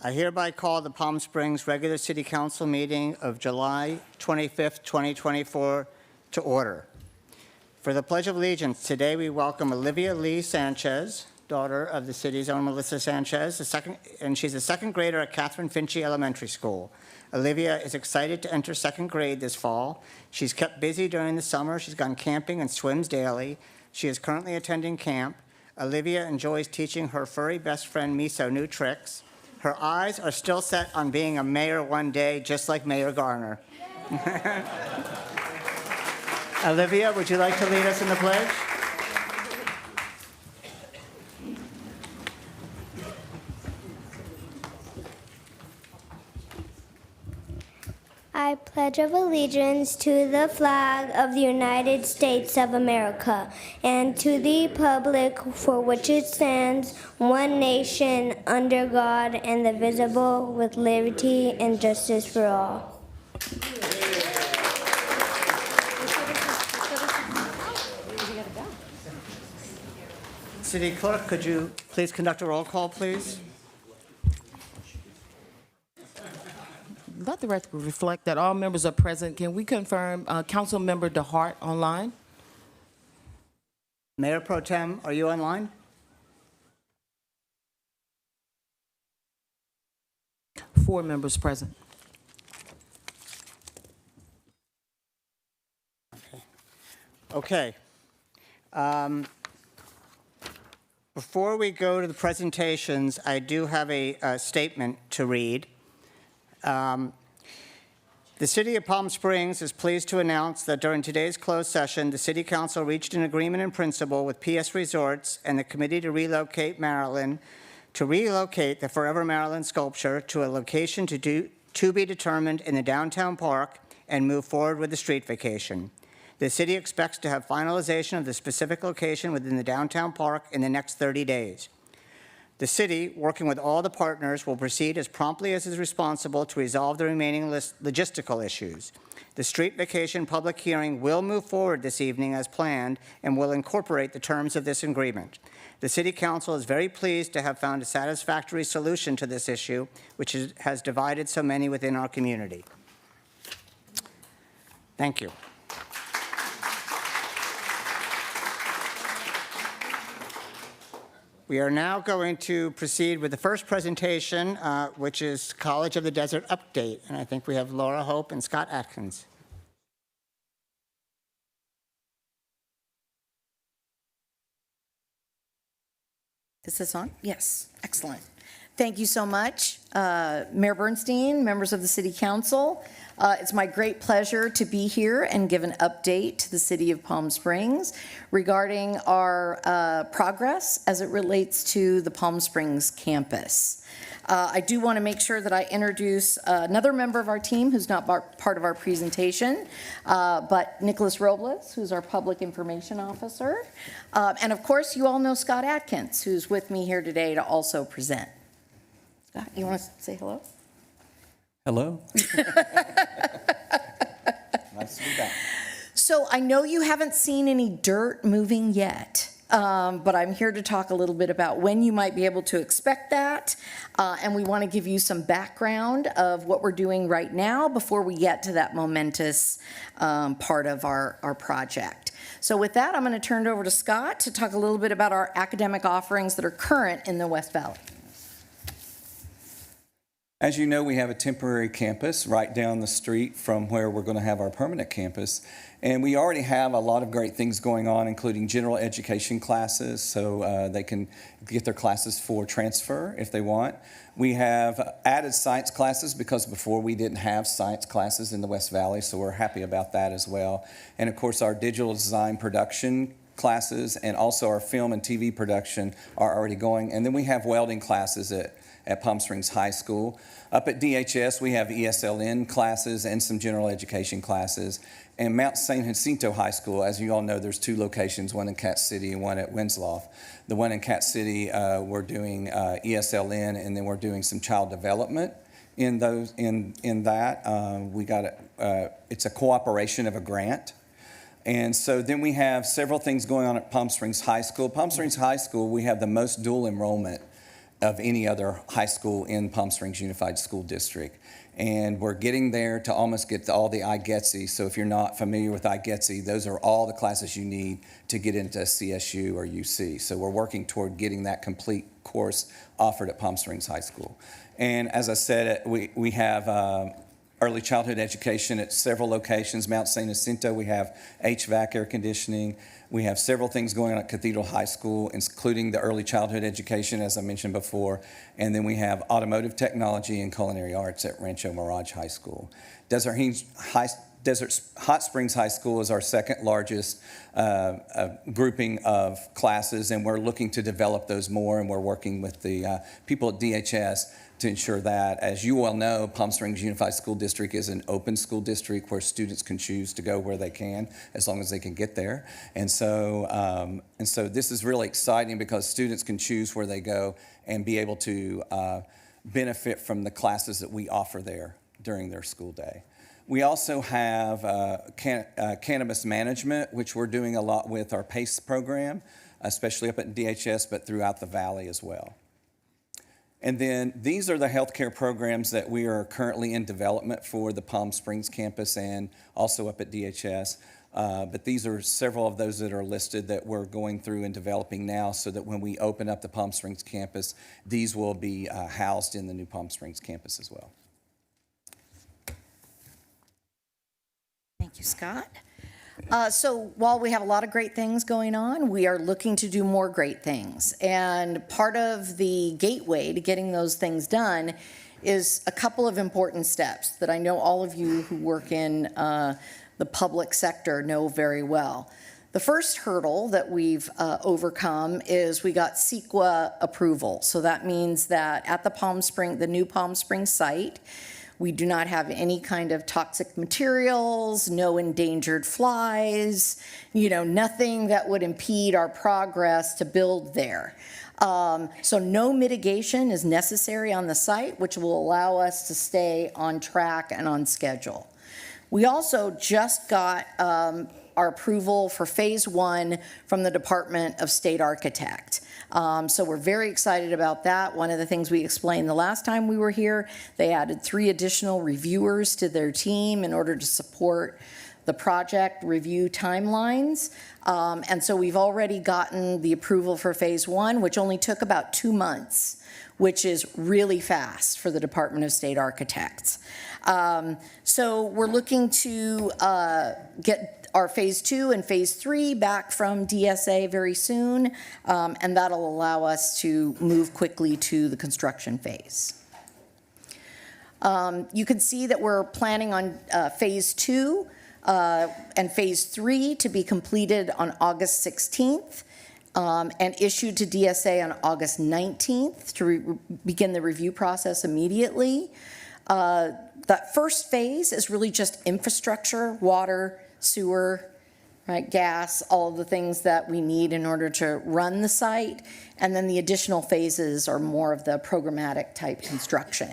I hereby call the Palm Springs regular city council meeting of July 25th, 2024 to order. For the Pledge of Allegiance, today we welcome Olivia Lee Sanchez, daughter of the city's own Melissa Sanchez, she's a second grader at Catherine Finchie Elementary School. Olivia is excited to enter second grade this fall. She's kept busy during the summer. She's gone camping and swims daily. She is currently attending camp. Olivia enjoys teaching her furry best friend Miso new tricks. Her eyes are still set on being a mayor one day, just like Mayor Garner. Olivia, would you like to lead us in the pledge? I pledge of allegiance to the flag of the United States of America and to the republic for which it stands, one nation, under God, indivisible, with liberty and justice for all. City Clerk, could you please conduct a roll call, please? Let the record reflect that all members are present. Can we confirm Council Member DeHart online? Mayor Pro Tem, are you online? Four members present. Okay. Before we go to the presentations, I do have a statement to read. The City of Palm Springs is pleased to announce that during today's closed session, the City Council reached an agreement in principle with PS Resorts and the Committee to Relocate Maryland to relocate the Forever Maryland sculpture to a location to be determined in the downtown park and move forward with the street vacation. The city expects to have finalization of the specific location within the downtown park in the next 30 days. The city, working with all the partners, will proceed as promptly as is responsible to resolve the remaining logistical issues. The street vacation public hearing will move forward this evening as planned and will incorporate the terms of this agreement. The City Council is very pleased to have found a satisfactory solution to this issue, which has divided so many within our community. Thank you. We are now going to proceed with the first presentation, which is College of the Desert Update. And I think we have Laura Hope and Scott Atkins. Is this on? Yes, excellent. Thank you so much, Mayor Bernstein, members of the City Council. It's my great pleasure to be here and give an update to the City of Palm Springs regarding our progress as it relates to the Palm Springs campus. I do want to make sure that I introduce another member of our team who's not part of our presentation, but Nicholas Robles, who's our Public Information Officer. And of course, you all know Scott Atkins, who's with me here today to also present. Scott, you want to say hello? Hello. Nice to be back. So I know you haven't seen any dirt moving yet, but I'm here to talk a little bit about when you might be able to expect that, and we want to give you some background of what we're doing right now before we get to that momentous part of our project. So with that, I'm going to turn it over to Scott to talk a little bit about our academic offerings that are current in the West Valley. As you know, we have a temporary campus right down the street from where we're going to have our permanent campus. And we already have a lot of great things going on, including general education classes, so they can get their classes for transfer if they want. We have added science classes because before we didn't have science classes in the West Valley, so we're happy about that as well. And of course, our digital design production classes and also our film and TV production are already going. And then we have welding classes at Palm Springs High School. Up at DHS, we have ESLN classes and some general education classes. And Mount St. Jacinto High School, as you all know, there's two locations, one in Cat City and one at Winslow. The one in Cat City, we're doing ESLN, and then we're doing some child development in those. In that, we got it's a cooperation of a grant. And so then we have several things going on at Palm Springs High School. Palm Springs High School, we have the most dual enrollment of any other high school in Palm Springs Unified School District. And we're getting there to almost get to all the IGETSI. So if you're not familiar with IGETSI, those are all the classes you need to get into CSU or UC. So we're working toward getting that complete course offered at Palm Springs High School. And as I said, we have early childhood education at several locations. Mount St. Jacinto, we have HVAC air conditioning. We have several things going on at Cathedral High School, including the early childhood education, as I mentioned before. And then we have automotive technology and culinary arts at Rancho Mirage High School. Desert Hot Springs High School is our second largest grouping of classes, and we're looking to develop those more, and we're working with the people at DHS to ensure that. As you all know, Palm Springs Unified School District is an open school district where students can choose to go where they can, as long as they can get there. And so this is really exciting because students can choose where they go and be able to benefit from the classes that we offer there during their school day. We also have cannabis management, which we're doing a lot with our PACE program, especially up at DHS, but throughout the valley as well. And then these are the healthcare programs that we are currently in development for the Palm Springs campus and also up at DHS. But these are several of those that are listed that we're going through and developing now, so that when we open up the Palm Springs campus, these will be housed in the new Palm Springs campus as well. Thank you, Scott. So while we have a lot of great things going on, we are looking to do more great things. And part of the gateway to getting those things done is a couple of important steps that I know all of you who work in the public sector know very well. The first hurdle that we've overcome is we got CEQA approval. So that means that at the new Palm Springs site, we do not have any kind of toxic materials, no endangered flies, nothing that would impede our progress to build there. So no mitigation is necessary on the site, which will allow us to stay on track and on schedule. We also just got our approval for phase 1 from the Department of State Architect. So we're very excited about that. One of the things we explained the last time we were here, they added 3 additional reviewers to their team in order to support the project review timelines. And so we've already gotten the approval for phase 1, which only took about 2 months, which is really fast for the Department of State Architects. So we're looking to get our phase 2 and phase 3 back from DSA very soon, and that'll allow us to move quickly to the construction phase. You can see that we're planning on phase 2 and phase 3 to be completed on August 16th. And issued to DSA on August 19th to begin the review process immediately. That first phase is really just infrastructure, water, sewer, right, gas, all of the things that we need in order to run the site. And then the additional phases are more of the programmatic type construction.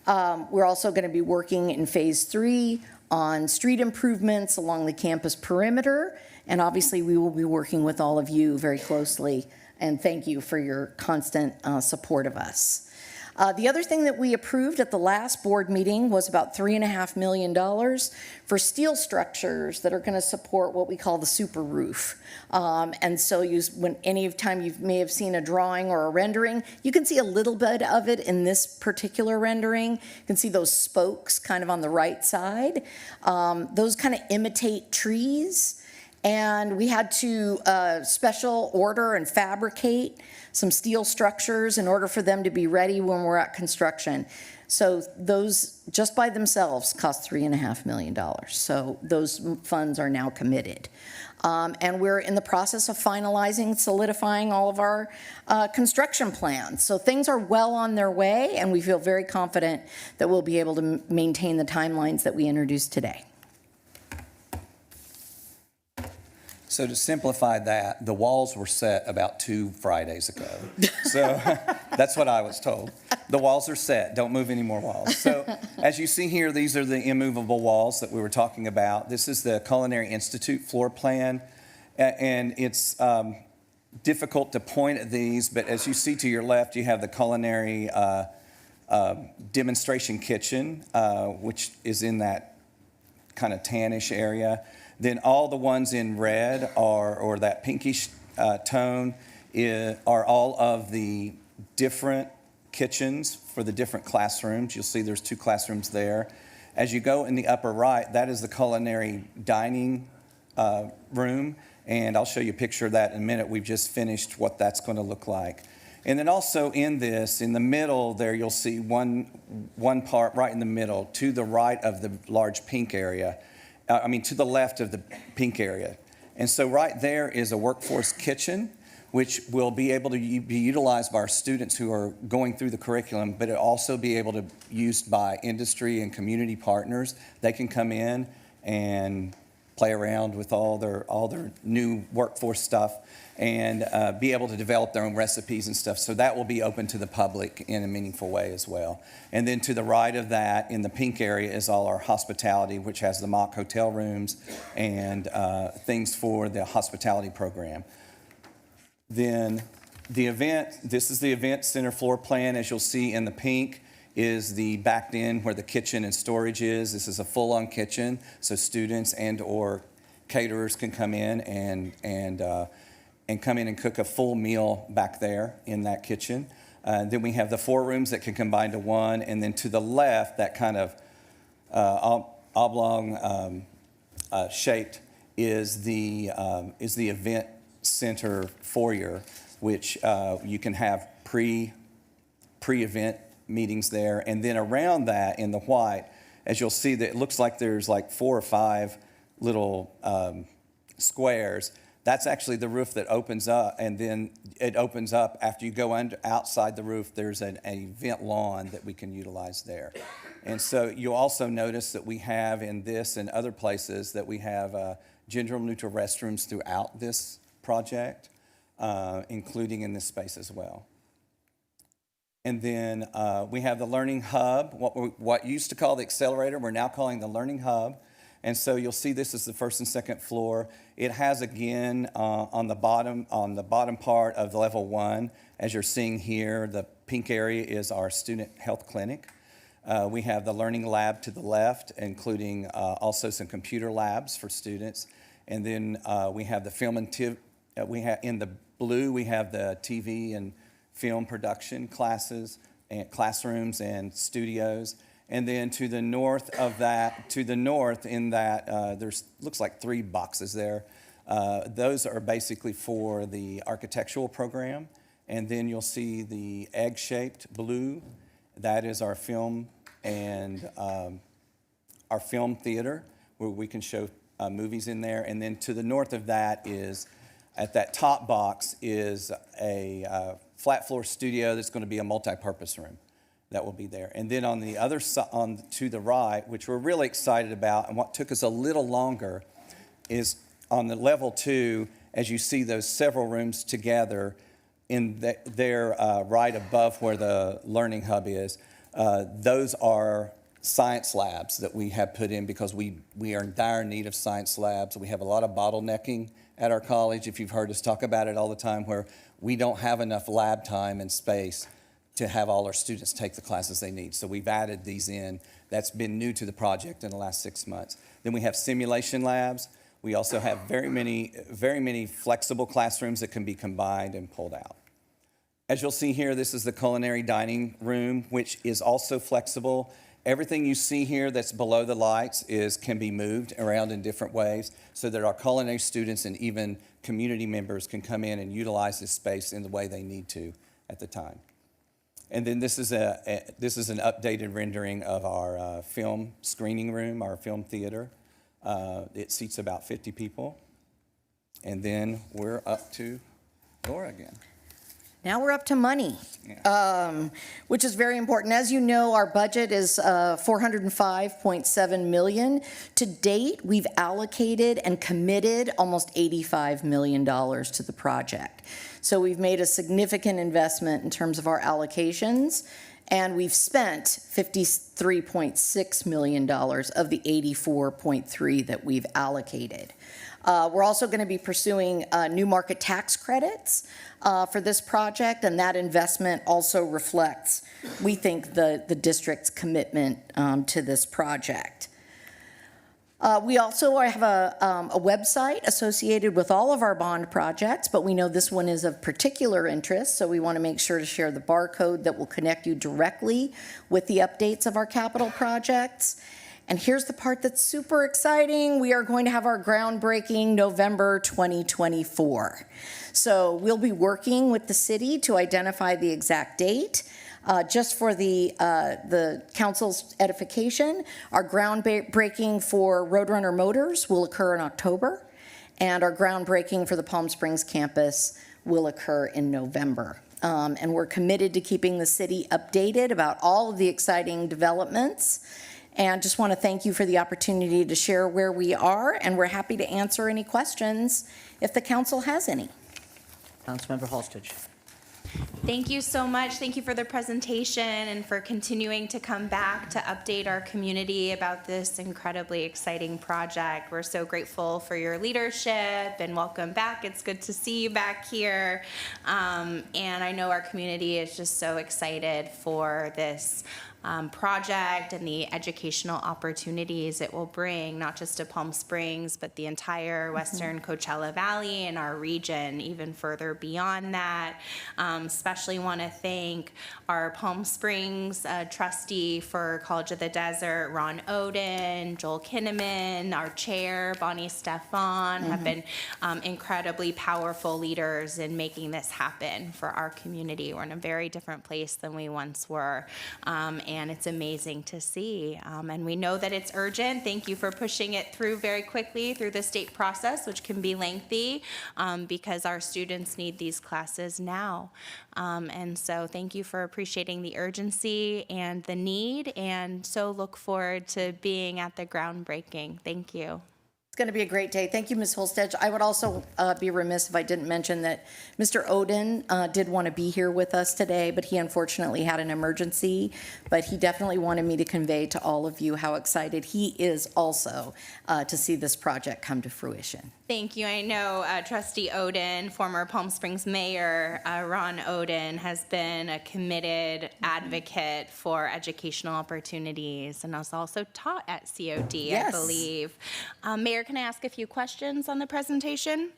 We're also going to be working in phase 3 on street improvements along the campus perimeter. And obviously, we will be working with all of you very closely. And thank you for your constant support of us. The other thing that we approved at the last board meeting was about $3.5 million for steel structures that are going to support what we call the super roof. And so when any time you may have seen a drawing or a rendering, you can see a little bit of it in this particular rendering. You can see those spokes kind of on the right side. Those kind of imitate trees. And we had to special order and fabricate some steel structures in order for them to be ready when we're at construction. So those just by themselves cost $3.5 million. So those funds are now committed. And we're in the process of finalizing, solidifying all of our construction plans. So things are well on their way, and we feel very confident that we'll be able to maintain the timelines that we introduced today. So to simplify that, the walls were set about 2 Fridays ago. So that's what I was told. The walls are set. Don't move any more walls. So as you see here, these are the immovable walls that we were talking about. This is the Culinary Institute floor plan. And it's difficult to point at these, but as you see to your left, you have the culinary demonstration kitchen, which is in that kind of tannish area. Then all the ones in red or that pinkish tone are all of the different kitchens for the different classrooms. You'll see there's 2 classrooms there. As you go in the upper right, that is the culinary dining room, and I'll show you a picture of that in a minute. We've just finished what that's going to look like. And then also in this, in the middle there, you'll see one part right in the middle, to the right of the large pink area. To the left of the pink area. And so right there is a workforce kitchen, which will be able to be utilized by our students who are going through the curriculum, but it'll also be able to be used by industry and community partners. They can come in and play around with all their new workforce stuff and be able to develop their own recipes and stuff. So that will be open to the public in a meaningful way as well. And then to the right of that, in the pink area, is all our hospitality, which has the mock hotel rooms and things for the hospitality program. Then the event, this is the event center floor plan. As you'll see in the pink is the backed in where the kitchen and storage is. This is a full-on kitchen, so students and or caterers can come in and come in and cook a full meal back there in that kitchen. Then we have the 4 rooms that can combine to 1, and then to the left, that kind of oblong shaped is the event center foyer, which you can have pre-event meetings there. And then around that in the white, as you'll see, that it looks like there's like 4 or 5 little squares. That's actually the roof that opens up, and then it opens up after you go outside the roof. There's an event lawn that we can utilize there. And so you'll also notice that we have in this and other places that we have gender neutral restrooms throughout this project, including in this space as well. And then we have the Learning Hub, what used to call the accelerator, we're now calling the Learning Hub. And so you'll see this is the first and second floor. It has, again, on the bottom part of level 1, as you're seeing here, the pink area is our student health clinic. We have the learning lab to the left, including also some computer labs for students. And then we have the film and in the blue, we have the TV and film production classes and classrooms and studios. And then to the north of that, there's looks like 3 boxes there. Those are basically for the architectural program. And then you'll see the egg-shaped blue. That is our film and our film theater, where we can show movies in there. And then to the north of that is, at that top box, is a flat floor studio that's going to be a multi-purpose room. That will be there. And then on the other side, to the right, which we're really excited about, and what took us a little longer, is on the level 2, as you see those several rooms together, they're right above where the Learning Hub is. Those are science labs that we have put in because we are in dire need of science labs. We have a lot of bottlenecking at our college, if you've heard us talk about it all the time, where we don't have enough lab time and space to have all our students take the classes they need. So we've added these in. That's been new to the project in the last 6 months. Then we have simulation labs. We also have very many flexible classrooms that can be combined and pulled out. As you'll see here, this is the culinary dining room, which is also flexible. Everything you see here that's below the lights can be moved around in different ways so that our culinary students and even community members can come in and utilize this space in the way they need to at the time. And then this is an updated rendering of our film screening room, our film theater. It seats about 50 people. And then we're up to Laura again. Now we're up to money, which is very important. As you know, our budget is $405.7 million. To date, we've allocated and committed almost $85 million to the project. So we've made a significant investment in terms of our allocations, And we've spent $53.6 million of the $84.3 that we've allocated. We're also going to be pursuing new market tax credits for this project, and that investment also reflects, we think, the district's commitment to this project. We also have a website associated with all of our bond projects, but we know this one is of particular interest, so we want to make sure to share the barcode that will connect you directly with the updates of our capital projects. And here's the part that's super exciting. We are going to have our groundbreaking November 2024. So we'll be working with the city to identify the exact date. Just for the council's edification, our groundbreaking for Roadrunner Motors will occur in October, and our groundbreaking for the Palm Springs campus will occur in November. And we're committed to keeping the city updated about all of the exciting developments. And just want to thank you for the opportunity to share where we are, and we're happy to answer any questions if the council has any. Councilmember Halstage. Thank you so much. Thank you for the presentation and for continuing to come back to update our community about this incredibly exciting project. We're so grateful for your leadership and welcome back. It's good to see you back here. And I know our community is just so excited for this project and the educational opportunities it will bring, not just to Palm Springs, but the entire Western Coachella Valley and our region, even further beyond that. Especially want to thank our Palm Springs trustee for College of the Desert, Ron Oden, Joel Kinnaman, our chair, Bonnie Stefan, have been incredibly powerful leaders in making this happen for our community. We're in a very different place than we once were. And it's amazing to see. And we know that it's urgent. Thank you for pushing it through very quickly through the state process, which can be lengthy because our students need these classes now. And so thank you for appreciating the urgency and the need, and so look forward to being at the groundbreaking. Thank you. It's going to be a great day. Thank you, Ms. Holstedge. I would also be remiss if I didn't mention that Mr. Oden did want to be here with us today, but he unfortunately had an emergency. But he definitely wanted me to convey to all of you how excited he is also to see this project come to fruition. Thank you. I know Trustee Oden, former Palm Springs Mayor Ron Oden, has been a committed advocate for educational opportunities and has also taught at COD, Yes. I believe. Mayor, can I ask a few questions on the presentation?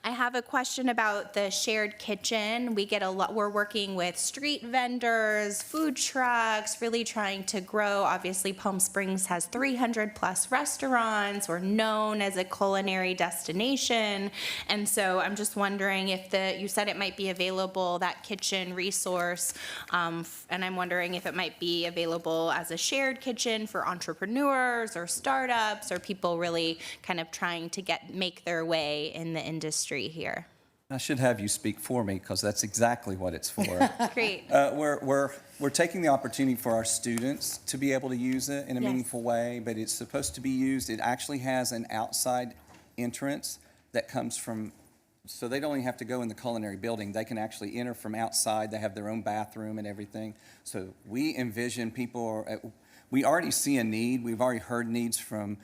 I have a question about the shared kitchen. We get a lot, we're working with street vendors, food trucks, really trying to grow. Obviously, Palm Springs has 300 plus restaurants. We're known as a culinary destination. And so I'm just wondering if you said it might be available, that kitchen resource, and I'm wondering if it might be available as a shared kitchen for entrepreneurs or startups or people really kind of trying to make their way in the industry here. I should have you speak for me because that's exactly what it's for. Great. We're taking the opportunity for our students to be able to use it in a Yes. meaningful way, but it's supposed to be used. It actually has an outside entrance that comes from, so they don't even have to go in the culinary building. They can actually enter from outside. They have their own bathroom and everything. So we envision people, we already see a need. We've already heard needs from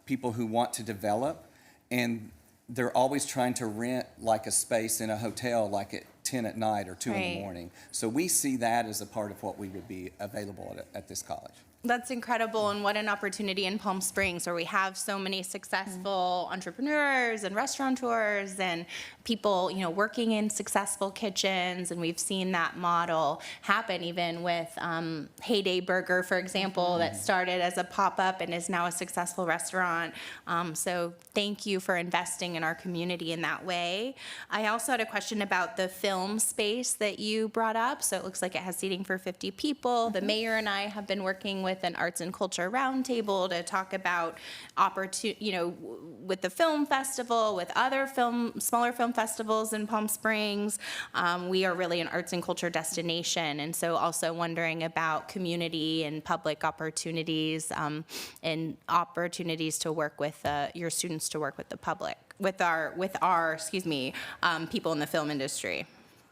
people who want to develop, and they're always trying to rent like a space in a hotel like at 10 at night or 2 in the Right. morning. So we see that as a part of what we would be available at this college. That's incredible, and what an opportunity in Palm Springs where we have so many successful entrepreneurs and restaurateurs and people, working in successful kitchens, and we've seen that model happen even with Heyday Burger, for example, that started as a pop-up and is now a successful restaurant. So thank you for investing in our community in that way. I also had a question about the film space that you brought up. So it looks like it has seating for 50 people. The mayor and I have been working with an arts and culture roundtable to talk about with the film festival, with other smaller film festivals in Palm Springs. We are really an arts and culture destination, and so also wondering about community and public opportunities and opportunities to work with your students to work with the public, with our people in the film industry.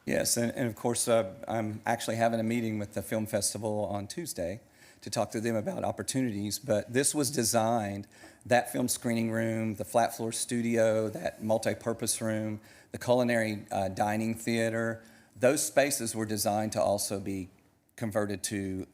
Yes, and of course, I'm actually having a meeting with the Film Festival on Tuesday to talk to them about opportunities, but this was designed, that film screening room, the flat floor studio, that multi-purpose room, the culinary dining theater, those spaces were designed to also be converted to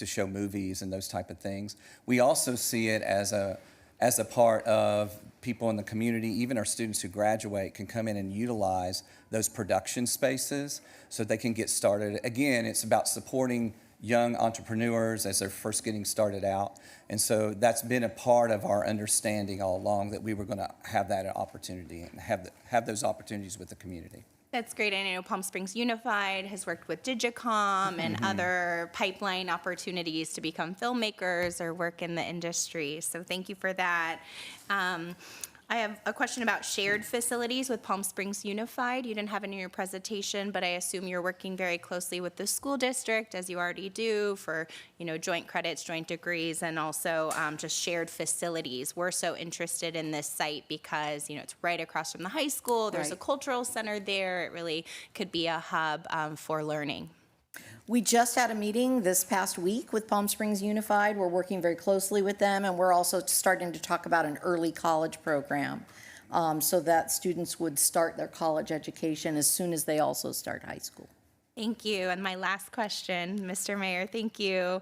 show movies and those type of things. We also see it as a part of people in the community, even our students who graduate can come in and utilize those production spaces so they can get started. Again, it's about supporting young entrepreneurs as they're first getting started out. And so that's been a part of our understanding all along, that we were going to have that opportunity and have those opportunities with the community. That's great. I know Palm Springs Unified has worked with Digicom and other pipeline opportunities to become filmmakers or work in the industry. So thank you for that. I have a question about shared facilities with Palm Springs Unified. You didn't have it in your presentation, but I assume you're working very closely with the school district, as you already do, for joint credits, joint degrees, and also just shared facilities. We're so interested in this site because it's right across from the high school. There's a Right. cultural center there. It really could be a hub for learning. We just had a meeting this past week with Palm Springs Unified. We're working very closely with them, and we're also starting to talk about an early college program so that students would start their college education as soon as they also start high school. Thank you. And my last question, Mr. Mayor, thank you.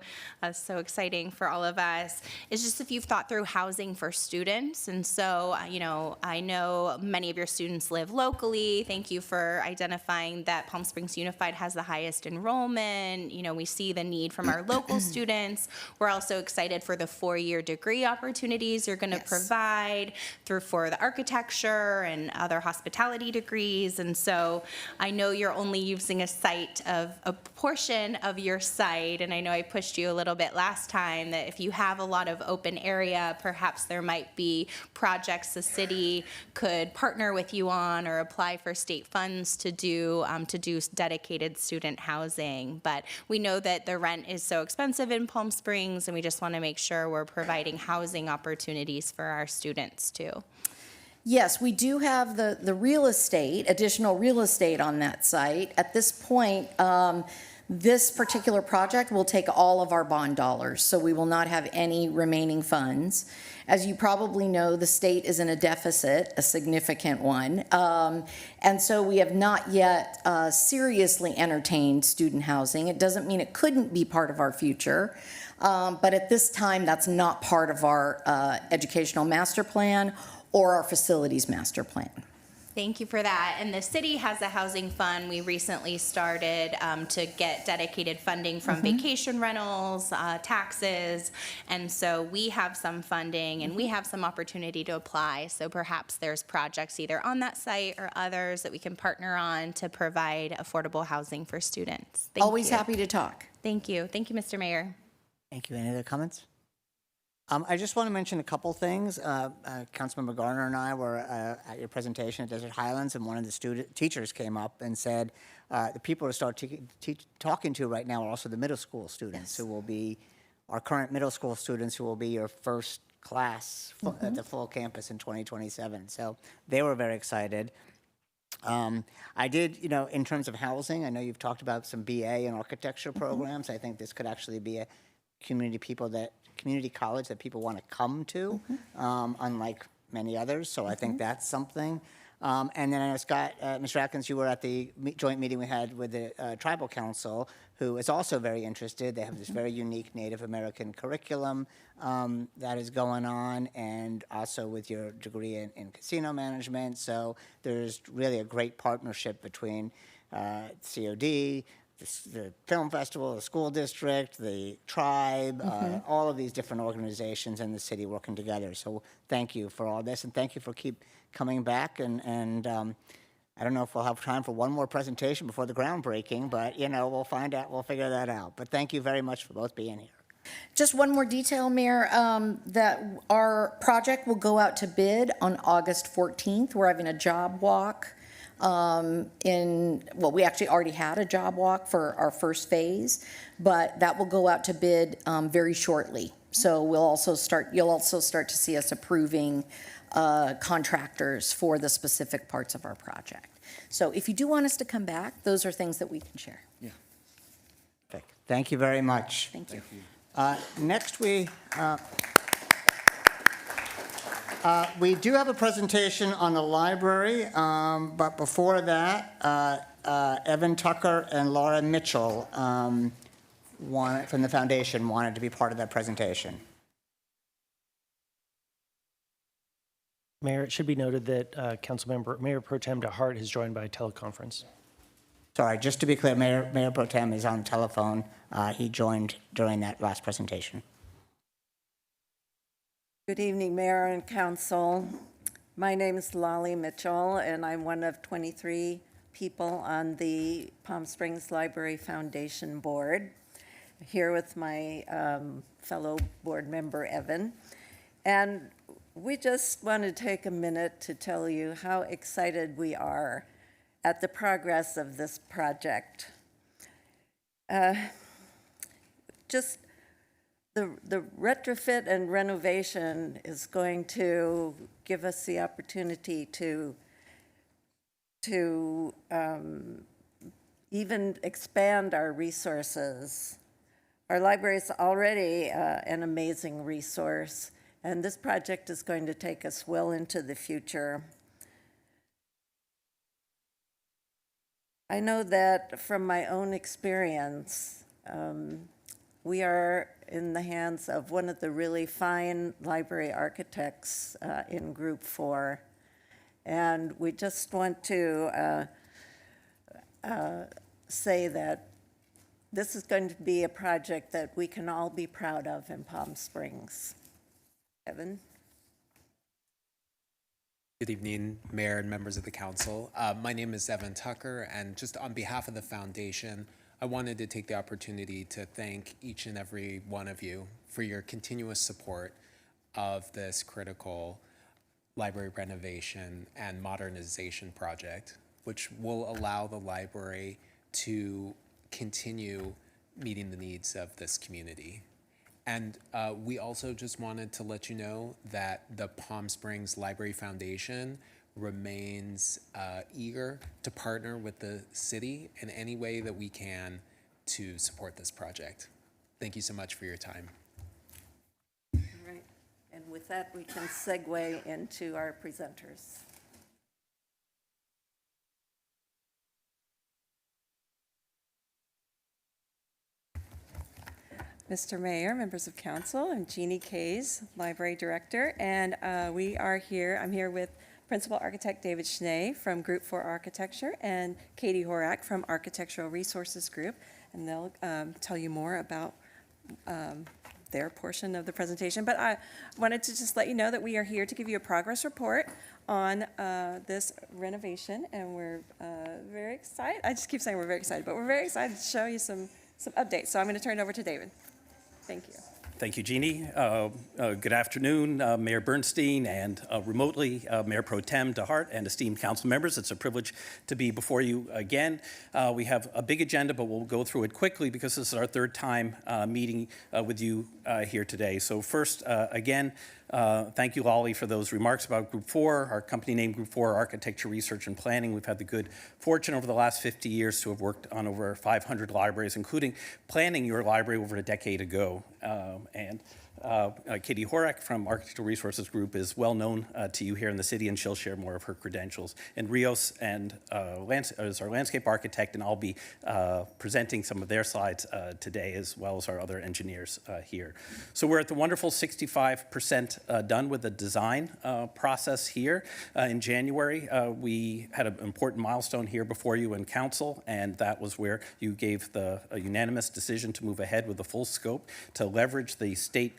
So exciting for all of us. Is just if you've thought through housing for students. And so, I know many of your students live locally. Thank you for identifying that Palm Springs Unified has the highest enrollment. We see the need from our local students. We're also excited for the 4-year degree opportunities you're going to provide for the architecture and other hospitality degrees. And so I know you're only using a site of a portion of your site, and I know I pushed you a little bit last time that if you have a lot of open area, perhaps there might be projects the city could partner with you on or apply for state funds to do dedicated student housing. But we know that the rent is so expensive in Palm Springs, and we just want to make sure we're providing housing opportunities for our students too. Yes, we do have the real estate, additional real estate on that site. At this point, this particular project will take all of our bond dollars, so we will not have any remaining funds. As you probably know, the state is in a deficit, a significant one, and so we have not yet seriously entertained student housing. It doesn't mean it couldn't be part of our future, but at this time, that's not part of our educational master plan or our facilities master plan. Thank you for that. And the city has a housing fund we recently started to get dedicated funding from vacation rentals, taxes. And so we have some funding and we have some opportunity to apply. So perhaps there's projects either on that site or others that we can partner on to provide affordable housing for students. Thank Always you. happy to talk. Thank you. Thank you, Mr. Mayor. Thank you. Any other comments? I just want to mention a couple things. Councilmember Garner and I were at your presentation at Desert Highlands, and one of the teachers came up and said the people to start talking to right now are also the middle school students who will be our current middle school students who will be your first class at the full campus in 2027. So they were very excited. I did, in terms of housing, I know you've talked about some BA and architecture programs. I think this could actually be a community college that people want to come to, unlike many others. So I think that's something. And then I know, Scott, Mr. Atkins, you were at the joint meeting we had with the Tribal Council, who is also very interested. They have this very unique Native American curriculum that is going on, and also with your degree in casino management. So there's really a great partnership between COD, the film festival, the school district, the tribe, all of these different organizations in the city working together. So thank you for all this, and thank you for keep coming back. And I don't know if we'll have time for one more presentation before the groundbreaking, but we'll find out. We'll figure that out. But thank you very much for both being here. Just one more detail, Mayor, that our project will go out to bid on August 14th. We're having a job walk. We actually already had a job walk for our first phase, but that will go out to bid very shortly. So you'll also start to see us approving contractors for the specific parts of our project. So if you do want us to come back, those are things that we can share. Perfect. Thank you very much. Thank you. Next, we do have a presentation on the library, but before that, Evan Tucker and Laura Mitchell from the foundation wanted to be part of that presentation. Mayor, it should be noted that Councilmember Mayor Pro Tem DeHart has joined by teleconference. Sorry, just to be clear, Mayor Pro Tem is on telephone. He joined during that last presentation. Good evening, Mayor and Council. My name is Lolly Mitchell, and I'm one of 23 people on the Palm Springs Library Foundation Board, here with my fellow board member, Evan. And we just want to take a minute to tell you how excited we are at the progress of this project. Just the retrofit and renovation is going to give us the opportunity to even expand our resources. Our library is already an amazing resource, and this project is going to take us well into the future. I know that from my own experience, we are in the hands of one of the really fine library architects in Group 4. And we just want to say that this is going to be a project that we can all be proud of in Palm Springs. Evan? Good evening, Mayor and members of the council. My name is Evan Tucker, and just on behalf of the foundation, I wanted to take the opportunity to thank each and every one of you for your continuous support of this critical library renovation and modernization project, which will allow the library to continue meeting the needs of this community. And we also just wanted to let you know that the Palm Springs Library Foundation remains eager to partner with the city in any way that we can to support this project. Thank you so much for your time. All right. And with that, we can segue into our presenters. Mr. Mayor, members of council, I'm Jeannie Kays, Library Director, and I'm here with Principal Architect David Schnee from Group 4 Architecture and Katie Horak from Architectural Resources Group, and they'll tell you more about their portion of the presentation. But I wanted to just let you know that we are here to give you a progress report on this renovation, and we're very excited. I just keep saying we're very excited, but we're very excited to show you some updates. So I'm going to turn it over to David. Thank you. Thank you, Jeannie. Good afternoon, Mayor Bernstein, and remotely Mayor Pro Tem DeHart and esteemed council members. It's a privilege to be before you again. We have a big agenda, but we'll go through it quickly because this is our third time meeting with you here today. So first, again, thank you, Lolly, for those remarks about Group 4, our company name Group 4 Architecture, Research, and Planning. We've had the good fortune over the last 50 years to have worked on over 500 libraries, including planning your library over a decade ago. Katie Horak from Architectural Resources Group is well known to you here in the city, and she'll share more of her credentials. And Rios is our landscape architect, and I'll be presenting some of their slides today, as well as our other engineers here. So we're at the wonderful 65% done with the design process here. In January, we had an important milestone here before you in council, and that was where you gave a unanimous decision to move ahead with the full scope to leverage the state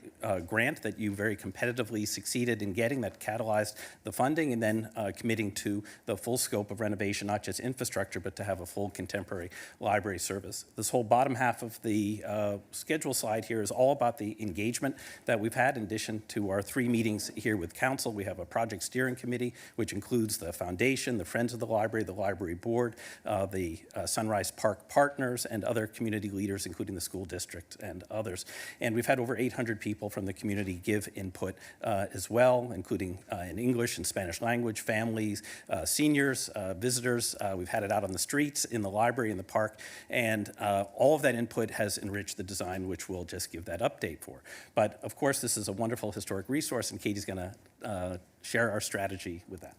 grant that you very competitively succeeded in getting that catalyzed the funding, and then committing to the full scope of renovation, not just infrastructure, but to have a full contemporary library service. This whole bottom half of the schedule slide here is all about the engagement that we've had. In addition to our 3 meetings here with council, we have a project steering committee, which includes the foundation, the Friends of the Library Board, the Sunrise Park Partners, and other community leaders, including the school district and others. And we've had over 800 people from the community give input as well, including in English and Spanish language, families, seniors, visitors. We've had it out on the streets, in the library, in the park, and all of that input has enriched the design, which we'll just give that update for. But of course, this is a wonderful historic resource, and Katie's going to share our strategy with that.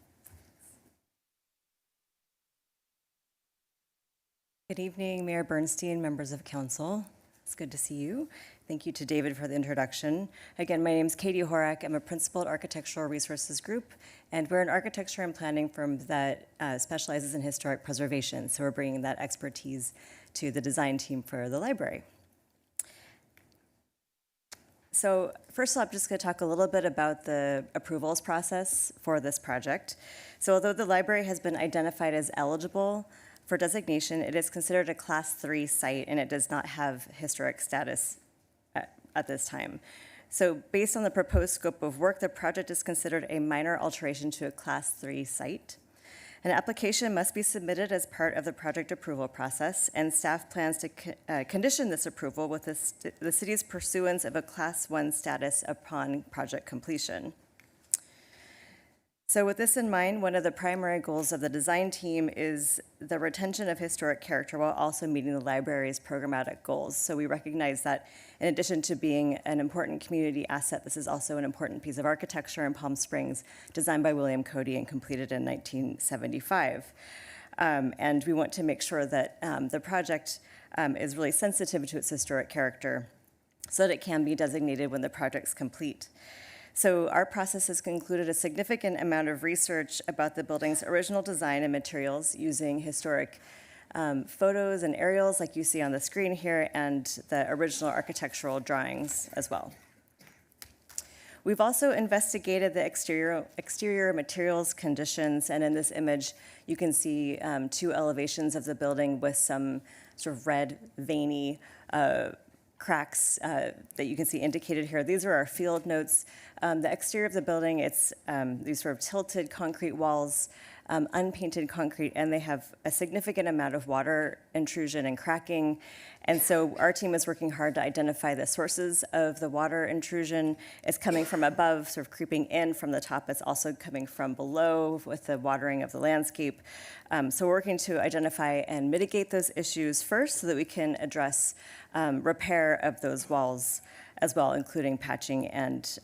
Good evening, Mayor Bernstein, members of council. It's good to see you. Thank you to David for the introduction. Again, my name is Katie Horak. I'm a principal at Architectural Resources Group, and we're an architecture and planning firm that specializes in historic preservation. So we're bringing that expertise to the design team for the library. So first of all, I'm just going to talk a little bit about the approvals process for this project. So although the library has been identified as eligible for designation, it is considered a Class 3 site, and it does not have historic status at this time. So based on the proposed scope of work, the project is considered a minor alteration to a Class 3 site. An application must be submitted as part of the project approval process, and staff plans to condition this approval with the city's pursuance of a Class 1 status upon project completion. So with this in mind, one of the primary goals of the design team is the retention of historic character while also meeting the library's programmatic goals. So we recognize that in addition to being an important community asset, this is also an important piece of architecture in Palm Springs, designed by William Cody and completed in 1975. And we want to make sure that the project is really sensitive to its historic character so that it can be designated when the project's complete. So our process has concluded a significant amount of research about the building's original design and materials using historic photos and aerials like you see on the screen here, and the original architectural drawings as well. We've also investigated the exterior materials conditions, and in this image you can see 2 elevations of the building with some sort of red, veiny cracks that you can see indicated here. These are our field notes. The exterior of the building, it's these sort of tilted concrete walls, unpainted concrete, and they have a significant amount of water intrusion and cracking. And so our team is working hard to identify the sources of the water intrusion. It's coming from above, sort of creeping in from the top. It's also coming from below with the watering of the landscape. So we're working to identify and mitigate those issues first so that we can address repair of those walls as well, including patching and,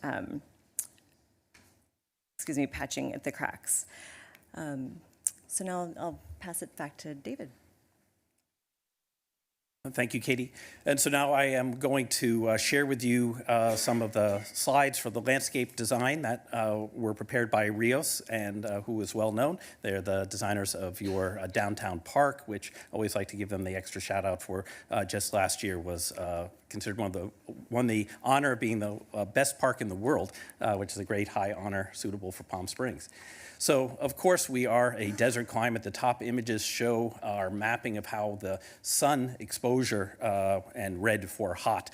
patching at the cracks. So now I'll pass it back to David. Thank you, Katie. And so now I am going to share with you some of the slides for the landscape design that were prepared by Rios, and who is well known. They're the designers of your downtown park, which I always like to give them the extra shout out for. Just last year was considered won the honor of being the best park in the world, which is a great high honor suitable for Palm Springs. So, of course, we are a desert climate. The top images show our mapping of how the sun exposure, and red for hot,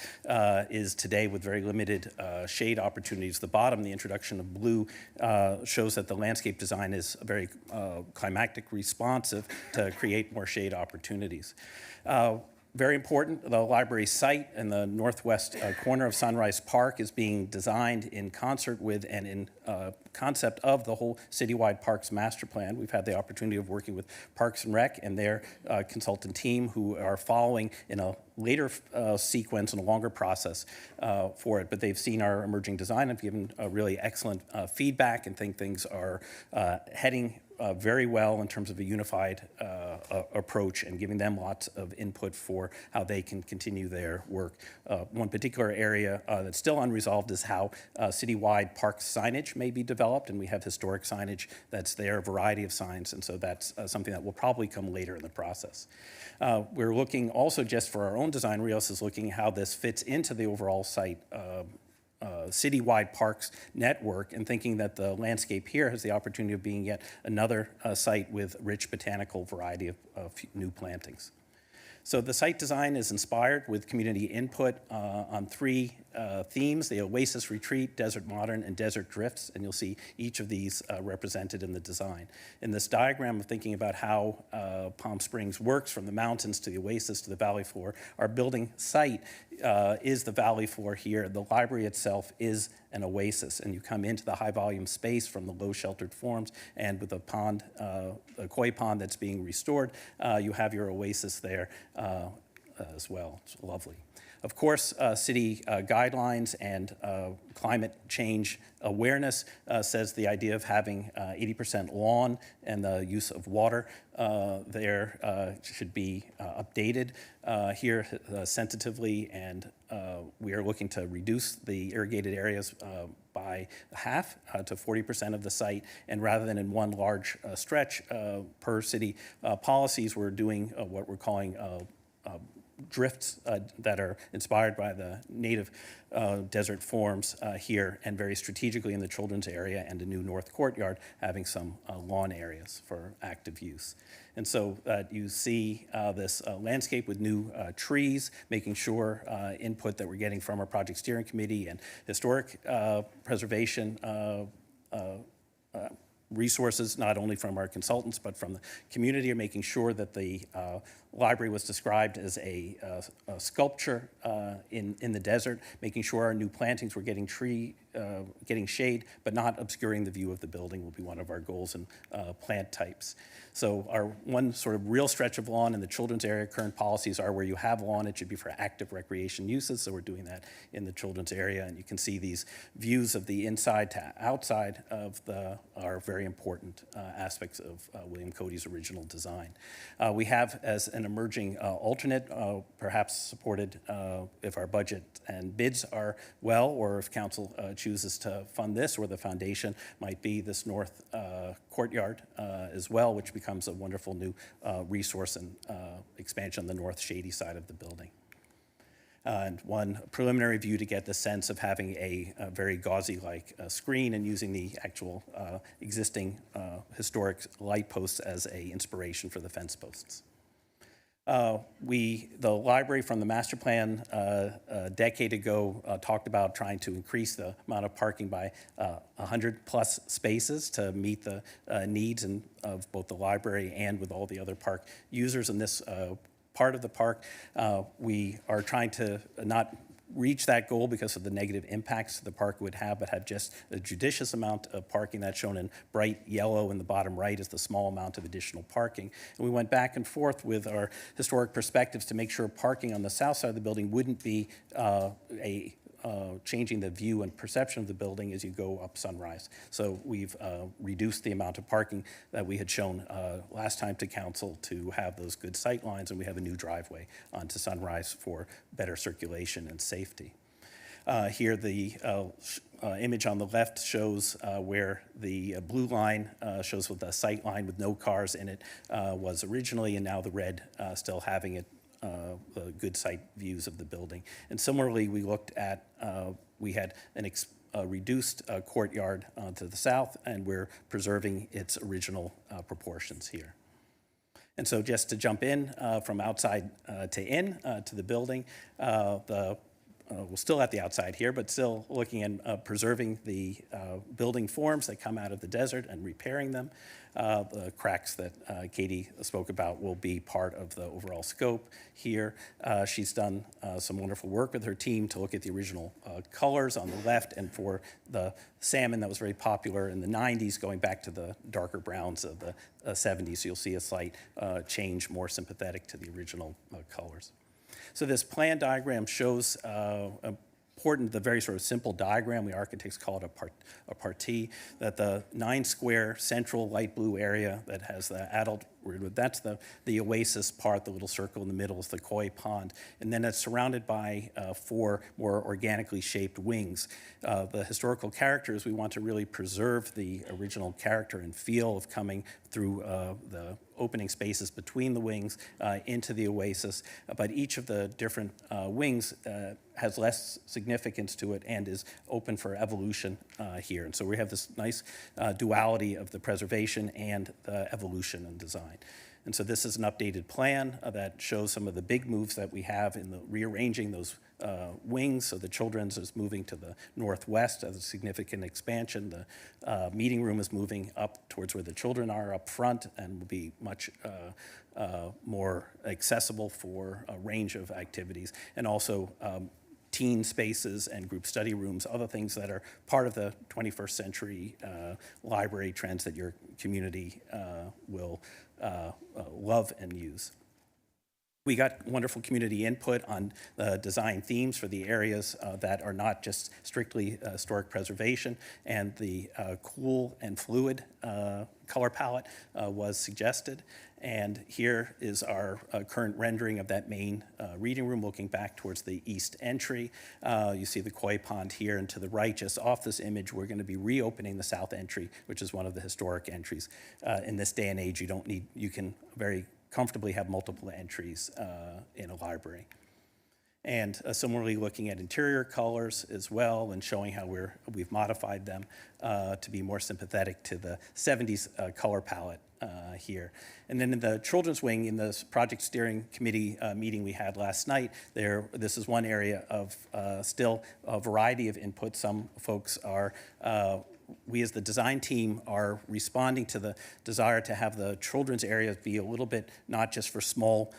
is today with very limited shade opportunities. The bottom, the introduction of blue, shows that the landscape design is very climatic responsive to create more shade opportunities. Very important, the library site in the northwest corner of Sunrise Park is being designed in concert with and in concept of the whole citywide parks master plan. We've had the opportunity of working with Parks and Rec and their consultant team, who are following in a later sequence and a longer process for it. But they've seen our emerging design and given really excellent feedback, and think things are heading very well in terms of a unified approach, and giving them lots of input for how they can continue their work. One particular area that's still unresolved is how citywide park signage may be developed, and we have historic signage that's there, a variety of signs, and so that's something that will probably come later in the process. We're looking also, just for our own design, Rios is looking how this fits into the overall site citywide parks network, and thinking that the landscape here has the opportunity of being yet another site with rich botanical variety of new plantings. So the site design is inspired with community input on three themes: the Oasis Retreat, Desert Modern, and Desert Drifts, and you'll see each of these represented in the design. In this diagram of thinking about how Palm Springs works from the mountains to the oasis to the valley floor, our building site is the valley floor here. The library itself is an oasis, and you come into the high volume space from the low sheltered forms, and with a pond, a koi pond that's being restored, you have your oasis there as well. It's lovely. Of course, city guidelines and climate change awareness says the idea of having 80% lawn and the use of water there should be updated here sensitively, and we are looking to reduce the irrigated areas by half to 40% of the site, and rather than in one large stretch per city policies, we're doing what we're calling drifts that are inspired by the native desert forms here, and very strategically in the children's area and a new north courtyard having some lawn areas for active use. And so you see this landscape with new trees, making sure input that we're getting from our project steering committee and historic preservation resources, not only from our consultants, but from the community, are making sure that the library was described as a sculpture in the desert, making sure our new plantings were getting shade, but not obscuring the view of the building will be one of our goals and plant types. So our one sort of real stretch of lawn in the children's area, current policies are where you have lawn, it should be for active recreation uses, so we're doing that in the children's area, and you can see these views of the inside to outside of our very important aspects of William Cody's original design. We have, as an emerging alternate, perhaps supported if our budget and bids are well, or if council chooses to fund this, or the foundation might be this north courtyard as well, which becomes a wonderful new resource and expansion on the north shady side of the building. And one preliminary view to get the sense of having a very gauzy-like screen and using the actual existing historic light posts as an inspiration for the fence posts. The library from the master plan a decade ago talked about trying to increase the amount of parking by 100 plus spaces to meet the needs of both the library and with all the other park users in this part of the park. We are trying to not reach that goal because of the negative impacts the park would have, but have just a judicious amount of parking. That's shown in bright yellow in the bottom right is the small amount of additional parking. And we went back and forth with our historic perspectives to make sure parking on the south side of the building wouldn't be changing the view and perception of the building as you go up Sunrise. So we've reduced the amount of parking that we had shown last time to council to have those good sight lines, and we have a new driveway onto Sunrise for better circulation and safety. Here the image on the left shows where the blue line shows what the sight line with no cars in it was originally, and now the red still having it the good sight views of the building. And similarly, we looked at, we had a reduced courtyard to the south, and we're preserving its original proportions here. And so just to jump in from outside to in to the building, we're still at the outside here, but still looking at preserving the building forms that come out of the desert and repairing them. The cracks that Katie spoke about will be part of the overall scope here. She's done some wonderful work with her team to look at the original colors on the left, and for the salmon that was very popular in the 90s, going back to the darker browns of the 70s. So you'll see a slight change, more sympathetic to the original colors. So this plan diagram shows the very sort of simple diagram, we architects call it a partee, that the 9 square central light blue area that has the adult, that's the oasis part, the little circle in the middle is the koi pond, and then it's surrounded by 4 more organically shaped wings. The historical characters, we want to really preserve the original character and feel of coming through the opening spaces between the wings into the oasis, but each of the different wings has less significance to it and is open for evolution here. And so we have this nice duality of the preservation and the evolution and design. And so this is an updated plan that shows some of the big moves that we have in the rearranging those wings. So the children's is moving to the northwest as a significant expansion. The meeting room is moving up towards where the children are up front and will be much more accessible for a range of activities. And also teen spaces and group study rooms, other things that are part of the 21st century library trends that your community will love and use. We got wonderful community input on the design themes for the areas that are not just strictly historic preservation, and the cool and fluid color palette was suggested. And here is our current rendering of that main reading room looking back towards the east entry. You see the koi pond here, and to the right, just off this image, we're going to be reopening the south entry, which is one of the historic entries. In this day and age, you can very comfortably have multiple entries in a library. And similarly, looking at interior colors as well and showing how we've modified them to be more sympathetic to the 70s color palette here. And then in the children's wing, in the project steering committee meeting we had last night, this is one area of still a variety of input. Some folks are we as the design team are responding to the desire to have the children's areas be a little bit not just for small,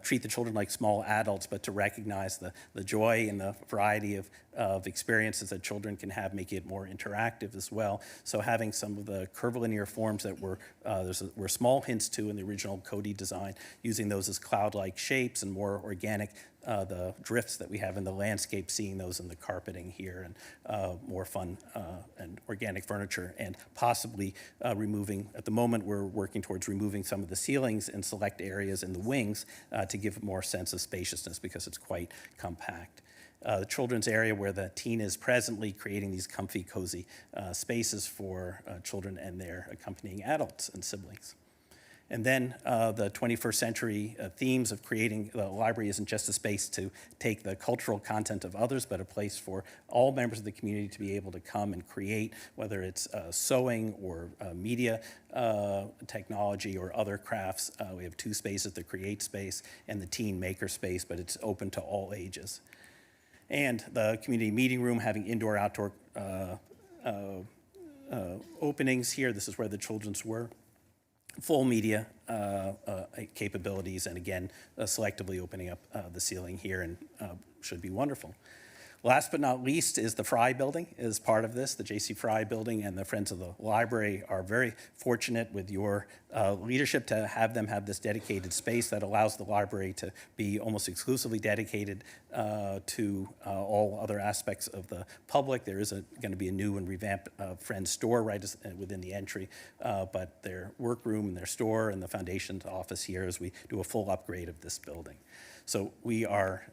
treat the children like small adults, but to recognize the joy and the variety of experiences that children can have, making it more interactive as well. So having some of the curvilinear forms that were small hints to in the original Cody design, using those as cloud-like shapes and more organic, the drifts that we have in the landscape, seeing those in the carpeting here, and more fun and organic furniture, and possibly removing, at the moment we're working towards removing some of the ceilings in select areas in the wings to give more sense of spaciousness because it's quite compact. The children's area where the teen is presently creating these comfy, cozy spaces for children and their accompanying adults and siblings. And then the 21st century themes of creating the library isn't just a space to take the cultural content of others, but a place for all members of the community to be able to come and create, whether it's sewing or media technology or other crafts. We have 2 spaces, the Create Space and the Teen Maker Space, but it's open to all ages. And the community meeting room having indoor-outdoor openings here. This is where the children's were. Full media capabilities, and again, selectively opening up the ceiling here, and should be wonderful. Last but not least is the Fry Building is part of this. The J.C. Fry Building and the Friends of the Library are very fortunate with your leadership to have them have this dedicated space that allows the library to be almost exclusively dedicated to all other aspects of the public. There is going to be a new and revamped Friends store right within the entry, but their workroom and their store and the foundation's office here as we do a full upgrade of this building. So we are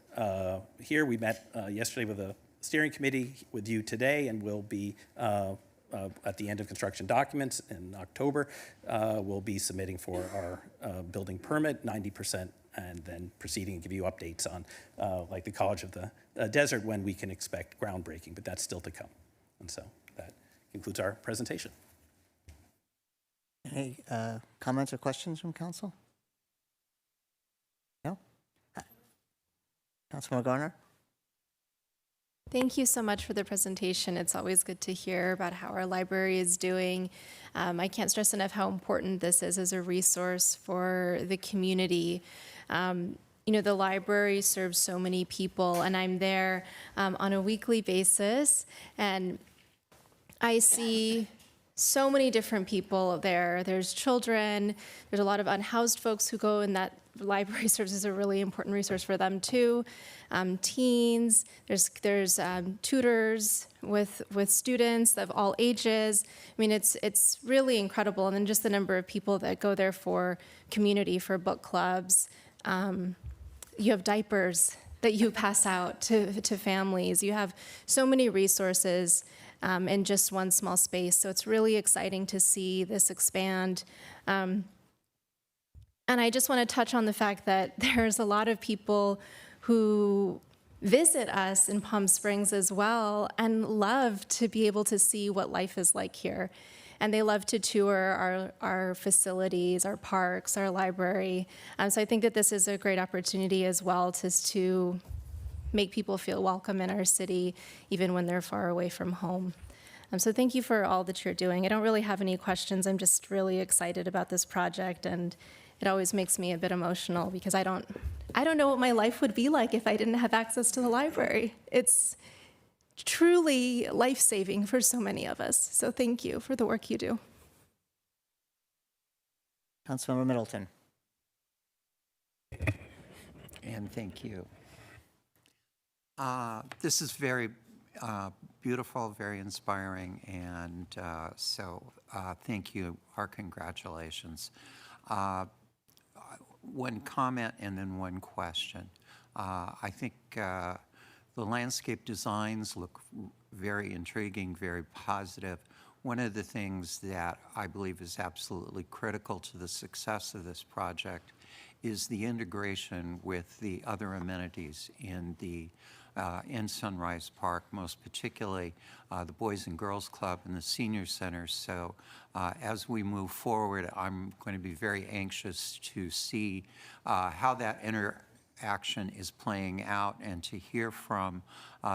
here. We met yesterday with a steering committee with you today, and we'll be at the end of construction documents in October. We'll be submitting for our building permit, 90%, and then proceeding and give you updates on, like the College of the Desert, when we can expect groundbreaking, but that's still to come. And so that concludes our presentation. Any comments or questions from council? No? Councilman Garner? Thank you so much for the presentation. It's always good to hear about how our library is doing. I can't stress enough how important this is as a resource for the community. You know, the library serves so many people, and I'm there on a weekly basis, and I see so many different people there. There's children, there's a lot of unhoused folks who go in that library serves as a really important resource for them too. Teens, there's tutors with students of all ages. I mean, it's really incredible. And then just the number of people that go there for community, for book clubs. You have diapers that you pass out to families. You have so many resources in just one small space. So it's really exciting to see this expand. And I just want to touch on the fact that there's a lot of people who visit us in Palm Springs as well and love to be able to see what life is like here. and they love to tour our facilities, our parks, our library. So I think that this is a great opportunity as well to make people feel welcome in our city, even when they're far away from home. So thank you for all that you're doing. I don't really have any questions. I'm just really excited about this project, and it always makes me a bit emotional because I don't know what my life would be like if I didn't have access to the library. It's truly life-saving for so many of us. So thank you for the work you do. Councilmember Middleton. And thank you. This is very beautiful, very inspiring, and so thank you. Our congratulations. One comment and then one question. I think the landscape designs look very intriguing, very positive. One of the things that I believe is absolutely critical to the success of this project is the integration with the other amenities in Sunrise Park, most particularly the Boys and Girls Club and the Senior Center. So as we move forward, I'm going to be very anxious to see how that interaction is playing out and to hear from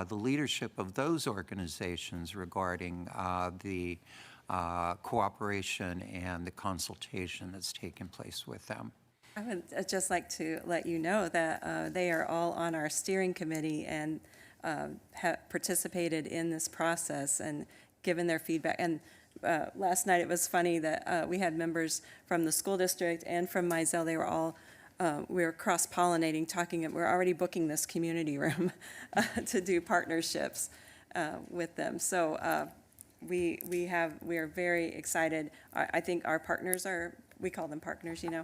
the leadership of those organizations regarding the cooperation and the consultation that's taken place with them. I would just like to let you know that they are all on our steering committee and have participated in this process and given their feedback. And last night it was funny that we had members from the school district and from Mizell. They were all, we were cross-pollinating, talking, we're already booking this community room to do partnerships with them. So we are very excited. I think our partners are, we call them partners, you know.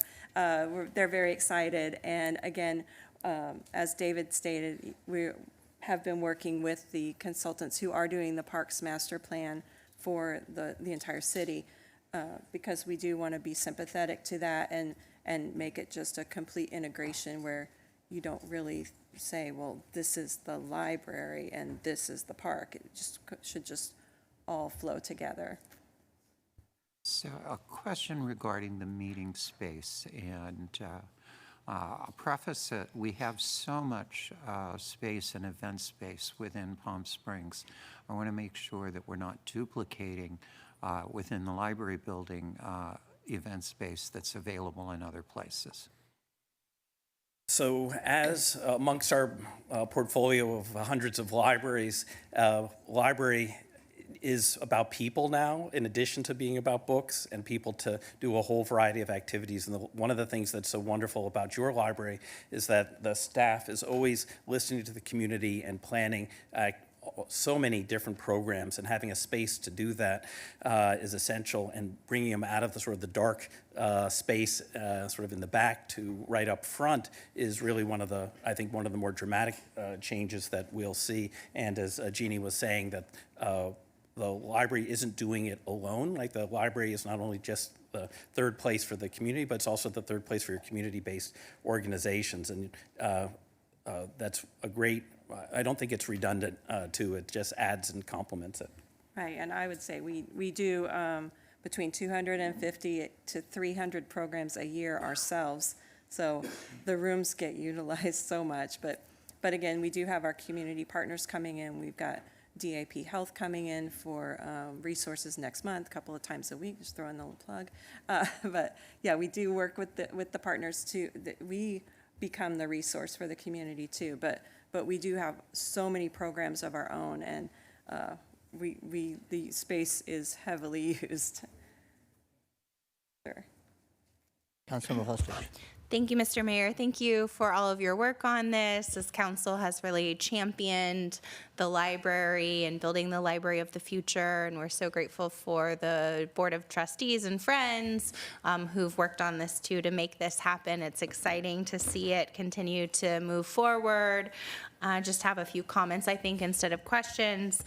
They're very excited. And again, as David stated, we have been working with the consultants who are doing the Parks Master Plan for the entire city, because we do want to be sympathetic to that and make it just a complete integration where you don't really say, well, this is the library and this is the park. It just should just all flow together. So a question regarding the meeting space, and I'll preface it, we have so much space and event space within Palm Springs. I want to make sure that we're not duplicating within the library building event space that's available in other places. So as amongst our portfolio of hundreds of libraries, library is about people now, in addition to being about books, and people to do a whole variety of activities. And one of the things that's so wonderful about your library is that the staff is always listening to the community and planning so many different programs, and having a space to do that is essential, and bringing them out of the sort of the dark space sort of in the back to right up front is really one of the, I think, one of the more dramatic changes that we'll see. And as Jeannie was saying, that the library isn't doing it alone. Like, the library is not only just the third place for the community, but it's also the third place for your community-based organizations. And that's a great, I don't think it's redundant too. It just adds and complements it. Right, and I would say we do between 250 to 300 programs a year ourselves. So the rooms get utilized so much. But again, we do have our community partners coming in. We've got DAP Health coming in for resources next month, a couple of times a week, just throwing a little plug. But yeah, we do work with the partners too. We become the resource for the community too, but we do have so many programs of our own, and the space is heavily used. Sure. Councilmember Holstridge. Thank you, Mr. Mayor. Thank you for all of your work on this. This council has really championed the library and building the library of the future, and we're so grateful for the Board of Trustees and friends who've worked on this too to make this happen. It's exciting to see it continue to move forward. Just have a few comments, I think, instead of questions.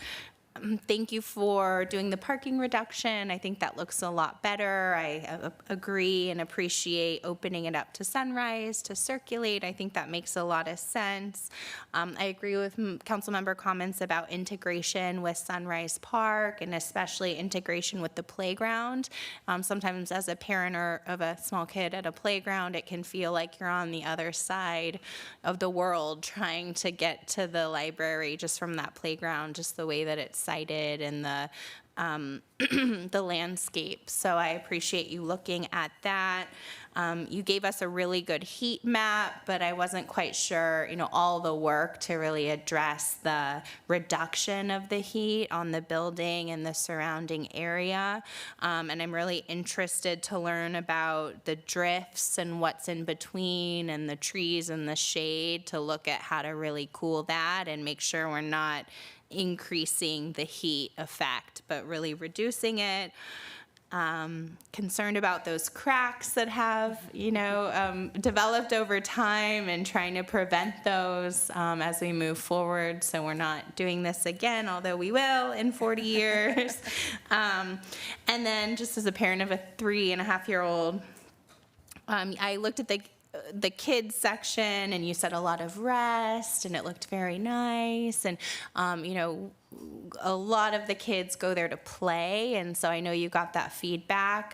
Thank you for doing the parking reduction. I think that looks a lot better. I agree and appreciate opening it up to Sunrise, to circulate. I think that makes a lot of sense. I agree with council member comments about integration with Sunrise Park and especially integration with the playground. Sometimes as a parent or of a small kid at a playground, it can feel like you're on the other side of the world trying to get to the library just from that playground, just the way that it's cited and the landscape. So I appreciate you looking at that. You gave us a really good heat map, but I wasn't quite sure, all the work to really address the reduction of the heat on the building and the surrounding area. And I'm really interested to learn about the drifts and what's in between and the trees and the shade to look at how to really cool that and make sure we're not increasing the heat effect, but really reducing it. Concerned about those cracks that have, developed over time and trying to prevent those as we move forward so we're not doing this again, although we will in 40 years. And then just as a parent of a 3.5-year-old, I looked at the kids section and you said a lot of rest and it looked very nice and a lot of the kids go there to play, and so I know you got that feedback.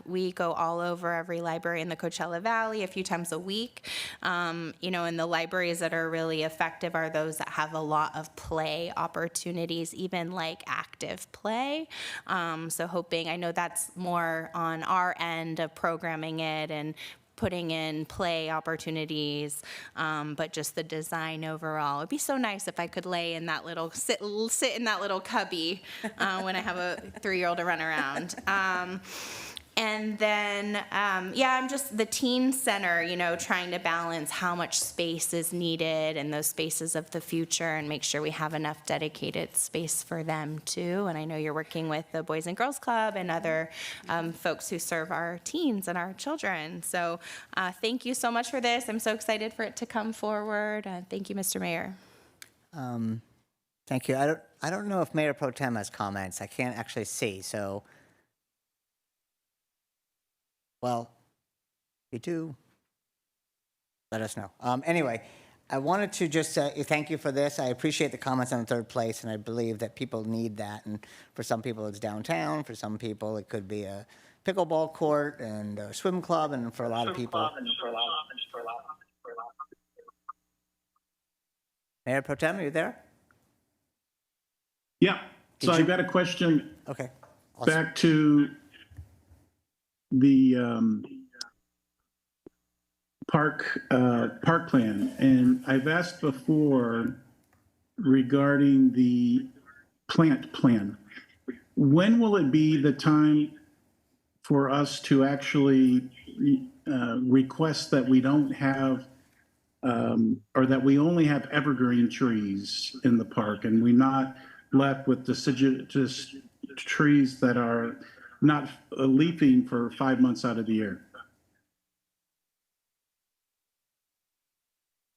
We go all over every library in the Coachella Valley a few times a week. And the libraries that are really effective are those that have a lot of play opportunities, even like active play. So hoping, I know that's more on our end of programming it and putting in play opportunities, but just the design overall. It'd be so nice if I could lay in that little, sit in that little cubby when I have a 3-year-old to run around. And then, I'm just the teen center, trying to balance how much space is needed and those spaces of the future and make sure we have enough dedicated space for them too. And I know you're working with the Boys and Girls Club and other folks who serve our teens and our children. So thank you so much for this. I'm so excited for it to come forward. Thank you, Mr. Mayor. Thank you. I don't know if Mayor Pro Tem has comments. I can't actually see, so. Well, if you do, let us know. Anyway, I wanted to just thank you for this. I appreciate the comments on the third place, and I believe that people need that. And for some people, it's downtown. For some people, it could be a pickleball court and a swim club, and for a lot of people. Mayor Pro Tem, are you there? Yeah. So I've got a question. Okay. Back to the park plan, and I've asked before regarding the plant plan. When will it be the time for us to actually request that we don't have or that we only have evergreen trees in the park and we're not left with deciduous trees that are not leafing for 5 months out of the year?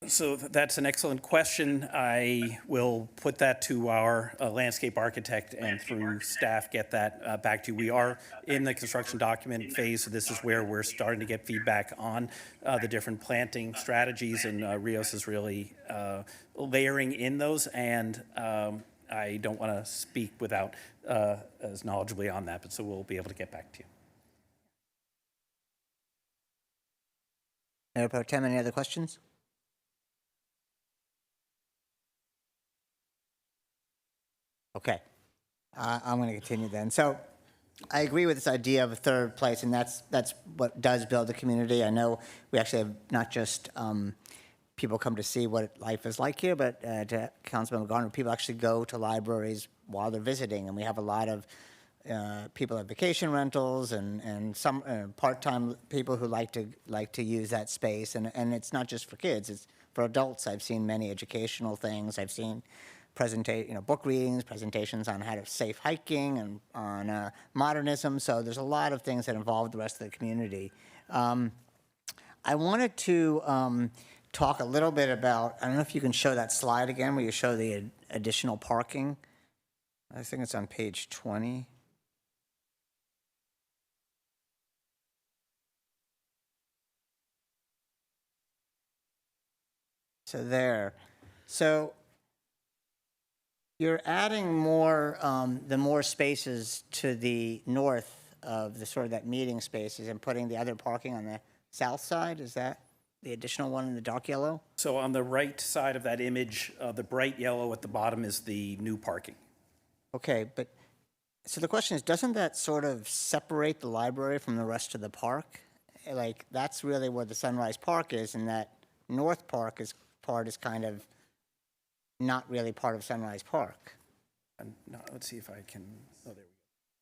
So that's an excellent question. I will put that to our landscape architect and through staff get that back to you. We are in the construction document phase, so this is where we're starting to get feedback on the different planting strategies, and Rios is really layering in those, and I don't want to speak without as knowledgeably on that, but so we'll be able to get back to you. Mayor Pro Tem, any other questions? Okay, I'm going to continue then. So I agree with this idea of a third place, and that's what does build the community. I know we actually have not just people come to see what life is like here, but to Councilmember Garner, people actually go to libraries while they're visiting, and we have a lot of people at vacation rentals and some part-time people who like to use that space, and it's not just for kids; it's for adults. I've seen many educational things. I've seen book readings, presentations on how to safe hiking and on modernism. So there's a lot of things that involve the rest of the community. I wanted to talk a little bit about, I don't know if you can show that slide again where you show the additional parking. I think it's on page 20. So there. So you're adding more, the more spaces to the north of the sort of that meeting spaces and putting the other parking on the south side? Is that the additional one in the dark yellow? So on the right side of that image, the bright yellow at the bottom is the new parking. Okay, but, so the question is, doesn't that sort of separate the library from the rest of the park? Like, that's really where the Sunrise Park is, and that North Park part is kind of not really part of Sunrise Park. And no, let's see if I can, oh, there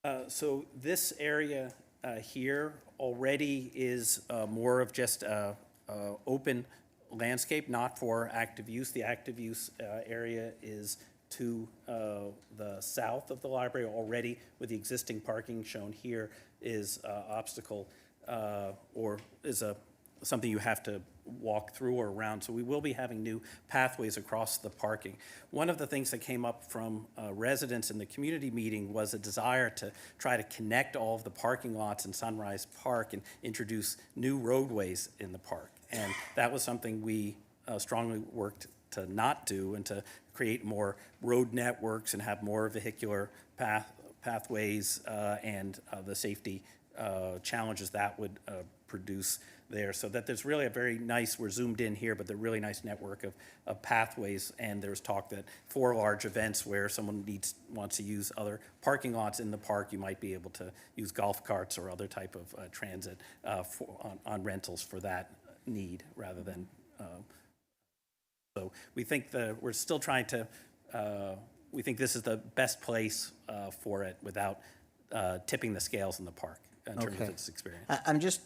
we go. So this area here already is more of just open landscape, not for active use. The active use area is to the south of the library already, with the existing parking shown here is obstacle or is something you have to walk through or around. So we will be having new pathways across the parking. One of the things that came up from residents in the community meeting was a desire to try to connect all of the parking lots in Sunrise Park and introduce new roadways in the park. And that was something we strongly worked to not do, and to create more road networks and have more vehicular pathways and the safety challenges that would produce there. So that there's really a very nice, we're zoomed in here, but the really nice network of pathways. And there's talk that for large events where someone wants to use other parking lots in the park, you might be able to use golf carts or other type of transit on rentals for that need, rather than so we think we're still trying to, we think this is the best place for it without tipping the scales in the park in terms of its experience.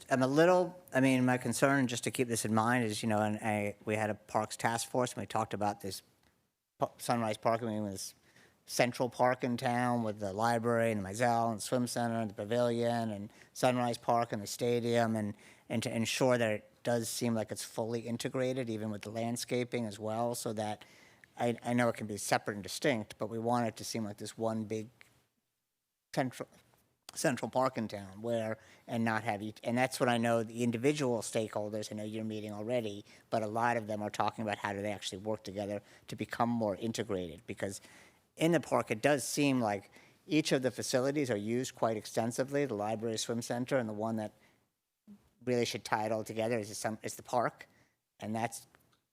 I'm a little, I mean, my concern, just to keep this in mind, is, you know, and we had a Parks Task Force, and we talked about this Sunrise Park, I mean, this central park in town with the library and the Mizell and the swim center and the pavilion and Sunrise Park and the stadium, and to ensure that it does seem like it's fully integrated, even with the landscaping as well, so that I know it can be separate and distinct, but we want it to seem like this one big central park in town, where, and not have each, and that's what I know the individual stakeholders, I know you're meeting already, but a lot of them are talking about how do they actually work together to become more integrated, because in the park, it does seem like each of the facilities are used quite extensively, the library, swim center, and the one that really should tie it all together is the park, and that's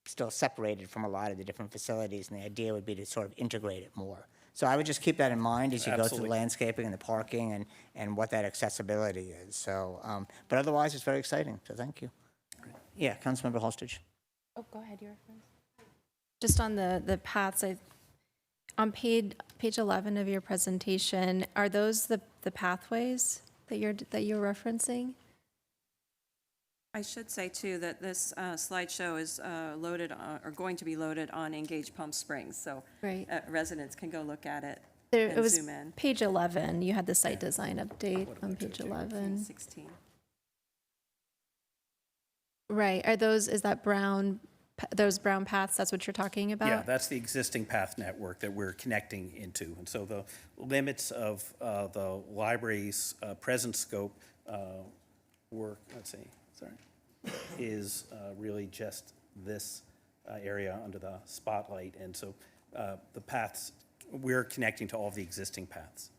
still separated from a lot of the different facilities, and the idea would be to sort of integrate it more. So I would just keep that in mind as you go through the Absolutely. landscaping and the parking and what that accessibility is. So, but otherwise, it's very exciting, so thank you. Yeah, Councilmember Holstage. Oh, go ahead, you're first. Just on the paths, on page 11 of your presentation, are those the pathways that you're referencing? I should say, too, that this slideshow is loaded on, or going to be loaded on Engage Palm Springs, so Right. Residents can go look at it It and was zoom in. page 11. You had the site design update on page 11. 16. Right. Is that those brown paths? That's what you're talking about? Yeah, that's the existing path network that we're connecting into. And so the limits of the library's present scope is really just this area under the spotlight. And so the paths, we're connecting to all of the existing paths.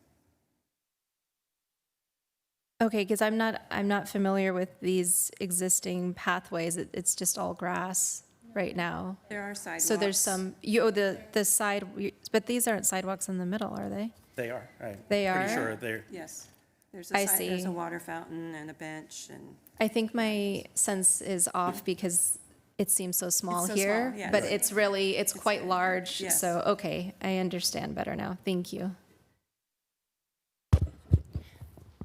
Okay, because I'm not familiar with these existing pathways. It's just all grass right now. There are sidewalks. So there's the side, but these aren't sidewalks in the middle, are they? They are, right? They Pretty are? sure they're. Yes. There's I There's see. a water fountain and a bench, and I think my sense is off because it seems so small It's so here, small, yes. but it's quite large. Yes. So, okay, I understand better now. Thank you.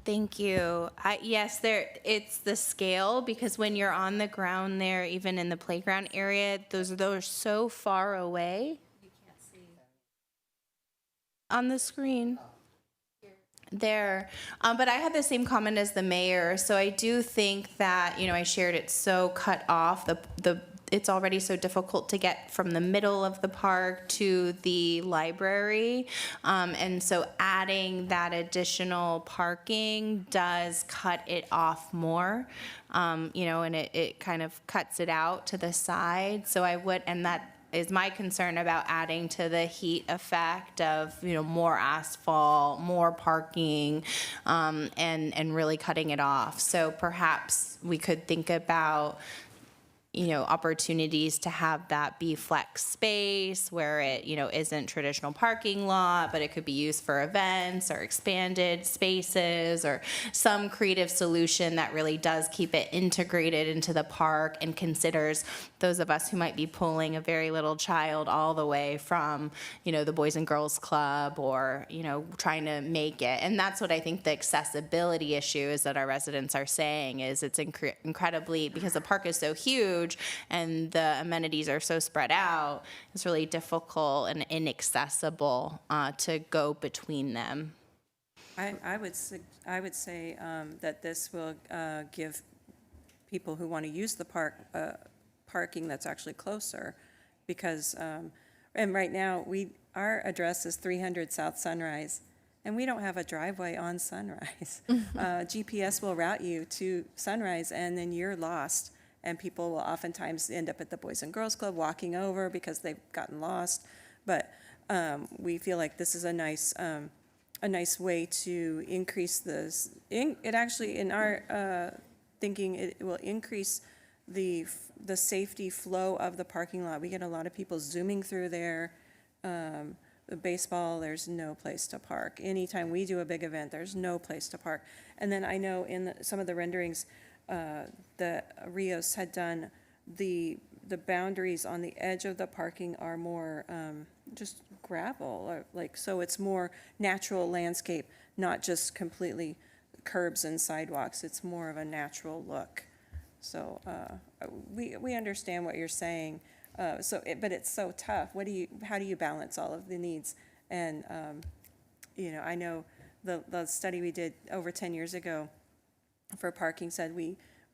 Thank you. Yes, it's the scale, because when you're on the ground there, even in the playground area, those are so far away. You can't see on the screen. There, but I had the same comment as the mayor, so I do think that, I shared it so cut off, it's already so difficult to get from the middle of the park to the library. And so adding that additional parking does cut it off more, and it kind of cuts it out to the side. So and that is my concern about adding to the heat effect of, more asphalt, more parking, and really cutting it off. So perhaps we could think about, opportunities to have that be flex space where it, isn't traditional parking lot, but it could be used for events or expanded spaces or some creative solution that really does keep it integrated into the park and considers those of us who might be pulling a very little child all the way from, the Boys and Girls Club or, trying to make it. And that's what I think the accessibility issue is that our residents are saying is it's incredibly, because the park is so huge and the amenities are so spread out, it's really difficult and inaccessible to go between them. I would say that this will give people who want to use the park parking that's actually closer, because and right now our address is 300 South Sunrise, and we don't have a driveway on Sunrise. GPS will route you to Sunrise, and then you're lost. And people will oftentimes end up at the Boys and Girls Club walking over because they've gotten lost. But we feel like this is a nice way to increase this. It actually, in our thinking, it will increase the safety flow of the parking lot. We get a lot of people zooming through there. The baseball, there's no place to park. Anytime we do a big event, there's no place to park. And then I know in some of the renderings, the Rios had done, the boundaries on the edge of the parking are more just gravel, or so it's more natural landscape, not just completely curbs and sidewalks. It's more of a natural look. So we understand what you're saying. But it's so tough. How do you balance all of the needs? And I know the study we did over 10 years ago for parking said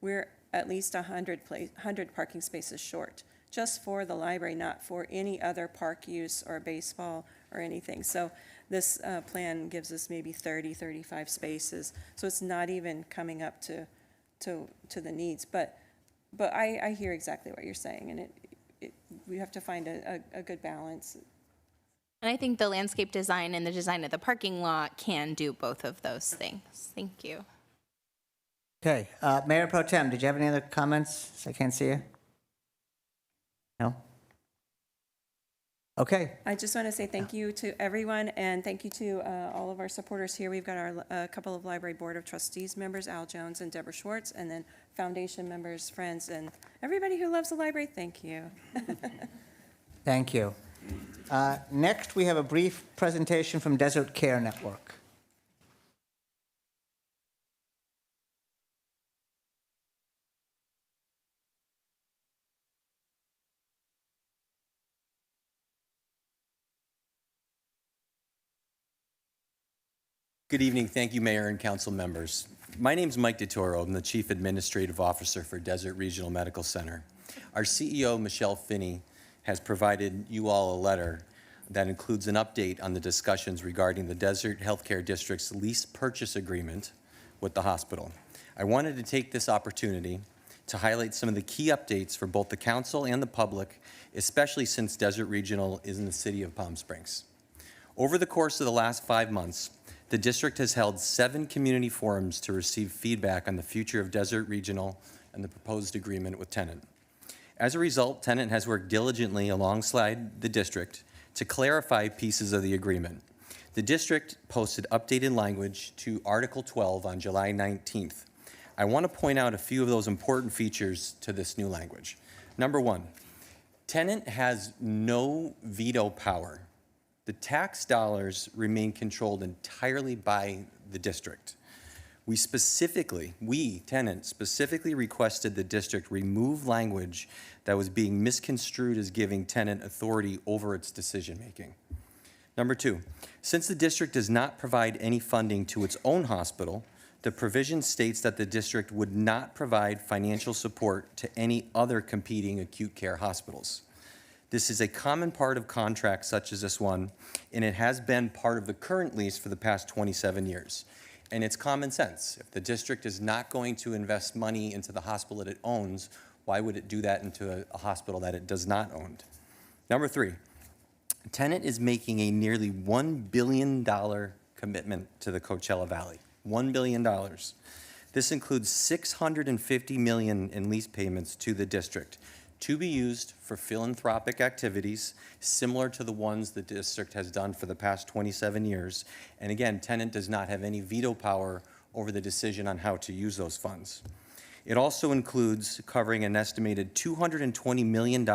we're at least 100 parking spaces short, just for the library, not for any other park use or baseball or anything. So this plan gives us maybe 30, 35 spaces. So it's not even coming up to the needs. But I hear exactly what you're saying, and we have to find a good balance. And I think the landscape design and the design of the parking lot can do both of those things. Thank you. Okay, Mayor Pro Tem, did you have any other comments? I can't see you. No? Okay. I just want to say thank you to everyone, and thank you to all of our supporters here. We've got our couple of Library Board of Trustees members, Al Jones and Deborah Schwartz, and then foundation members, friends, and everybody who loves the library. Thank you. Thank you. Next, we have a brief presentation from Desert Care Network. Good evening. Thank you, Mayor and Council members. My name is Mike DeToro. I'm the Chief Administrative Officer for Desert Regional Medical Center. Our CEO, Michelle Finney, has provided you all a letter that includes an update on the discussions regarding the Desert Healthcare District's lease purchase agreement with the hospital. I wanted to take this opportunity to highlight some of the key updates for both the Council and the public, especially since Desert Regional is in the city of Palm Springs. Over the course of the last 5 months, the district has held 7 community forums to receive feedback on the future of Desert Regional and the proposed agreement with Tenet. As a result, Tenet has worked diligently alongside the district to clarify pieces of the agreement. The district posted updated language to Article 12 on July 19th. I want to point out a few of those important features to this new language. Number 1, Tenet has no veto power. The tax dollars remain controlled entirely by the district. Tenet, specifically requested the district remove language that was being misconstrued as giving Tenet authority over its decision-making. Number 2, since the district does not provide any funding to its own hospital, The provision states that the district would not provide financial support to any other competing acute care hospitals. This is a common part of contracts such as this one, and it has been part of the current lease for the past 27 years. And it's common sense. If the district is not going to invest money into the hospital that it owns, why would it do that into a hospital that it does not own? Number 3, Tenet is making a nearly $1 billion commitment to the Coachella Valley. $1 billion. This includes $650 million in lease payments to the district to be used for philanthropic activities similar to the ones the district has done for the past 27 years. And again, Tenet does not have any veto power over the decision on how to use those funds. It also includes covering an estimated $220 million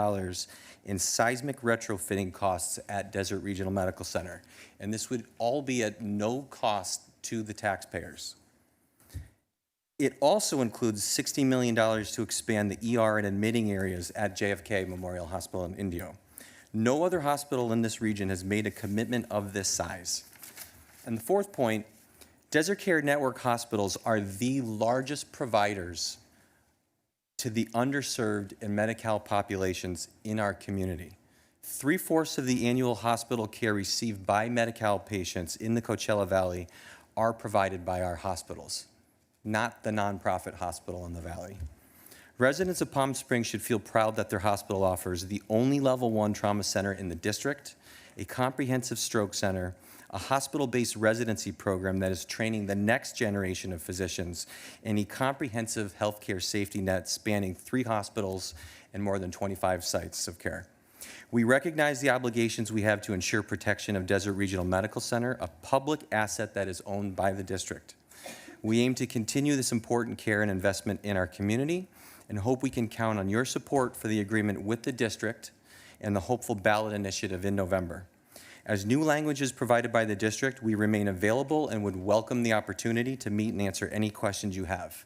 in seismic retrofitting costs at Desert Regional Medical Center. And this would all be at no cost to the taxpayers. It also includes $60 million to expand the ER and admitting areas at JFK Memorial Hospital in Indio. No other hospital in this region has made a commitment of this size. And the fourth point, Desert Care Network hospitals are the largest providers to the underserved and Medi-Cal populations in our community. 3/4 of the annual hospital care received by Medi-Cal patients in the Coachella Valley are provided by our hospitals, not the nonprofit hospital in the valley. Residents of Palm Springs should feel proud that their hospital offers the only Level 1 trauma center in the district, a comprehensive stroke center, a hospital-based residency program that is training the next generation of physicians, and a comprehensive healthcare safety net spanning 3 hospitals and more than 25 sites of care. We recognize the obligations we have to ensure protection of Desert Regional Medical Center, a public asset that is owned by the district. We aim to continue this important care and investment in our community and hope we can count on your support for the agreement with the district and the hopeful ballot initiative in November. As new language is provided by the district, we remain available and would welcome the opportunity to meet and answer any questions you have.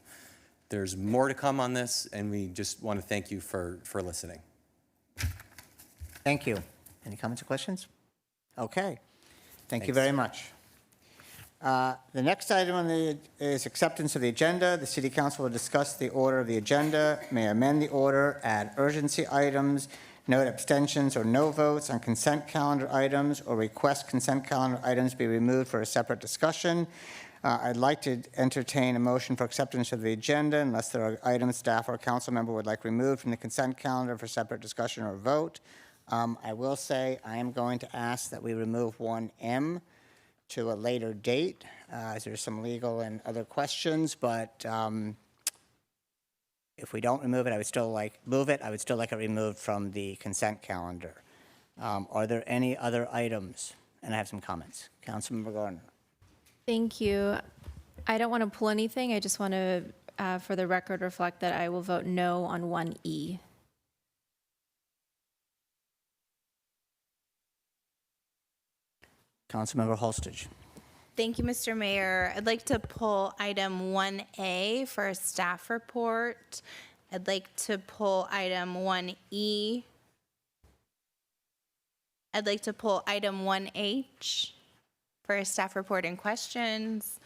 There's more to come on this, and we just want to thank you for listening. Thank you. Any comments or questions? Okay. Thank you very much. The next item on the is acceptance of the agenda. The City Council will discuss the order of the agenda, may amend the order, add urgency items, note abstentions or no votes on consent calendar items, or request consent calendar items be removed for a separate discussion. I'd like to entertain a motion for acceptance of the agenda unless there are items staff or a council member would like removed from the consent calendar for separate discussion or vote. I will say I am going to ask that we remove 1M to a later date, as there's some legal and other questions, but if we don't remove it, I would still like it removed from the consent calendar. Are there any other items? And I have some comments. Councilmember Gardner. Thank you. I don't want to pull anything. I just want to, for the record, reflect that I will vote no on 1E. Councilmember Holstage. Thank you, Mr. Mayor. I'd like to pull item 1A for a staff report. I'd like to pull item 1E. I'd like to pull item 1H for a staff report and questions.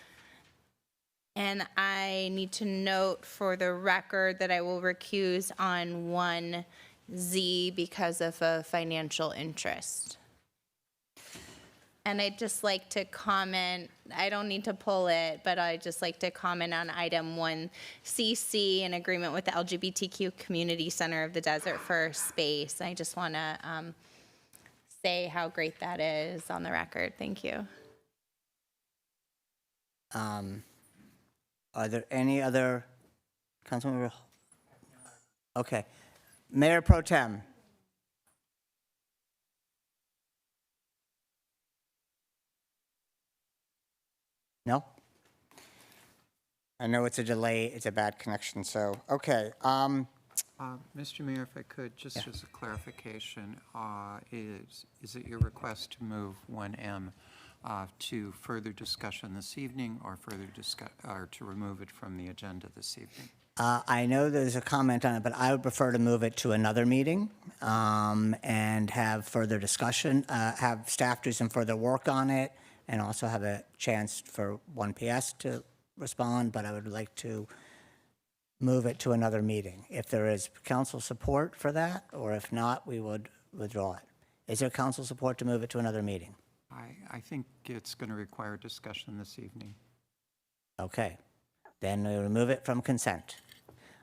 And I need to note for the record that I will recuse on 1Z because of a financial interest. And I'd just like to comment, I don't need to pull it, but I'd just like to comment on item 1CC in agreement with the LGBTQ Community Center of the Desert for space. I just want to say how great that is on the record. Thank you. Are there any other Councilmember? Okay. Mayor Pro Tem. No? I know it's a delay, it's a bad connection, so, okay. Mr. Mayor, if I could, just as a clarification, is it your request to move 1M to further discussion this evening or or to remove it from the agenda this evening? I know there's a comment on it, but I would prefer to move it to another meeting and have further discussion, have staff do some further work on it, and also have a chance for 1PS to respond, but I would like to move it to another meeting. If there is council support for that, or if not, we would withdraw it. Is there council support to move it to another meeting? I think it's going to require discussion this evening. Okay, then we remove it from consent.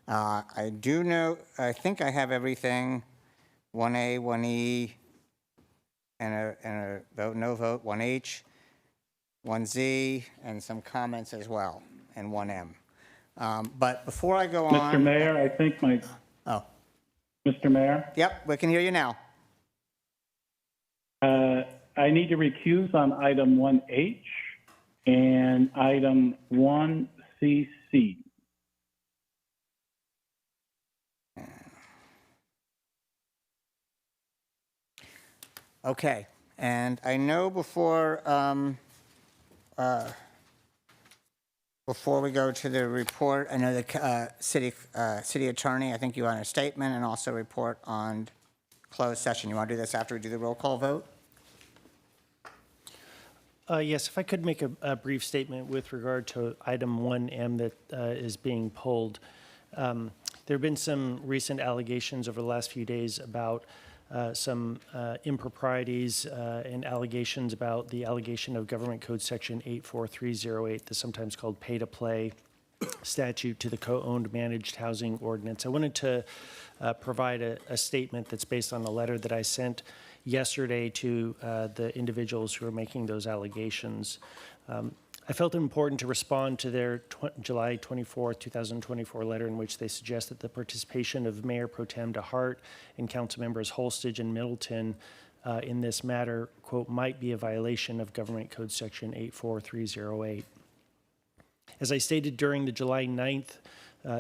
I do know, I think I have everything, 1A, 1E, and a vote, no vote, 1H, 1Z, and some comments as well, and 1M. But before I go on. Mr. Mayor, I think my. Oh. Mr. Mayor? Yep, we can hear you now. I need to recuse on item 1H and item 1CC. Okay, and I know before we go to the report, I know the city attorney, I think you want a statement and also report on closed session. You want to do this after we do the roll call vote? Yes, if I could make a brief statement with regard to item 1M that is being pulled. There have been some recent allegations over the last few days about some improprieties and allegations about the allegation of Government Code Section 84308, the sometimes called pay-to-play statute to the co-owned managed housing ordinance. I wanted to provide a statement that's based on a letter that I sent yesterday to the individuals who are making those allegations. I felt it important to respond to their July 24, 2024 letter in which they suggest that the participation of Mayor Pro Tem DeHart and council members Holstage and Middleton in this matter, quote, might be a violation of Government Code Section 84308. As I stated during the July 9th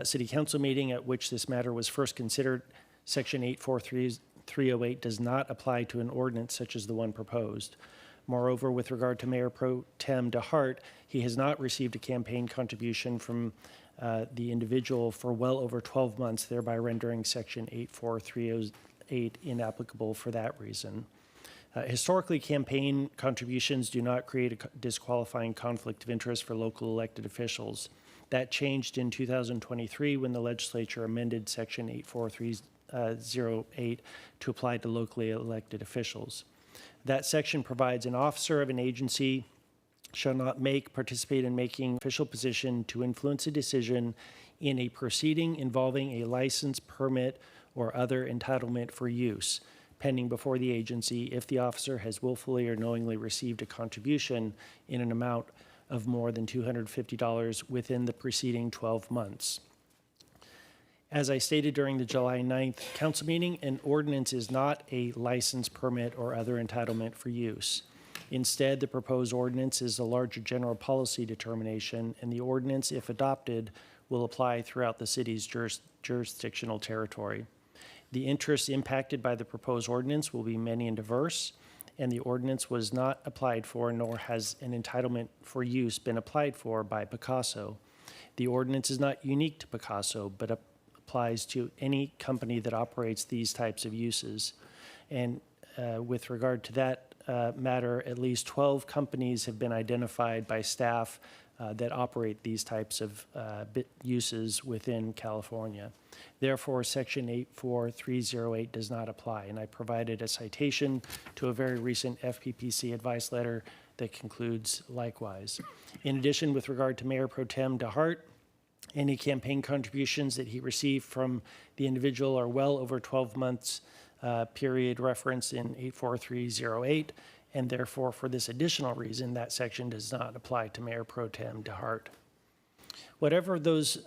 City Council meeting at which this matter was first considered, Section 84308 does not apply to an ordinance such as the one proposed. Moreover, with regard to Mayor Pro Tem DeHart, he has not received a campaign contribution from the individual for well over 12 months, thereby rendering Section 84308 inapplicable for that reason. Historically, campaign contributions do not create a disqualifying conflict of interest for local elected officials. That changed in 2023 when the legislature amended Section 84308 to apply to locally elected officials. That section provides an officer of an agency shall not participate in making official position to influence a decision in a proceeding involving a license, permit, or other entitlement for use, pending before the agency if the officer has willfully or knowingly received a contribution in an amount of more than $250 within the preceding 12 months. As I stated during the July 9th council meeting, an ordinance is not a license, permit, or other entitlement for use. Instead, the proposed ordinance is a larger general policy determination, and the ordinance, if adopted, will apply throughout the city's jurisdictional territory. The interests impacted by the proposed ordinance will be many and diverse, and the ordinance was not applied for, nor has an entitlement for use been applied for by Picasso. The ordinance is not unique to Picasso, but applies to any company that operates these types of uses. And with regard to that matter, at least 12 companies have been identified by staff that operate these types of uses within California. Therefore, Section 84308 does not apply, and I provided a citation to a very recent FPPC advice letter that concludes likewise. In addition, with regard to Mayor Pro Tem DeHart, any campaign contributions that he received from the individual are well over 12 months period referenced in 84308, and therefore, for this additional reason, that section does not apply to Mayor Pro Tem DeHart. Whatever those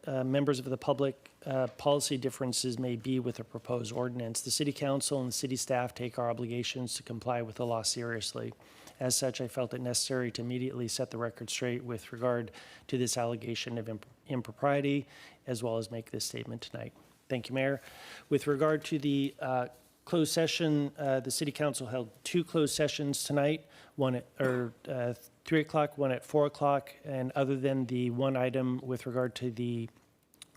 members of the public policy differences may be with the proposed ordinance, the City Council and the city staff take our obligations to comply with the law seriously. As such, I felt it necessary to immediately set the record straight with regard to this allegation of impropriety, as well as make this statement tonight. Thank you, Mayor. With regard to the closed session, the City Council held 2 closed sessions tonight, one at 3 o'clock, one at 4 o'clock, and other than the one item with regard to the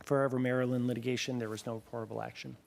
Forever Maryland litigation, there was no reportable action.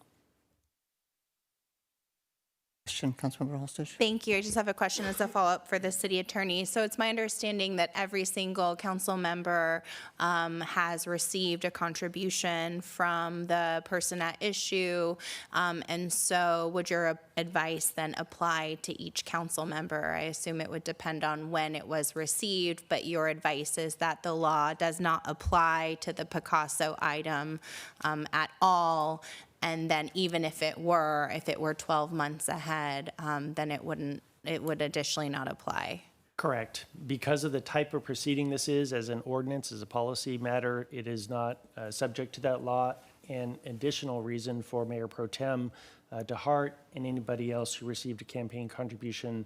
Question, Councilmember Holstich? Thank you. I just have a question as a follow-up for the city attorney. So it's my understanding that every single council member has received a contribution from the person at issue. And so would your advice then apply to each council member? I assume it would depend on when it was received, but your advice is that the law does not apply to the Picasso item at all. And then even if it were 12 months ahead, then it would additionally not apply. Correct. Because of the type of proceeding this is, as an ordinance, as a policy matter, it is not subject to that law. And additional reason for Mayor Pro Tem DeHart and anybody else who received a campaign contribution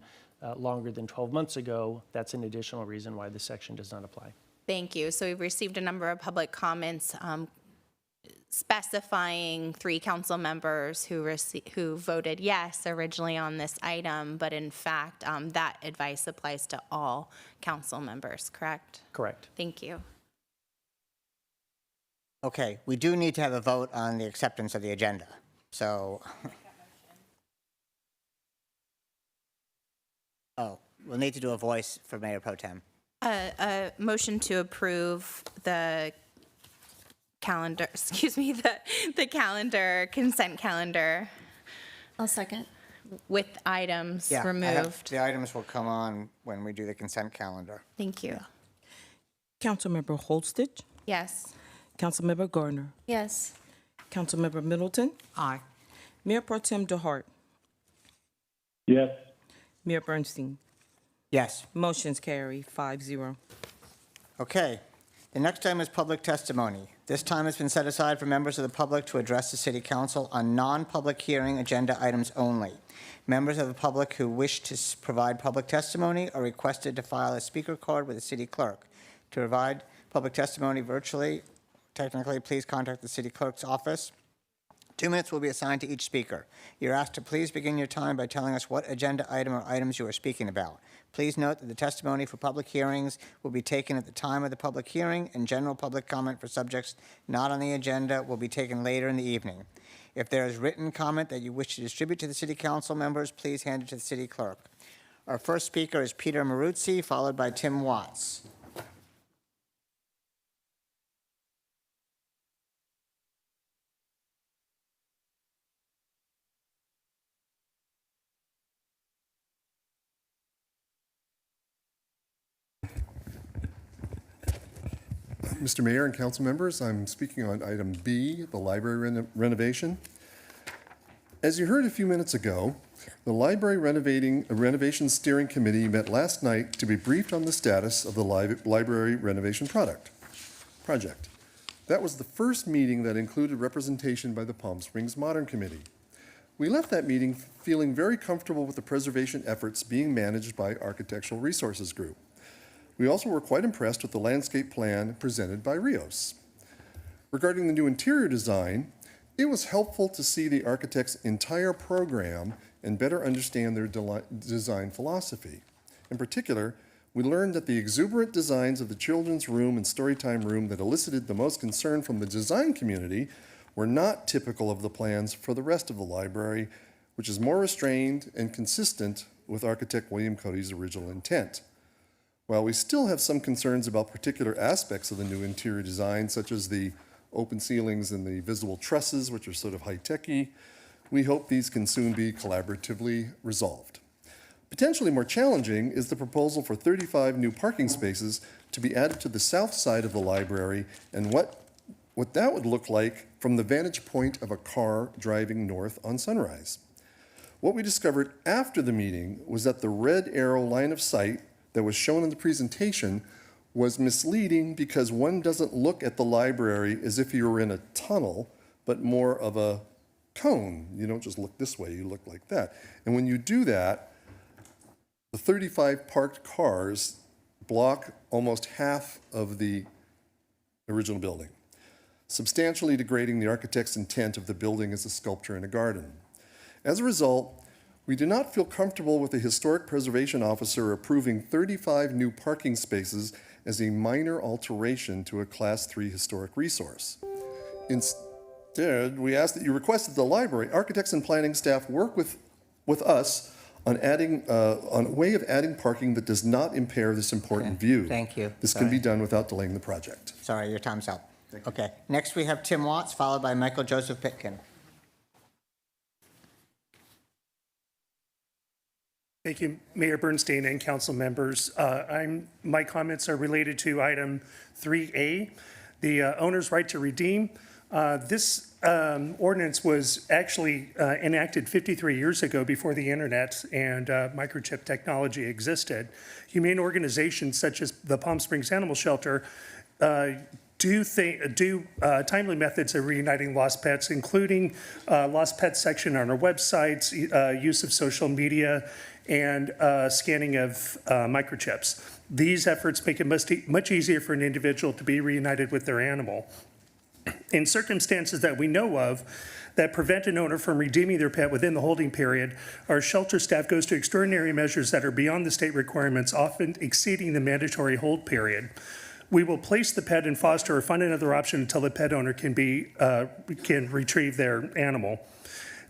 longer than 12 months ago, that's an additional reason why this section does not apply. Thank you. So we've received a number of public comments specifying 3 council members who voted yes originally on this item, but in fact, that advice applies to all council members, correct? Correct. Thank you. Okay, we do need to have a vote on the acceptance of the agenda. So, we'll need to do a voice for Mayor Pro Tem. A motion to approve the calendar, the calendar, consent calendar. I'll second. With items Yeah, removed. the items will come on when we do the consent calendar. Thank you. Councilmember Holstich, Yes. Councilmember Gardner, Yes. Councilmember Middleton, Aye. Mayor Pro Tem DeHart, Yes. Mayor Bernstein. Yes. Motion's carry 5-0. Okay. The next item is public testimony. This time has been set aside for members of the public to address the City Council on non-public hearing agenda items only. Members of the public who wish to provide public testimony are requested to file a speaker card with the city clerk. To provide public testimony virtually, technically, please contact the city clerk's office. 2 minutes will be assigned to each speaker. You're asked to please begin your time by telling us what agenda item or items you are speaking about. Please note that the testimony for public hearings will be taken at the time of the public hearing, and general public comment for subjects not on the agenda will be taken later in the evening. If there is written comment that you wish to distribute to the city council members, please hand it to the city clerk. Our first speaker is Peter Maruzzi, followed by Tim Watts. Mr. Mayor and council members, I'm speaking on item B, the library renovation. As you heard a few minutes ago, the Library Renovation Steering Committee met last night to be briefed on the status of the library renovation project. That was the first meeting that included representation by the Palm Springs Modern Committee. We left that meeting feeling very comfortable with the preservation efforts being managed by Architectural Resources Group. We also were quite impressed with the landscape plan presented by Rios. Regarding the new interior design, it was helpful to see the architect's entire program and better understand their design philosophy. In particular, we learned that the exuberant designs of the children's room and storytime room that elicited the most concern from the design community were not typical of the plans for the rest of the library, which is more restrained and consistent with architect William Cody's original intent. While we still have some concerns about particular aspects of the new interior design, such as the open ceilings and the visible trusses, which are sort of high-techy, we hope these can soon be collaboratively resolved. Potentially more challenging is the proposal for 35 new parking spaces to be added to the south side of the library and what that would look like from the vantage point of a car driving north on Sunrise. What we discovered after the meeting was that the red arrow line of sight that was shown in the presentation was misleading because one doesn't look at the library as if you were in a tunnel, but more of a cone. You don't just look this way, you look like that. And when you do that, the 35 parked cars block almost half of the original building, substantially degrading the architect's intent of the building as a sculpture in a garden. As a result, we do not feel comfortable with the Historic Preservation Officer approving 35 new parking spaces as a minor alteration to a Class 3 historic resource. Instead, we ask that you request that the library, architects and planning staff work with with us on a way of adding parking that does not impair this important view. Thank you. This can be done without delaying the project. Sorry, your time's up. Okay. Next, we have Tim Watts, followed by Michael Joseph Pitkin. Thank you, Mayor Bernstein and council members. My comments are related to item 3A, the owner's right to redeem. This ordinance was actually enacted 53 years ago before the internet and microchip technology existed. Humane organizations such as the Palm Springs Animal Shelter do timely methods of reuniting lost pets, including lost pets section on our websites, use of social media, and scanning of microchips. These efforts make it much easier for an individual to be reunited with their animal. In circumstances that we know of that prevent an owner from redeeming their pet within the holding period, our shelter staff goes to extraordinary measures that are beyond the state requirements, often exceeding the mandatory hold period. We will place the pet in foster or find another option until the pet owner can retrieve their animal.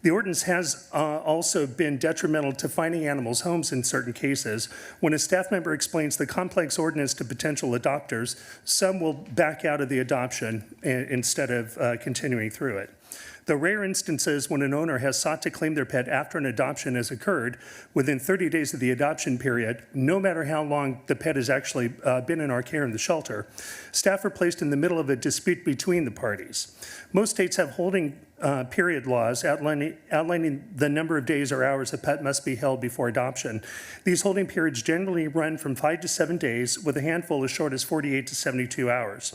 The ordinance has also been detrimental to finding animals homes in certain cases. When a staff member explains the complex ordinance to potential adopters, some will back out of the adoption instead of continuing through it. The rare instances when an owner has sought to claim their pet after an adoption has occurred within 30 days of the adoption period, no matter how long the pet has actually been in our care in the shelter, staff are placed in the middle of a dispute between the parties. Most states have holding period laws outlining the number of days or hours a pet must be held before adoption. These holding periods generally run from 5 to 7 days, with a handful as short as 48 to 72 hours.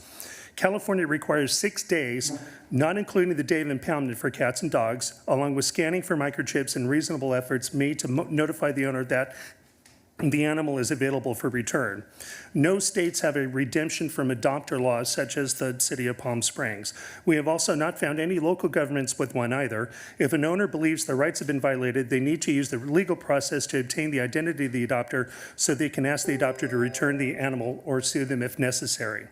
California requires 6 days, not including the day of impoundment for cats and dogs, along with scanning for microchips and reasonable efforts made to notify the owner that the animal is available for return. No states have a redemption from adopter laws such as the city of Palm Springs. We have also not found any local governments with one either. If an owner believes their rights have been violated, they need to use the legal process to obtain the identity of the adopter so they can ask the adopter to return the animal or sue them if necessary.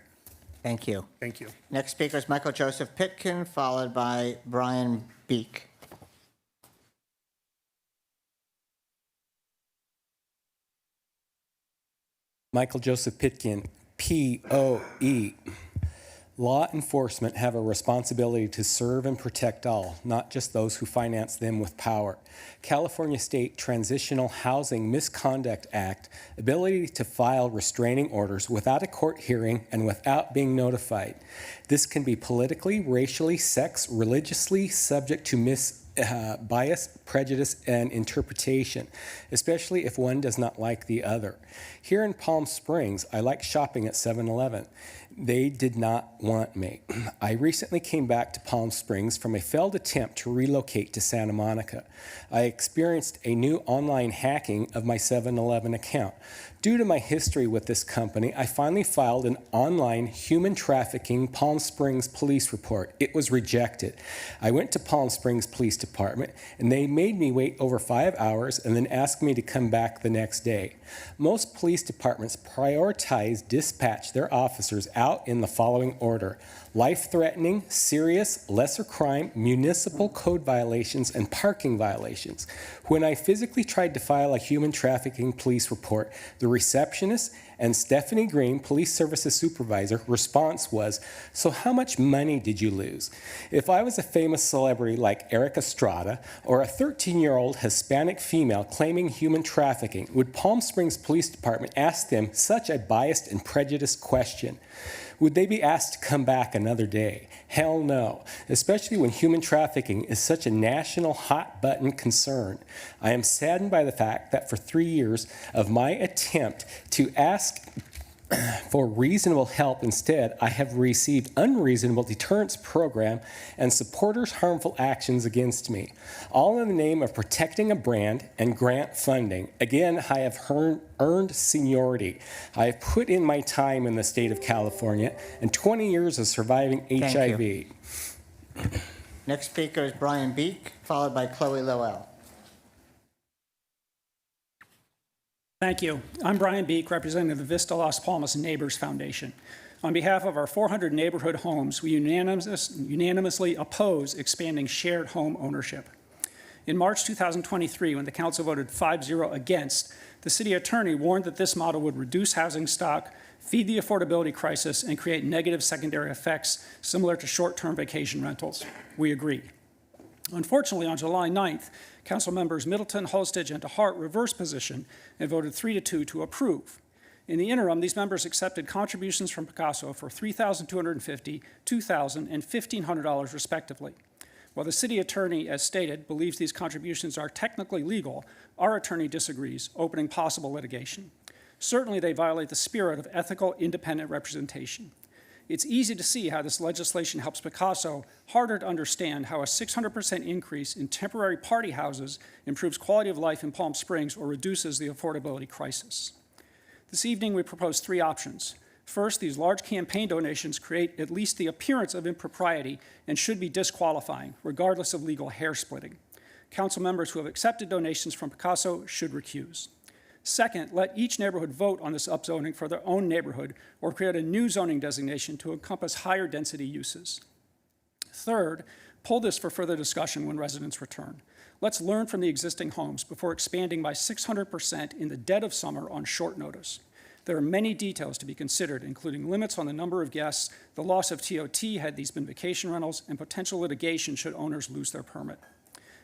Thank you. Thank you. Next speaker is Michael Joseph Pitkin, followed by Brian Beek. Michael Joseph Pitkin, P-O-E. Law enforcement have a responsibility to serve and protect all, not just those who finance them with power. California State Transitional Housing Misconduct Act, ability to file restraining orders without a court hearing and without being notified. This can be politically, racially, sex, religiously subject to bias, prejudice, and interpretation, especially if one does not like the other. Here in Palm Springs, I like shopping at 7-Eleven. They did not want me. I recently came back to Palm Springs from a failed attempt to relocate to Santa Monica. I experienced a new online hacking of my 7-Eleven account. Due to my history with this company, I finally filed an online human trafficking Palm Springs police report. It was rejected. I went to Palm Springs Police Department, and they made me wait over 5 hours and then asked me to come back the next day. Most police departments dispatch their officers out in the following order: life-threatening, serious, lesser crime, municipal code violations, and parking violations. When I physically tried to file a human trafficking police report, the receptionist and Stephanie Green, police services supervisor, response was, "So how much money did you lose?" If I was a famous celebrity like Eric Estrada or a 13-year-old Hispanic female claiming human trafficking, would Palm Springs Police Department ask them such a biased and prejudiced question? Would they be asked to come back another day? Hell no, especially when human trafficking is such a national hot-button concern. I am saddened by the fact that for 3 years of my attempt to ask for reasonable help, instead, I have received unreasonable deterrence program and supporters' harmful actions against me, all in the name of protecting a brand and grant funding. Again, I have earned seniority. I have put in my time in the state of California and 20 years of surviving HIV. You. Next speaker is Brian Beek, followed by Chloe Lowell. Thank you. I'm Brian Beek, representing the Vista Las Palmas Neighbors Foundation. On behalf of our 400 neighborhood homes, we unanimously oppose expanding shared home ownership. In March 2023, when the council voted 5-0 against, the city attorney warned that this model would reduce housing stock, feed the affordability crisis, and create negative secondary effects similar to short-term vacation rentals. We agree. Unfortunately, on July 9th, council members Middleton, Holstage, and DeHart reversed position and voted 3-2 to approve. In the interim, these members accepted contributions from Picasso for $3,250, $2,000, and $1,500 respectively. While the city attorney, as stated, believes these contributions are technically legal, our attorney disagrees, opening possible litigation. Certainly, they violate the spirit of ethical, independent representation. It's easy to see how this legislation helps Picasso, harder to understand how a 600% increase in temporary party houses improves quality of life in Palm Springs or reduces the affordability crisis. This evening, we propose 3 options. First, these large campaign donations create at least the appearance of impropriety and should be disqualifying, regardless of legal hair splitting. Council members who have accepted donations from Picasso should recuse. Second, let each neighborhood vote on this upzoning for their own neighborhood or create a new zoning designation to encompass higher density uses. Third, pull this for further discussion when residents return. Let's learn from the existing homes before expanding by 600% in the dead of summer on short notice. There are many details to be considered, including limits on the number of guests, the loss of TOT had these been vacation rentals, and potential litigation should owners lose their permit.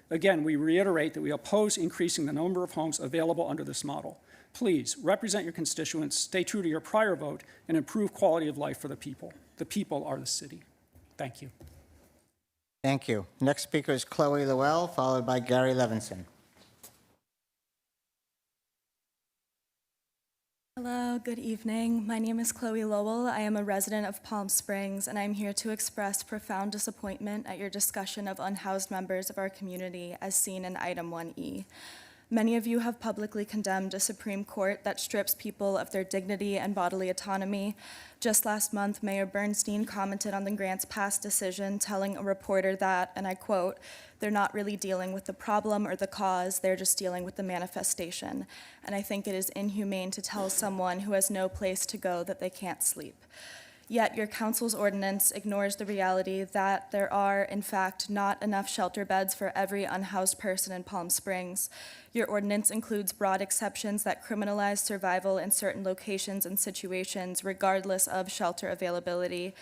Again, we reiterate that we oppose increasing the number of homes available under this model. Please represent your constituents, stay true to your prior vote, and improve quality of life for the people. The people are the city. Thank you. Thank you. Next speaker is Chloe Lowell, followed by Gary Levinson. Hello, good evening. My name is Chloe Lowell. I am a resident of Palm Springs, and I'm here to express profound disappointment at your discussion of unhoused members of our community as seen in item 1E. Many of you have publicly condemned a Supreme Court that strips people of their dignity and bodily autonomy. Just last month, Mayor Bernstein commented on the grant's past decision, telling a reporter that, and I quote, "They're not really dealing with the problem or the cause, they're just dealing with the manifestation." And I think it is inhumane to tell someone who has no place to go that they can't sleep. Yet your council's ordinance ignores the reality that there are, in fact, not enough shelter beds for every unhoused person in Palm Springs. Your ordinance includes broad exceptions that criminalize survival in certain locations and situations, regardless of shelter availability.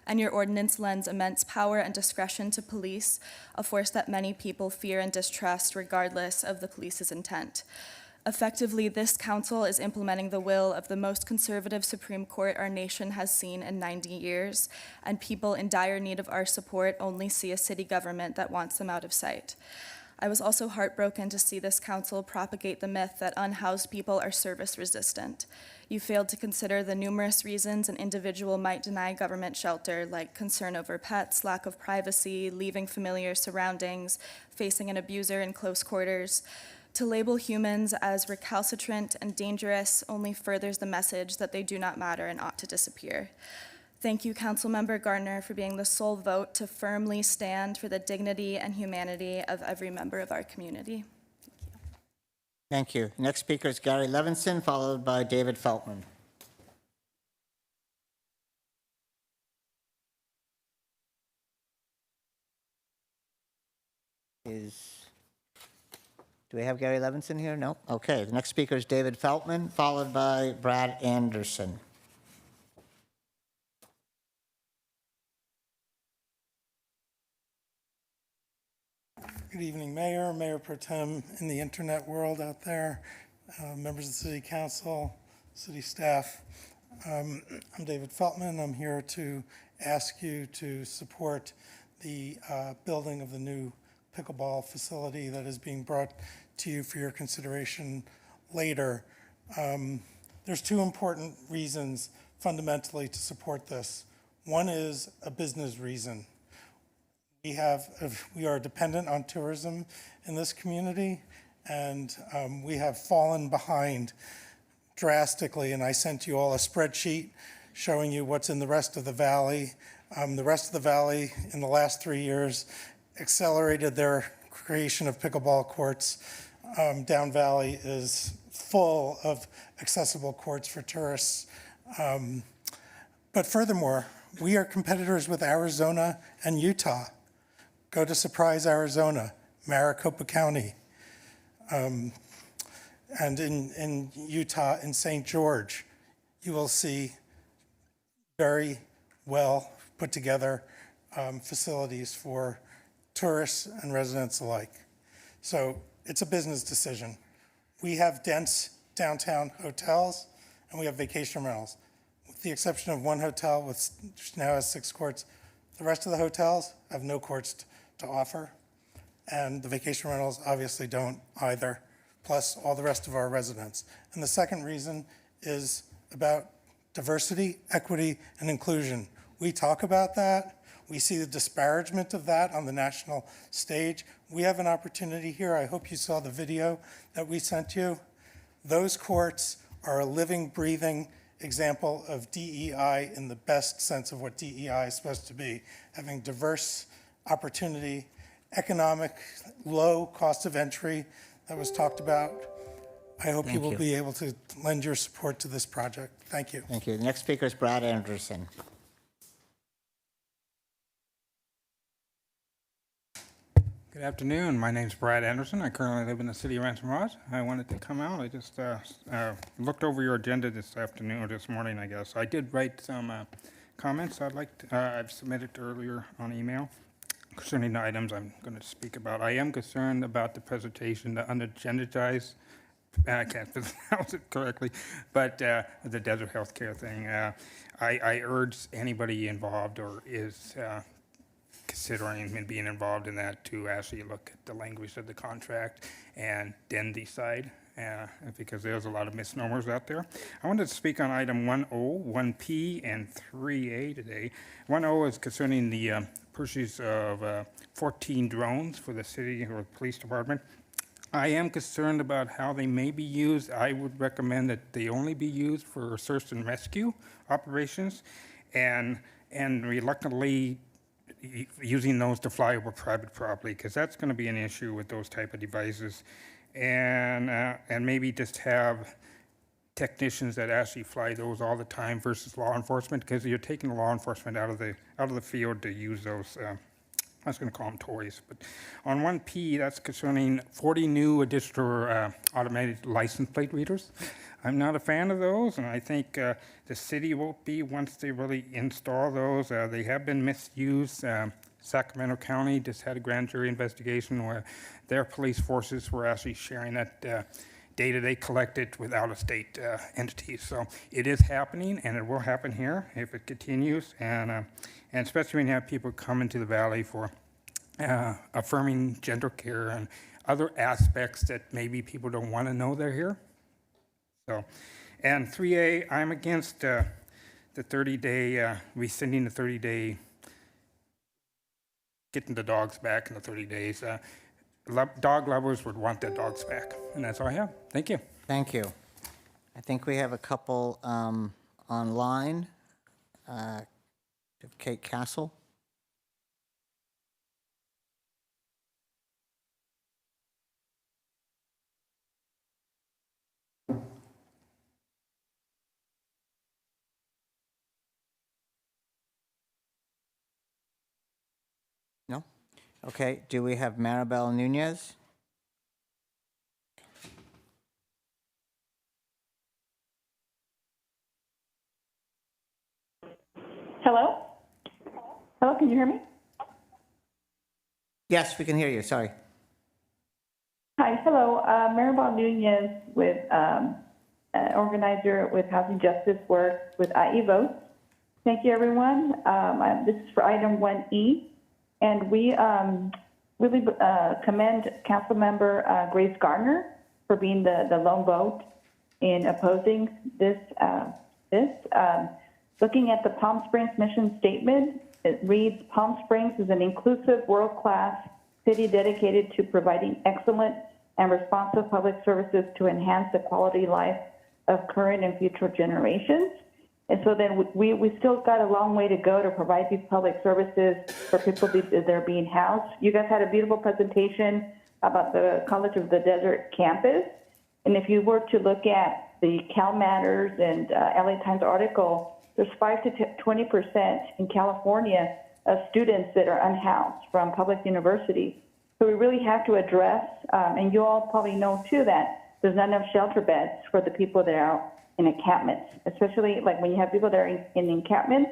And your ordinance lends immense power and discretion to police, a force that many people fear and distrust, regardless of the police's intent. Effectively, this council is implementing the will of the most conservative Supreme Court our nation has seen in 90 years, and people in dire need of our support only see a city government that wants them out of sight. I was also heartbroken to see this council propagate the myth that unhoused people are service resistant. You failed to consider the numerous reasons an individual might deny government shelter, like concern over pets, lack of privacy, leaving familiar surroundings, facing an abuser in close quarters. To label humans as recalcitrant and dangerous only furthers the message that they do not matter and ought to disappear. Thank you, Councilmember Gardner, for being the sole vote to firmly stand for the dignity and humanity of every member of our community. Thank you. Next speaker is Gary Levinson, followed by David Feltman. Do we have Gary Levinson here? No? Okay. The next speaker is David Feltman, followed by Brad Anderson. Good evening, Mayor, Mayor Pro Tem in the internet world out there, members of the City Council, city staff. I'm David Feltman. I'm here to ask you to support the building of the new pickleball facility that is being brought to you for your consideration later. There's 2 important reasons fundamentally to support this. One is a business reason. We are dependent on tourism in this community, and we have fallen behind drastically, and I sent you all a spreadsheet showing you what's in the rest of the valley. The rest of the valley in the last 3 years accelerated their creation of pickleball courts. Down Valley is full of accessible courts for tourists. But furthermore, we are competitors with Arizona and Utah. Go to Surprise, Arizona. Maricopa County, and in Utah, in St. George, you will see very well put together facilities for tourists and residents alike. So it's a business decision. We have dense downtown hotels and we have vacation rentals. With the exception of one hotel which now has 6 courts, the rest of the hotels have no courts to offer. And the vacation rentals obviously don't either, plus all the rest of our residents. And the second reason is about diversity, equity, and inclusion. We talk about that. We see the disparagement of that on the national stage. We have an opportunity here. I hope you saw the video that we sent you. Those courts are a living, breathing example of DEI in the best sense of what DEI is supposed to be, having diverse opportunity, economic, low cost of entry that was talked about. I hope you will be able to lend your support to this project. Thank you. Thank you. The next speaker is Brad Anderson. Good afternoon. My name's Brad Anderson. I currently live in the city of Ransom Ross. I wanted to come out. I just looked over your agenda this afternoon or this morning, I guess. I did write some comments I've submitted earlier on email concerning the items I'm going to speak about. I am concerned about the presentation, the unagendized, I can't pronounce it correctly, but the desert healthcare thing. I urge anybody involved or is considering and being involved in that to actually look at the language of the contract and then decide, because there's a lot of misnomers out there. I wanted to speak on item 1O, 1P, and 3A today. 1O is concerning the purchase of 14 drones for the city or police department. I am concerned about how they may be used. I would recommend that they only be used for search and rescue operations, and reluctantly using those to fly over private property, because that's going to be an issue with those type of devices, and maybe just have technicians that actually fly those all the time versus law enforcement, because you're taking law enforcement out of the field to use those. I was going to call them toys, but on 1P, that's concerning 40 new additional automated license plate readers. I'm not a fan of those, and I think the city will be once they really install those. They have been misused. Sacramento County just had a grand jury investigation where their police forces were actually sharing that data they collected with out-of-state entities. So it is happening, and it will happen here if it continues, and especially when you have people come into the valley for affirming gender care and other aspects that maybe people don't want to know they're here. So, and 3A, I'm against the 30-day, rescinding the 30-day, getting the dogs back in the 30 days. Dog lovers would want their dogs back, and that's all I have. Thank you. Thank you. I think we have a couple online. Kate Castle. No? Okay, do we have Maribel Nunez? Hello? Hello, can you hear me? Yes, we can hear you, sorry. Hi, hello. Maribel Nunez with organizer with Housing Justice Work with IE Votes. Thank you, everyone. This is for item 1E, and we really commend Councilmember Grace Gardner for being the lone vote in opposing this. Looking at the Palm Springs mission statement, it reads, Palm Springs is an inclusive, world-class city dedicated to providing excellent and responsive public services to enhance the quality of life of current and future generations. And so then we still got a long way to go to provide these public services for people that are being housed. You guys had a beautiful presentation about the College of the Desert campus. And if you were to look at the Cal Matters and LA Times article, there's 5 to 20% in California of students that are unhoused from public universities. So we really have to address, and you all probably know too that there's not enough shelter beds for the people that are out in encampments, especially like when you have people that are in encampments.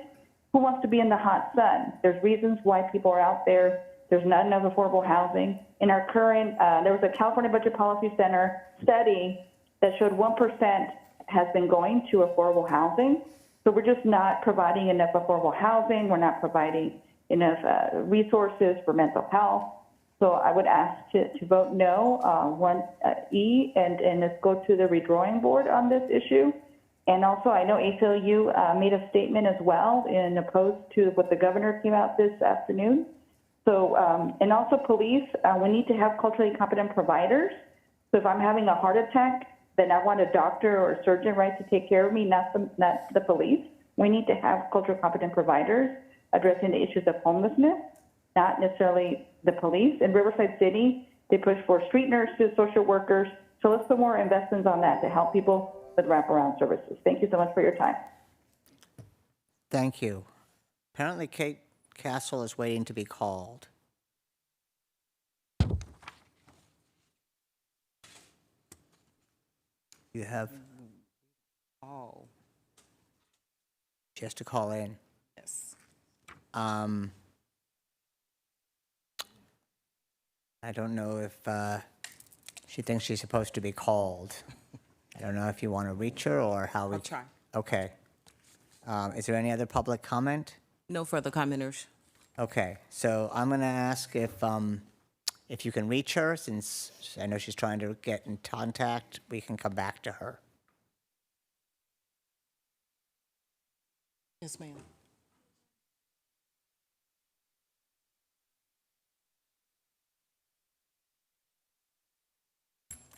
Who wants to be in the hot sun? There's reasons why people are out there. There's not enough affordable housing. In our current, there was a California Budget Policy Center study that showed 1% has been going to affordable housing. So we're just not providing enough affordable housing. We're not providing enough resources for mental health. So I would ask to vote no, 1E, and let's go to the redrawing board on this issue. And also, I know ACLU made a statement as well in opposed to what the governor came out this afternoon. So, and also police, we need to have culturally competent providers. So if I'm having a heart attack, then I want a doctor or a surgeon, right, to take care of me, not the police. We need to have culturally competent providers addressing the issues of homelessness, not necessarily the police. In Riverside City, they push for street nurses, social workers. So let's put more investments on that to help people with wraparound services. Thank you so much for your time. Thank you. Apparently Kate Castle is waiting to be called. You have... Oh. She has to call in. Yes. I don't know if she thinks she's supposed to be called. I don't know if you want to reach her or how we... I'll try. Okay. Is there any other public comment? No further commenters. Okay, so I'm going to ask if you can reach her, since I know she's trying to get in contact, we can come back to her. Yes, ma'am.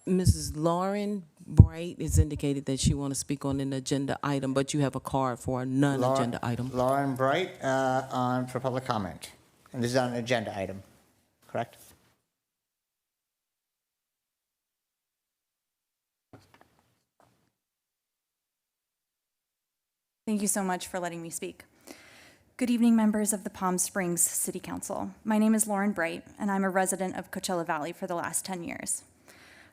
Mrs. Lauren Bright has indicated that she want to speak on an agenda item, but you have a card for a non-agenda item. Lauren Bright for public comment. And this is on an agenda item, correct? Thank you so much for letting me speak. Good evening, members of the Palm Springs City Council. My name is Lauren Bright, and I'm a resident of Coachella Valley for the last 10 years.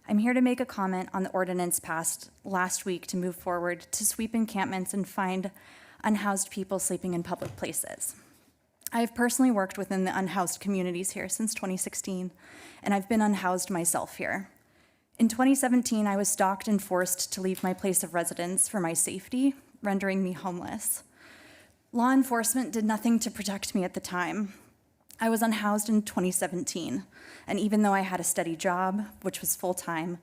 I'm here to make a comment on the ordinance passed last week to move forward to sweep encampments and find unhoused people sleeping in public places. I have personally worked within the unhoused communities here since 2016, and I've been unhoused myself here. In 2017, I was stalked and forced to leave my place of residence for my safety, rendering me homeless. Law enforcement did nothing to protect me at the time. I was unhoused in 2017, and even though I had a steady job, which was full-time,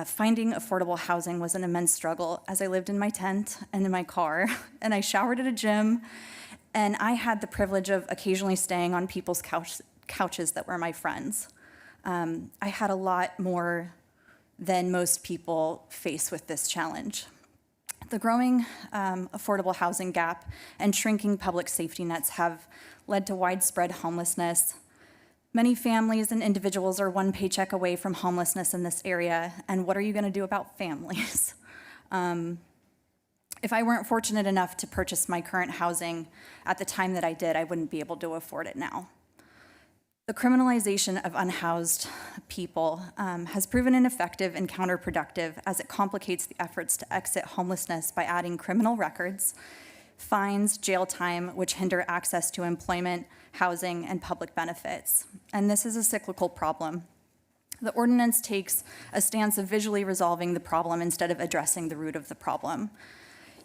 finding affordable housing was an immense struggle as I lived in my tent and in my car, and I showered at a gym, and I had the privilege of occasionally staying on people's couches that were my friends. I had a lot more than most people face with this challenge. The growing affordable housing gap and shrinking public safety nets have led to widespread homelessness. Many families and individuals are one paycheck away from homelessness in this area, and what are you going to do about families? If I weren't fortunate enough to purchase my current housing at the time that I did, I wouldn't be able to afford it now. The criminalization of unhoused people has proven ineffective and counterproductive as it complicates the efforts to exit homelessness by adding criminal records, fines, jail time, which hinder access to employment, housing, and public benefits. And this is a cyclical problem. The ordinance takes a stance of visually resolving the problem instead of addressing the root of the problem.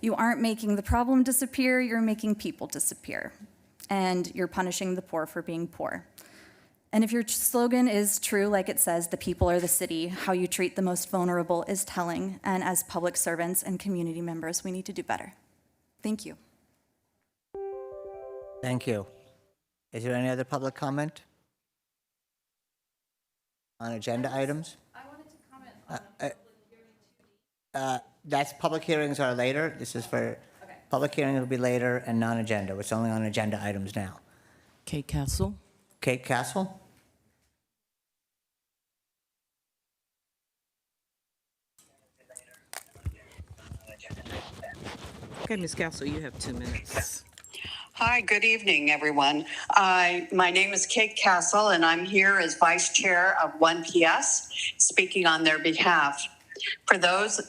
You aren't making the problem disappear, you're making people disappear. And you're punishing the poor for being poor. And if your slogan is true, like it says, the people are the city, how you treat the most vulnerable is telling. And as public servants and community members, we need to do better. Thank you. Thank you. Is there any other public comment on agenda items? I wanted to comment on That's public hearings are later. This is for public hearing will be later and non-agenda. It's only on agenda items now. Kate Castle. Kate Castle? Okay, Ms. Castle, you have 2 minutes. Hi, good evening, everyone. My name is Kate Castle, and I'm here as Vice Chair of 1PS, speaking on their behalf. For those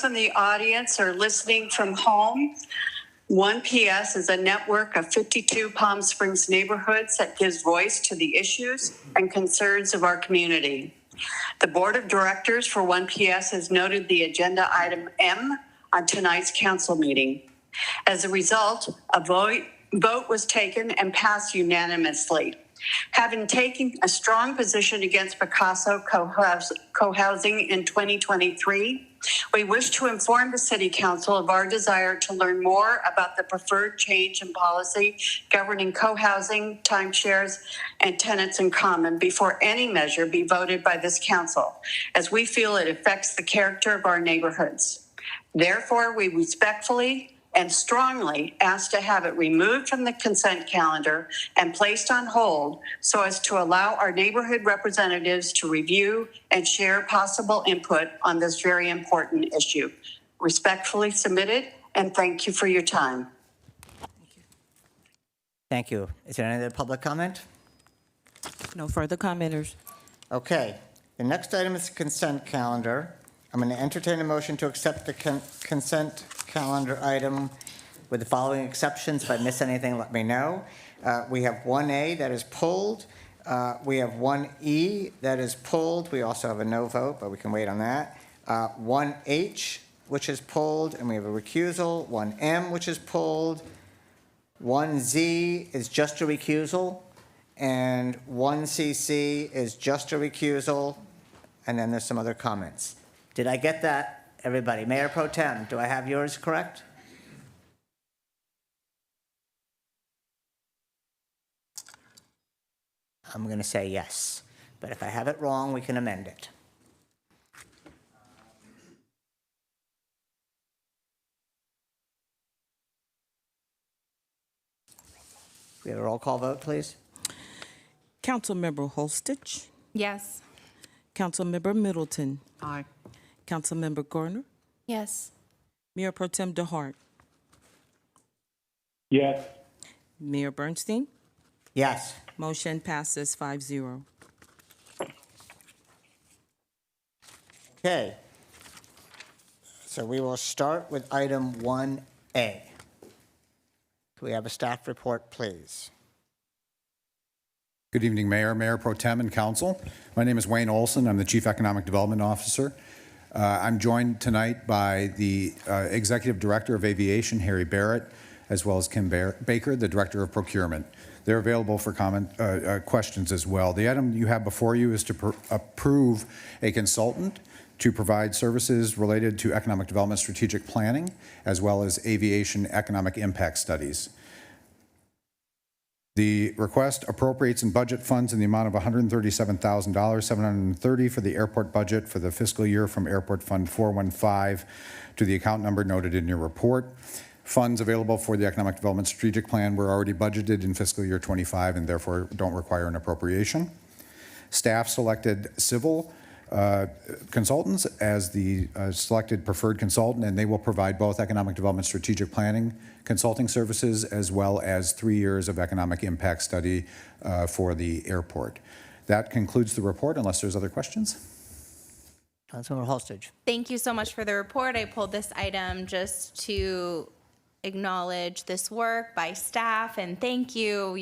in the audience or listening from home, 1PS is a network of 52 Palm Springs neighborhoods that gives voice to the issues and concerns of our community. The Board of Directors for 1PS has noted the agenda item M on tonight's council meeting. As a result, a vote was taken and passed unanimously. Having taken a strong position against Picasso co-housing in 2023, we wish to inform the City Council of our desire to learn more about the preferred change in policy governing co-housing, timeshares, and tenants in common before any measure be voted by this council, as we feel it affects the character of our neighborhoods. Therefore, we respectfully and strongly ask to have it removed from the consent calendar and placed on hold so as to allow our neighborhood representatives to review and share possible input on this very important issue. Respectfully submitted, and thank you for your time. Thank you. Is there any other public comment? No further commenters. Okay. The next item is the consent calendar. I'm going to entertain a motion to accept the consent calendar item with the following exceptions. If I miss anything, let me know. We have 1A that is pulled. We have 1E that is pulled. We also have a no vote, but we can wait on that. 1H, which is pulled, and we have a recusal. 1M, which is pulled. 1Z is just a recusal. And 1CC is just a recusal. And then there's some other comments. Did I get that, everybody? Mayor Pro Tem, do I have yours correct? I'm going to say yes, but if I have it wrong, we can amend it. We have a roll call vote, please. Councilmember Holstich. Yes. Councilmember Middleton. Aye. Councilmember Garner. Yes. Mayor Pro Tem DeHart. Yes. Mayor Bernstein. Yes. Motion passes 5-0. Okay. So we will start with item 1A. Can we have a staff report, please? Good evening, Mayor, Mayor Pro Tem, and Council. My name is Wayne Olson. I'm the Chief Economic Development Officer. I'm joined tonight by the Executive Director of Aviation, Harry Barrett, as well as Kim Baker, the Director of Procurement. They're available for questions as well. The item you have before you is to approve a consultant to provide services related to economic development strategic planning, as well as aviation economic impact studies. The request appropriates and budget funds in the amount of $137,730 for the airport budget for the fiscal year from Airport Fund 415 to the account number noted in your report. Funds available for the Economic Development Strategic Plan were already budgeted in fiscal year 25 and therefore don't require an appropriation. Staff selected Civil consultants as the selected preferred consultant, and they will provide both economic development strategic planning consulting services as well as 3 years of economic impact study for the airport. That concludes the report unless there's other questions. Councilmember Holstich. Thank you so much for the report. I pulled this item just to acknowledge this work by staff and thank you.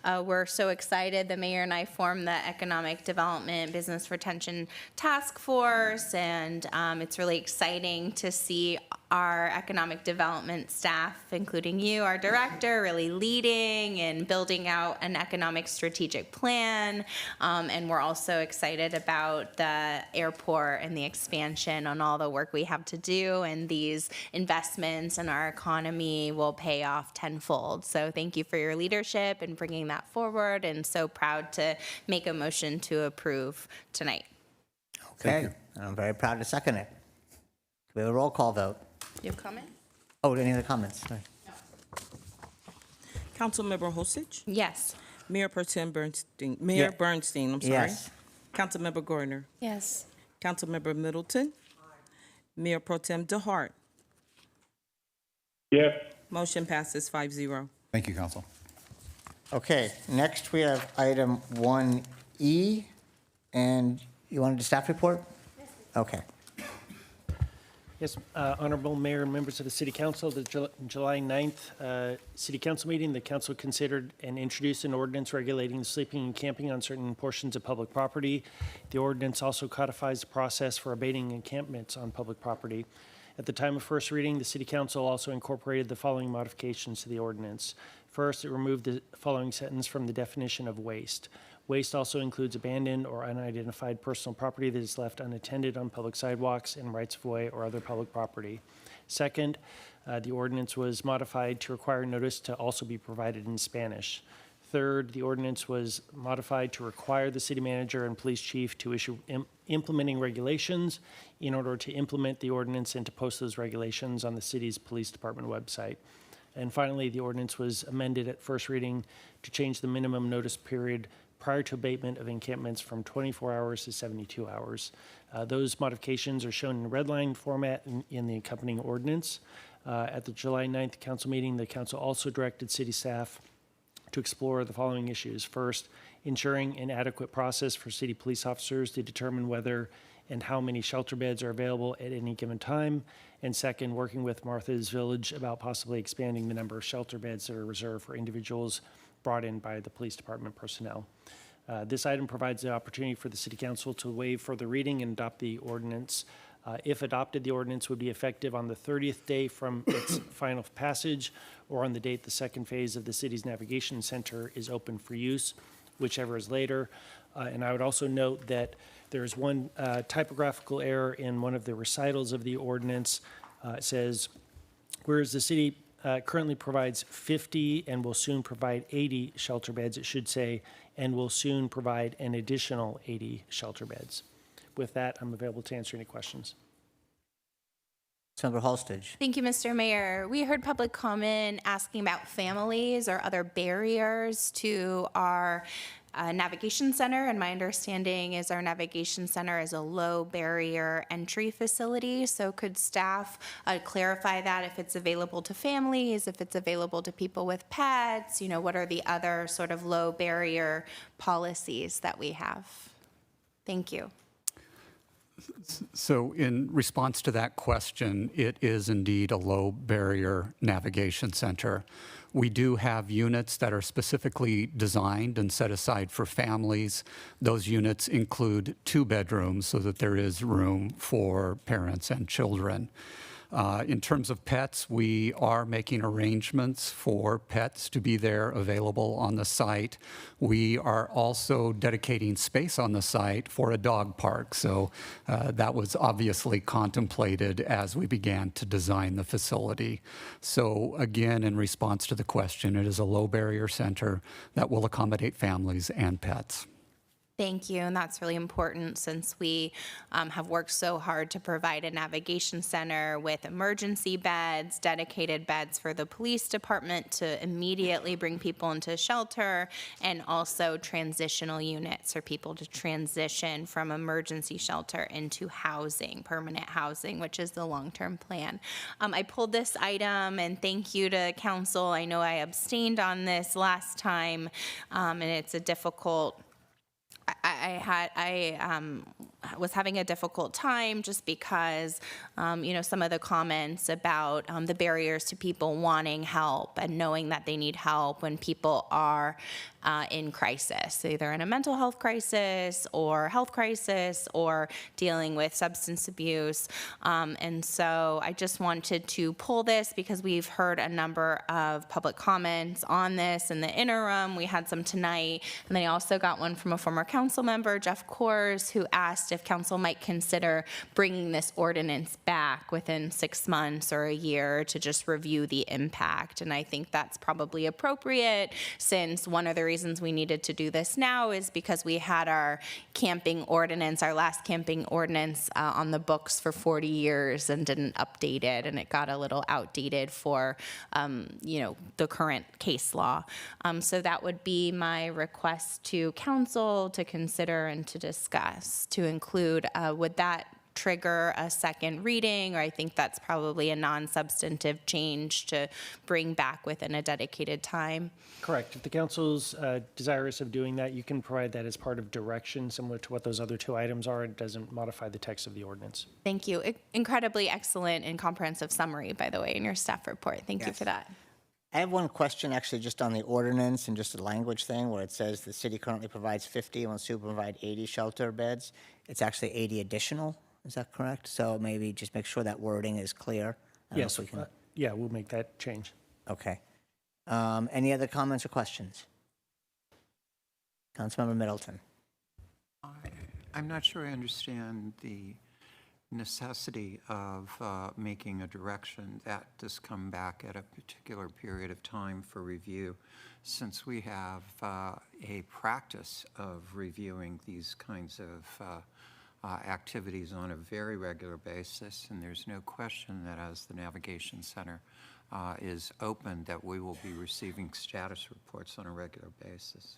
We're so excited. The mayor and I formed the Economic Development Business Retention Task Force, and it's really exciting to see our economic development staff, including you, our director, really leading and building out an economic strategic plan. And we're also excited about the airport and the expansion on all the work we have to do, and these investments in our economy will pay off tenfold. So thank you for your leadership and bringing that forward, and so proud to make a motion to approve tonight. Okay, and I'm very proud to second it. We have a roll call vote. You have a comment? Oh, any other comments? Sorry. Councilmember Holstich. Yes. Mayor Pro Tem Bernstein. Mayor Bernstein, I'm sorry. Yes. Councilmember Garner. Yes. Councilmember Middleton. Mayor Pro Tem DeHart. Yes. Motion passes 5-0. Thank you, Council. Okay, next we have item 1E, and you wanted a staff report? Okay. Yes, Honorable Mayor and members of the City Council, the July 9th City Council meeting, the council considered and introduced an ordinance regulating sleeping and camping on certain portions of public property. The ordinance also codifies the process for abating encampments on public property. At the time of first reading, the City Council also incorporated the following modifications to the ordinance. First, it removed the following sentence from the definition of waste. Waste also includes abandoned or unidentified personal property that is left unattended on public sidewalks and rights-of-way or other public property. Second, the ordinance was modified to require notice to also be provided in Spanish. Third, the ordinance was modified to require the city manager and police chief to issue implementing regulations in order to implement the ordinance and to post those regulations on the city's police department website. And finally, the ordinance was amended at first reading to change the minimum notice period prior to abatement of encampments from 24 hours to 72 hours. Those modifications are shown in red line format in the accompanying ordinance. At the July 9th council meeting, the council also directed city staff to explore the following issues. First, ensuring an adequate process for city police officers to determine whether and how many shelter beds are available at any given time. And second, working with Martha's Village about possibly expanding the number of shelter beds that are reserved for individuals brought in by the police department personnel. This item provides the opportunity for the City Council to waive further reading and adopt the ordinance. If adopted, the ordinance would be effective on the 30th day from its final passage or on the date the second phase of the city's navigation center is open for use, whichever is later. And I would also note that there is one typographical error in one of the recitals of the ordinance. It says, whereas the city currently provides 50 and will soon provide 80 shelter beds, it should say, and will soon provide an additional 80 shelter beds. With that, I'm available to answer any questions. Councilmember Halstage. Thank you, Mr. Mayor. We heard public comment asking about families or other barriers to our navigation center, and my understanding is our navigation center is a low barrier entry facility. So could staff clarify that, if it's available to families, if it's available to people with pets, what are the other sort of low barrier policies that we have? Thank you. So in response to that question, it is indeed a low barrier navigation center. We do have units that are specifically designed and set aside for families. Those units include 2 bedrooms so that there is room for parents and children. In terms of pets, we are making arrangements for pets to be there available on the site. We are also dedicating space on the site for a dog park. So that was obviously contemplated as we began to design the facility. So again, in response to the question, it is a low barrier center that will accommodate families and pets. Thank you, and that's really important since we have worked so hard to provide a navigation center with emergency beds, dedicated beds for the police department to immediately bring people into shelter, and also transitional units for people to transition from emergency shelter into housing, permanent housing, which is the long-term plan. I pulled this item, and thank you to council. I know I abstained on this last time, and it's a difficult I was having a difficult time just because, some of the comments about the barriers to people wanting help and knowing that they need help when people are in crisis, either in a mental health crisis or health crisis or dealing with substance abuse. And so I just wanted to pull this because we've heard a number of public comments on this in the interim. We had some tonight, and then I also got one from a former council member, Jeff Kors, who asked if council might consider bringing this ordinance back within 6 months or a year to just review the impact. And I think that's probably appropriate, since one of the reasons we needed to do this now is because we had our camping ordinance, our last camping ordinance on the books for 40 years and didn't update it, and it got a little outdated for the current case law. So that would be my request to council to consider and to discuss, to include would that trigger a second reading, or I think that's probably a non-substantive change to bring back within a dedicated time. Correct. If the council's desirous of doing that, you can provide that as part of direction, similar to what those other two items are. It doesn't modify the text of the ordinance. Thank you. Incredibly excellent and comprehensive summary, by the way, in your staff report. Thank you for that. I have one question actually just on the ordinance and just the language thing where it says the city currently provides 50 and will soon provide 80 shelter beds. It's actually 80 additional. Is that correct? So maybe just make sure that wording is clear. I don't know Yes, if we can. yeah, we'll make that change. Okay. Any other comments or questions? Councilmember Middleton. I'm not sure I understand the necessity of making a direction that this come back at a particular period of time for review, since we have a practice of reviewing these kinds of activities on a very regular basis, and there's no question that as the Navigation Center is open, that we will be receiving status reports on a regular basis.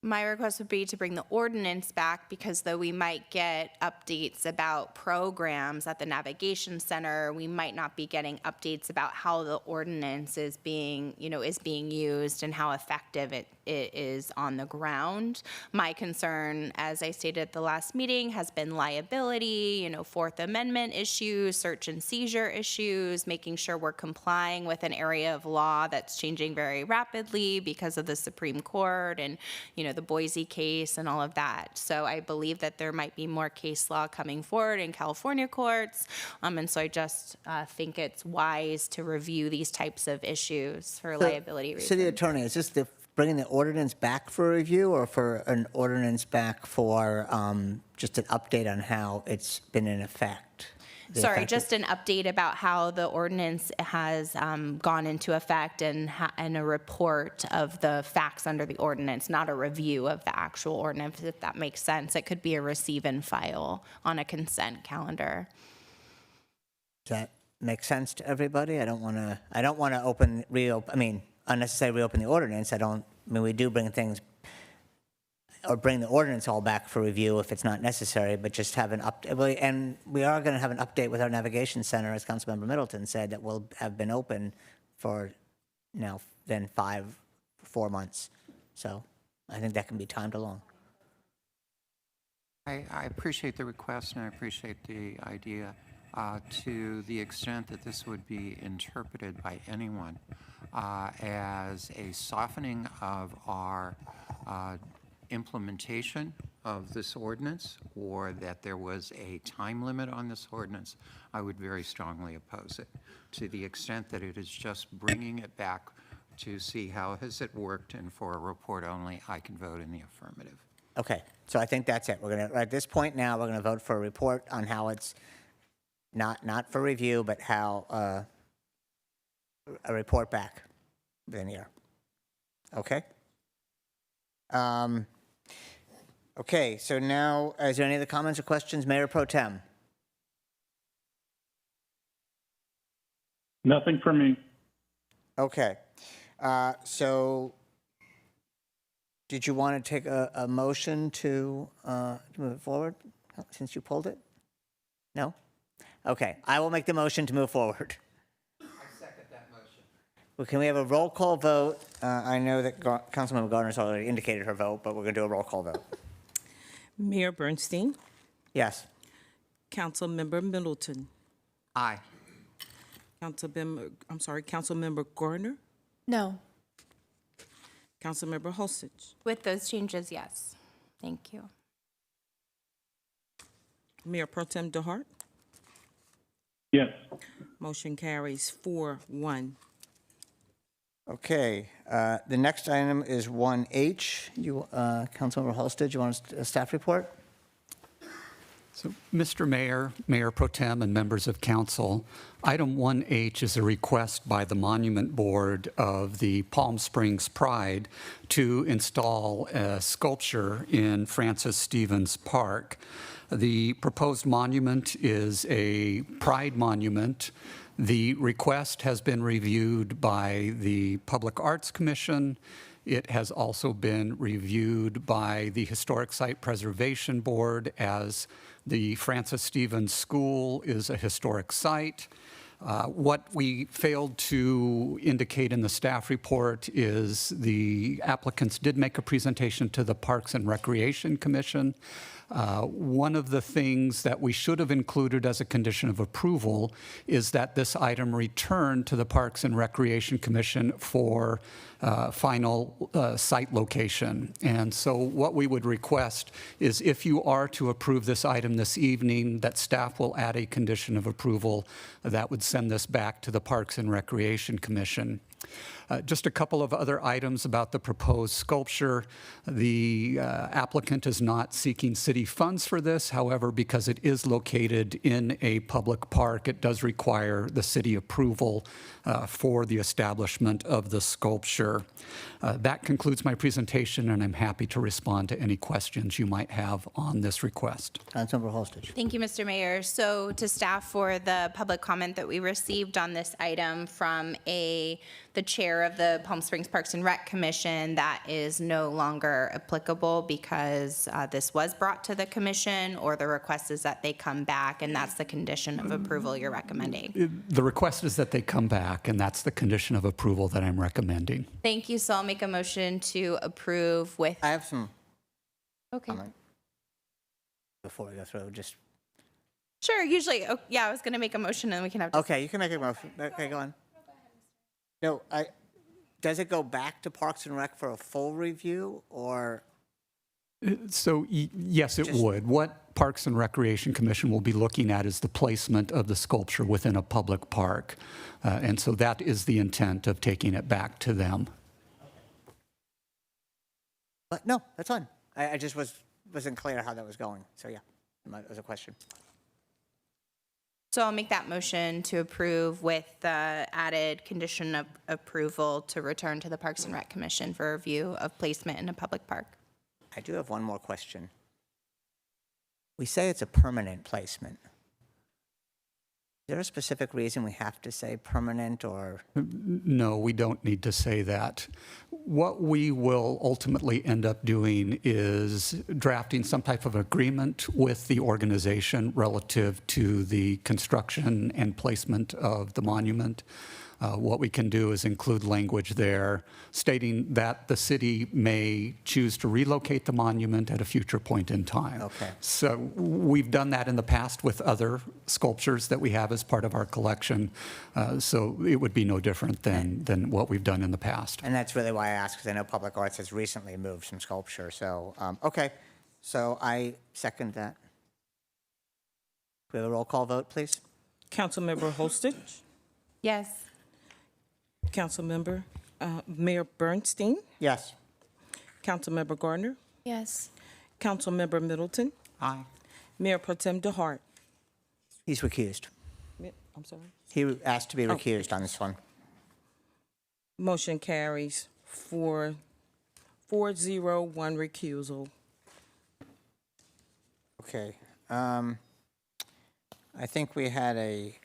My request would be to bring the ordinance back, because though we might get updates about programs at the Navigation Center, we might not be getting updates about how the ordinance is being used and how effective it is on the ground. My concern, as I stated at the last meeting, has been liability, Fourth Amendment issues, search and seizure issues, making sure we're complying with an area of law that's changing very rapidly because of the Supreme Court and, the Boise case and all of that. So I believe that there might be more case law coming forward in California courts. And so I just think it's wise to review these types of issues for liability reasons. City Attorney, is this bringing the ordinance back for review or for an ordinance back for just an update on how it's been in effect? Sorry, just an update about how the ordinance has gone into effect and a report of the facts under the ordinance, not a review of the actual ordinance, if that makes sense. It could be a receive and file on a consent calendar. Does that make sense to everybody? I don't want to unnecessarily reopen the ordinance. We do bring things or bring the ordinance all back for review if it's not necessary, but just have an update. And we are going to have an update with our Navigation Center, as Councilmember Middleton said, that will have been open for now then 4 months. So I think that can be timed along. I appreciate the request and I appreciate the idea. To the extent that this would be interpreted by anyone as a softening of our implementation of this ordinance, or that there was a time limit on this ordinance, I would very strongly oppose it. To the extent that it is just bringing it back to see how has it worked and for a report only, I can vote in the affirmative. Okay, so I think that's it. We're going to, at this point now, we're going to vote for a report on how it's not for review, but how a report back within a year. Okay? Okay, so now, is there any other comments or questions? Mayor Pro Tem. Nothing for me. Okay. So did you want to take a motion to move it forward since you pulled it? No? Okay, I will make the motion to move forward. I second that motion. Well, can we have a roll call vote? I know that Councilmember Gardner's already indicated her vote, but we're going to do a roll call vote. Mayor Bernstein, Yes. Councilmember Middleton, Aye. Councilmember Gardner, No. Councilmember Holstich, With those changes, yes. Thank you. Mayor Pro Tem DeHart. Yes. Motion carries 4-1. Okay, the next item is 1H. Councilmember Holstich, you want a staff report? So, Mr. Mayor, Mayor Pro Tem, and members of council, item 1H is a request by the Monument Board of the Palm Springs Pride to install a sculpture in Francis Stevens Park. The proposed monument is a pride monument. The request has been reviewed by the Public Arts Commission. It has also been reviewed by the Historic Site Preservation Board as The Francis Stevens School is a historic site. What we failed to indicate in the staff report is the applicants did make a presentation to the Parks and Recreation Commission. One of the things that we should have included as a condition of approval is that this item return to the Parks and Recreation Commission for final site location. And so what we would request is if you are to approve this item this evening, that staff will add a condition of approval that would send this back to the Parks and Recreation Commission. Just a couple of other items about the proposed sculpture. The applicant is not seeking city funds for this. However, because it is located in a public park, it does require the city approval for the establishment of the sculpture. That concludes my presentation, and I'm happy to respond to any questions you might have on this request. Councilmember Holstich. Thank you, Mr. Mayor. So to staff for the public comment that we received on this item from the chair of the Palm Springs Parks and Rec Commission, that is no longer applicable because this was brought to the commission, or the request is that they come back, and that's the condition of approval you're recommending. The request is that they come back, and that's the condition of approval that I'm recommending. Thank you. So I'll make a motion to approve with. I have some Okay. comment before we go through. Just Sure. Usually, oh, yeah, I was going to make a motion, and we can have. okay. You can make a motion. Okay, go on. No, does it go back to Parks and Rec for a full review, or? So yes, it would. What Parks and Recreation Commission will be looking at is the placement of the sculpture within a public park. And so that is the intent of taking it back to them. But no, that's fine. I just wasn't clear how that was going. So yeah, that was a question. So I'll make that motion to approve with the added condition of approval to return to the Parks and Rec Commission for review of placement in a public park. I do have one more question. We say it's a permanent placement. Is there a specific reason we have to say permanent, or? No, we don't need to say that. What we will ultimately end up doing is drafting some type of agreement with the organization relative to the construction and placement of the monument. What we can do is include language there stating that the city may choose to relocate the monument at a future point in time. Okay. So we've done that in the past with other sculptures that we have as part of our collection. So it would be no different than what we've done in the past. And that's really why I asked, because I know Public Arts has recently moved some sculpture. So, okay. So I second that. We have a roll call vote, please? Councilmember Holstich, Yes. Councilmember Mayor Bernstein, Yes. Councilmember Gardner, Yes. Councilmember Middleton, Aye. Mayor Pro Tem DeHart. He's recused. I'm sorry. He asked to be recused on this one. Motion carries 4-0, 1 recusal. Okay. I think we had a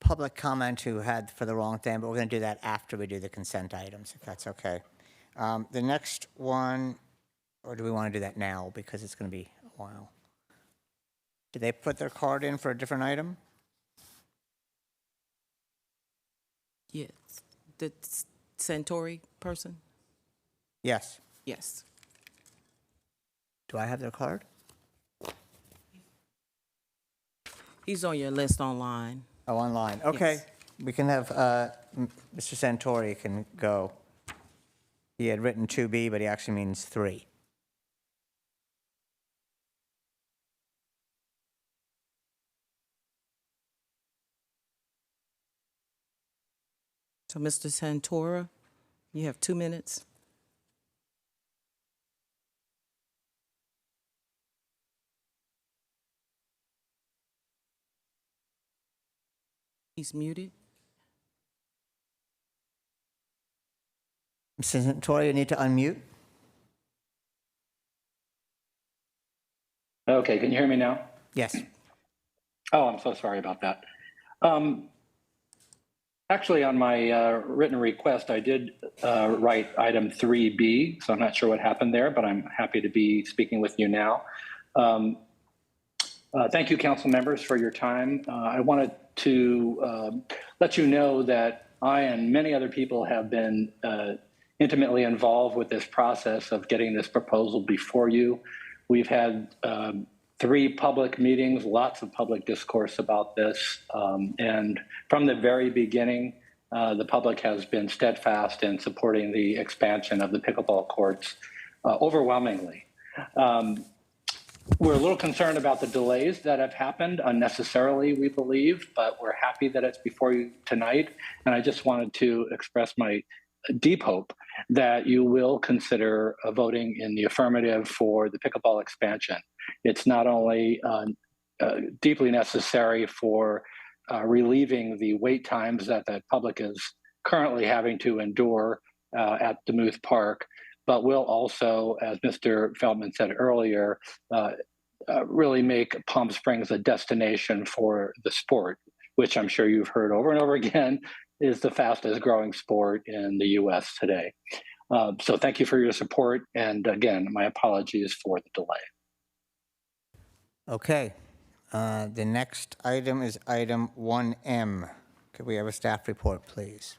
public comment who had for the wrong thing, but we're going to do that after we do the consent items, if that's okay. The next one, or do we want to do that now, because it's going to be a while? Did they put their card in for a different item? Yes. The Santori person? Yes. Yes. Do I have their card? He's on your list online. Oh, online. Okay. Yes. We can have Mr. Santori can go. He had written 2B, but he actually means 3. So, Mr. Santora, you have 2 minutes. He's muted. Mr. Santori, you need to unmute. Okay, can you hear me now? Yes. Oh, I'm so sorry about that. Actually, on my written request, I did write item 3B, so I'm not sure what happened there, but I'm happy to be speaking with you now. Thank you, council members, for your time. I wanted to let you know that I and many other people have been intimately involved with this process of getting this proposal before you. We've had 3 public meetings, lots of public discourse about this. And from the very beginning, the public has been steadfast in supporting the expansion of the pickleball courts overwhelmingly. We're a little concerned about the delays that have happened unnecessarily, we believe, but we're happy that it's before you tonight. And I just wanted to express my deep hope that you will consider voting in the affirmative for the pickleball expansion. It's not only deeply necessary for relieving the wait times that the public is currently having to endure at Demuth Park, but will also, as Mr. Feldman said earlier, really make Palm Springs a destination for the sport, which I'm sure you've heard over and over again is the fastest growing sport in the U.S. today. So thank you for your support. And again, my apologies for the delay. Okay. The next item is item 1M. Could we have a staff report, please?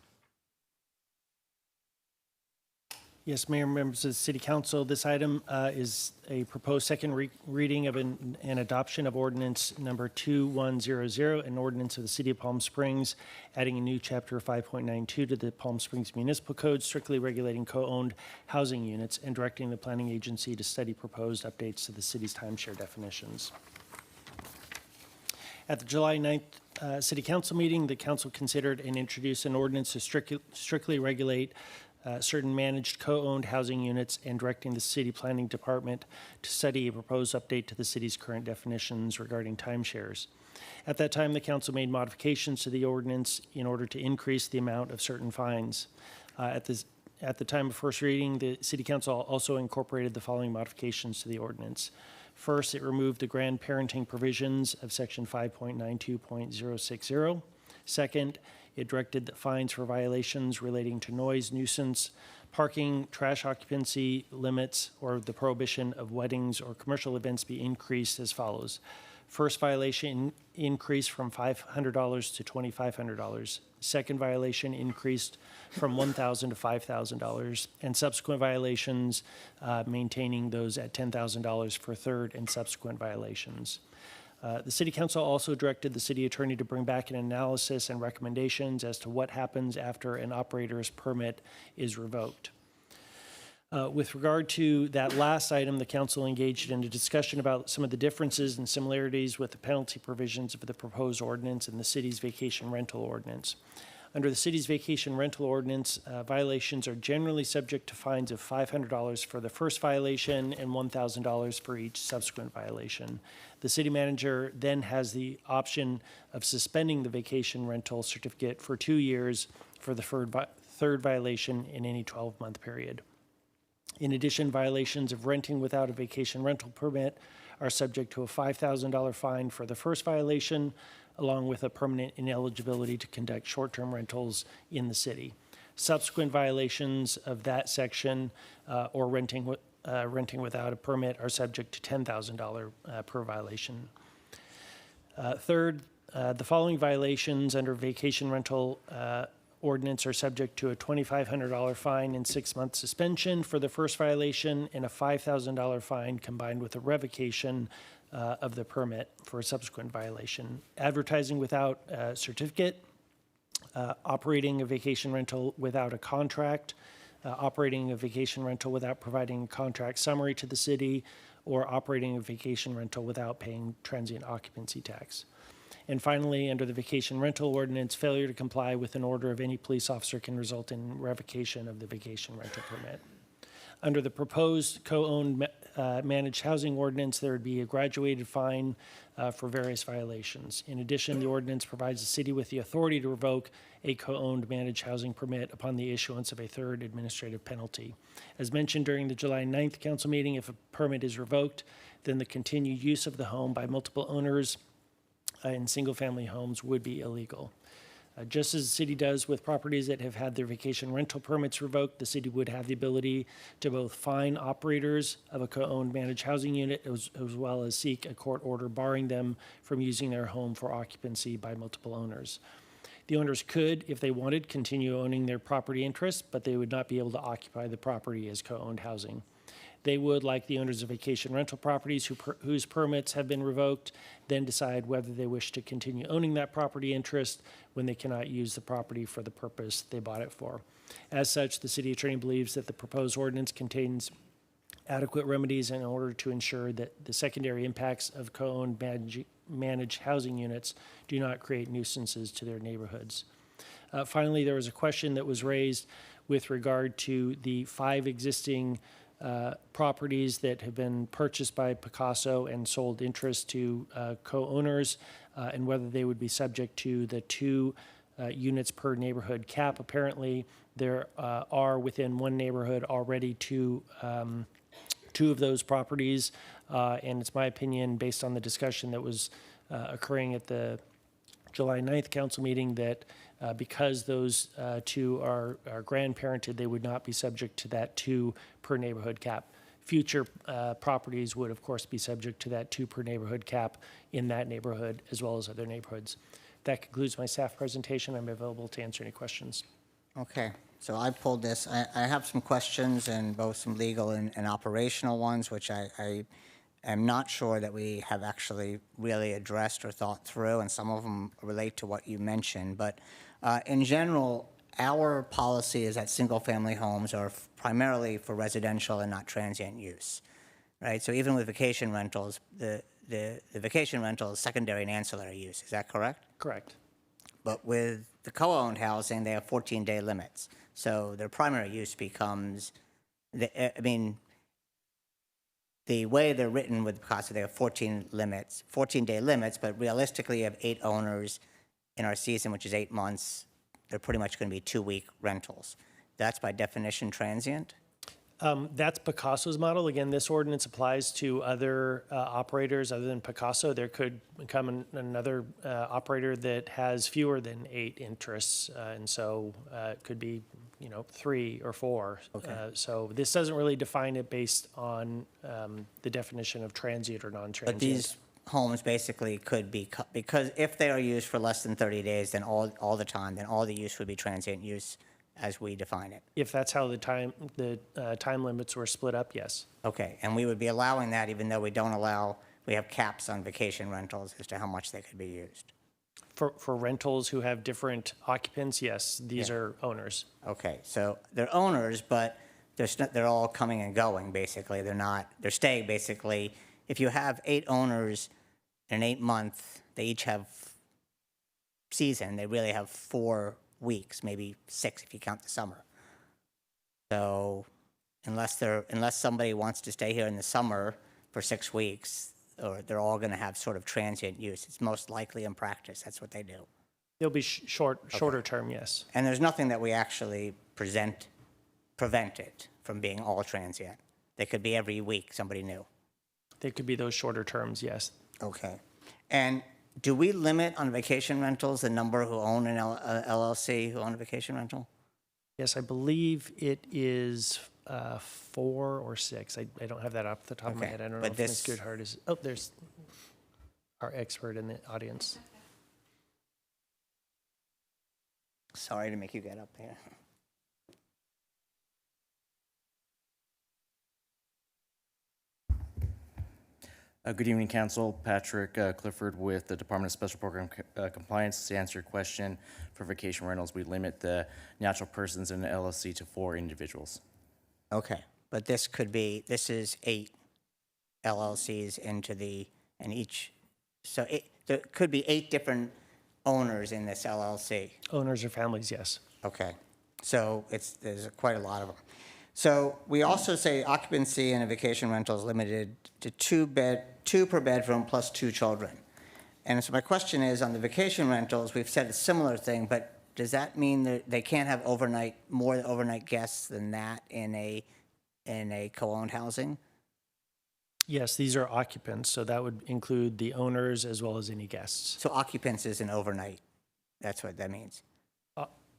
Yes, Mayor, members of the City Council, this item is a proposed second reading of an adoption of ordinance number 2100, an ordinance of the City of Palm Springs, adding a new chapter 5.92 to the Palm Springs Municipal Code, strictly regulating co-owned housing units and directing the planning agency to study proposed updates to the city's timeshare definitions. At the July 9th City Council meeting, the council considered and introduced an ordinance to strictly regulate certain managed co-owned housing units and directing the city planning department to study a proposed update to the city's current definitions regarding timeshares. At that time, the council made modifications to the ordinance in order to increase the amount of certain fines. At the time of first reading, the city council also incorporated the following modifications to the ordinance. First, it removed the grandparenting provisions of section 5.92.060. Second, it directed that fines for violations relating to noise, nuisance, parking, trash occupancy limits, or the prohibition of weddings or commercial events be increased as follows. First violation increased from $500 to $2,500. Second violation increased from $1,000 to $5,000. And subsequent violations, maintaining those at $10,000 for third and subsequent violations. The City Council also directed the City Attorney to bring back an analysis and recommendations as to what happens after an operator's permit is revoked. With regard to that last item, the council engaged in a discussion about some of the differences and similarities with the penalty provisions of the proposed ordinance and the city's vacation rental ordinance. Under the city's vacation rental ordinance, violations are generally subject to fines of $500 for the first violation and $1,000 for each subsequent violation. The city manager then has the option of suspending the vacation rental certificate for 2 years for the third violation in any 12-month period. In addition, violations of renting without a vacation rental permit are subject to a $5,000 fine for the first violation, along with a permanent ineligibility to conduct short-term rentals in the city. Subsequent violations of that section or renting without a permit are subject to $10,000 per violation. Third, the following violations under vacation rental ordinance are subject to a $2,500 fine and 6-month suspension for the first violation and a $5,000 fine combined with a revocation of the permit for a subsequent violation. Advertising without a certificate, operating a vacation rental without a contract, operating a vacation rental without providing a contract summary to the city, or operating a vacation rental without paying transient occupancy tax. And finally, under the vacation rental ordinance, failure to comply with an order of any police officer can result in revocation of the vacation rental permit. Under the proposed co-owned managed housing ordinance, there would be a graduated fine for various violations. In addition, the ordinance provides the city with the authority to revoke a co-owned managed housing permit upon the issuance of a third administrative penalty. As mentioned during the July 9th council meeting, if a permit is revoked, then the continued use of the home by multiple owners in single-family homes would be illegal. Just as the city does with properties that have had their vacation rental permits revoked, the city would have the ability to both fine operators of a co-owned managed housing unit as well as seek a court order barring them from using their home for occupancy by multiple owners. The owners could, if they wanted, continue owning their property interest, but they would not be able to occupy the property as co-owned housing. They would, like the owners of vacation rental properties whose permits have been revoked, then decide whether they wish to continue owning that property interest when they cannot use the property for the purpose they bought it for. As such, the city attorney believes that the proposed ordinance contains adequate remedies in order to ensure that the secondary impacts of co-owned managed housing units do not create nuisances to their neighborhoods. Finally, there was a question that was raised with regard to the 5 existing properties that have been purchased by Picasso and sold interest to co-owners, and whether they would be subject to the 2 units per neighborhood cap. Apparently, there are within one neighborhood already 2 of those properties, and it's my opinion, based on the discussion that was occurring at the July 9th council meeting, that because those 2 are grandparented, they would not be subject to that 2 per neighborhood cap. Future properties would, of course, be subject to that 2 per neighborhood cap in that neighborhood as well as other neighborhoods. That concludes my staff presentation. I'm available to answer any questions. Okay, so I pulled this. I have some questions, and both some legal and operational ones, which I am not sure that we have actually really addressed or thought through, and some of them relate to what you mentioned. But in general, our policy is that single-family homes are primarily for residential and not transient use, right? So even with vacation rentals, the vacation rental is secondary and ancillary use. Is that correct? Correct. But with the co-owned housing, they have 14-day limits. So their primary use becomes, the way they're written with Picasso, they have 14-day limits, but realistically you have 8 owners in our season, which is 8 months. They're pretty much going to be 2-week rentals. That's by definition transient? That's Picasso's model. Again, this ordinance applies to other operators other than Picasso. There could come another operator that has fewer than 8 interests, and so it could be, 3 or 4. Okay. So this doesn't really define it based on the definition of transient or non-transient. But these homes basically could be, because if they are used for less than 30 days, then all the time, then all the use would be transient use as we define it. If that's how the time limits were split up, yes. Okay, and we would be allowing that even though we have caps on vacation rentals as to how much they could be used. For rentals who have different occupants, yes, these are owners. Okay, so they're owners, but they're all coming and going, basically. They're staying, basically. If you have 8 owners in an 8-month, they each have season, they really have 4 weeks, maybe 6 if you count the summer. So unless somebody wants to stay here in the summer for 6 weeks, or they're all going to have sort of transient use. It's most likely in practice, that's what they do. They'll be shorter term, yes. And there's nothing that we actually prevent it from being all transient. They could be every week, somebody new. They could be those shorter terms, yes. Okay. And do we limit on vacation rentals the number who own an LLC, who own a vacation rental? Yes, I believe it is 4 or 6. I don't have that off the top of my head. I don't know if Ms. Goodhart is. Oh, there's our expert in the audience. Sorry to make you get up there. Good evening, Council. Patrick Clifford with the Department of Special Program Compliance. To answer your question, for vacation rentals, we limit the natural persons in the LLC to 4 individuals. Okay, but this is 8 LLCs there could be 8 different owners in this LLC. Owners or families, yes. Okay, so there's quite a lot of them. So we also say occupancy in a vacation rental is limited to 2 per bedroom plus 2 children. And so my question is, on the vacation rentals, we've said a similar thing, but does that mean that they can't have more overnight guests than that in a co-owned housing? Yes, these are occupants, so that would include the owners as well as any guests. So occupants is an overnight That's what that means.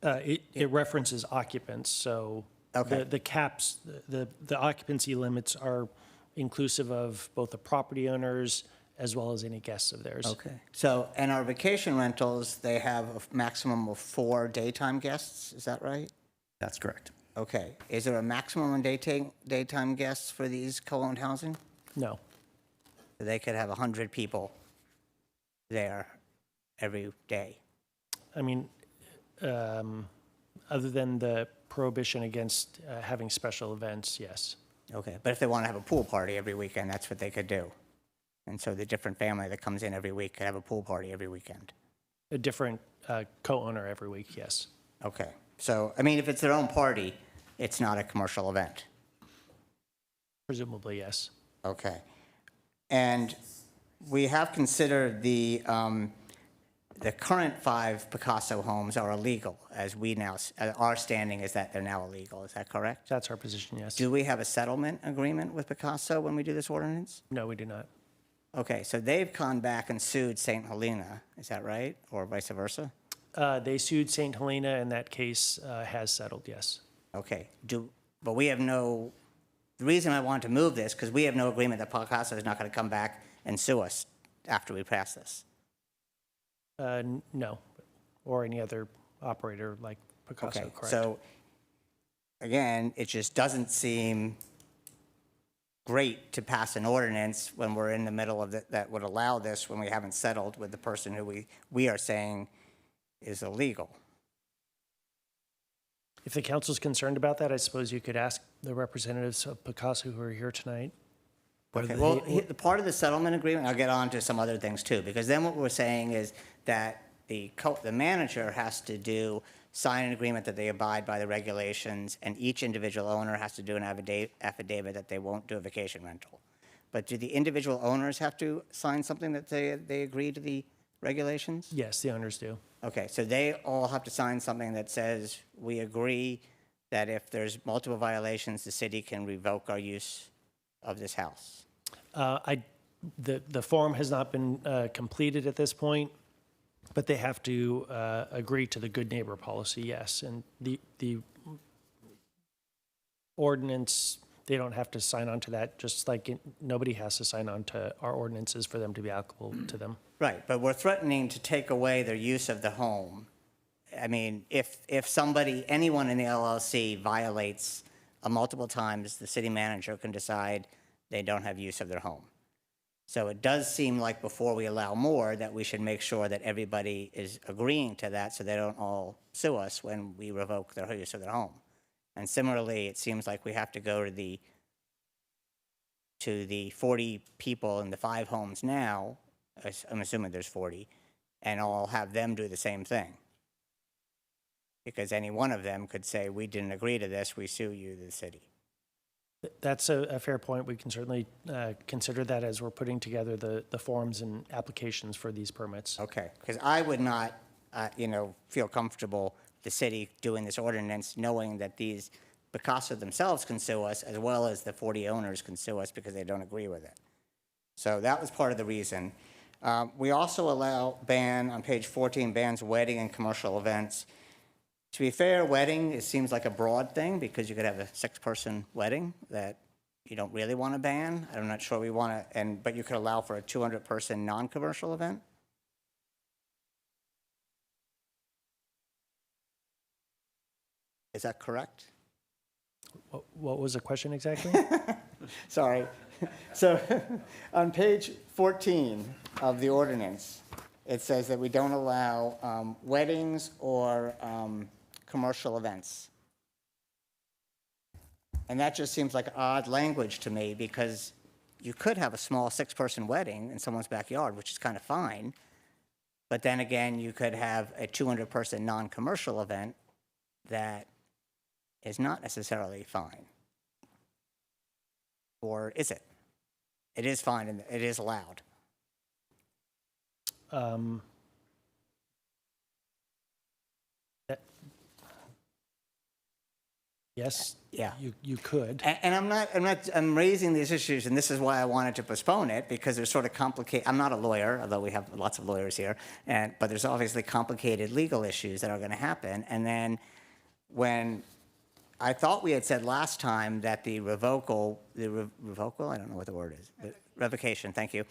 It references occupants, so Okay. the caps, the occupancy limits are inclusive of both the property owners as well as any guests of theirs. Okay. So, and our vacation rentals, they have a maximum of 4 daytime guests, is that right? That's correct. Okay. Is there a maximum on daytime guests for these co-owned housing? No. They could have 100 people there every day. I mean, other than the prohibition against having special events, yes. Okay, but if they want to have a pool party every weekend, that's what they could do. And so the different family that comes in every week could have a pool party every weekend. A different co-owner every week, yes. Okay, so, I mean, if it's their own party, it's not a commercial event. Presumably, yes. Okay. And we have considered the current 5 Picasso homes are illegal, as we now, our standing is that they're now illegal. Is that correct? That's our position, yes. Do we have a settlement agreement with Picasso when we do this ordinance? No, we do not. Okay, so they've gone back and sued St. Helena, is that right? Or vice versa? They sued St. Helena, and that case has settled, yes. Okay, but we have no, the reason I want to move this, because we have no agreement that Picasso is not going to come back and sue us after we pass this. No, or any other operator like Picasso, Okay, correct? so, again, it just doesn't seem great to pass an ordinance when we're in the middle of that would allow this when we haven't settled with the person who we are saying is illegal. If the council's concerned about that, I suppose you could ask the representatives of Picasso who are here tonight. Okay, well, the part of the settlement agreement, I'll get on to some other things too, because then what we're saying is that the manager has to sign an agreement that they abide by the regulations, and each individual owner has to do an affidavit that they won't do a vacation rental. But do the individual owners have to sign something that they agree to the regulations? Yes, the owners do. Okay, so they all have to sign something that says, we agree that if there's multiple violations, the city can revoke our use of this house. The form has not been completed at this point, but they have to agree to the good neighbor policy, yes. And the ordinance, they don't have to sign on to that, just like nobody has to sign on to our ordinances for them to be applicable to them. Right, but we're threatening to take away their use of the home. I mean, if anyone in the LLC violates multiple times, the city manager can decide they don't have use of their home. So it does seem like before we allow more, that we should make sure that everybody is agreeing to that so they don't all sue us when we revoke their use of their home. And similarly, it seems like we have to go to the 40 people in the 5 homes now, I'm assuming there's 40, and I'll have them do the same thing. Because any one of them could say, we didn't agree to this, we sue you, the city. That's a fair point. We can certainly consider that as we're putting together the forms and applications for these permits. Okay, because I would not, feel comfortable the city doing this ordinance knowing that these Picasso themselves can sue us as well as the 40 owners can sue us because they don't agree with it. So that was part of the reason. We also on page 14, bans wedding and commercial events. To be fair, wedding, it seems like a broad thing because you could have a 6-person wedding that you don't really want to ban. I'm not sure we want to, but you could allow for a 200-person non-commercial event. Is that correct? What was the question exactly? Sorry. So on page 14 of the ordinance, it says that we don't allow weddings or commercial events. And that just seems like odd language to me because you could have a small 6-person wedding in someone's backyard, which is kind of fine. But then again, you could have a 200-person non-commercial event that is not necessarily fine. Or is it? It is fine and it is allowed. Yes, Yeah. you could. And I'm raising these issues, and this is why I wanted to postpone it, because they're sort of complicated. I'm not a lawyer, although we have lots of lawyers here, but there's obviously complicated legal issues that are going to happen. And then when I thought we had said last time that the revocal, I don't know what the word is, the revocation, thank you,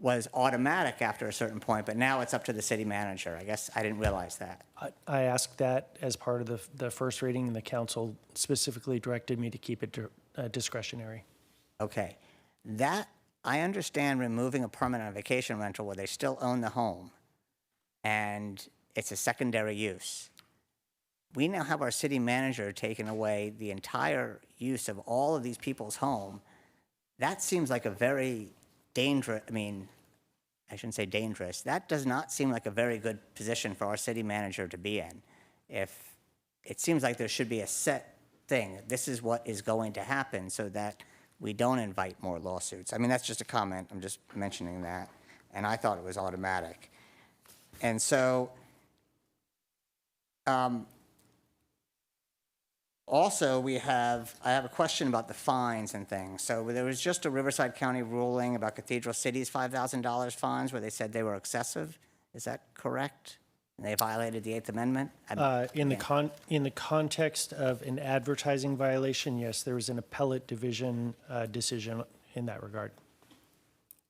was automatic after a certain point, but now it's up to the city manager. I guess I didn't realize that. I asked that as part of the first reading, and the council specifically directed me to keep it discretionary. Okay. That, I understand removing a permanent vacation rental where they still own the home and it's a secondary use. We now have our city manager taking away the entire use of all of these people's home. That seems like a very dangerous, I shouldn't say dangerous. That does not seem like a very good position for our city manager to be in. If it seems like there should be a set thing, this is what is going to happen so that we don't invite more lawsuits. That's just a comment. I'm just mentioning that. And I thought it was automatic. And so, also, I have a question about the fines and things. So there was just a Riverside County ruling about Cathedral City's $5,000 fines where they said they were excessive. Is that correct? And they violated the Eighth Amendment? In the context of an advertising violation, yes, there was an appellate division decision in that regard.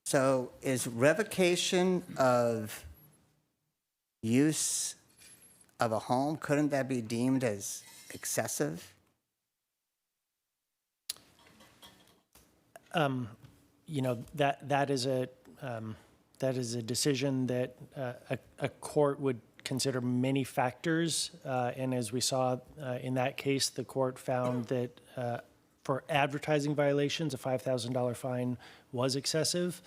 So is revocation of use of a home, couldn't that be deemed as excessive? That is a decision that a court would consider many factors, and as we saw in that case, the court found that for advertising violations, a $5,000 fine was excessive.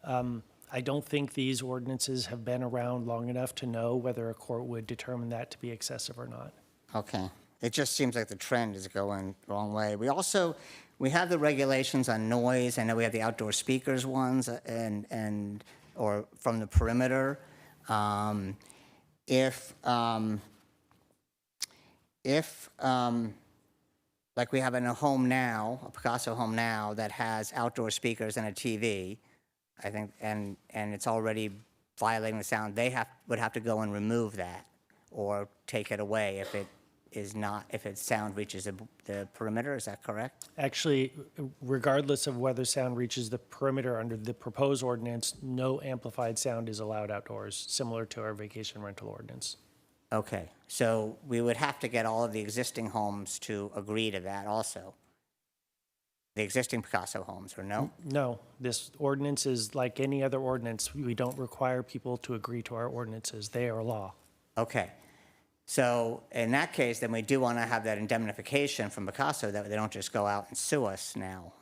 I don't think these ordinances have been around long enough to know whether a court would determine that to be excessive or not. Okay. It just seems like the trend is going the wrong way. We have the regulations on noise. I know we have the outdoor speakers ones or from the perimeter. Like we have in a home now, a Picasso home now that has outdoor speakers and a TV, I think, and it's already violating the sound, would have to go and remove that or take it away if its sound reaches the perimeter. Is that correct? Actually, regardless of whether sound reaches the perimeter under the proposed ordinance, no amplified sound is allowed outdoors, similar to our vacation rental ordinance. Okay, so we would have to get all of the existing homes to agree to that also. The existing Picasso homes, or no? No, this ordinance is like any other ordinance. We don't require people to agree to our ordinances. They are law. Okay. So in that case, then we do want to have that indemnification from Picasso that they don't just go out and sue us now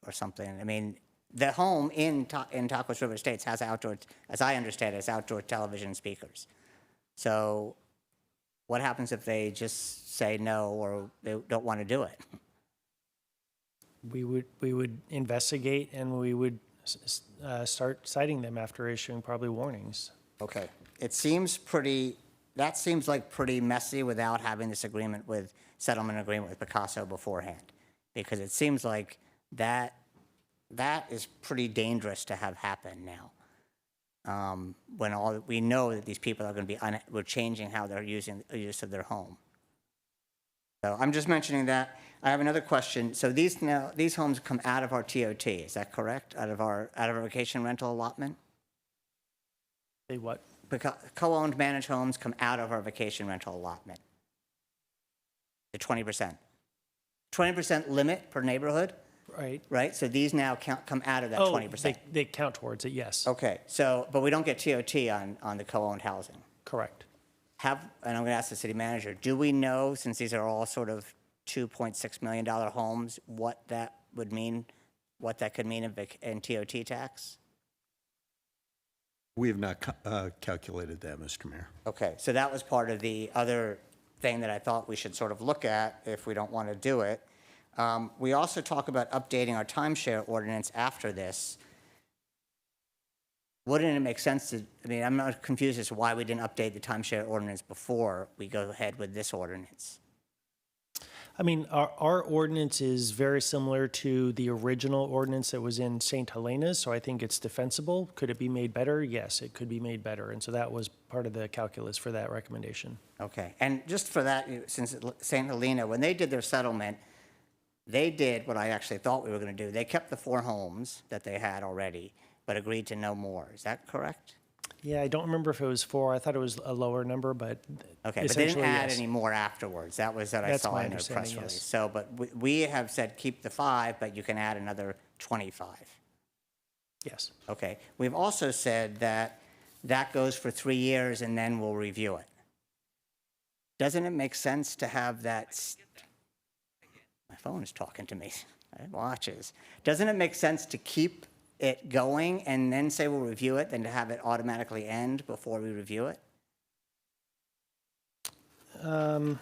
or something. The home in Tacos River Estates has outdoor, as I understand it, has outdoor television speakers. So what happens if they just say no or they don't want to do it? We would investigate, and we would start citing them after issuing probably warnings. Okay. That seems like pretty messy without having this settlement agreement with Picasso beforehand. Because it seems like that is pretty dangerous to have happen now. When we know that these people are going to be, we're changing how they're using the use of their home. So I'm just mentioning that. I have another question. So these homes come out of our TOT, is that correct? Out of our vacation rental allotment? They what? Co-owned managed homes come out of our vacation rental allotment. The 20%. 20% limit per neighborhood? Right. Right? So these now come out of that 20%. They count towards it, yes. Okay. So, but we don't get TOT on the co-owned housing. Correct. And I'm going to ask the city manager, do we know, since these are all sort of $2.6 million homes, what that would mean, what that could mean in TOT tax? We have not calculated that, Mr. Mayor. Okay, so that was part of the other thing that I thought we should sort of look at if we don't want to do it. We also talk about updating our timeshare ordinance after this. Wouldn't it make sense to, I'm not confused as to why we didn't update the timeshare ordinance before we go ahead with this ordinance. I mean, our ordinance is very similar to the original ordinance that was in St. Helena's, so I think it's defensible. Could it be made better? Yes, it could be made better, and so that was part of the calculus for that recommendation. Okay, and just for that, since St. Helena, when they did their settlement, they did what I actually thought we were going to do. They kept the 4 homes that they had already, but agreed to no more. Is that correct? Yeah, I don't remember if it was 4. I thought it was a lower number, but Okay, but they didn't essentially, add yes. any more afterwards. That was what I That's saw my in their press understanding, release. yes. So, but we have said keep the 5, but you can add another 25. Yes. Okay. We've also said that that goes for 3 years and then we'll review it. Doesn't it make sense to have that? My phone is talking to me. It watches. Doesn't it make sense to keep it going and then say we'll review it than to have it automatically end before we review it? Look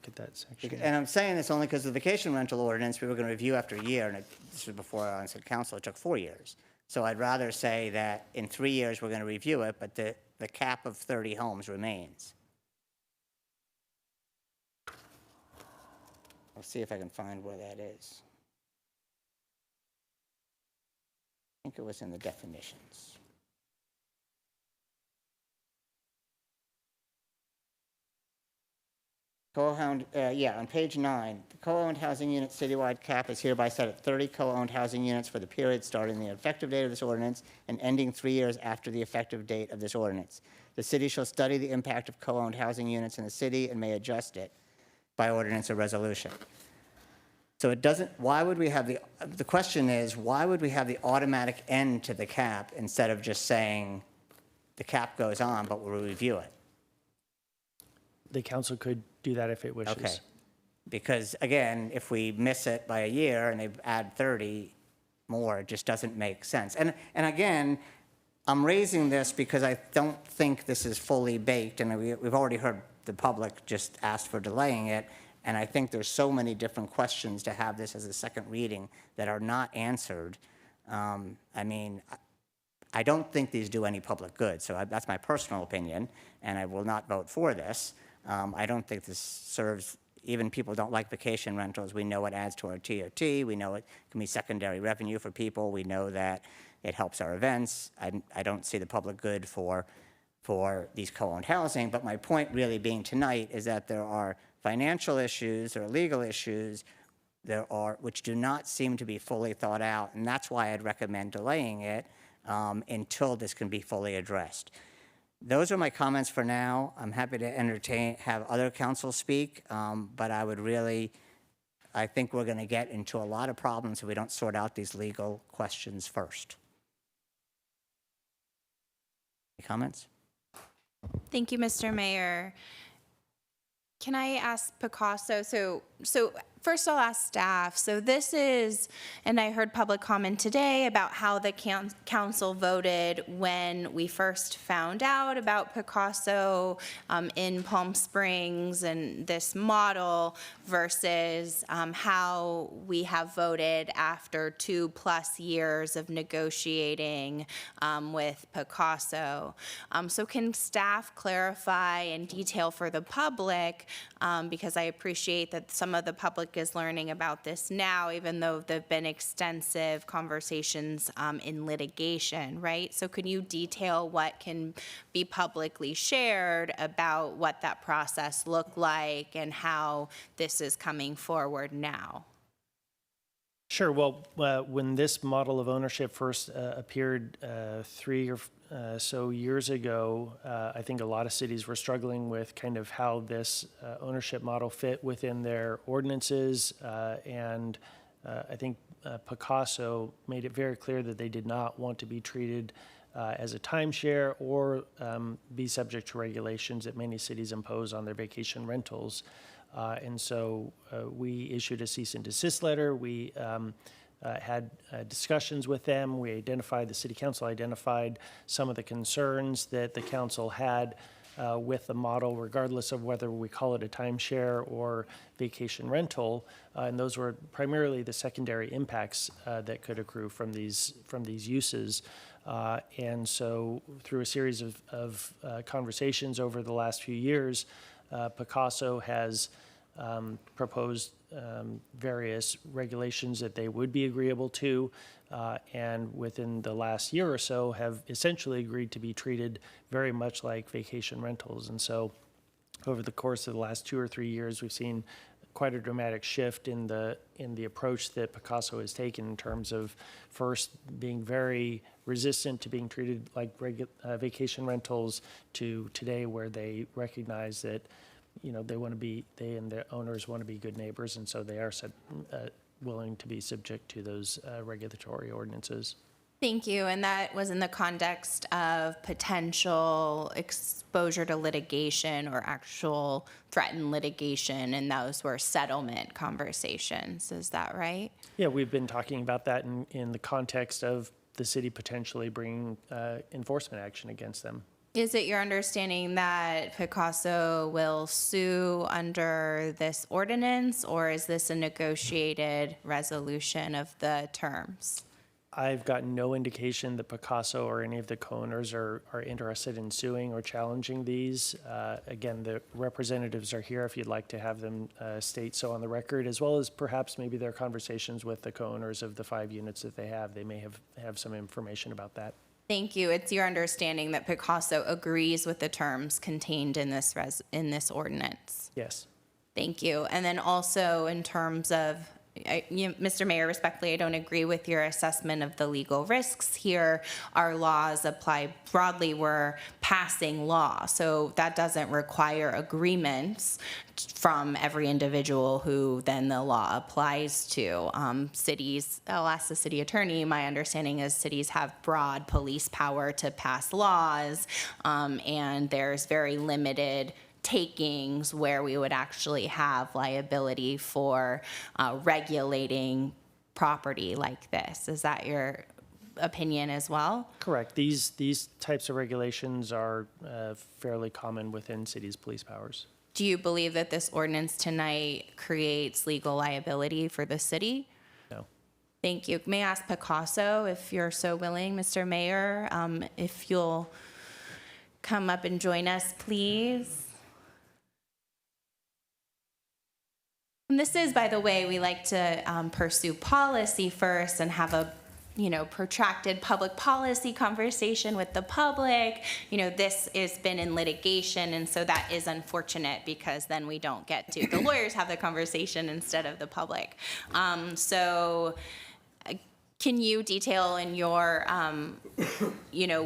at that section. And I'm saying this only because the vacation rental ordinance, we were going to review after a year, and this was before I said council, it took 4 years. So I'd rather say that in 3 years, we're going to review it, but the cap of 30 homes remains. I'll see if I can find where that is. I think it was in the definitions. Co-owned, on page 9, the co-owned housing unit citywide cap is hereby set at 30 co-owned housing units for the period starting the effective date of this ordinance and ending 3 years after the effective date of this ordinance. The city shall study the impact of co-owned housing units in the city and may adjust it by ordinance or resolution. So it doesn't, why would we have the question is, why would we have the automatic end to the cap instead of just saying the cap goes on, but we'll review it? The council could do that if it wishes. Okay. Because again, if we miss it by a year and they add 30 more, it just doesn't make sense. And again, I'm raising this because I don't think this is fully baked, and we've already heard the public just ask for delaying it. And I think there's so many different questions to have this as a second reading that are not answered. I mean, I don't think these do any public good. So that's my personal opinion, and I will not vote for this. I don't think this serves, even people don't like vacation rentals. We know it adds to our TOT. We know it can be secondary revenue for people. We know that it helps our events. I don't see the public good for these co-owned housing. But my point really being tonight is that there are financial issues or legal issues which do not seem to be fully thought out. And that's why I'd recommend delaying it until this can be fully addressed. Those are my comments for now. I'm happy to have other council speak, but I think we're going to get into a lot of problems if we don't sort out these legal questions first. Any comments? Thank you, Mr. Mayor. Can I ask Picasso, so first I'll ask staff. So this is, and I heard public comment today about how the council voted when we first found out about Picasso in Palm Springs and this model versus how we have voted after 2+ years of negotiating with Picasso. So can staff clarify and detail for the public, because I appreciate that some of the public is learning about this now, even though there've been extensive conversations in litigation, right? So could you detail what can be publicly shared about what that process looked like and how this is coming forward now? Sure. Well, when this model of ownership first appeared 3 or so years ago, I think a lot of cities were struggling with kind of how this ownership model fit within their ordinances. And I think Picasso made it very clear that they did not want to be treated as a timeshare or be subject to regulations that many cities impose on their vacation rentals. And so we issued a cease and desist letter. We had discussions with them. The city council identified some of the concerns that the council had with the model, regardless of whether we call it a timeshare or vacation rental. And those were primarily the secondary impacts that could accrue from these uses. And so through a series of conversations over the last few years, Picasso has proposed various regulations that they would be agreeable to, and within the last year or so have essentially agreed to be treated very much like vacation rentals. And so over the course of the last 2 or 3 years, we've seen quite a dramatic shift in the approach that Picasso has taken in terms of first being very resistant to being treated like vacation rentals to today where they recognize that they and their owners want to be good neighbors, and so they are willing to be subject to those regulatory ordinances. Thank you. And that was in the context of potential exposure to litigation or actual threatened litigation, and those were settlement conversations. Is that right? Yeah, we've been talking about that in the context of the city potentially bringing enforcement action against them. Is it your understanding that Picasso will sue under this ordinance, or is this a negotiated resolution of the terms? I've gotten no indication that Picasso or any of the co-owners are interested in suing or challenging these. Again, the representatives are here if you'd like to have them state so on the record, as well as perhaps maybe their conversations with the co-owners of the 5 units that they have. They may have some information about that. Thank you. It's your understanding that Picasso agrees with the terms contained in this ordinance? Yes. Thank you. And then also in terms of, Mr. Mayor, respectfully, I don't agree with your assessment of the legal risks here. Our laws apply broadly. We're passing law, so that doesn't require agreements from every individual who then the law applies to. Cities, I'll ask the city attorney, my understanding is cities have broad police power to pass laws, and there's very limited takings where we would actually have liability for regulating property like this. Is that your opinion as well? Correct. These types of regulations are fairly common within cities' police powers. Do you believe that this ordinance tonight creates legal liability for the city? No. Thank you. May I ask Picasso, if you're so willing, Mr. Mayor, if you'll come up and join us, please? And this is, by the way, we like to pursue policy first and have a protracted public policy conversation with the public. This has been in litigation, and so that is unfortunate because then we don't get to, the lawyers have the conversation instead of the public. So can you detail in your,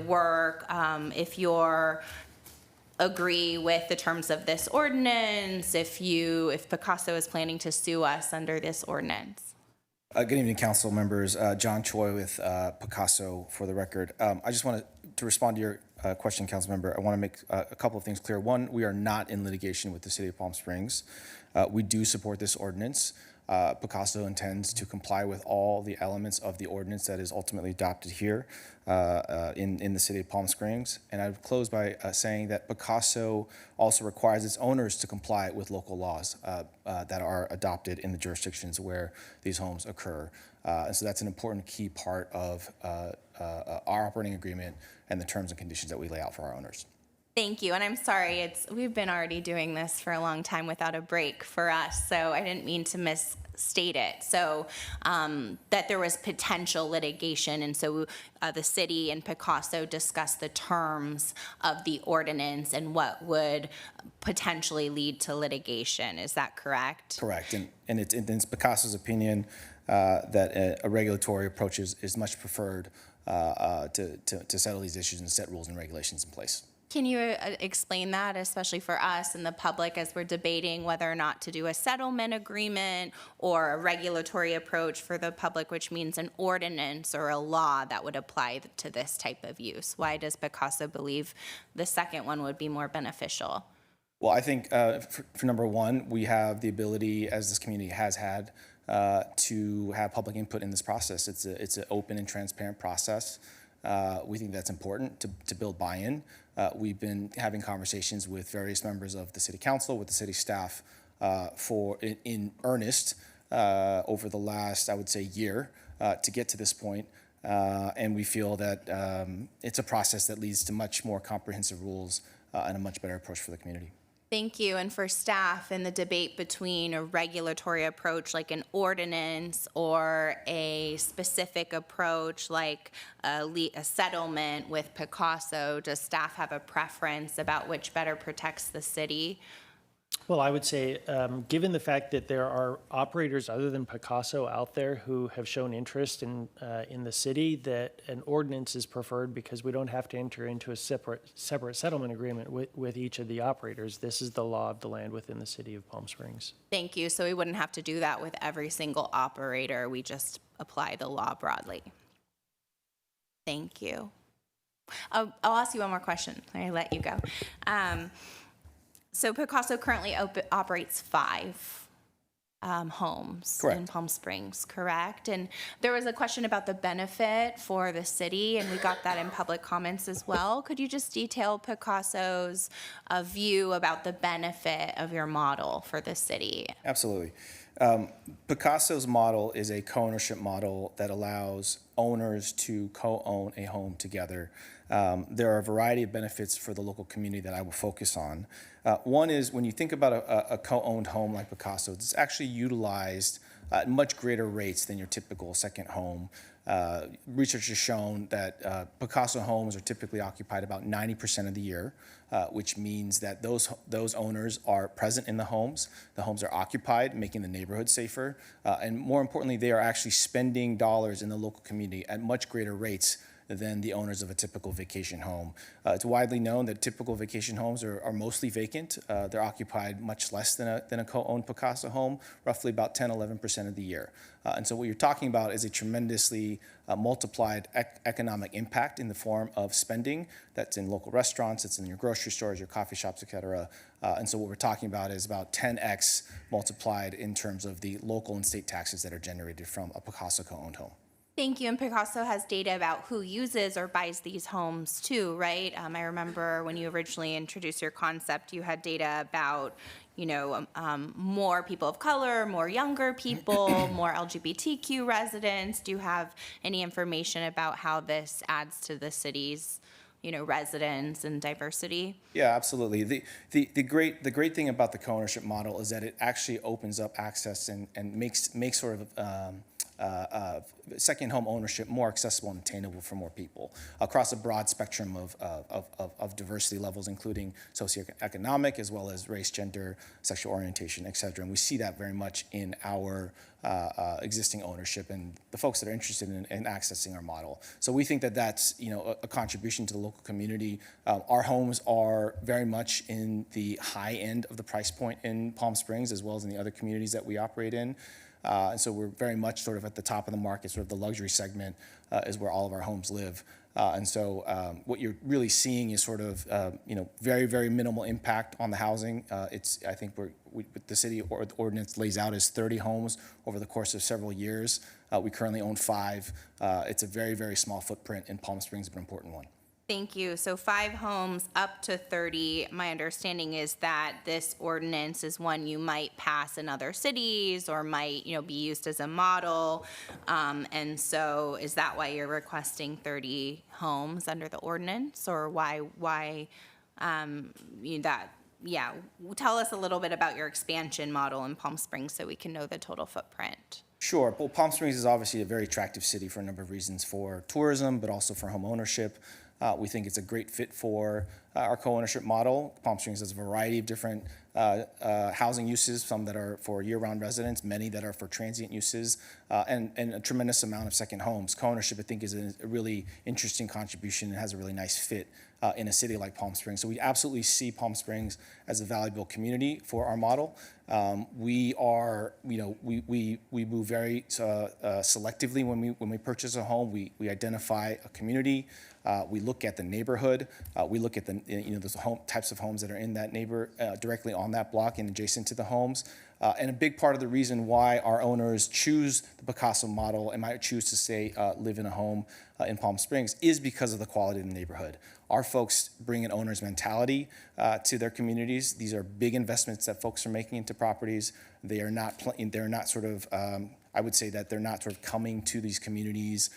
work, if you're agree with the terms of this ordinance, if Picasso is planning to sue us under this ordinance? Good evening, council members. John Choi with Picasso for the record. I just wanted to respond to your question, council member. I want to make a couple of things clear. One, we are not in litigation with the city of Palm Springs. We do support this ordinance. Picasso intends to comply with all the elements of the ordinance that is ultimately adopted here in the city of Palm Springs. And I would close by saying that Picasso also requires its owners to comply with local laws that are adopted in the jurisdictions where these homes occur. And so that's an important key part of our operating agreement and the terms and conditions that we lay out for our owners. Thank you, and I'm sorry, we've been already doing this for a long time without a break for us, so I didn't mean to misstate it. So that there was potential litigation, and so the city and Picasso discussed the terms of the ordinance and what would potentially lead to litigation. Is that correct? Correct, and it's Picasso's opinion that a regulatory approach is much preferred to settle these issues and set rules and regulations in place. Can you explain that, especially for us and the public, as we're debating whether or not to do a settlement agreement or a regulatory approach for the public, which means an ordinance or a law that would apply to this type of use? Why does Picasso believe the second one would be more beneficial? Well, I think for number one, we have the ability, as this community has had, to have public input in this process. It's an open and transparent process. We think that's important to build buy-in. We've been having conversations with various members of the city council, with the city staff in earnest over the last, I would say, year to get to this point. And we feel that it's a process that leads to much more comprehensive rules and a much better approach for the community. Thank you. And for staff, in the debate between a regulatory approach like an ordinance or a specific approach like a settlement with Picasso, does staff have a preference about which better protects the city? Well, I would say, given the fact that there are operators other than Picasso out there who have shown interest in the city, that an ordinance is preferred because we don't have to enter into a separate settlement agreement with each of the operators. This is the law of the land within the city of Palm Springs. Thank you. So we wouldn't have to do that with every single operator. We just apply the law broadly. Thank you. I'll ask you one more question. I let you go. So Picasso currently operates 5 homes Correct. in Palm Springs, correct? And there was a question about the benefit for the city, and we got that in public comments as well. Could you just detail Picasso's view about the benefit of your model for the city? Absolutely. Picasso's model is a co-ownership model that allows owners to co-own a home together. There are a variety of benefits for the local community that I will focus on. One is when you think about a co-owned home like Picasso, it's actually utilized at much greater rates than your typical second home. Research has shown that Picasso homes are typically occupied about 90% of the year, which means that those owners are present in the homes are occupied, making the neighborhood safer, and more importantly, they are actually spending dollars in the local community at much greater rates than the owners of a typical vacation home. It's widely known that typical vacation homes are mostly vacant. They're occupied much less than a co-owned Picasso home, roughly about 10-11% of the year. And so what you're talking about is a tremendously multiplied economic impact in the form of spending that's in local restaurants, it's in your grocery stores, your coffee shops, et cetera. And so what we're talking about is about 10x multiplied in terms of the local and state taxes that are generated from a Picasso co-owned home. Thank you. And Picasso has data about who uses or buys these homes too, right? I remember when you originally introduced your concept, you had data about, more people of color, more younger people, more LGBTQ residents. Do you have any information about how this adds to the city's, residents and diversity? Yeah, absolutely. The great thing about the co-ownership model is that it actually opens up access and makes sort of second home ownership more accessible and attainable for more people across a broad spectrum of diversity levels, including socioeconomic as well as race, gender, sexual orientation, et cetera. And we see that very much in our existing ownership and the folks that are interested in accessing our model. So we think that that's a contribution to the local community. Our homes are very much in the high end of the price point in Palm Springs as well as in the other communities that we operate in. And so we're very much sort of at the top of the market, sort of the luxury segment is where all of our homes live. And so what you're really seeing is sort of, very, very minimal impact on the housing. I think the city ordinance lays out as 30 homes over the course of several years. We currently own 5. It's a very, very small footprint in Palm Springs, but an important one. Thank you. So 5 homes up to 30. My understanding is that this ordinance is one you might pass in other cities or might, be used as a model. And so is that why you're requesting 30 homes under the ordinance, or why that? Yeah, tell us a little bit about your expansion model in Palm Springs so we can know the total footprint. Sure. Well, Palm Springs is obviously a very attractive city for a number of reasons, for tourism, but also for home ownership. We think it's a great fit for our co-ownership model. Palm Springs has a variety of different housing uses, some that are for year-round residents, many that are for transient uses, and a tremendous amount of second homes. Co-ownership, I think, is a really interesting contribution and has a really nice fit in a city like Palm Springs. So we absolutely see Palm Springs as a valuable community for our model. We are, we move very selectively when we purchase a home. We identify a community. We look at the neighborhood. We look at the types of homes that are in that directly on that block and adjacent to the homes. And a big part of the reason why our owners choose the Picasso model and might choose to say live in a home in Palm Springs is because of the quality of the neighborhood. Our folks bring an owner's mentality to their communities. These are big investments that folks are making into properties. They're not sort of, I would say that they're not sort of coming to these communities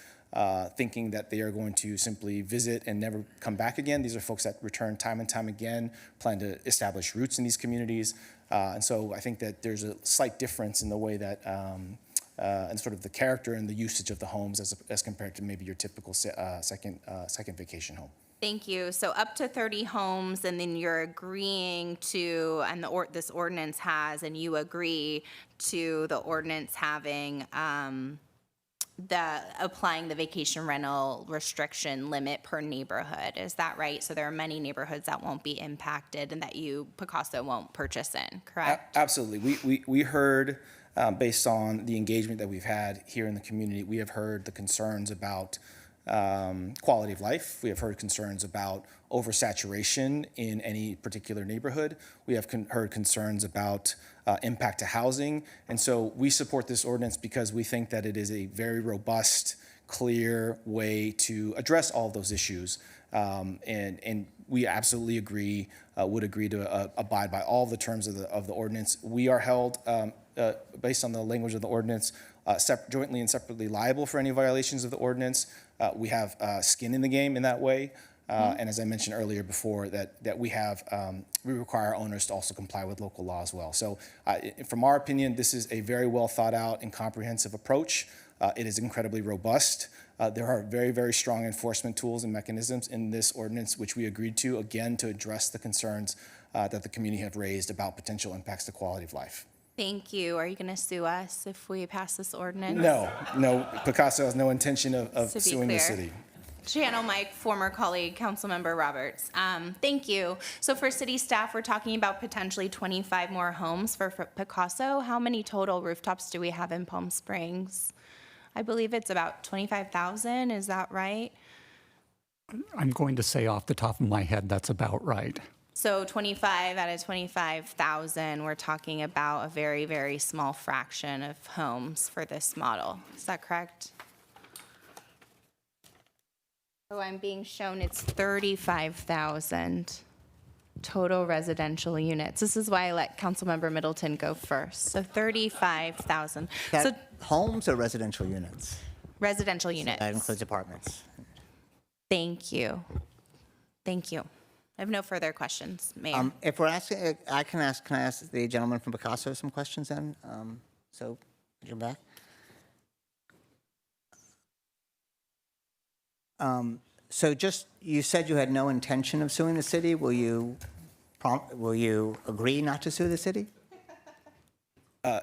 thinking that they are going to simply visit and never come back again. These are folks that return time and time again, plan to establish roots in these communities. And so I think that there's a slight difference in the way that, and sort of the character and the usage of the homes as compared to maybe your typical second vacation home. Thank you. So up to 30 homes, and then you're agreeing to, and this ordinance has, and you agree to the ordinance having applying the vacation rental restriction limit per neighborhood. Is that right? So there are many neighborhoods that won't be impacted and that Picasso won't purchase in, correct? Absolutely. We heard, based on the engagement that we've had here in the community, we have heard the concerns about quality of life. We have heard concerns about oversaturation in any particular neighborhood. We have heard concerns about impact to housing. And so we support this ordinance because we think that it is a very robust, clear way to address all of those issues. And we absolutely would agree to abide by all the terms of the ordinance. We are held, based on the language of the ordinance, jointly and separately liable for any violations of the ordinance. We have skin in the game in that way. And as I mentioned earlier before, that we require owners to also comply with local law as well. So from our opinion, this is a very well thought out and comprehensive approach. It is incredibly robust. There are very, very strong enforcement tools and mechanisms in this ordinance, which we agreed to, again, to address the concerns that the community have raised about potential impacts to quality of life. Thank you. Are you going to sue us if we pass this ordinance? No. Picasso has no intention of suing the city. Channel my former colleague, Councilmember Roberts. Thank you. So for city staff, we're talking about potentially 25 more homes for Picasso. How many total rooftops do we have in Palm Springs? I believe it's about 25,000. Is that right? I'm going to say off the top of my head, that's about right. So 25 out of 25,000, we're talking about a very, very small fraction of homes for this model. Is that correct? So I'm being shown it's 35,000 total residential units. This is why I let Councilmember Middleton go first. So 35,000. So Homes or residential units? residential units. That includes apartments. Thank you. Thank you. I have no further questions, Mayor. If we're asking, can I ask the gentleman from Picasso some questions then? So, you're back. So just, you said you had no intention of suing the city. Will you agree not to sue the city? I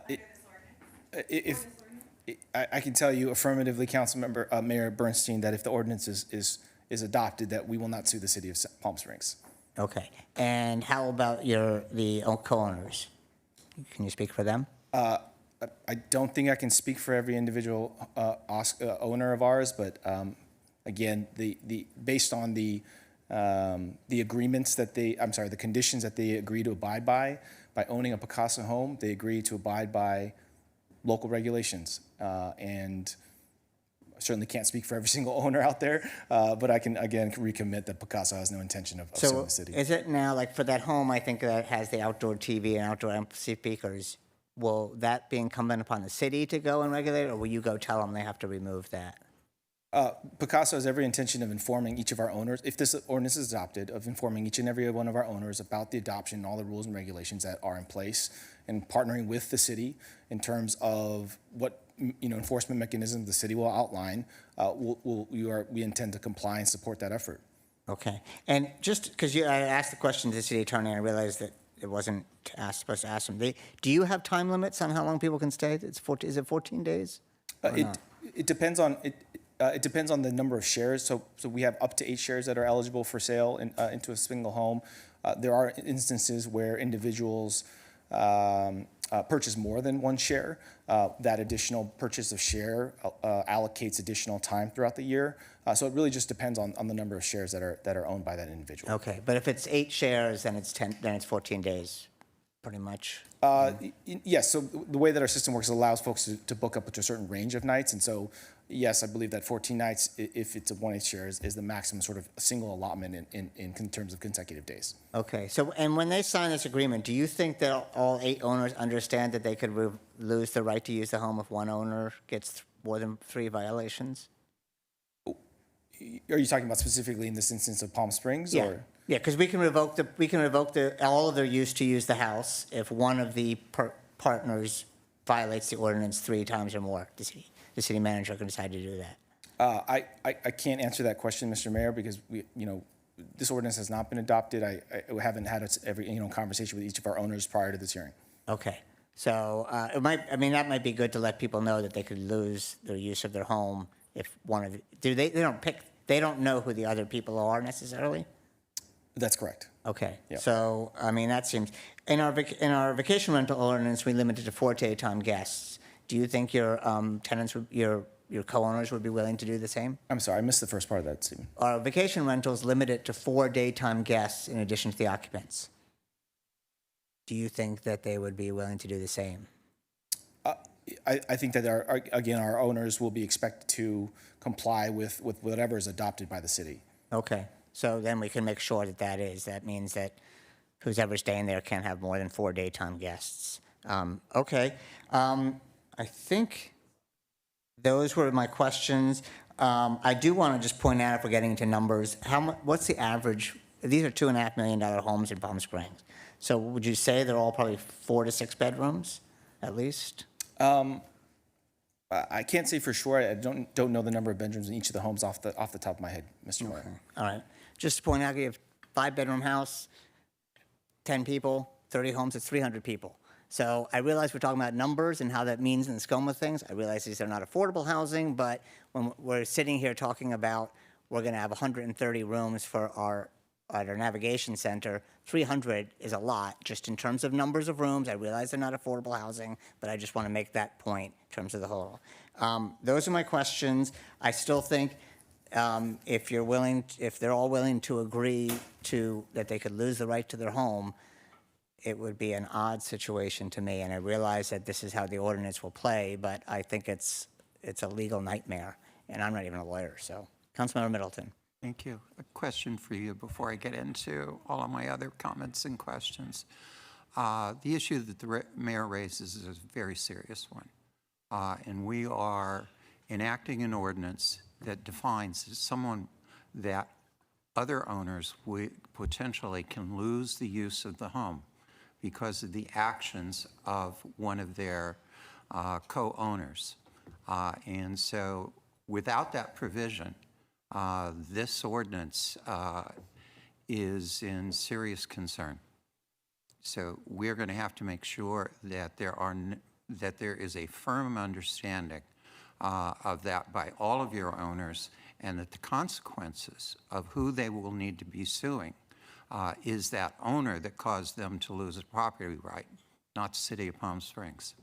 can tell you affirmatively, Councilmember Mayor Bernstein, that if the ordinance is adopted, that we will not sue the city of Palm Springs. Okay. And how about the co-owners? Can you speak for them? I don't think I can speak for every individual owner of ours, but again, based on the agreements that the conditions that they agree to abide by owning a Picasso home, they agree to abide by local regulations. And I certainly can't speak for every single owner out there, but I can, again, recommit that Picasso has no intention of suing the city. So is it now, like for that home, I think that has the outdoor TV and outdoor speakers, will that be incumbent upon the city to go and regulate it, or will you go tell them they have to remove that? Picasso has every intention of informing each of our owners, if this ordinance is adopted, of informing each and every one of our owners about the adoption and all the rules and regulations that are in place, and partnering with the city in terms of what enforcement mechanisms the city will outline. We intend to comply and support that effort. Okay. And just because I asked the question to the city attorney, I realized that it wasn't supposed to ask them. Do you have time limits on how long people can stay? Is it 14 days? It depends on it depends on the number of shares. So we have up to 8 shares that are eligible for sale into a single home. There are instances where individuals purchase more than 1 share. That additional purchase of share allocates additional time throughout the year. So it really just depends on the number of shares that are owned by that individual. Okay, but if it's 8 shares, then it's 14 days, pretty much. Yes. So the way that our system works, it allows folks to book up to a certain range of nights, and so yes, I believe that 14 nights, if it's a 1/8 share, is the maximum sort of single allotment in terms of consecutive days. Okay. So, and when they sign this agreement, do you think that all 8 owners understand that they could lose the right to use the home if one owner gets more than 3 violations? Are you talking about specifically in this instance of Palm Springs? Yeah, Or? yeah, because we can revoke all of their use to use the house if one of the partners violates the ordinance 3 times or more. The city manager can decide to do that. I can't answer that question, Mr. Mayor, because this ordinance has not been adopted. I haven't had every conversation with each of our owners prior to this hearing. Okay, so that might be good to let people know that they could lose their use of their home if one of they don't know who the other people are necessarily? That's correct. Okay, Yep. so, that seems, in our vacation rental ordinance, we limited to 4 daytime guests. Do you think your tenants, your co-owners would be willing to do the same? I'm sorry, I missed the first part of that statement. Our vacation rentals limited to 4 daytime guests in addition to the occupants. Do you think that they would be willing to do the same? I think that our owners will be expected to comply with whatever is adopted by the city. Okay, so then we can make sure that means that who's ever staying there can't have more than 4 daytime guests. Okay, I think those were my questions. I do want to just point out, if we're getting into numbers, what's the average? These are $2.5 million homes in Palm Springs. So would you say they're all probably 4 to 6 bedrooms, at least? I can't say for sure. I don't know the number of bedrooms in each of the homes off the top of my head, Mr. Mayor. Okay. All right. Just to point out, you have 5-bedroom house, 10 people, 30 homes, it's 300 people. So I realize we're talking about numbers and how that means in the scheme of things. I realize these are not affordable housing, but when we're sitting here talking about we're going to have 130 rooms for at our navigation center, 300 is a lot just in terms of numbers of rooms. I realize they're not affordable housing, but I just want to make that point in terms of the whole. Those are my questions. I still think if they're all willing to agree that they could lose the right to their home, it would be an odd situation to me. And I realize that this is how the ordinance will play, but I think it's a legal nightmare, and I'm not even a lawyer. So, Councilmember Middleton. Thank you. A question for you before I get into all of my other comments and questions. The issue that the mayor raises is a very serious one. And we are enacting an ordinance that defines someone that other owners potentially can lose the use of the home because of the actions of one of their co-owners. And so without that provision, this ordinance is in serious concern. So we're going to have to make sure that there is a firm understanding of that by all of your owners, and that the consequences of who they will need to be suing is that owner that caused them to lose a property right, not the city of Palm Springs.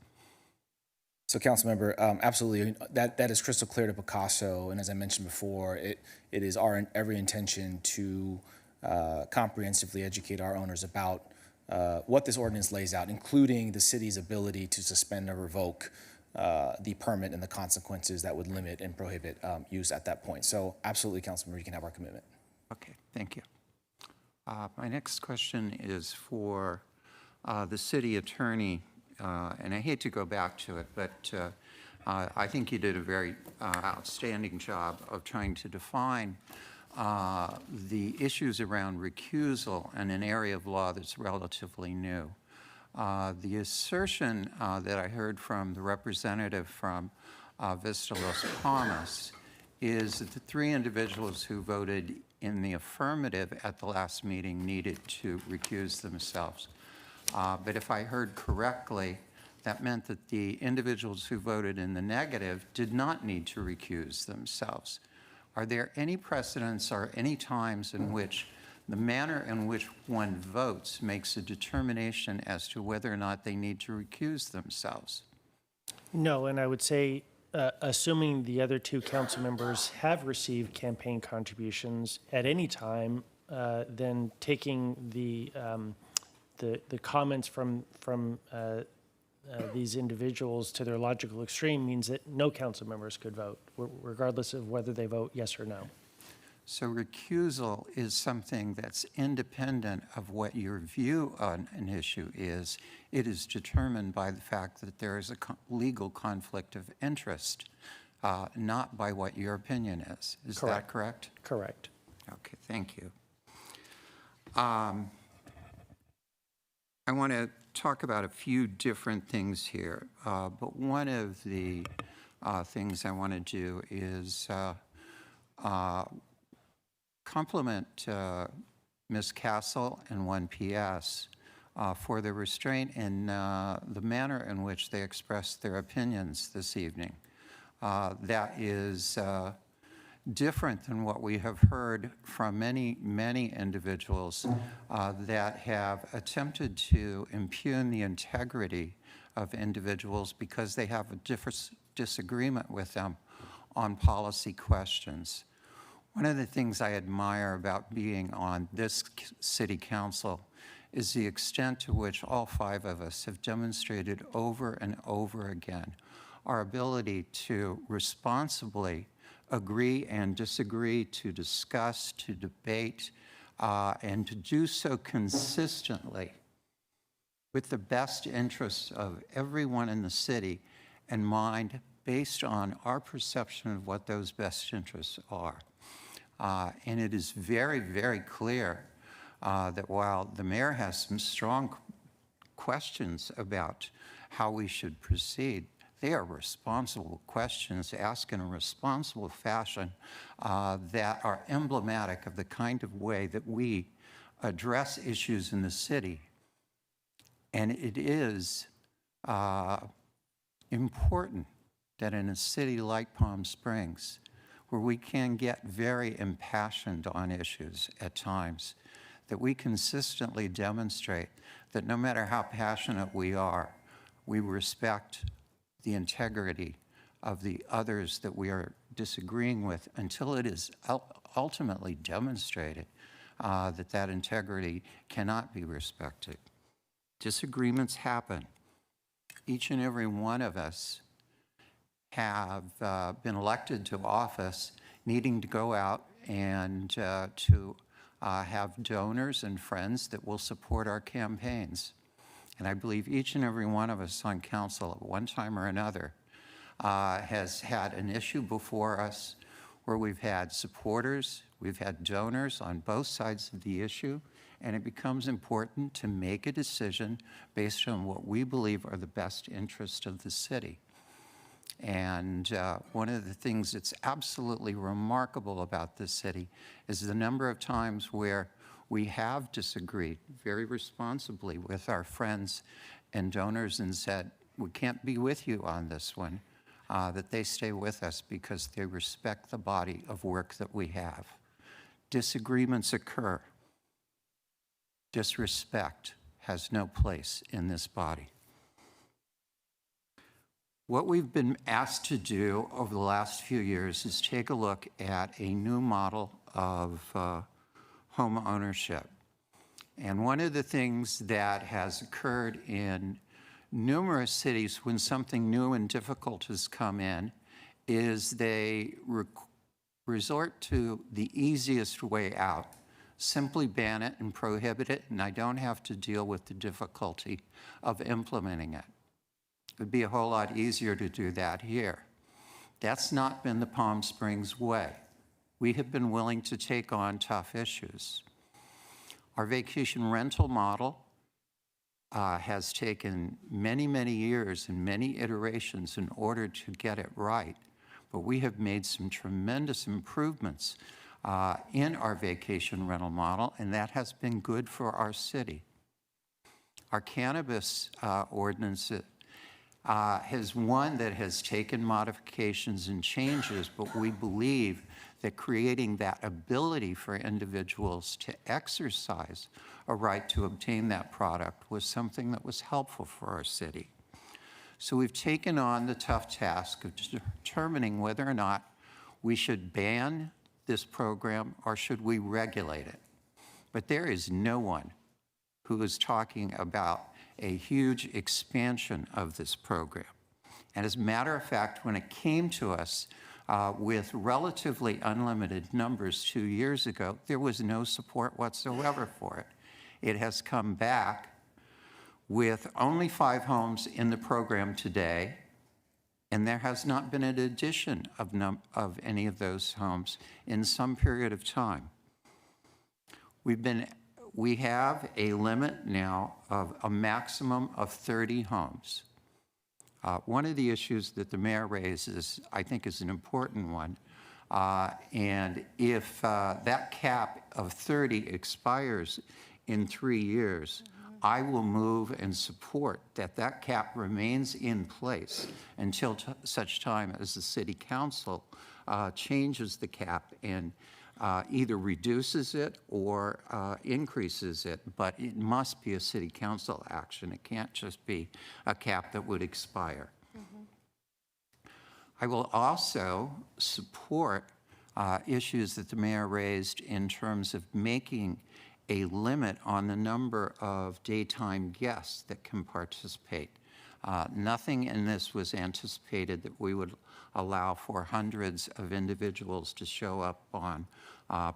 So, Councilmember, absolutely, that is crystal clear to Picasso, and as I mentioned before, it is our every intention to comprehensively educate our owners about what this ordinance lays out, including the city's ability to suspend or revoke the permit and the consequences that would limit and prohibit use at that point. So, absolutely, Councilmember, you can have our commitment. Okay, thank you. My next question is for the city attorney. And I hate to go back to it, but I think you did a very outstanding job of trying to define the issues around recusal in an area of law that's relatively new. The assertion that I heard from the representative from Vista Los Palmas is that the 3 individuals who voted in the affirmative at the last meeting needed to recuse themselves. But if I heard correctly, that meant that the individuals who voted in the negative did not need to recuse themselves. Are there any precedents or any times in which the manner in which one votes makes a determination as to whether or not they need to recuse themselves? No, and I would say, assuming the other 2 council members have received campaign contributions at any time, then taking the comments from these individuals to their logical extreme means that no council members could vote, regardless of whether they vote yes or no. So recusal is something that's independent of what your view on an issue is. It is determined by the fact that there is a legal conflict of interest not by what your opinion is. Is that correct? Correct. Okay, thank you. I want to talk about a few different things here, but one of the things I want to do is compliment Ms. Castle and 1PS for the restraint and the manner in which they expressed their opinions this evening. That is different than what we have heard from many, many individuals that have attempted to impugn the integrity of individuals because they have a disagreement with them on policy questions. One of the things I admire about being on this city council is the extent to which all 5 of us have demonstrated over and over again our ability to responsibly agree and disagree, to discuss, to debate, and to do so consistently with the best interests of everyone in the city in mind, based on our perception of what those best interests are. And it is very, very clear that while the mayor has some strong questions about how we should proceed, they are responsible questions asked in a responsible fashion that are emblematic of the kind of way that we address issues in the city. And it is important that in a city like Palm Springs, where we can get very impassioned on issues at times, that we consistently demonstrate that no matter how passionate we are, we respect the integrity of the others that we are disagreeing with until it is ultimately demonstrated that that integrity cannot be respected. Disagreements happen. Each and every one of us have been elected to office needing to go out and to have donors and friends that will support our campaigns. And I believe each and every one of us on council at one time or another has had an issue before us where we've had supporters, we've had donors on both sides of the issue, and it becomes important to make a decision based on what we believe are the best interests of the city. And one of the things that's absolutely remarkable about this city is the number of times where we have disagreed very responsibly with our friends and donors and said, we can't be with you on this one, that they stay with us because they respect the body of work that we have. Disagreements occur. Disrespect has no place in this body. What we've been asked to do over the last few years is take a look at a new model of home ownership. And one of the things that has occurred in numerous cities when something new and difficult has come in is they resort to the easiest way out. Simply ban it and prohibit it, and I don't have to deal with the difficulty of implementing it. It would be a whole lot easier to do that here. That's not been the Palm Springs way. We have been willing to take on tough issues. Our vacation rental model has taken many, many years and many iterations in order to get it right, but we have made some tremendous improvements in our vacation rental model, and that has been good for our city. Our cannabis ordinance is one that has taken modifications and changes, but we believe that creating that ability for individuals to exercise a right to obtain that product was something that was helpful for our city. So we've taken on the tough task of determining whether or not we should ban this program or should we regulate it. But there is no one who is talking about a huge expansion of this program. And as a matter of fact, when it came to us with relatively unlimited numbers 2 years ago, there was no support whatsoever for it. It has come back with only 5 homes in the program today and there has not been an addition of any of those homes in some period of time. We have a limit now of a maximum of 30 homes. One of the issues that the mayor raises, I think, is an important one. And if that cap of 30 expires in 3 years, I will move and support that that cap remains in place until such time as the city council changes the cap and either reduces it or increases it, but it must be a city council action. It can't just be a cap that would expire. I will also support issues that the mayor raised in terms of making a limit on the number of daytime guests that can participate. Nothing in this was anticipated that we would allow for hundreds of individuals to show up on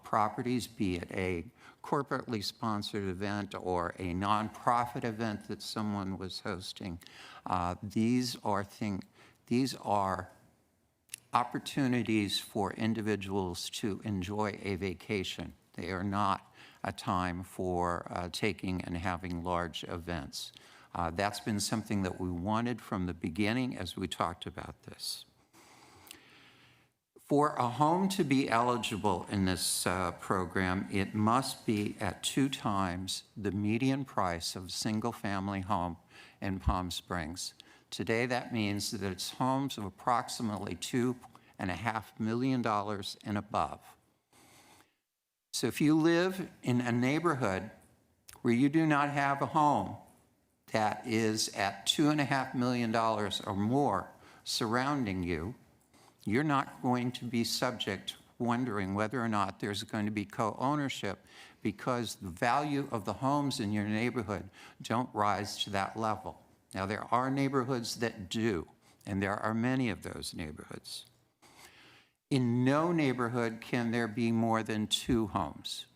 properties, be it a corporately sponsored event or a nonprofit event that someone was hosting. These are opportunities for individuals to enjoy a vacation. They are not a time for taking and having large events. That's been something that we wanted from the beginning as we talked about this. For a home to be eligible in this program, it must be at 2 times the median price of a single-family home in Palm Springs. Today, that means that it's homes of approximately $2.5 million and above. So if you live in a neighborhood where you do not have a home that is at $2.5 million or more surrounding you, you're not going to be subject to wondering whether or not there's going to be co-ownership, because the value of the homes in your neighborhood don't rise to that level. Now, there are neighborhoods that do, and there are many of those neighborhoods. In no neighborhood can there be more than 2 homes.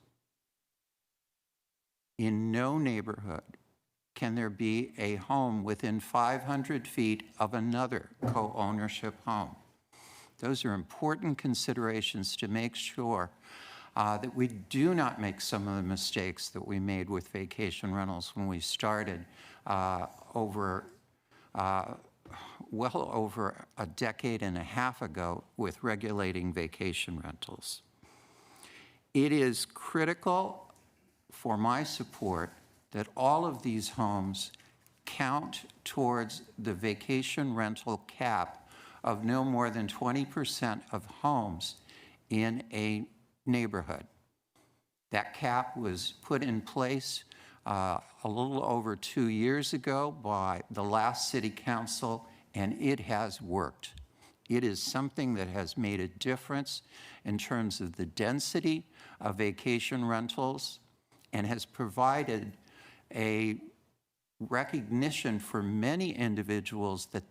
In no neighborhood can there be a home within 500 feet of another co-ownership home. Those are important considerations to make sure that we do not make some of the mistakes that we made with vacation rentals when we started well over a decade and a half ago with regulating vacation rentals. It is critical for my support that all of these homes count towards the vacation rental cap of no more than 20% of homes in a neighborhood. That cap was put in place a little over 2 years ago by the last city council, and it has worked. It is something that has made a difference in terms of the density of vacation rentals and has provided a recognition for many individuals, that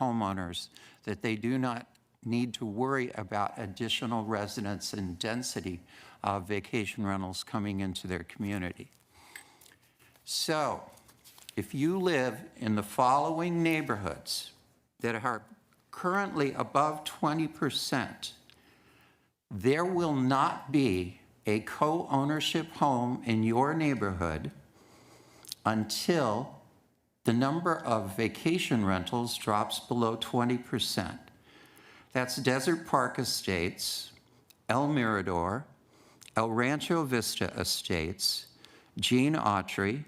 homeowners, that they do not need to worry about additional residents and density of vacation rentals coming into their community. So, if you live in the following neighborhoods that are currently above 20%, there will not be a co-ownership home in your neighborhood until the number of vacation rentals drops below 20%. That's Desert Park Estates, El Mirador, El Rancho Vista Estates, Gene Autry,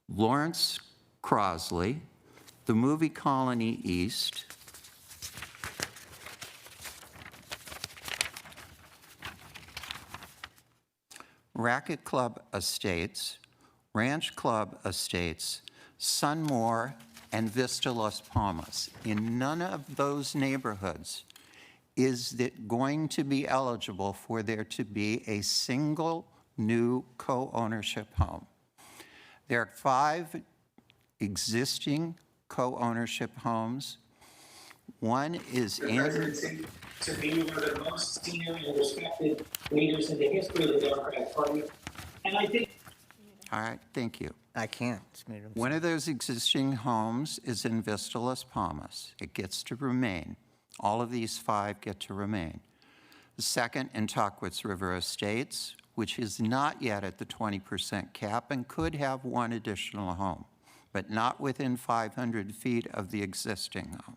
Lawrence Crosley, the Movie Colony East, Racket Club Estates, Ranch Club Estates, Sunmore, and Vista Las Palmas. In none of those neighborhoods is it going to be eligible for there to be a single new co-ownership home. There are 5 existing co-ownership homes. One is in... Presidency to be one of the most senior and respected leaders in the history of the Democratic Party. And I think... All right, thank you. I can't. One of those existing homes is in Vista Las Palmas. It gets to remain. All of these 5 get to remain. The second in Tuckwitz River Estates, which is not yet at the 20% cap and could have 1 additional home, but not within 500 feet of the existing home.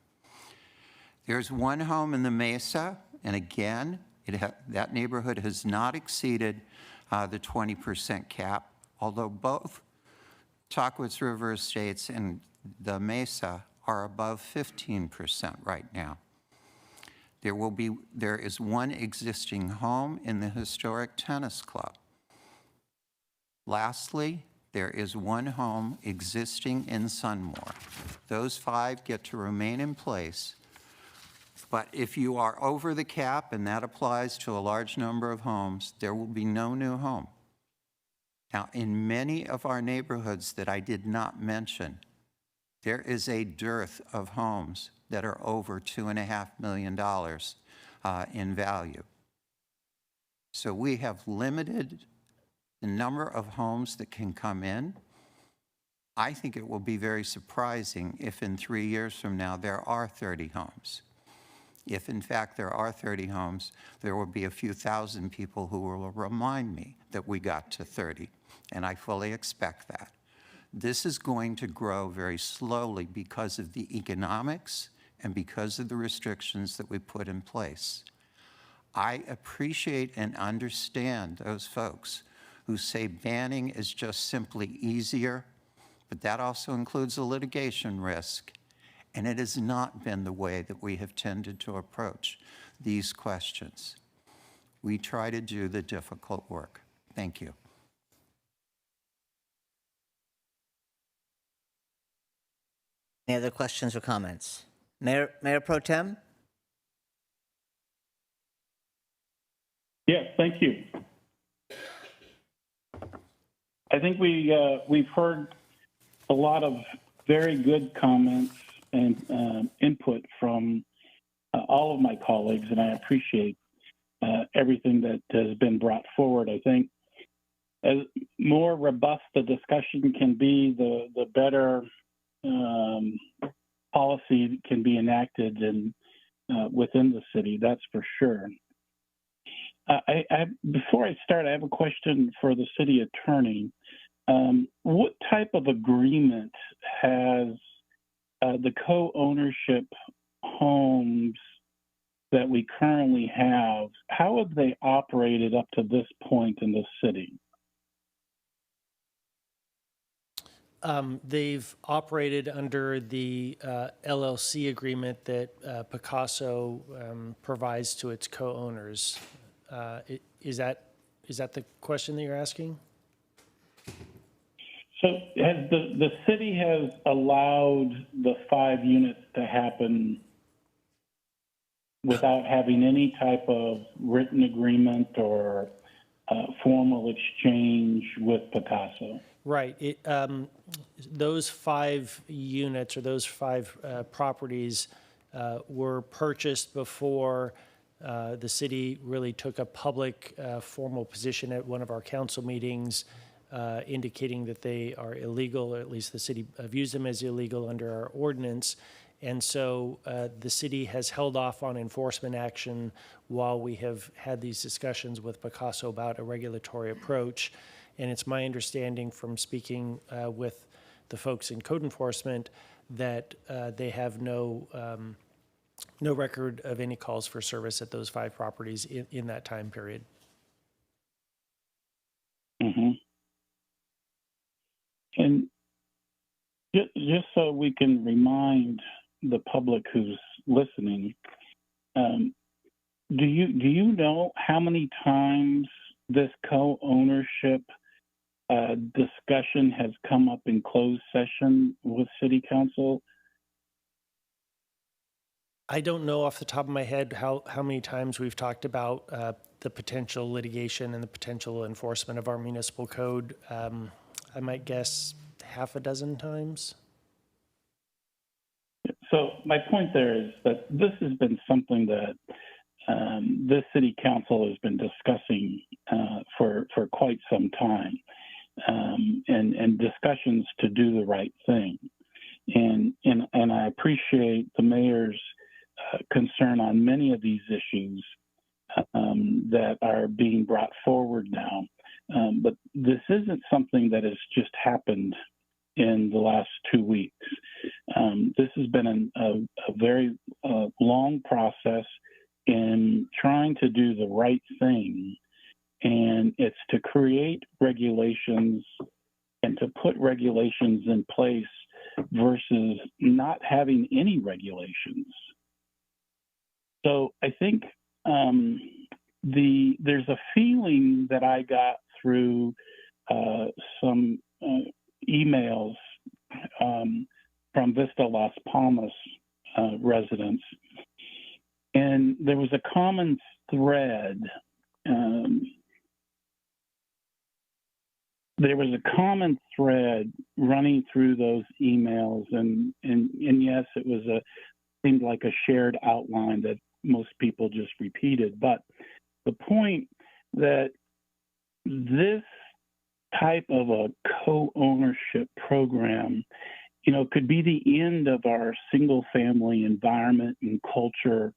There's 1 home in the Mesa, and again, that neighborhood has not exceeded the 20% cap, although both Tuckwitz River Estates and the Mesa are above 15% right now. There is 1 existing home in the historic tennis club. Lastly, there is 1 home existing in Sunmore. Those 5 get to remain in place, but if you are over the cap, and that applies to a large number of homes, there will be no new home. Now, in many of our neighborhoods that I did not mention, there is a dearth of homes that are over $2.5 million in value. So we have limited the number of homes that can come in. I think it will be very surprising if in 3 years from now there are 30 homes. If in fact there are 30 homes, there will be a few thousand people who will remind me that we got to 30, and I fully expect that. This is going to grow very slowly because of the economics and because of the restrictions that we put in place. I appreciate and understand those folks who say banning is just simply easier, but that also includes a litigation risk, and it has not been the way that we have tended to approach these questions. We try to do the difficult work. Thank you. Any other questions or comments? Mayor Pro Tem? Yes, thank you. I think we've heard a lot of very good comments and input from all of my colleagues, and I appreciate everything that has been brought forward. I think as more robust the discussion can be, the better policy can be enacted and within the city, that's for sure. Before I start, I have a question for the city attorney. What type of agreement has the co-ownership homes that we currently have, how have they operated up to this point in the city? They've operated under the LLC agreement that Picasso provides to its co-owners. Is that the question that you're asking? So has the city has allowed the 5 units to happen without having any type of written agreement or formal exchange with Picasso? Right. Those 5 units or those 5 properties were purchased before the city really took a public formal position at one of our council meetings, indicating that they are illegal, or at least the city views them as illegal under our ordinance. And so the city has held off on enforcement action while we have had these discussions with Picasso about a regulatory approach. And it's my understanding from speaking with the folks in code enforcement that they have no record of any calls for service at those 5 properties in that time period. Mm-hmm. And just so we can remind the public who's listening, do you know how many times this co-ownership discussion has come up in closed session with City Council? I don't know off the top of my head how many times we've talked about the potential litigation and the potential enforcement of our municipal code. I might guess 6 times. So my point there is that this has been something that this City Council has been discussing for quite some time. and discussions to do the right thing. And I appreciate the mayor's concern on many of these issues that are being brought forward now. But this isn't something that has just happened in the last 2 weeks. This has been a very long process in trying to do the right thing, and it's to create regulations and to put regulations in place versus not having any regulations. So I think there's a feeling that I got through some emails from Vista Las Palmas residents, and there was a common thread. There was a common thread running through those emails, and yes, it was seemed like a shared outline that most people just repeated. But the point that this type of a co-ownership program, could be the end of our single-family environment and culture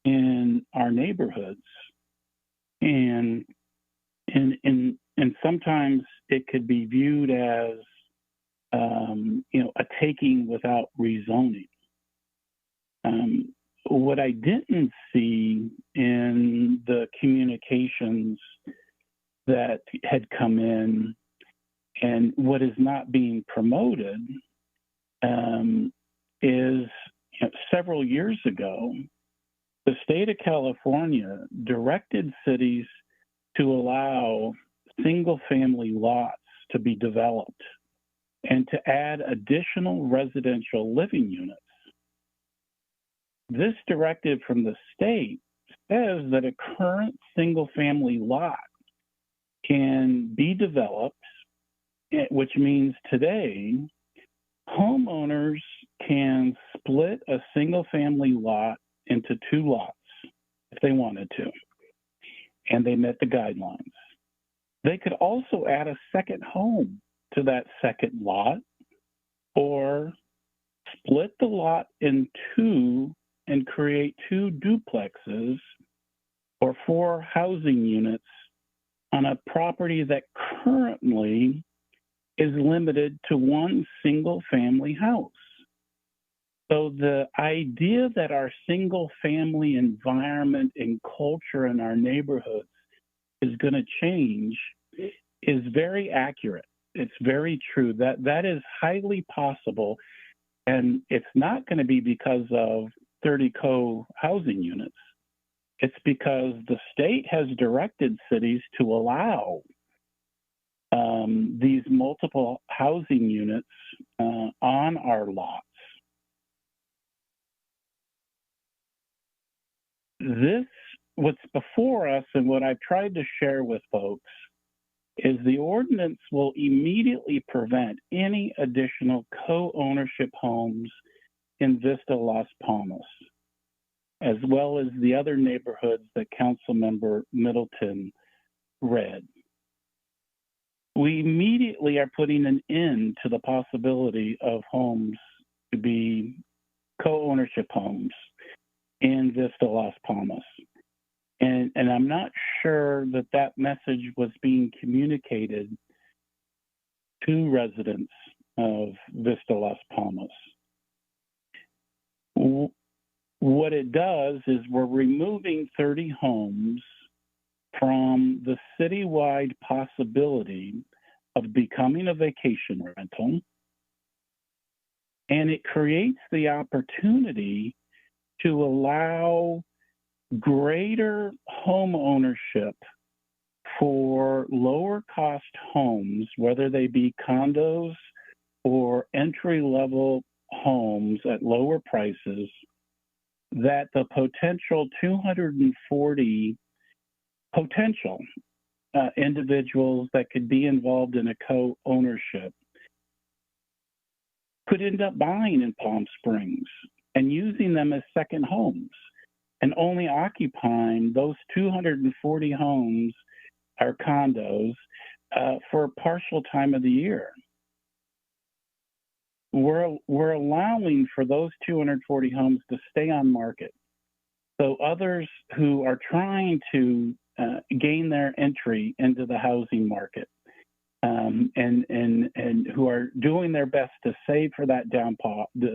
in our neighborhoods, and sometimes it could be viewed as a taking without rezoning. What I didn't see in the communications that had come in, and what is not being promoted, is several years ago, the state of California directed cities to allow single-family lots to be developed and to add additional residential living units. This directive from the state says that a current single-family lot can be developed, which means today homeowners can split a single-family lot into 2 lots if they wanted to, and they met the guidelines. They could also add a second home to that second lot, or split the lot in 2 and create 2 duplexes or 4 housing units on a property that currently is limited to 1 single-family house. So the idea that our single-family environment and culture in our neighborhoods is going to change is very accurate. It's very true. That is highly possible, and it's not going to be because of 30 co-housing units. It's because the state has directed cities to allow these multiple housing units on our lots. What's before us, and what I've tried to share with folks, is the ordinance will immediately prevent any additional co-ownership homes in Vista Las Palmas, as well as the other neighborhoods that Councilmember Middleton read. We immediately are putting an end to the possibility of homes to be co-ownership homes in Vista Las Palmas. And I'm not sure that message was being communicated to residents of Vista Las Palmas. What it does is we're removing 30 homes from the citywide possibility of becoming a vacation rental, and it creates the opportunity to allow greater home ownership for lower cost homes, whether they be condos or entry-level homes at lower prices, that the potential 240 potential individuals that could be involved in a co-ownership could end up buying in Palm Springs and using them as second homes, and only occupying those 240 homes or condos for a partial time of the year. We're allowing for those 240 homes to stay on market. So others who are trying to gain their entry into the housing market and who are doing their best to save for that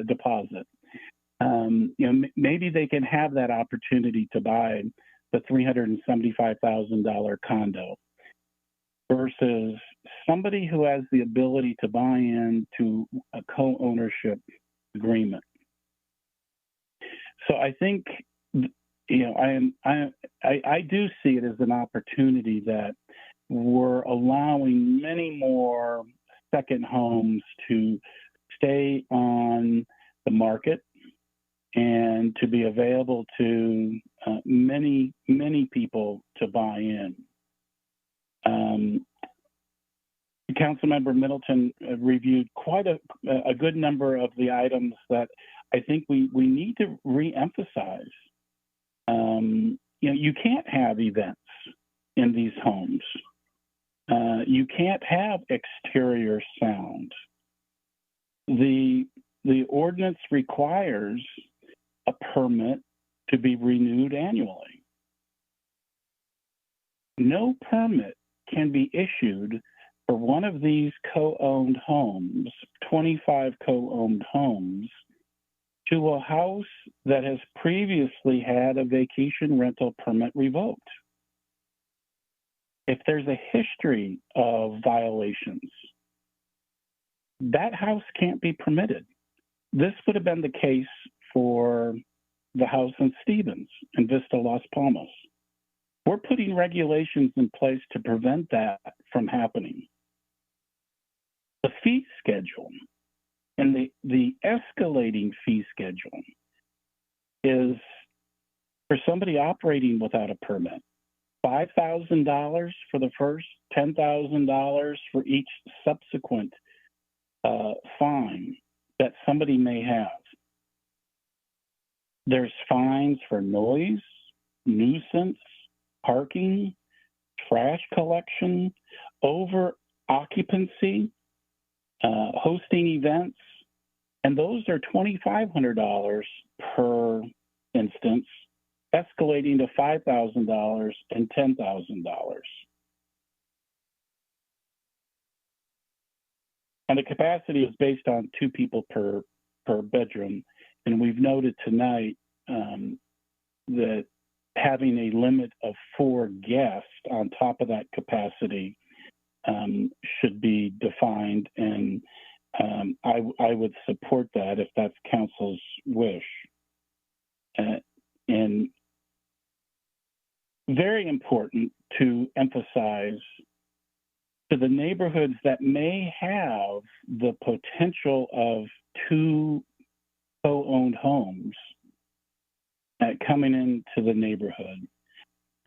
deposit, maybe they can have that opportunity to buy the $375,000 condo versus somebody who has the ability to buy into a co-ownership agreement. So I think, I do see it as an opportunity that we're allowing many more second homes to stay on the market and to be available to many, many people to buy in. Councilmember Middleton reviewed quite a good number of the items that I think we need to re-emphasize. You can't have events in these homes. You can't have exterior sound. The ordinance requires a permit to be renewed annually. No permit can be issued for one of these co-owned homes, 25 co-owned homes, to a house that has previously had a vacation rental permit revoked. If there's a history of violations, that house can't be permitted. This would have been the case for the house in Stevens in Vista Las Palmas. We're putting regulations in place to prevent that from happening. The fee schedule and the escalating fee schedule is for somebody operating without a permit, $5,000 for the first, $10,000 for each subsequent fine that somebody may have. There's fines for noise, nuisance, parking, trash collection, over occupancy, hosting events, and those are $2,500 per instance, escalating to $5,000 and $10,000. And the capacity is based on 2 people per bedroom. And we've noted tonight that having a limit of 4 guests on top of that capacity should be defined, and I would support that if that's council's wish. And very important to emphasize to the neighborhoods that may have the potential of 2 co-owned homes coming into the neighborhood,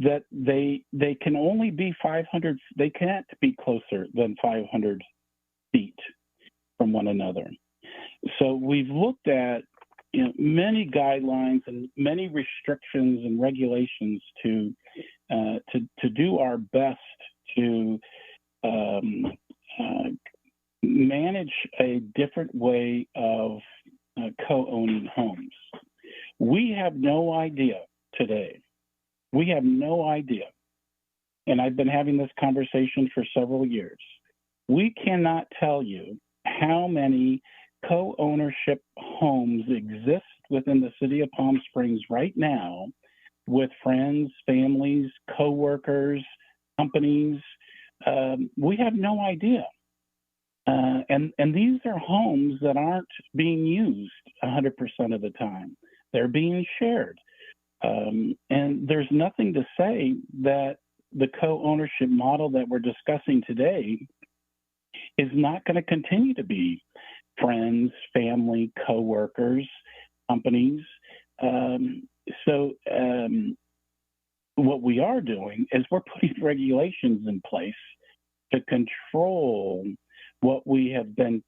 that they can only be 500, they can't be closer than 500 feet from one another. So we've looked at many guidelines and many restrictions and regulations to do our best to manage a different way of co-owning homes. We have no idea today. We have no idea. And I've been having this conversation for several years. We cannot tell you how many co-ownership homes exist within the city of Palm Springs right now with friends, families, co-workers, companies. We have no idea. And these are homes that aren't being used 100% of the time. They're being shared. And there's nothing to say that the co-ownership model that we're discussing today is not going to continue to be friends, family, co-workers, companies. So what we are doing is we're putting regulations in place to control what we have been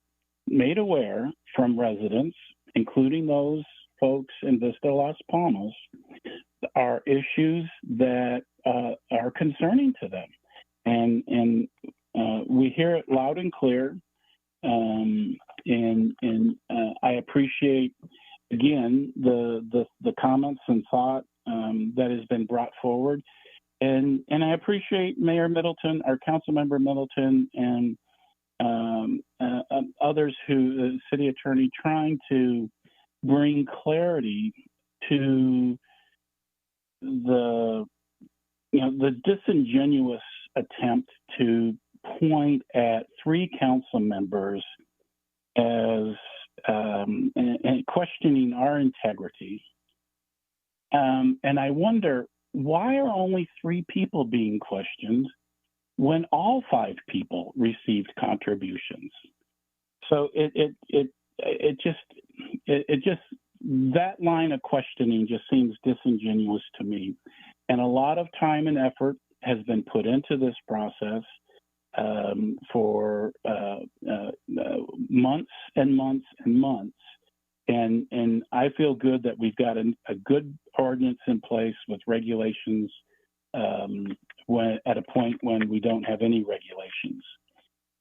made aware from residents, including those folks in Vista Las Palmas, are issues that are concerning to them. And we hear it loud and clear. And I appreciate, again, the comments and thought that has been brought forward. And I appreciate Mayor Middleton, our council member Middleton, and others the city attorney, trying to bring clarity to the disingenuous attempt to point at 3 council members as and questioning our integrity. And I wonder, why are only 3 people being questioned when all 5 people received contributions? So it just that line of questioning just seems disingenuous to me. And a lot of time and effort has been put into this process for months and months and months. And I feel good that we've got a good ordinance in place with regulations at a point when we don't have any regulations.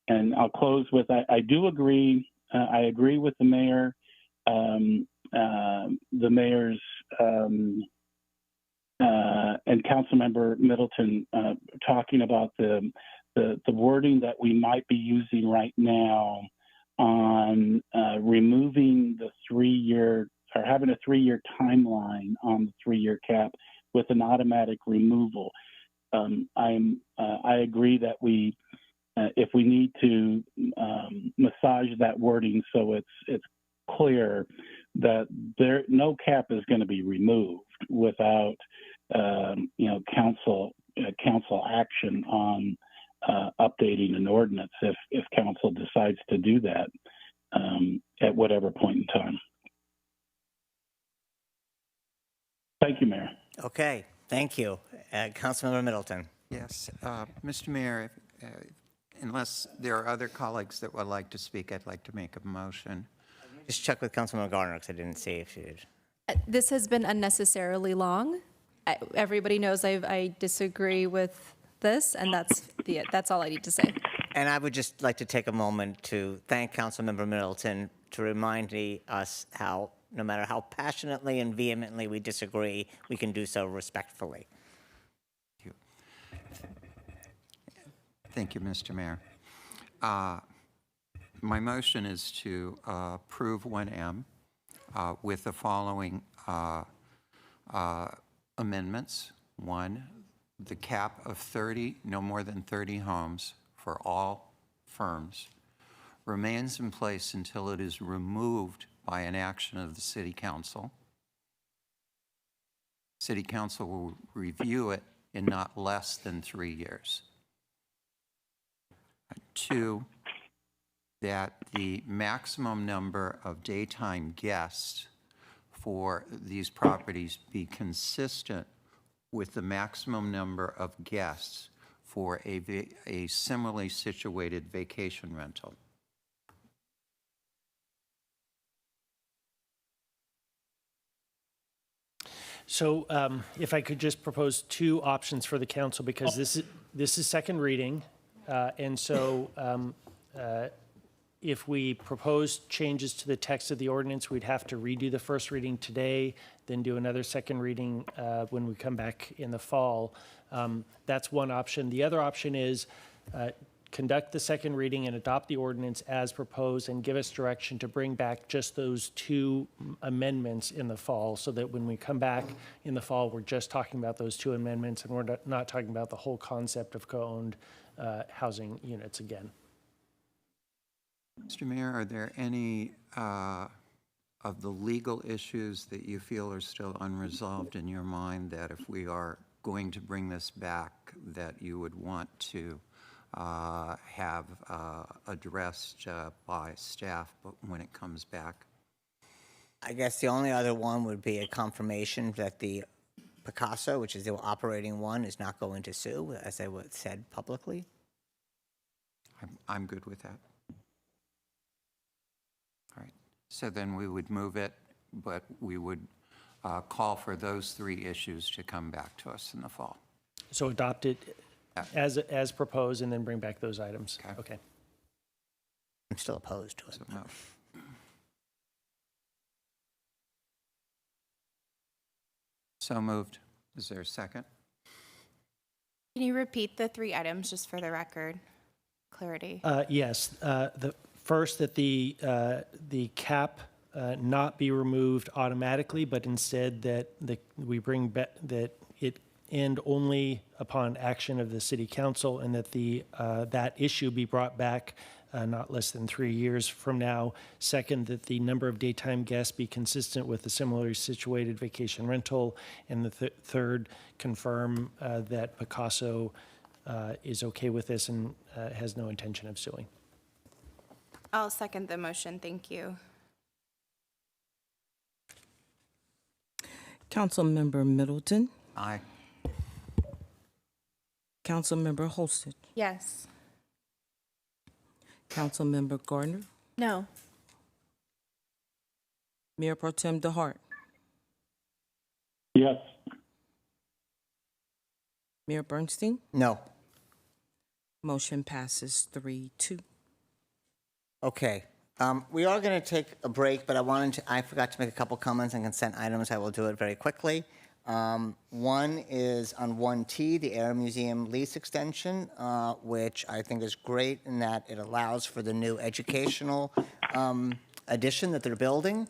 And I'll close with, I do agree, I agree with the mayor, the mayor's and Councilmember Middleton talking about the wording that we might be using right now on removing the 3-year, or having a 3-year timeline on the 3-year cap with an automatic removal. I agree that we, if we need to massage that wording so it's clear that no cap is going to be removed without council action on updating an ordinance if council decides to do that at whatever point in time. Thank you, Mayor. Okay, thank you. Councilmember Middleton. Yes, Mr. Mayor, unless there are other colleagues that would like to speak, I'd like to make a motion. Just check with Councilmember Garner because I didn't see if she did. This has been unnecessarily long. Everybody knows I disagree with this, and that's all I need to say. And I would just like to take a moment to thank Councilmember Middleton to remind us how, no matter how passionately and vehemently we disagree, we can do so respectfully. Thank you, Mr. Mayor. My motion is to approve 1M with the following amendments. 1, the cap of 30, no more than 30 homes for all firms remains in place until it is removed by an action of the City Council. City Council will review it in not less than 3 years. 2, that the maximum number of daytime guests for these properties be consistent with the maximum number of guests for a similarly situated vacation rental. So if I could just propose 2 options for the council, because this is second reading. And so if we propose changes to the text of the ordinance, we'd have to redo the first reading today, then do another second reading when we come back in the fall. That's one option. The other option is conduct the second reading and adopt the ordinance as proposed and give us direction to bring back just those 2 amendments in the fall, so that when we come back in the fall, we're just talking about those 2 amendments and we're not talking about the whole concept of co-owned housing units again. Mr. Mayor, are there any of the legal issues that you feel are still unresolved in your mind that if we are going to bring this back, that you would want to have addressed by staff when it comes back? I guess the only other one would be a confirmation that the Picasso, which is the operating one, is not going to sue, as they said publicly. I'm good with that. All right. So then we would move it, but we would call for those 3 issues to come back to us in the fall. So adopt it as proposed, and then bring back those items. Okay. I'm still opposed to it. So moved. Is there a second? Can you repeat the 3 items just for the record? Clarity. Yes. The first, that the cap not be removed automatically, but instead that we bring back that it end only upon action of the city council, and that that issue be brought back not less than 3 years from now. Second, that the number of daytime guests be consistent with a similarly situated vacation rental. And the third, confirm that Picasso is okay with this and has no intention of suing. I'll second the motion. Thank you. Councilmember Middleton. Aye. Councilmember Holston. Yes. Councilmember Gardner. No. Mayor Pro Tem DeHart. Yes. Mayor Bernstein. No. Motion passes 3-2. Okay. We are going to take a break, but I forgot to make a couple comments on consent items. I will do it very quickly. One is on 1T, the Air Museum lease extension, which I think is great in that it allows for the new educational addition that they're building,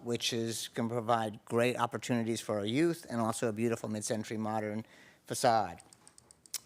which is going to provide great opportunities for our youth and also a beautiful mid-century modern facade.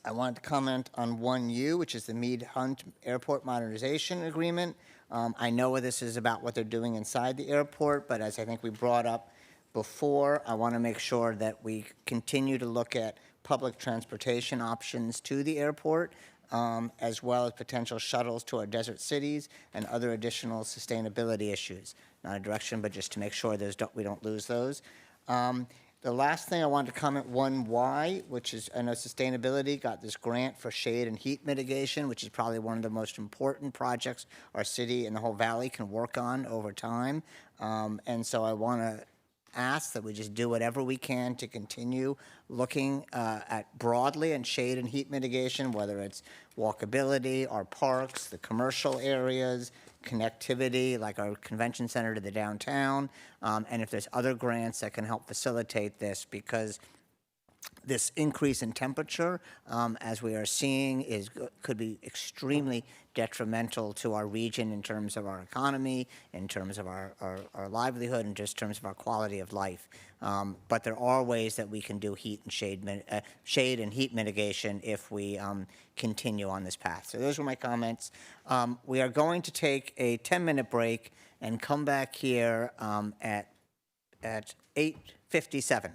I wanted to comment on 1U, which is the Meade Hunt Airport Modernization Agreement. I know this is about what they're doing inside the airport, but as I think we brought up before, I want to make sure that we continue to look at public transportation options to the airport, as well as potential shuttles to our desert cities and other additional sustainability issues. Not a direction, but just to make sure we don't lose those. The last thing I wanted to comment, 1Y, which is, I know sustainability got this grant for shade and heat mitigation, which is probably one of the most important projects our city and the whole valley can work on over time. And so I want to ask that we just do whatever we can to continue looking at broadly and shade and heat mitigation, whether it's walkability, our parks, the commercial areas, connectivity, like our convention center to the downtown, and if there's other grants that can help facilitate this, because this increase in temperature, as we are seeing, could be extremely detrimental to our region in terms of our economy, in terms of our livelihood, and just in terms of our quality of life. But there are ways that we can do heat and shade and heat mitigation if we continue on this path. So those were my comments. We are going to take a 10-minute break and come back here at 8:57.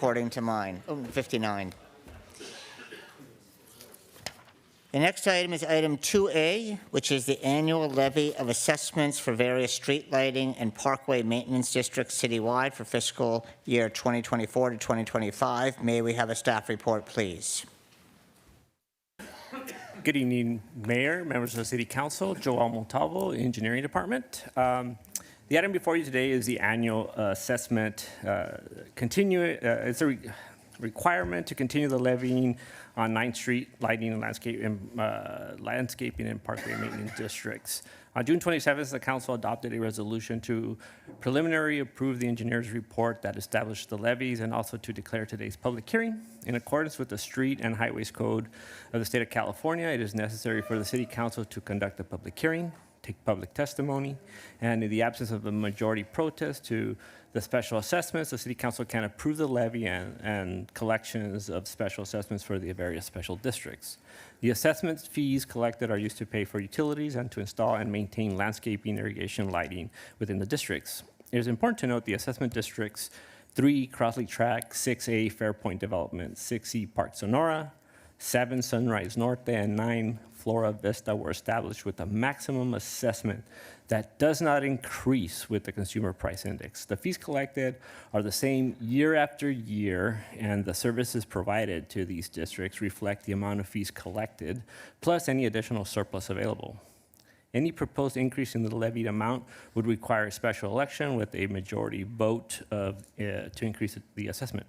according to mine. Oh, 59. The next item is item 2A, which is the annual levy of assessments for various street lighting and parkway maintenance districts citywide for fiscal year 2024 to 2025. May we have a staff report, please? Good evening, Mayor, members of the City Council, Joel Montalvo, Engineering Department. The item before you today is the annual assessment. It's a requirement to continue the levying on 9th Street lighting and landscaping and parkway maintenance districts. On June 27th, the council adopted a resolution to preliminary approve the engineer's report that established the levies and also to declare today's public hearing. In accordance with the Street and Highways Code of the State of California, it is necessary for the City Council to conduct a public hearing, take public testimony, and in the absence of a majority protest to the special assessments, the City Council can approve the levy and collections of special assessments for the various special districts. The assessment fees collected are used to pay for utilities and to install and maintain landscaping, irrigation, lighting within the districts. It is important to note the assessment districts 3, Crossley Track, 6A, Fairpoint Development, 6E, Park Sonora, 7, Sunrise Norte, and 9, Flora Vista were established with a maximum assessment that does not increase with the consumer price index. The fees collected are the same year after year, and the services provided to these districts reflect the amount of fees collected, plus any additional surplus available. Any proposed increase in the levied amount would require a special election with a majority vote to increase the assessment.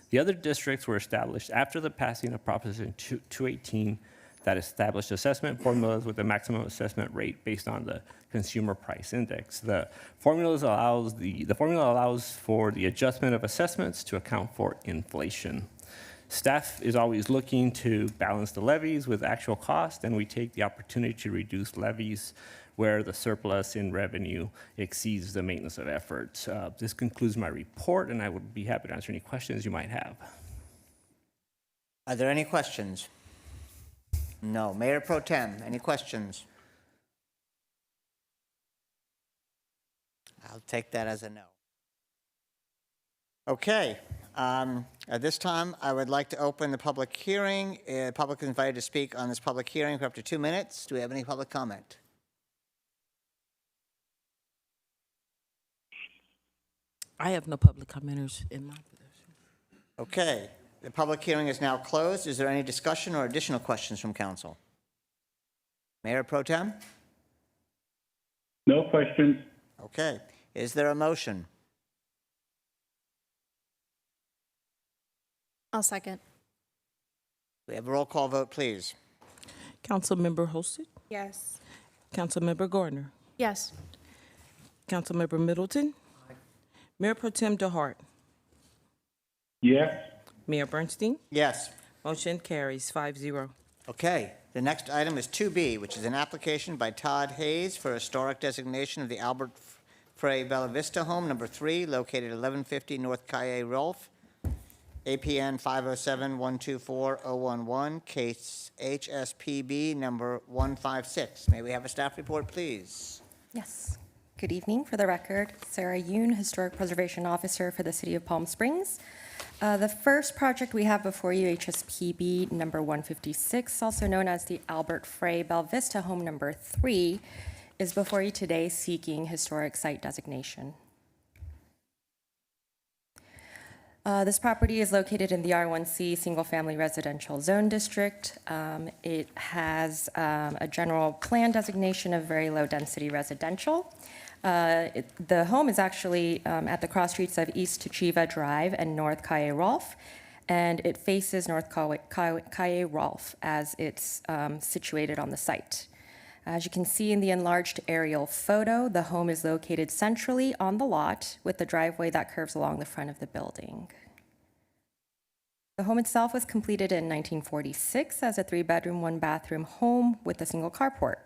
The other districts were established after the passing of Proposition 218 that established assessment formulas with a maximum assessment rate based on the consumer price index. The formula allows for the adjustment of assessments to account for inflation. Staff is always looking to balance the levies with actual cost, and we take the opportunity to reduce levies where the surplus in revenue exceeds the maintenance of efforts. This concludes my report, and I would be happy to answer any questions you might have. Are there any questions? No. Mayor Pro Tem, any questions? I'll take that as a no. Okay. At this time, I would like to open the public hearing. Public is invited to speak on this public hearing for up to 2 minutes. Do we have any public comment? I have no public commenters in my position. Okay. The public hearing is now closed. Is there any discussion or additional questions from council? Mayor Pro Tem? No questions. Okay. Is there a motion? I'll second. We have a roll call vote, please. Councilmember Holston? Yes. Councilmember Gardner? Yes. Councilmember Middleton? Mayor Pro Tem DeHart? Yes. Mayor Bernstein? Yes. Motion carries 5-0. Okay. The next item is 2B, which is an application by Todd Hayes for historic designation of the Albert Frey Bella Vista Home, number 3, located 1150 North Calle Rolfe, APN 507-124-011, case HSPB number 156. May we have a staff report, please? Yes. Good evening. For the record, Sarah Yoon, Historic Preservation Officer for the City of Palm Springs. The first project we have before you, HSPB number 156, also known as the Albert Frey Bella Vista Home number 3, is before you today seeking historic site designation. This property is located in the R1C Single Family Residential Zone District. It has a general plan designation of very low density residential. The home is actually at the cross streets of East Tuchiva Drive and North Calle Rolfe, and it faces North Calle Rolfe as it's situated on the site. As you can see in the enlarged aerial photo, the home is located centrally on the lot with the driveway that curves along the front of the building. The home itself was completed in 1946 as a 3-bedroom, 1-bathroom home with a single carport.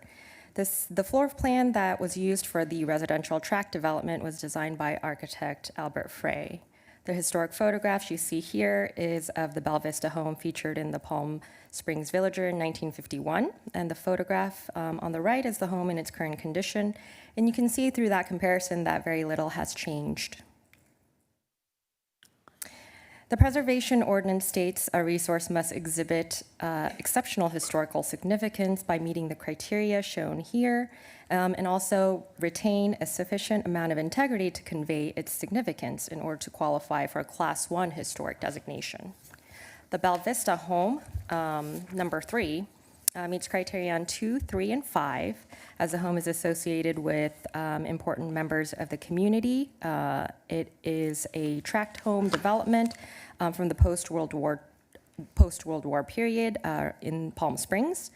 The floor plan that was used for the residential tract development was designed by architect Albert Frey. The historic photographs you see here is of the Bella Vista home featured in the Palm Springs Villager in 1951, and the photograph on the right is the home in its current condition, and you can see through that comparison that very little has changed. The preservation ordinance states a resource must exhibit exceptional historical significance by meeting the criteria shown here, and also retain a sufficient amount of integrity to convey its significance in order to qualify for a Class 1 historic designation. The Bella Vista home, number 3, meets criterion 2, 3, and 5, as the home is associated with important members of the community. It is a tract home development from the post-World War period in Palm Springs,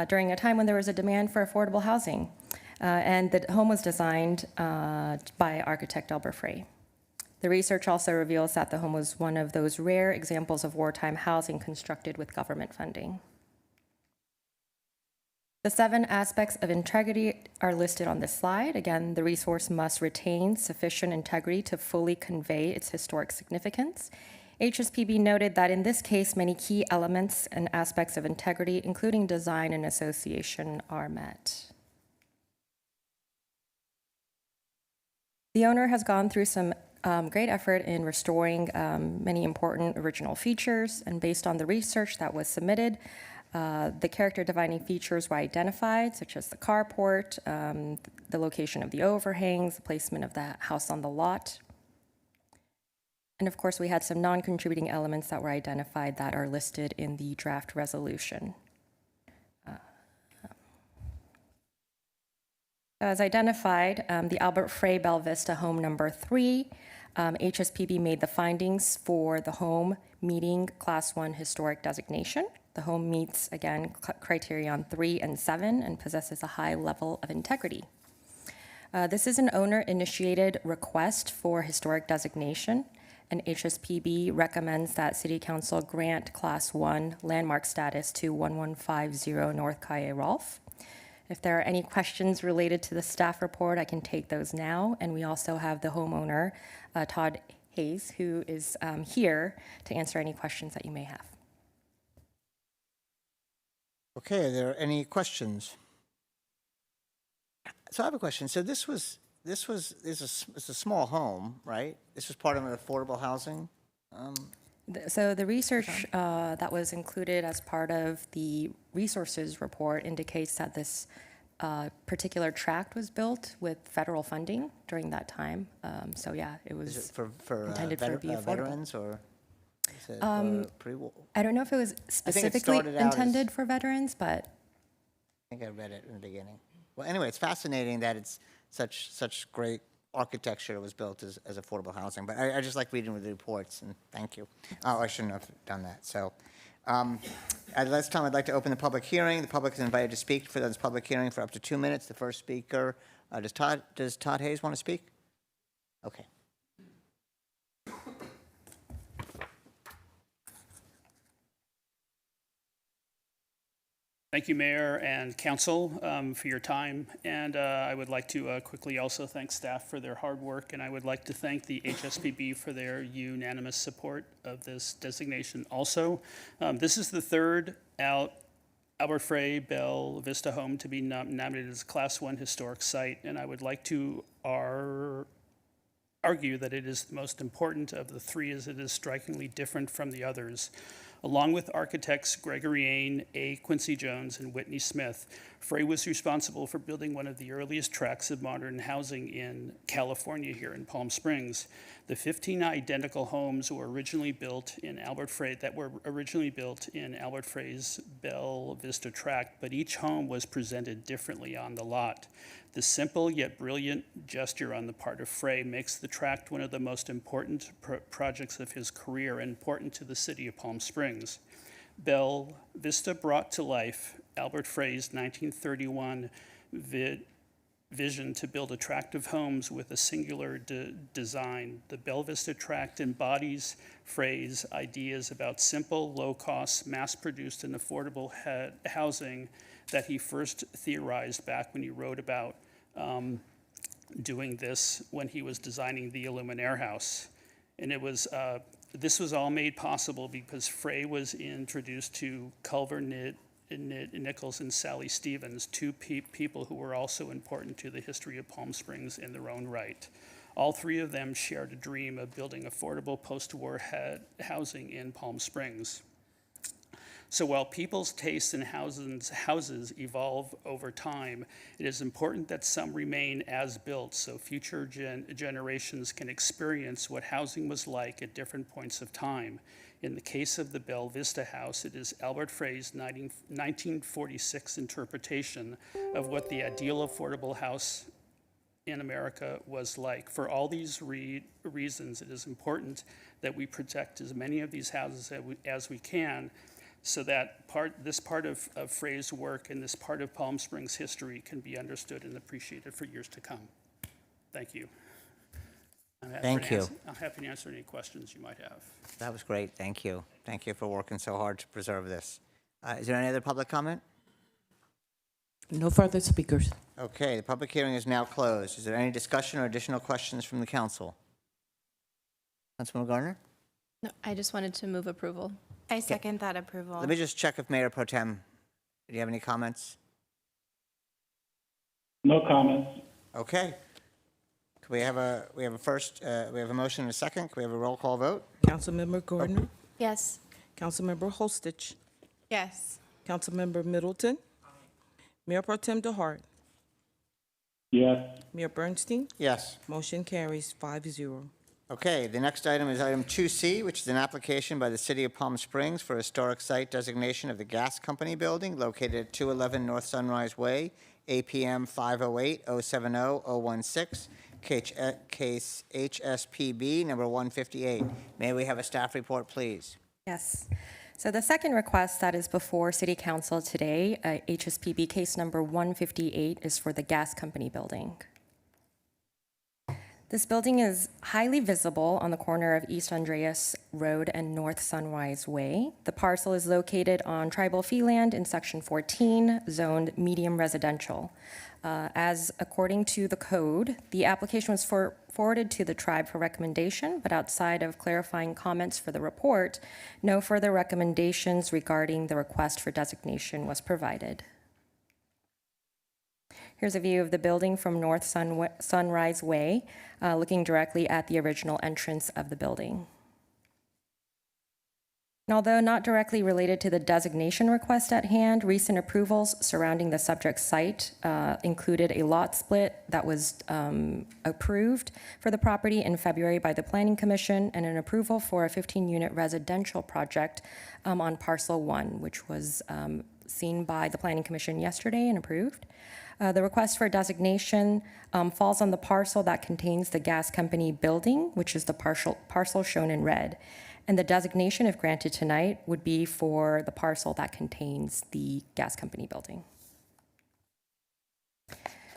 during a time when there was a demand for affordable housing. And the home was designed by architect Albert Frey. The research also reveals that the home was one of those rare examples of wartime housing constructed with government funding. The 7 aspects of integrity are listed on this slide. Again, the resource must retain sufficient integrity to fully convey its historic significance. HSPB noted that in this case, many key elements and aspects of integrity, including design and association, are met. The owner has gone through some great effort in restoring many important original features, and based on the research that was submitted, the character-defining features were identified, such as the carport, the location of the overhangs, the placement of the house on the lot. And of course, we had some non-contributing elements that were identified that are listed in the draft resolution. As identified, the Albert Frey Bella Vista home number 3, HSPB made the findings for the home meeting Class 1 historic designation. The home meets, again, criterion 3 and 7 and possesses a high level of integrity. This is an owner-initiated request for historic designation, and HSPB recommends that City Council grant Class 1 landmark status to 1150 North Calle Rolfe. If there are any questions related to the staff report, I can take those now. And we also have the homeowner, Todd Hayes, who is here to answer any questions that you may have. Okay, are there any questions? So I have a question. So this is a small home, right? This was part of an affordable housing? So the research that was included as part of the resources report indicates that this particular tract was built with federal funding during that time. So yeah, it was Is it for intended for be affordable. veterans or? Is it pre-war? I don't know if it was I think it specifically started out intended for veterans, but I think I read it in the beginning. Well, anyway, it's fascinating that it's such great architecture was built as affordable housing. But I just like reading the reports, and thank you. Oh, I shouldn't have done that. So at this time, I'd like to open the public hearing. The public is invited to speak for this public hearing for up to 2 minutes. The first speaker, does Todd Hayes want to speak? Okay. Thank you, Mayor and Council, for your time. And I would like to quickly also thank staff for their hard work. And I would like to thank the HSPB for their unanimous support of this designation also. This is the third Albert Frey Bella Vista home to be nominated as a Class 1 historic site. And I would like to argue that it is the most important of the 3 as it is strikingly different from the others. Along with architects Gregory Ain, A. Quincy Jones, and Whitney Smith, Frey was responsible for building one of the earliest tracts of modern housing in California here in Palm Springs. The 15 identical homes were originally built in Albert Frey's Bella Vista tract, but each home was presented differently on the lot. The simple yet brilliant gesture on the part of Frey makes the tract one of the most important projects of his career and important to the city of Palm Springs. Bella Vista brought to life Albert Frey's 1931 vision to build attractive homes with a singular design. The Bella Vista tract embodies Frey's ideas about simple, low-cost, mass-produced, and affordable housing that he first theorized back when he wrote about doing this when he was designing the Illuminaire House. And it was this was all made possible because Frey was introduced to Culver Nichols and Sally Stevens, 2 people who were also important to the history of Palm Springs in their own right. All three of them shared a dream of building affordable post-war housing in Palm Springs. So while people's tastes in houses evolve over time, it is important that some remain as built so future generations can experience what housing was like at different points of time. In the case of the Belle Vista House, it is Albert Frey's 1946 interpretation of what the ideal affordable house in America was like. For all these reasons, it is important that we protect as many of these houses as we can, so that this part of Frey's work and this part of Palm Springs history can be understood and appreciated for years to come. Thank you. Thank you. I'm happy to answer any questions you might have. That was great. Thank you. Thank you for working so hard to preserve this. Is there any other public comment? No further speakers. Okay, the public hearing is now closed. Is there any discussion or additional questions from the council? Councilmember Gardner? No, I just wanted to move approval. I second that approval. Let me just check if Mayor Pro Tem, do you have any comments? No comments. Okay. We have a motion and a second. Can we have a roll call vote? Councilmember Gardner. Yes. Councilmember Holstich. Yes. Councilmember Middleton. Mayor Pro Tem DeHart. Yes. Mayor Bernstein. Yes. Motion carries 5-0. Okay, the next item is item 2C, which is an application by the City of Palm Springs for historic site designation of the gas company building located at 211 North Sunrise Way, APM 508-070-016, case HSPB number 158. May we have a staff report, please? Yes. So the second request that is before City Council today, HSPB case number 158, is for the gas company building. This building is highly visible on the corner of East Andreas Road and North Sunrise Way. The parcel is located on tribal fee land in Section 14, zoned medium residential. As according to the code, the application was forwarded to the tribe for recommendation, but outside of clarifying comments for the report, no further recommendations regarding the request for designation was provided. Here's a view of the building from North Sunrise Way, looking directly at the original entrance of the building. And although not directly related to the designation request at hand, recent approvals surrounding the subject site included a lot split that was approved for the property in February by the Planning Commission and an approval for a 15-unit residential project on Parcel 1, which was seen by the Planning Commission yesterday and approved. The request for designation falls on the parcel that contains the gas company building, which is the parcel shown in red. And the designation, if granted tonight, would be for the parcel that contains the gas company building.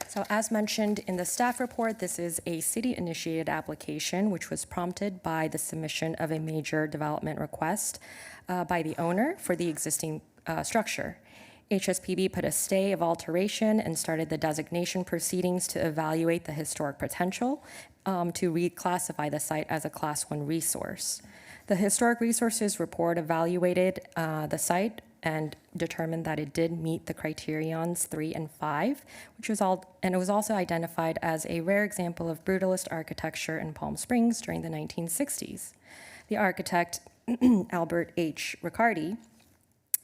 So as mentioned in the staff report, this is a city-initiated application which was prompted by the submission of a major development request by the owner for the existing structure. HSPB put a stay of alteration and started the designation proceedings to evaluate the historic potential to reclassify the site as a Class 1 resource. The Historic Resources Report evaluated the site and determined that it did meet the criterions 3 and 5, and it was also identified as a rare example of brutalist architecture in Palm Springs during the 1960s. The architect, Albert H. Riccardi,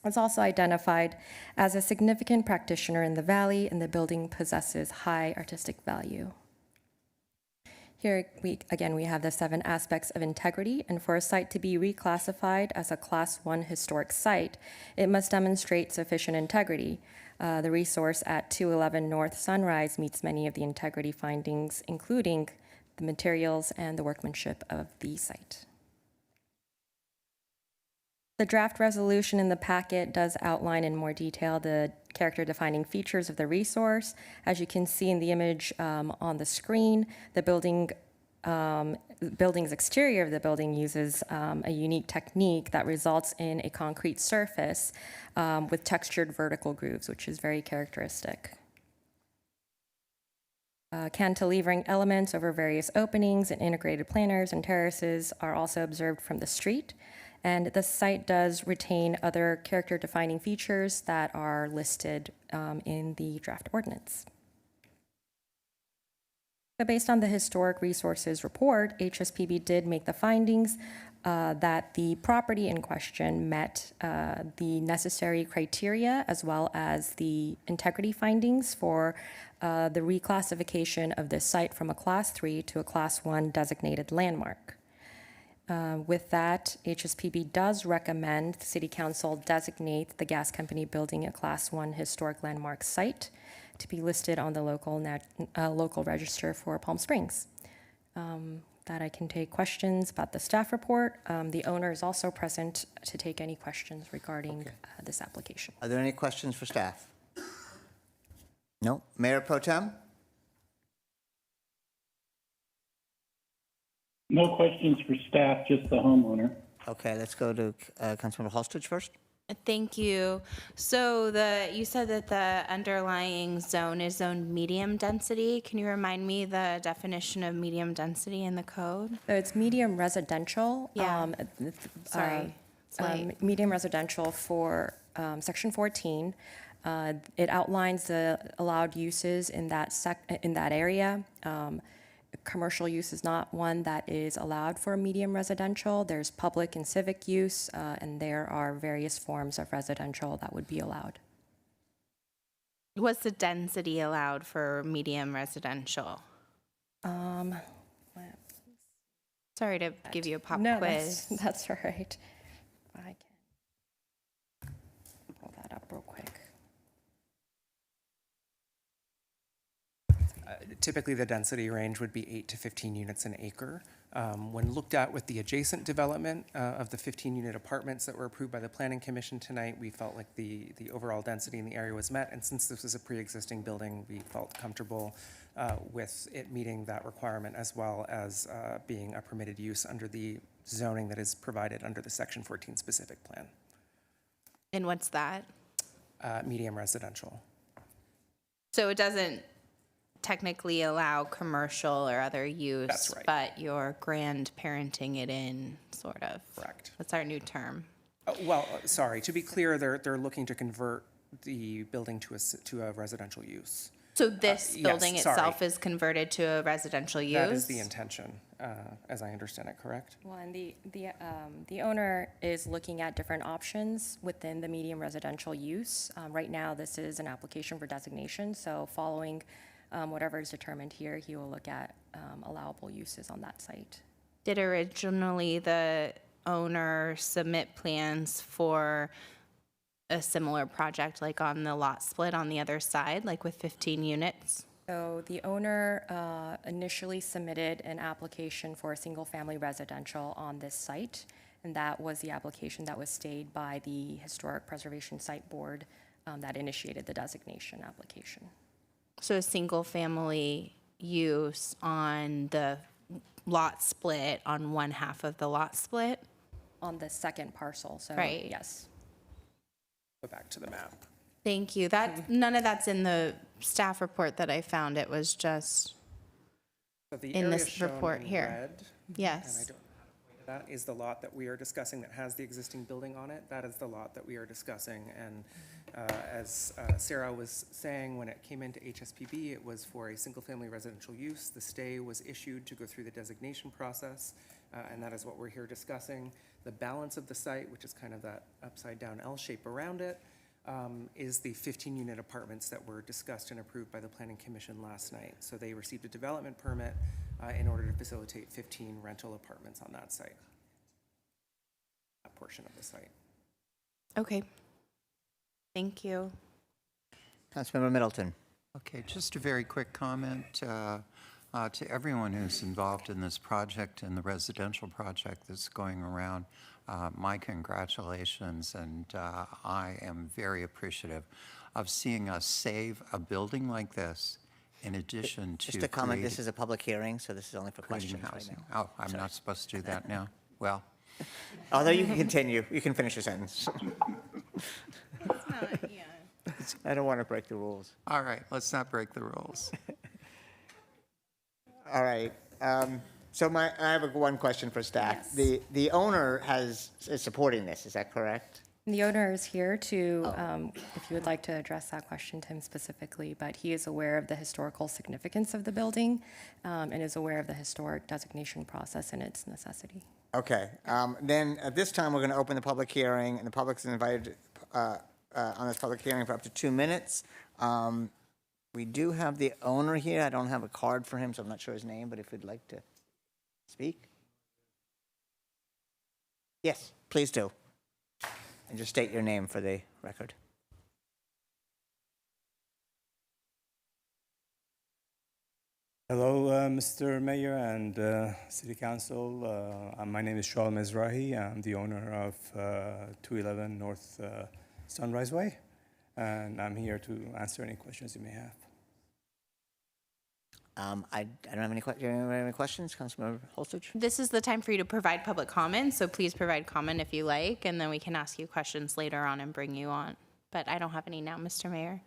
was also identified as a significant practitioner in the valley, and the building possesses high artistic value. Here, we have the 7 aspects of integrity, and for a site to be reclassified as a Class 1 historic site, it must demonstrate sufficient integrity. The resource at 211 North Sunrise meets many of the integrity findings, including the materials and the workmanship of the site. The draft resolution in the packet does outline in more detail the character-defining features of the resource. As you can see in the image on the screen, the building's exterior of the building uses a unique technique that results in a concrete surface with textured vertical grooves, which is very characteristic. Cantilevering elements over various openings and integrated planters and terraces are also observed from the street. And the site does retain other character-defining features that are listed in the draft ordinance. So based on the Historic Resources Report, HSPB did make the findings that the property in question met the necessary criteria as well as the integrity findings for the reclassification of this site from a Class 3 to a Class 1 designated landmark. With that, HSPB does recommend the City Council designate the gas company building a Class 1 historic landmark site to be listed on the local register for Palm Springs. That I can take questions about the staff report. The owner is also present to take any questions regarding this application. Are there any questions for staff? No. Mayor Pro Tem? No questions for staff, just the homeowner. Okay, let's go to Councilmember Halstridge first. Thank you. So you said that the underlying zone is zoned medium density. Can you remind me the definition of medium density in the code? So it's medium residential. Yeah. Sorry. It's late. Medium residential for Section 14. It outlines the allowed uses in that area. Commercial use is not one that is allowed for medium residential. There's public and civic use, and there are various forms of residential that would be allowed. What's the density allowed for medium residential? Sorry to give you a pop quiz. That's all right. I can pull that up real quick. Typically, the density range would be 8 to 15 units an acre. When looked at with the adjacent development of the 15-unit apartments that were approved by the Planning Commission tonight, we felt like the overall density in the area was met. And since this is a pre-existing building, we felt comfortable with it meeting that requirement as well as being a permitted use under the zoning that is provided under the Section 14 specific plan. And what's that? Medium residential. So it doesn't technically allow commercial or other use, That's right. but you're grandparenting it in, sort of. Correct. That's our new term. Sorry, to be clear, they're looking to convert the building to a residential use. So this Yes, building itself sorry. is converted to a residential use? That is the intention, as I understand it, correct? Well, and the owner is looking at different options within the medium residential use. Right now, this is an application for designation, so following whatever is determined here, he will look at allowable uses on that site. Did originally the owner submit plans for a similar project, like on the lot split on the other side, like with 15 units? So the owner initially submitted an application for a single-family residential on this site, and that was the application that was stayed by the Historic Preservation Site Board that initiated the designation application. So a single-family use on the lot split on one half of the lot split? On the second parcel, so Right. yes. Go back to the map. Thank you. None of that's in the staff report that I found. It was just So the in area this shown report in here. red, Yes. And I don't know how to point to that, is the lot that we are discussing that has the existing building on it. That is the lot that we are discussing. And as Sarah was saying, when it came into HSPB, it was for a single-family residential use. The stay was issued to go through the designation process, and that is what we're here discussing. The balance of the site, which is kind of that upside-down L shape around it, is the 15-unit apartments that were discussed and approved by the Planning Commission last night. So they received a development permit in order to facilitate 15 rental apartments on that site, that portion of the site. Okay. Thank you. Councilmember Middleton. Okay, just a very quick comment to everyone who's involved in this project and the residential project that's going around. My congratulations, and I am very appreciative of seeing us save a building like this in addition to Just a comment, this creating- is a public hearing, so this is only for creating questions right housing. now. Oh, I'm not supposed to do that now? Well, Although you can continue, you can finish your sentence. I don't want to break the rules. all right, let's not break the rules. All right. So I have one question for staff. The owner is supporting this, is that correct? The owner is here to, if you would like to address that question to him specifically, but he is aware of the historical significance of the building and is aware of the historic designation process and its necessity. Okay, then at this time, we're going to open the public hearing, and the public is invited on this public hearing for up to 2 minutes. We do have the owner here. I don't have a card for him, so I'm not sure his name, but if you'd like to speak. Yes, please do. And just state your name for the record. Hello, Mr. Mayor and City Council. My name is Shalom Mizrahi. I'm the owner of 211 North Sunrise Way, and I'm here to answer any questions you may have. I don't have any, do you have any questions, Councilmember Holstich? This is the time for you to provide public comment, so please provide comment if you like, and then we can ask you questions later on and bring you on. But I don't have any now, Mr. Mayor.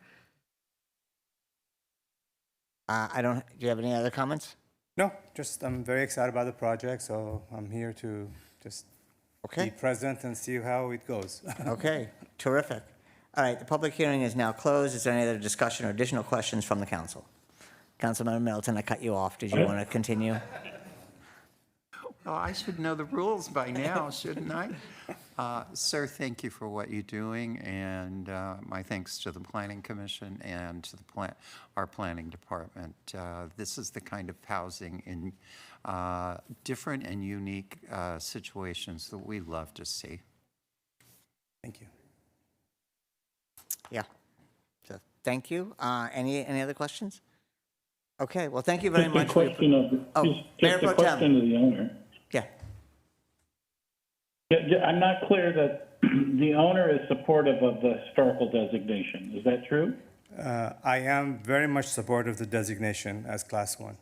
Do you have any other comments? No, just I'm very excited about the project, so I'm here to just be present and see how it goes. Okay, terrific. All right, the public hearing is now closed. Is there any other discussion or additional questions from the council? Councilmember Middleton, I cut you off. Did you want to continue? Well, I should know the rules by now, shouldn't I? Sir, thank you for what you're doing, and my thanks to the Planning Commission and to our Planning Department. This is the kind of housing in different and unique situations that we love to see. Thank you. Yeah. So, thank you. Any other questions? Okay, well, thank you very much. Just a question Mayor Pro Tem. to the owner. Yeah. I'm not clear that the owner is supportive of the historical designation. Is that true? I am very much supportive of the designation as Class 1.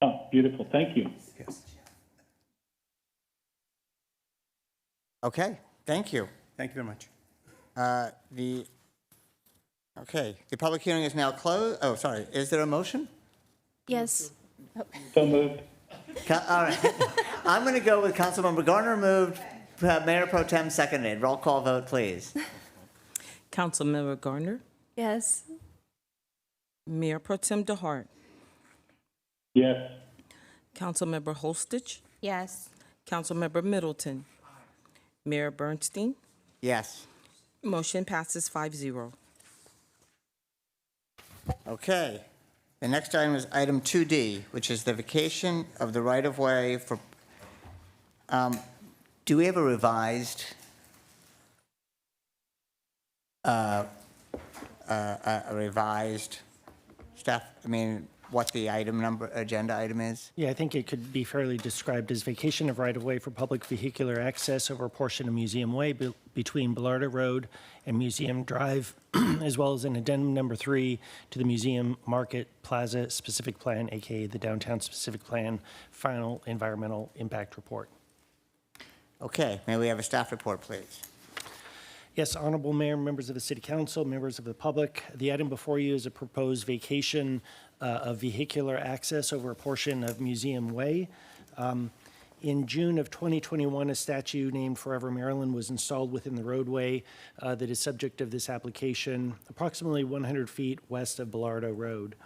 Oh, beautiful. Thank you. Yes. Okay, thank you. Thank you very much. The public hearing is now closed. Oh, sorry. Is there a motion? Yes. So moved. All right. I'm going to go with Councilmember Garner moved, Mayor Pro Tem seconded. Roll call vote, please. Councilmember Gardner, Yes. Mayor Pro Tem DeHart, Yes. Councilmember Holstich, Yes. Councilmember Middleton, Mayor Bernstein. Yes. Motion passes 5-0. Okay. The next item is item 2D, which is the vacation of the right-of-way for, do we have a revised staff, what the agenda item is? Yeah, I think it could be fairly described as vacation of right-of-way for public vehicular access over a portion of Museum Way between Bellardo Road and Museum Drive, as well as an addendum number 3 to the Museum Market Plaza Specific Plan, AKA the Downtown Specific Plan Final Environmental Impact Report. Okay, may we have a staff report, please? Yes, Honorable Mayor, members of the City Council, members of the public, the item before you is a proposed vacation of vehicular access over a portion of Museum Way. In June of 2021, a statue named Forever Maryland was installed within the roadway that is subject of this application, approximately 100 feet west of Bellardo Road.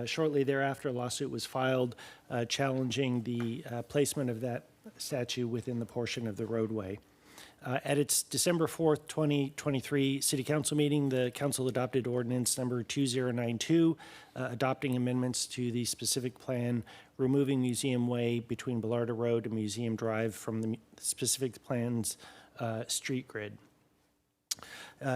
Shortly thereafter, a lawsuit was filed challenging the placement of that statue within the portion of the roadway. At its December 4th, 2023 City Council meeting, the council adopted ordinance number 2092, adopting amendments to the specific plan, removing Museum Way between Bellardo Road and Museum Drive from the specific plan's street grid.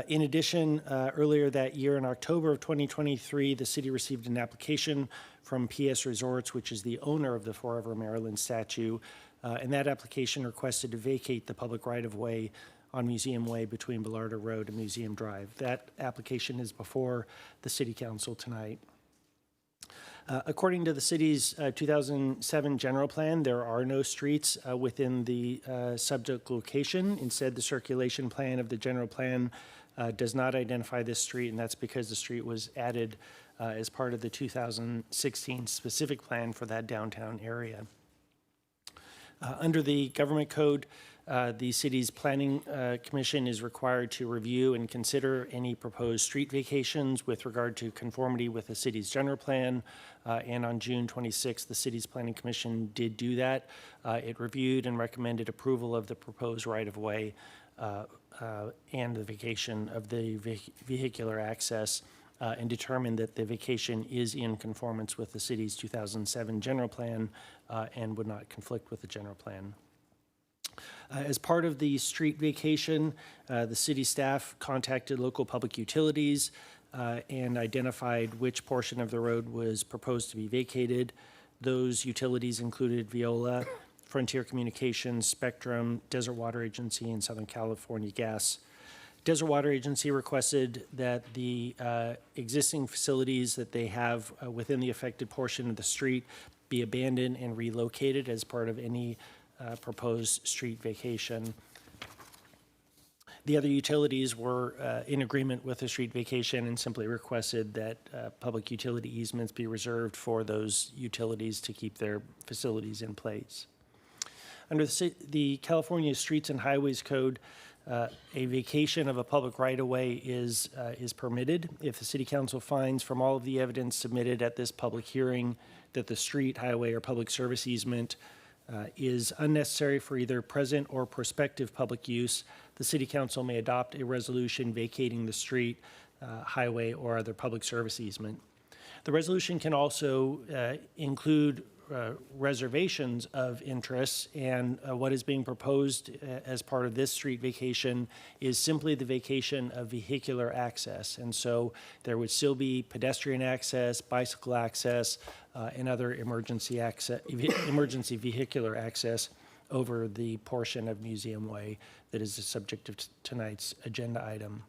In addition, earlier that year in October of 2023, the city received an application from PS Resorts, which is the owner of the Forever Maryland statue, and that application requested to vacate the public right-of-way on Museum Way between Bellardo Road and Museum Drive. That application is before the City Council tonight. According to the city's 2007 general plan, there are no streets within the subject location. Instead, the circulation plan of the general plan does not identify this street, and that's because the street was added as part of the 2016 specific plan for that downtown area. Under the government code, the city's planning commission is required to review and consider any proposed street vacations with regard to conformity with the city's general plan. And on June 26th, the city's planning commission did do that. It reviewed and recommended approval of the proposed right-of-way and the vacation of the vehicular access, and determined that the vacation is in conformance with the city's 2007 general plan and would not conflict with the general plan. As part of the street vacation, the city staff contacted local public utilities and identified which portion of the road was proposed to be vacated. Those utilities included Veolia, Frontier Communications, Spectrum, Desert Water Agency, and Southern California Gas. Desert Water Agency requested that the existing facilities that they have within the affected portion of the street be abandoned and relocated as part of any proposed street vacation. The other utilities were in agreement with the street vacation and simply requested that public utility easements be reserved for those utilities to keep their facilities in place. Under the California Streets and Highways Code, a vacation of a public right-of-way is permitted if the city council finds from all of the evidence submitted at this public hearing that the street, highway, or public service easement is unnecessary for either present or prospective public use. The city council may adopt a resolution vacating the street, highway, or other public service easement. The resolution can also include reservations of interest, and what is being proposed as part of this street vacation is simply the vacation of vehicular access. And so there would still be pedestrian access, bicycle access, and other emergency vehicular access over the portion of Museum Way that is the subject of tonight's agenda item.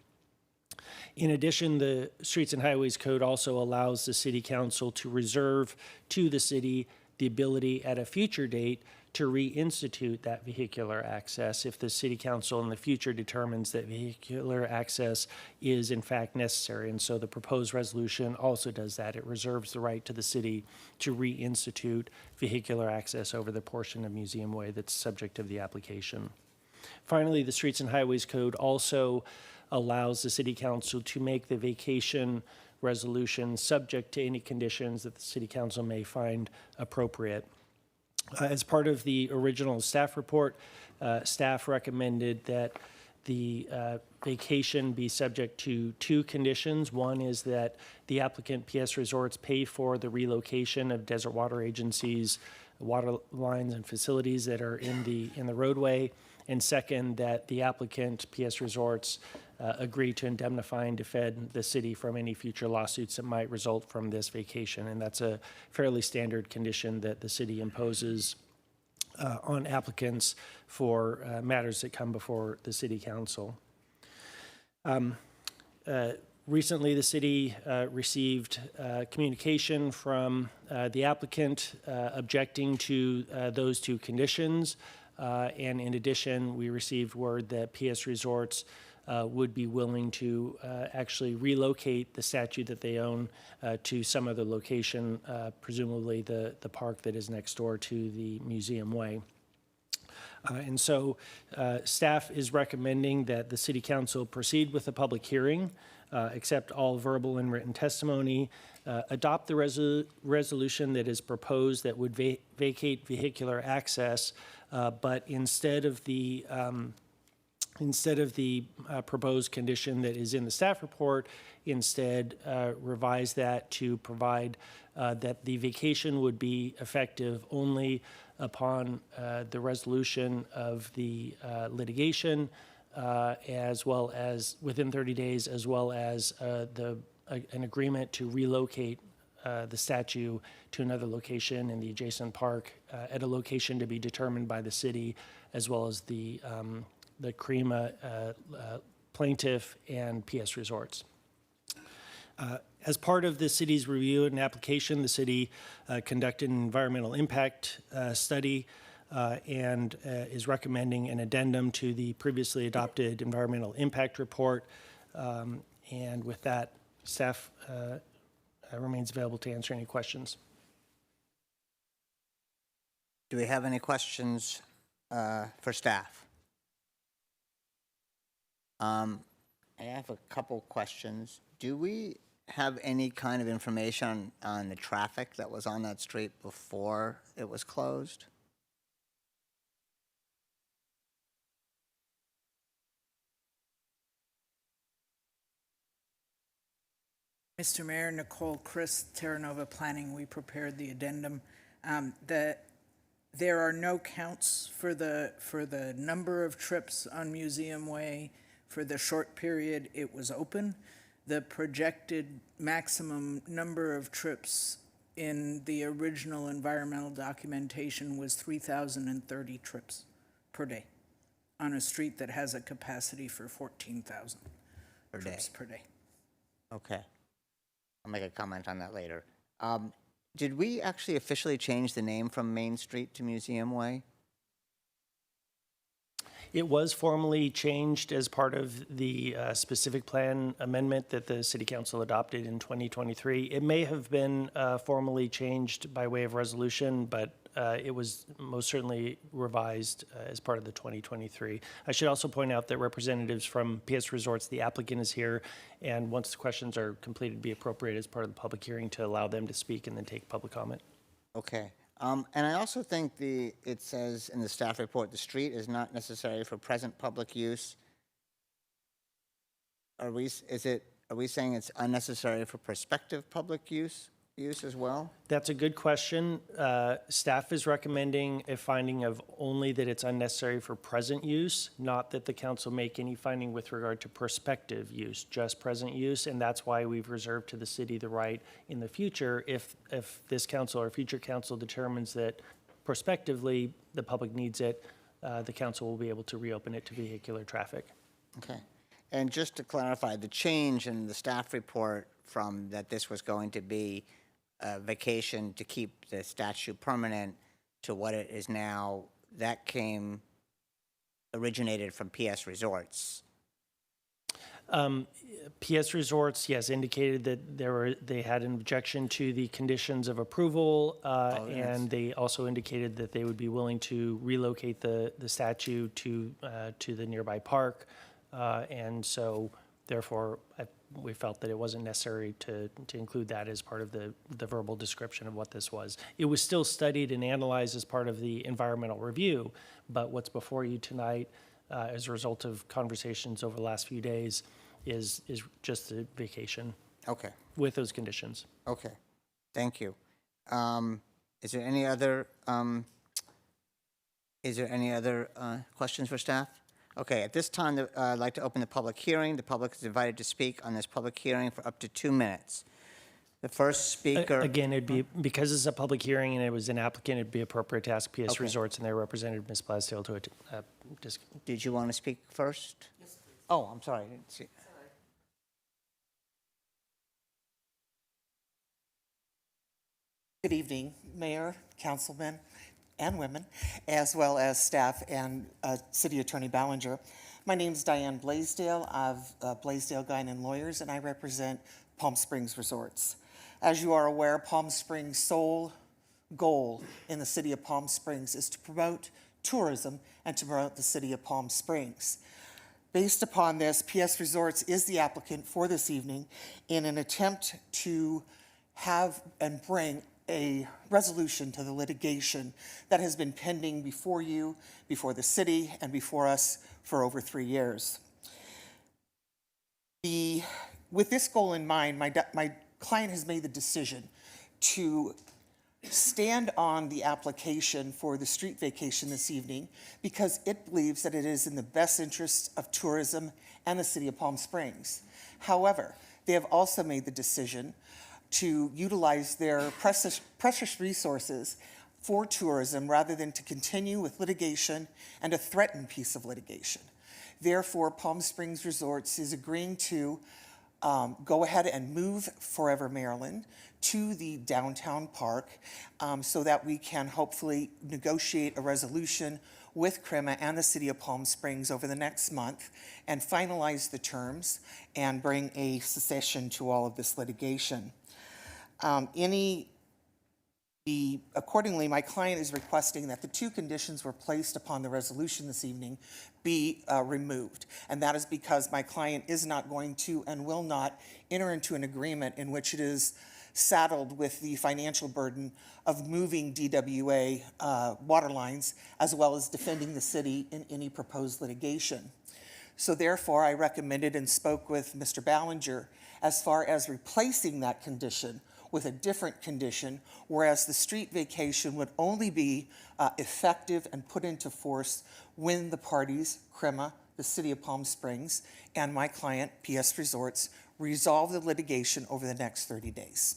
In addition, the Streets and Highways Code also allows the city council to reserve to the city the ability at a future date to reinstitute that vehicular access if the city council in the future determines that vehicular access is in fact necessary. And so the proposed resolution also does that. It reserves the right to the city to reinstitute vehicular access over the portion of Museum Way that's subject of the application. Finally, the Streets and Highways Code also allows the city council to make the vacation resolution subject to any conditions that the city council may find appropriate. As part of the original staff report, staff recommended that the vacation be subject to two conditions. One is that the applicant, PS Resorts, pay for the relocation of Desert Water Agency's water lines and facilities that are in the roadway. And second, that the applicant, PS Resorts, agree to indemnify and defend the city from any future lawsuits that might result from this vacation. And that's a fairly standard condition that the city imposes on applicants for matters that come before the city council. Recently, the city received communication from the applicant objecting to those two conditions. And in addition, we received word that PS Resorts would be willing to actually relocate the statue that they own to some other location, presumably the park that is next door to the Museum Way. And so staff is recommending that the city council proceed with the public hearing, accept all verbal and written testimony, adopt the resolution that is proposed that would vacate vehicular access, but instead of the proposed condition that is in the staff report, instead revise that to provide that the vacation would be effective only upon the resolution of the litigation, as well as within 30 days, as well as an agreement to relocate the statue to another location in the adjacent park at a location to be determined by the city, as well as the CREMA plaintiff and PS Resorts. As part of the city's review and application, the city conducted an environmental impact study and is recommending an addendum to the previously adopted environmental impact report. And with that, staff remains available to answer any questions. Do we have any questions for staff? I have a couple questions. Do we have any kind of information on the traffic that was on that street before it was closed? Mr. Mayor, Nicole Chris, Terra Nova Planning, we prepared the addendum. There are no counts for the number of trips on Museum Way for the short period it was open. The projected maximum number of trips in the original environmental documentation was 3,030 trips per day on a street that has a capacity for 14,000 trips per day. Okay. I'll make a comment on that later. Did we actually officially change the name from Main Street to Museum Way? It was formally changed as part of the specific plan amendment that the City Council adopted in 2023. It may have been formally changed by way of resolution, but it was most certainly revised as part of the 2023. I should also point out that representatives from PS Resorts, the applicant, is here, and once the questions are completed, be appropriate as part of the public hearing to allow them to speak and then take public comment. Okay. And I also think it says in the staff report, the street is not necessary for present public use. Are we saying it's unnecessary for prospective public use as well? That's a good question. Staff is recommending a finding of only that it's unnecessary for present use, not that the council make any finding with regard to prospective use, just present use. And that's why we've reserved to the city the right in the future, if this council or future council determines that prospectively the public needs it, the council will be able to reopen it to vehicular traffic. Okay. And just to clarify, the change in the staff report from that this was going to be a vacation to keep the statue permanent to what it is now, that originated from PS Resorts. PS Resorts, yes, indicated that they had an objection to the conditions of approval, and they also indicated that they would be willing to relocate the statue to the nearby park, and so therefore we felt that it wasn't necessary to include that as part of the verbal description of what this was. It was still studied and analyzed as part of the environmental review, but what's before you tonight, as a result of conversations over the last few days, is just a vacation. Okay. With those conditions. Okay. Thank you. Is there any other questions for staff? Okay, at this time, I'd like to open the public hearing. The public is invited to speak on this public hearing for up to 2 minutes. The first speaker... Again, it'd be, because it's a public hearing and it was an applicant, it'd be appropriate to ask PS Resorts and their representative, Ms. Blasdale, to just... Did you want to speak first? Yes, please. Oh, I'm sorry, I didn't see. Good evening, Mayor, Councilmen, and women, as well as staff and City Attorney Ballinger. My name is Diane Blaisdell of Blaisdell Guinan Lawyers, and I represent Palm Springs Resorts. As you are aware, Palm Springs' sole goal in the city of Palm Springs is to promote tourism and to promote the city of Palm Springs. Based upon this, PS Resorts is the applicant for this evening in an attempt to have and bring a resolution to the litigation that has been pending before you, before the city, and before us for over 3 years. With this goal in mind, my client has made the decision to stand on the application for the street vacation this evening because it believes that it is in the best interest of tourism and the city of Palm Springs. However, they have also made the decision to utilize their precious resources for tourism rather than to continue with litigation and a threatened piece of litigation. Therefore, Palm Springs Resorts is agreeing to go ahead and move Forever Maryland to the downtown park so that we can hopefully negotiate a resolution with CREMA and the city of Palm Springs over the next month and finalize the terms and bring a cessation to all of this litigation. Accordingly, my client is requesting that the two conditions were placed upon the resolution this evening be removed. And that is because my client is not going to and will not enter into an agreement in which it is saddled with the financial burden of moving DWA water lines, as well as defending the city in any proposed litigation. So therefore, I recommended and spoke with Mr. Ballinger as far as replacing that condition with a different condition, whereas the street vacation would only be effective and put into force when the parties, CREMA, the City of Palm Springs, and my client, PS Resorts, resolve the litigation over the next 30 days.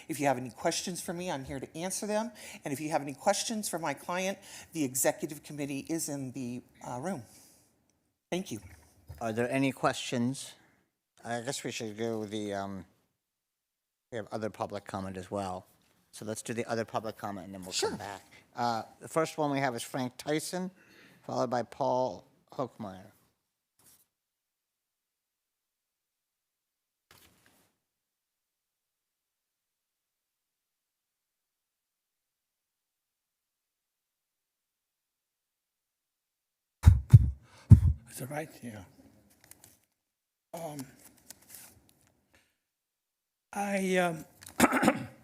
If you have any questions for me, I'm here to answer them. And if you have any questions for my client, the executive committee is in the room. Thank you. Are there any questions? I guess we should go with the, we have other public comment as well. So let's do the other public comment and then we'll come back. The first one we have is Frank Tyson, followed by Paul Hochmeyer. Is that right? Yeah.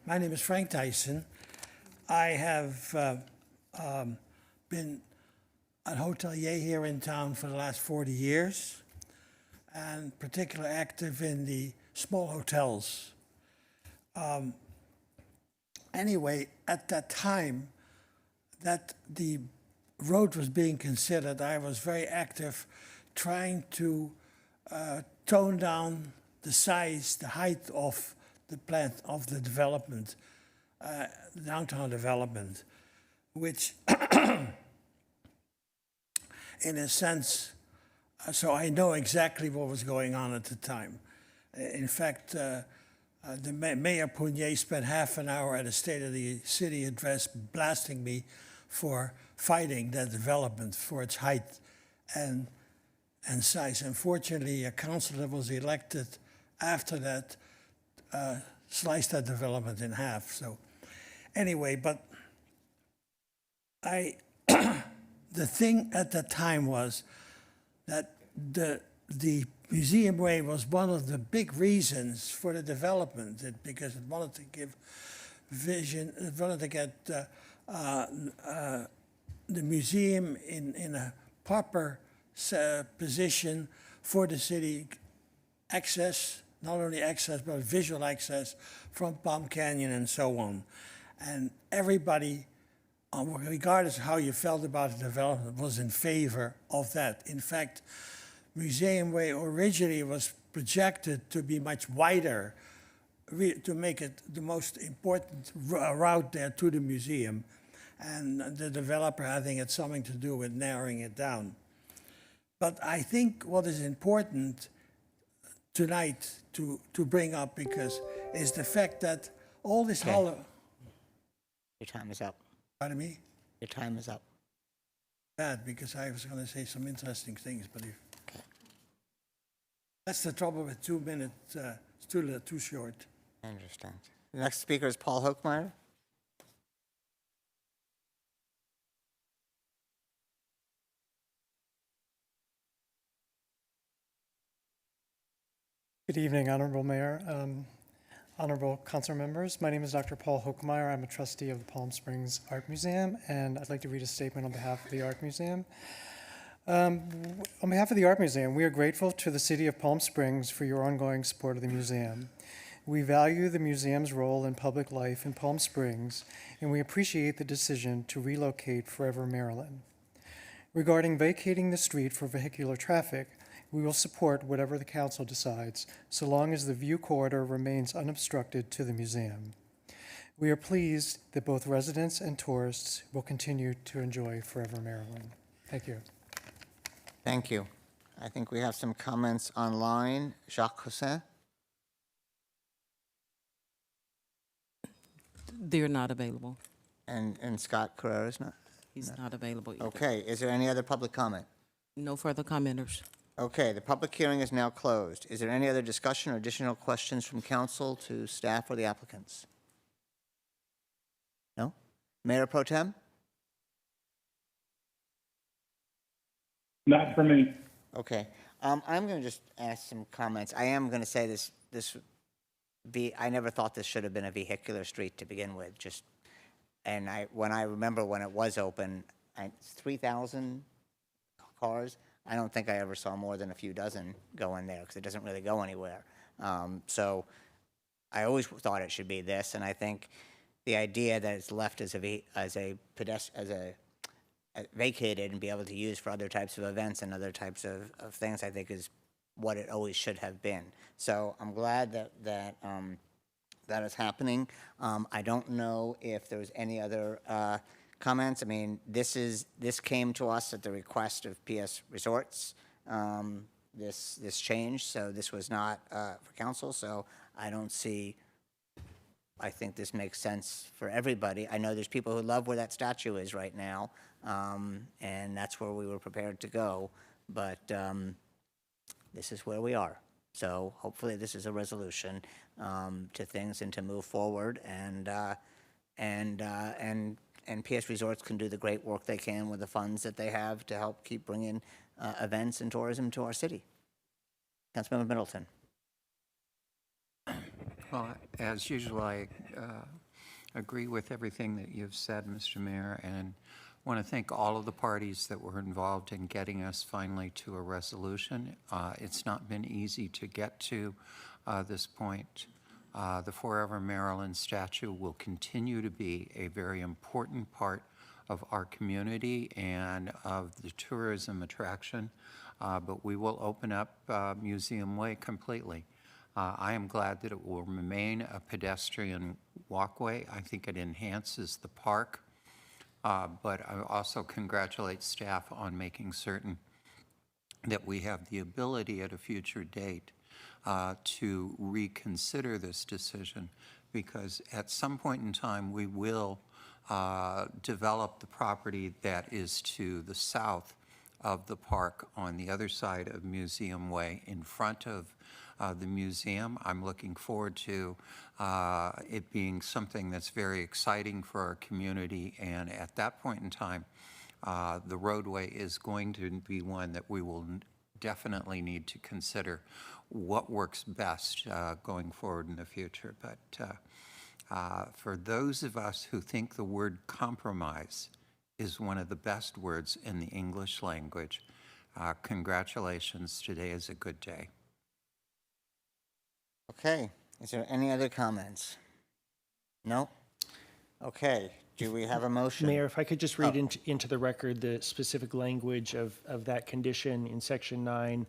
My name is Frank Tyson. I have been an hotelier here in town for the last 40 years, and particularly active in the small hotels. Anyway, at that time that the road was being considered, I was very active trying to tone down the size, the height of the plant, of the development, downtown development, which in a sense, so I know exactly what was going on at the time. In fact, the Mayor Pounier spent half an hour at a State of the City address blasting me for fighting that development for its height and size. Unfortunately, a council that was elected after that sliced that development in half. So anyway, but the thing at that time was that the Museum Way was one of the big reasons for the development, because it wanted to give vision, it wanted to get the museum in a proper position for the city access, not only access, but visual access from Palm Canyon and so on. And everybody, regardless of how you felt about the development, was in favor of that. In fact, Museum Way originally was projected to be much wider, to make it the most important route there to the museum. And the developer, I think, had something to do with narrowing it down. But I think what is important tonight to bring up, because is the fact that all this hollow... Your time is up. Pardon me? Your time is up. Bad, because I was going to say some interesting things, but that's the trouble with 2 minutes. It's too short. I understand. The next speaker is Paul Hochmeyer. Good evening, Honorable Mayor, honorable council members. My name is Dr. Paul Hochmeyer. I'm a trustee of the Palm Springs Art Museum, and I'd like to read a statement on behalf of the Art Museum. On behalf of the Art Museum, we are grateful to the City of Palm Springs for your ongoing support of the museum. We value the museum's role in public life in Palm Springs, and we appreciate the decision to relocate Forever Maryland. Regarding vacating the street for vehicular traffic, we will support whatever the council decides, so long as the view corridor remains unobstructed to the museum. We are pleased that both residents and tourists will continue to enjoy Forever Maryland. Thank you. Thank you. I think we have some comments online. Jacques Hussin? They're not available. And Scott Carrera is not? He's not available either. Okay, is there any other public comment? No further commenters. Okay, the public hearing is now closed. Is there any other discussion or additional questions from council to staff or the applicants? No? Mayor Pro Tem? Not for me. Okay. I'm going to just ask some comments. I am going to say I never thought this should have been a vehicular street to begin with, when I remember when it was open, 3,000 cars. I don't think I ever saw more than a few dozen go in there because it doesn't really go anywhere. So I always thought it should be this, and I think the idea that it's left as vacated and be able to use for other types of events and other types of things, I think is what it always should have been. So I'm glad that is happening. I don't know if there's any other comments. I mean, this came to us at the request of PS Resorts, this change, so this was not for council, so I think this makes sense for everybody. I know there's people who love where that statue is right now, and that's where we were prepared to go, but this is where we are. So hopefully this is a resolution to things and to move forward, and PS Resorts can do the great work they can with the funds that they have to help keep bringing events and tourism to our city. Councilmember Middleton. Well, as usual, I agree with everything that you've said, Mr. Mayor, and want to thank all of the parties that were involved in getting us finally to a resolution. It's not been easy to get to this point. The Forever Maryland statue will continue to be a very important part of our community and of the tourism attraction, but we will open up Museum Way completely. I am glad that it will remain a pedestrian walkway. I think it enhances the park, but I also congratulate staff on making certain that we have the ability at a future date to reconsider this decision, because at some point in time we will develop the property that is to the south of the park on the other side of Museum Way in front of the museum. I'm looking forward to it being something that's very exciting for our community, and at that point in time, the roadway is going to be one that we will definitely need to consider what works best going forward in the future. But for those of us who think the word compromise is one of the best words in the English language, congratulations, today is a good day. Okay, is there any other comments? No? Okay, do we have a motion? Mayor, if I could just read into the record the specific language of that condition in Section 9.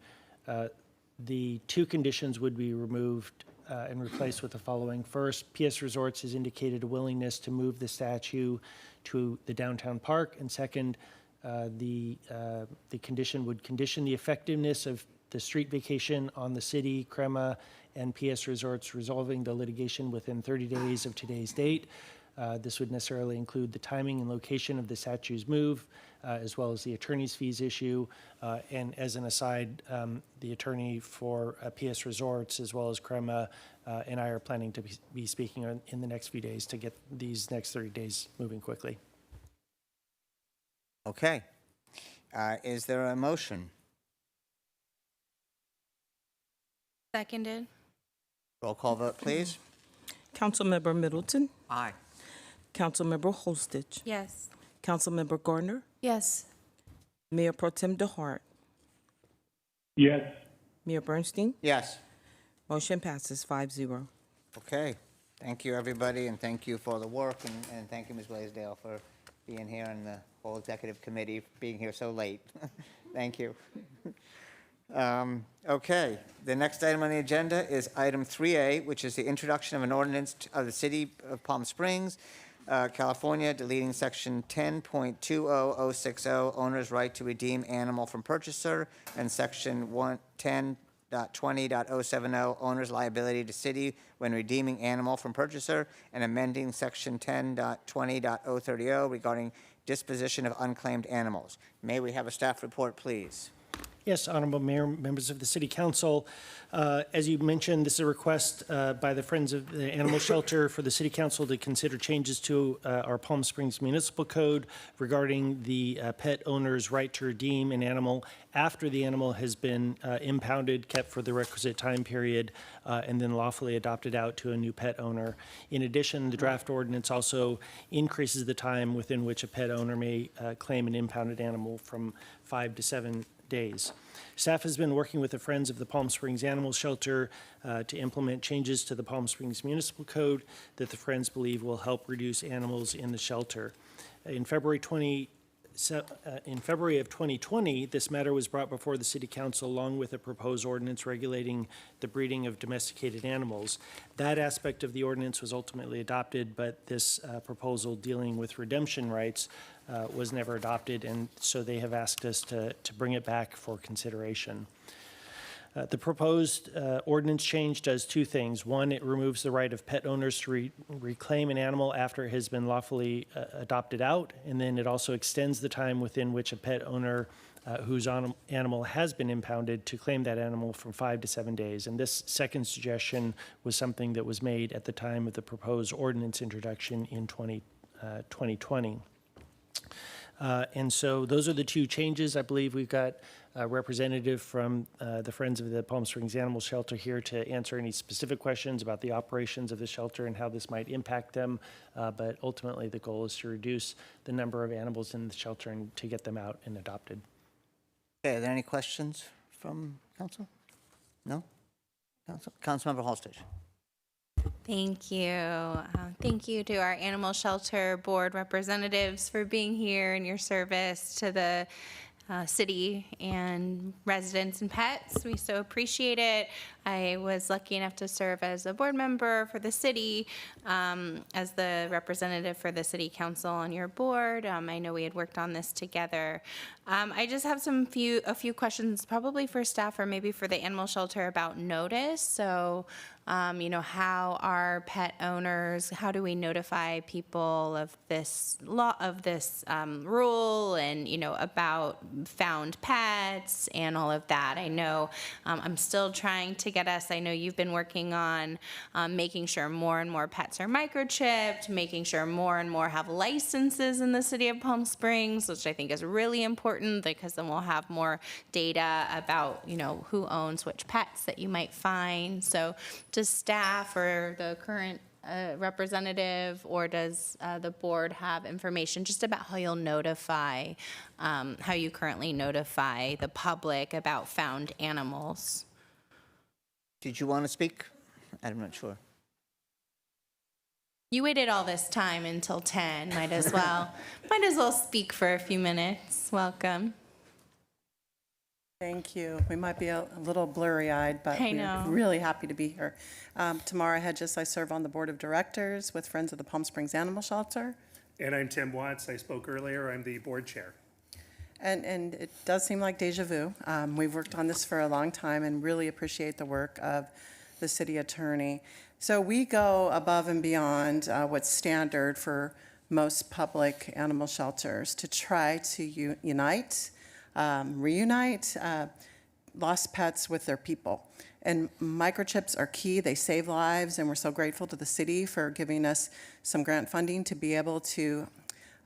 The two conditions would be removed and replaced with the following. First, PS Resorts has indicated a willingness to move the statue to the downtown park. And second, the condition would condition the effectiveness of the street vacation on the city, CREMA, and PS Resorts resolving the litigation within 30 days of today's date. This would necessarily include the timing and location of the statue's move, as well as the attorney's fees issue. And as an aside, the attorney for PS Resorts, as well as CREMA, and I are planning to be speaking in the next few days to get these next 30 days moving quickly. Okay. Is there a motion? Seconded. Roll call vote, please. Councilmember Middleton, Aye. Councilmember Holstich, Yes. Councilmember Gardner, Yes. Mayor Pro Tem DeHart, Yes. Mayor Bernstein. Yes. Motion passes 5-0. Okay. Thank you, everybody, and thank you for the work, and thank you, Ms. Blaisdell, for being here, and the whole executive committee for being here so late. Thank you. Okay, the next item on the agenda is item 3A, which is the introduction of an ordinance of the City of Palm Springs, California, deleting section 10.20060, owner's right to redeem animal from purchaser, and section 10.20.070, owner's liability to city when redeeming animal from purchaser, and amending section 10.20.030 regarding disposition of unclaimed animals. May we have a staff report, please? Yes, Honorable Mayor, members of the City Council. As you mentioned, this is a request by the Friends of the Animal Shelter for the City Council to consider changes to our Palm Springs Municipal Code regarding the pet owner's right to redeem an animal after the animal has been impounded, kept for the requisite time period, and then lawfully adopted out to a new pet owner. In addition, the draft ordinance also increases the time within which a pet owner may claim an impounded animal from 5 to 7 days. Staff has been working with the Friends of the Palm Springs Animal Shelter to implement changes to the Palm Springs Municipal Code that the Friends believe will help reduce animals in the shelter. In February of 2020, this matter was brought before the City Council along with a proposed ordinance regulating the breeding of domesticated animals. That aspect of the ordinance was ultimately adopted, but this proposal dealing with redemption rights was never adopted, and so they have asked us to bring it back for consideration. The proposed ordinance change does two things. One, it removes the right of pet owners to reclaim an animal after it has been lawfully adopted out, and then it also extends the time within which a pet owner whose animal has been impounded to claim that animal from 5 to 7 days. And this second suggestion was something that was made at the time of the proposed ordinance introduction in 2020. And so those are the two changes. I believe we've got a representative from the Friends of the Palm Springs Animal Shelter here to answer any specific questions about the operations of the shelter and how this might impact them. But ultimately, the goal is to reduce the number of animals in the shelter and to get them out and adopted. Okay, are there any questions from council? No? Councilmember Hallstage. Thank you. Thank you to our animal shelter board representatives for being here and your service to the city and residents and pets. We so appreciate it. I was lucky enough to serve as a board member for the city, as the representative for the city council on your board. I know we had worked on this together. I just have a few questions, probably for staff or maybe for the animal shelter about notice. So, how are pet owners, how do we notify people of this law, of this rule, and, about found pets and all of that? I know I'm still trying to get us, I know you've been working on making sure more and more pets are microchipped, making sure more and more have licenses in the city of Palm Springs, which I think is really important because then we'll have more data about, who owns which pets that you might find. So does staff or the current representative, or does the board have information just about how you'll notify, how you currently notify the public about found animals? Did you want to speak? I'm not sure. You waited all this time until 10. Might as well speak for a few minutes. Welcome. Thank you. We might be a little blurry-eyed, but I we're know. really happy to be here. Tamara Hedges, I serve on the board of directors with Friends of the Palm Springs Animal Shelter. And I'm Tim Watts. I spoke earlier. I'm the board chair. And it does seem like deja vu. We've worked on this for a long time and really appreciate the work of the city attorney. So we go above and beyond what's standard for most public animal shelters to try to reunite lost pets with their people. And microchips are key. They save lives, and we're so grateful to the city for giving us some grant funding to be able to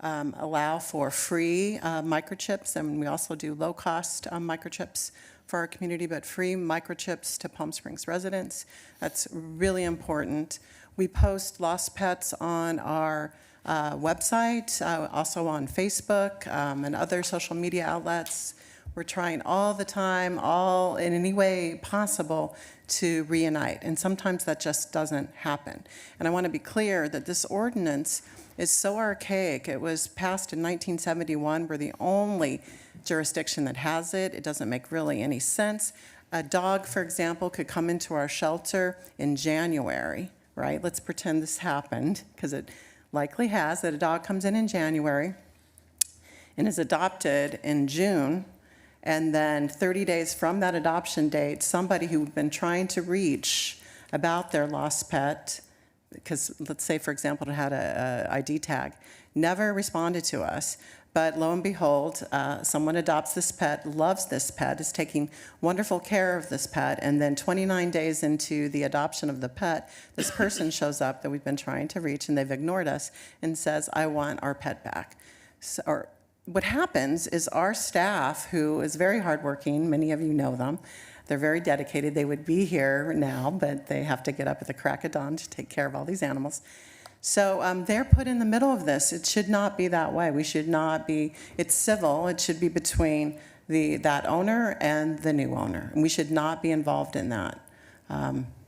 allow for free microchips, and we also do low-cost microchips for our community, but free microchips to Palm Springs residents. That's really important. We post lost pets on our website, also on Facebook and other social media outlets. We're trying all the time, in any way possible, to reunite, and sometimes that just doesn't happen. And I want to be clear that this ordinance is so archaic. It was passed in 1971. We're the only jurisdiction that has it. It doesn't make really any sense. A dog, for example, could come into our shelter in January, right? Let's pretend this happened, because it likely has, that a dog comes in January and is adopted in June, and then 30 days from that adoption date, somebody who'd been trying to reach about their lost pet, because let's say, for example, it had a ID tag, never responded to us. But lo and behold, someone adopts this pet, loves this pet, is taking wonderful care of this pet, and then 29 days into the adoption of the pet, this person shows up that we've been trying to reach, and they've ignored us, and says, I want our pet back. So, or what happens is our staff, who is very hardworking, many of you know them, they're very dedicated. They would be here now, but they have to get up at the crack of dawn to take care of all these animals. So they're put in the middle of this. It should not be that way. We should not be, it's civil. It should be between that owner and the new owner. And we should not be involved in that.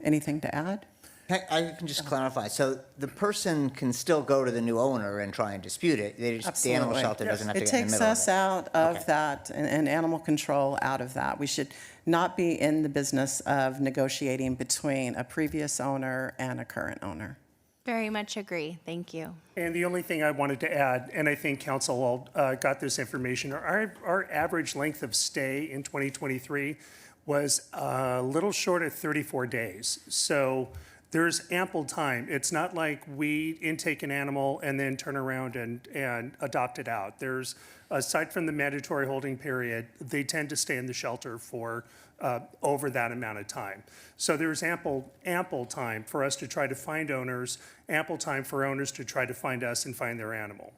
Anything to add? I can just clarify. So the person can still go to the new owner and try and dispute it. They just, the animal shelter doesn't have to get in the middle of it. It takes us out of that and animal control out of that. We should not be in the business of negotiating between a previous owner and a current owner. Very much agree. Thank you. And the only thing I wanted to add, and I think council all got this information, our average length of stay in 2023 was a little short of 34 days. So there's ample time. It's not like we intake an animal and then turn around and adopt it out. There's, aside from the mandatory holding period, they tend to stay in the shelter for over that amount of time. So there's ample time for us to try to find owners, ample time for owners to try to find us and find their animal.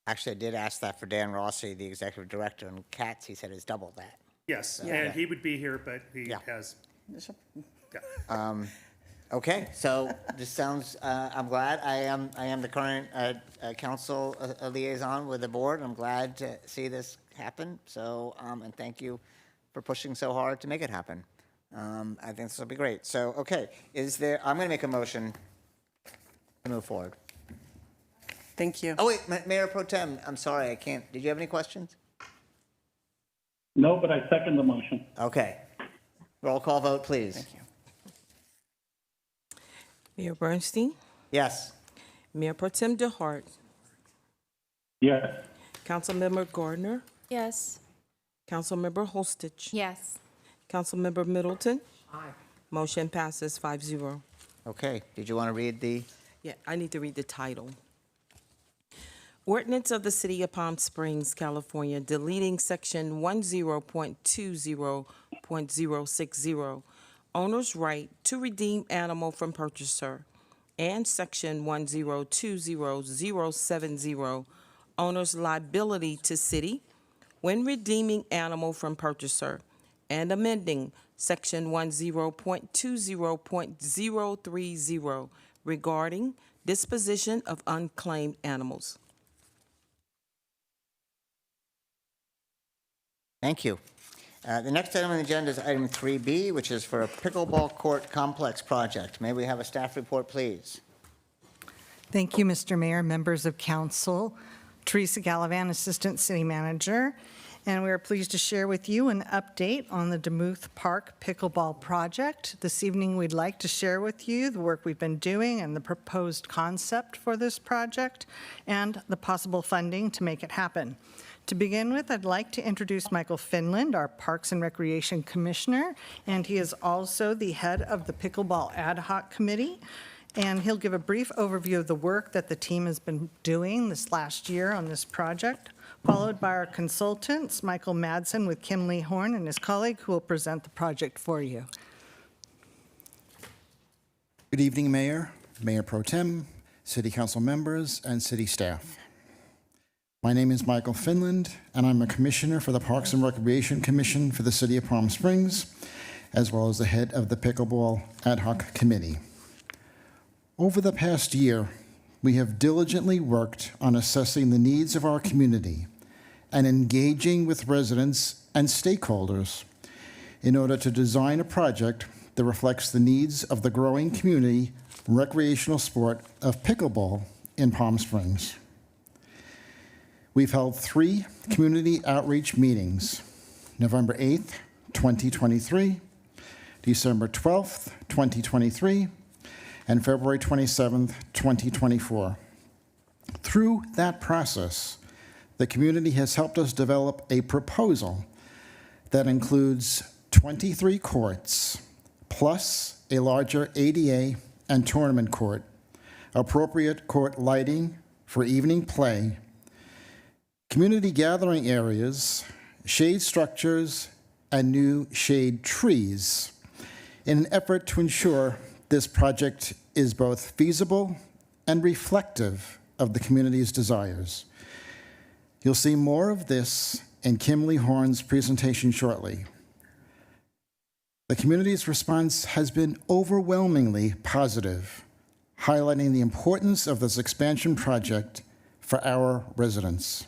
Actually, I did ask that for Dan Rossi, the executive director, and cats, he said, is double that. Yes, and he would be here, but he has. Okay, so this sounds, I'm glad. I am the current council liaison with the board. I'm glad to see this happen. So, and thank you for pushing so hard to make it happen. I think this will be great. So, okay, I'm going to make a motion to move forward. Thank you. Oh, wait, Mayor Pro Tem, I'm sorry, I can't. Did you have any questions? No, but I second the motion. Okay. Roll call vote, please. Thank you. Mayor Bernstein, Yes. Mayor Pro Tem DeHart, Yes. Councilmember Gardner, Yes. Councilmember Holstich, Yes. Councilmember Middleton. Aye. Motion passes 5-0. Okay, did you want to read the? Yeah, I need to read the title. Ordinance of the City of Palm Springs, California, deleting Section 10.20.060, owner's right to redeem animal from purchaser, and Section 10.20.070, owner's liability to city when redeeming animal from purchaser, and amending Section 10.20.030 regarding disposition of unclaimed animals. Thank you. The next item on the agenda is item 3B, which is for a pickleball court complex project. May we have a staff report, please? Thank you, Mr. Mayor, members of council. Teresa Gallivan, Assistant City Manager, and we are pleased to share with you an update on the DeMuth Park Pickleball Project. This evening, we'd like to share with you the work we've been doing and the proposed concept for this project and the possible funding to make it happen. To begin with, I'd like to introduce Michael Finland, our Parks and Recreation Commissioner, and he is also the head of the Pickleball Ad Hoc Committee. And he'll give a brief overview of the work that the team has been doing this last year on this project, followed by our consultants, Michael Madsen with Kim Lee Horn and his colleague, who will present the project for you. Good evening, Mayor, Mayor Pro Tem, City Council members, and City staff. My name is Michael Finland, and I'm a Commissioner for the Parks and Recreation Commission for the City of Palm Springs, as well as the head of the Pickleball Ad Hoc Committee. Over the past year, we have diligently worked on assessing the needs of our community and engaging with residents and stakeholders in order to design a project that reflects the needs of the growing community recreational sport of pickleball in Palm Springs. We've held 3 community outreach meetings, November 8th, 2023, December 12th, 2023, and February 27th, 2024. Through that process, the community has helped us develop a proposal that includes 23 courts, plus a larger ADA and tournament court, appropriate court lighting for evening play, community gathering areas, shade structures, and new shade trees in an effort to ensure this project is both feasible and reflective of the community's desires. You'll see more of this in Kimberly Horn's presentation shortly. The community's response has been overwhelmingly positive, highlighting the importance of this expansion project for our residents.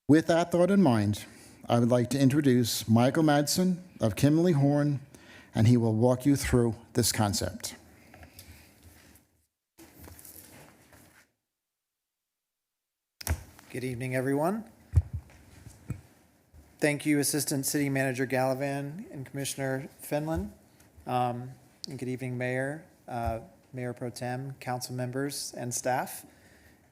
With that thought in mind, I would like to introduce Michael Madsen of Kimberly Horn, and he will walk you through this concept. Good evening, everyone. Thank you, Assistant City Manager Gallivan and Commissioner Finland. And good evening, Mayor, Mayor Pro Tem, council members, and staff.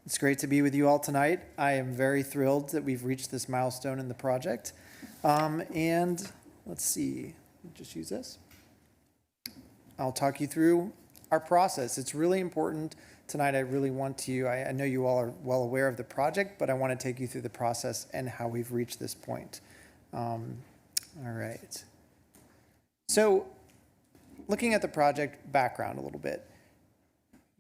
It's great to be with you all tonight. I am very thrilled that we've reached this milestone in the project. And let's see, just use this. I'll talk you through our process. It's really important tonight. I really want to, I know you all are well aware of the project, but I want to take you through the process and how we've reached this point. All right. So looking at the project background a little bit,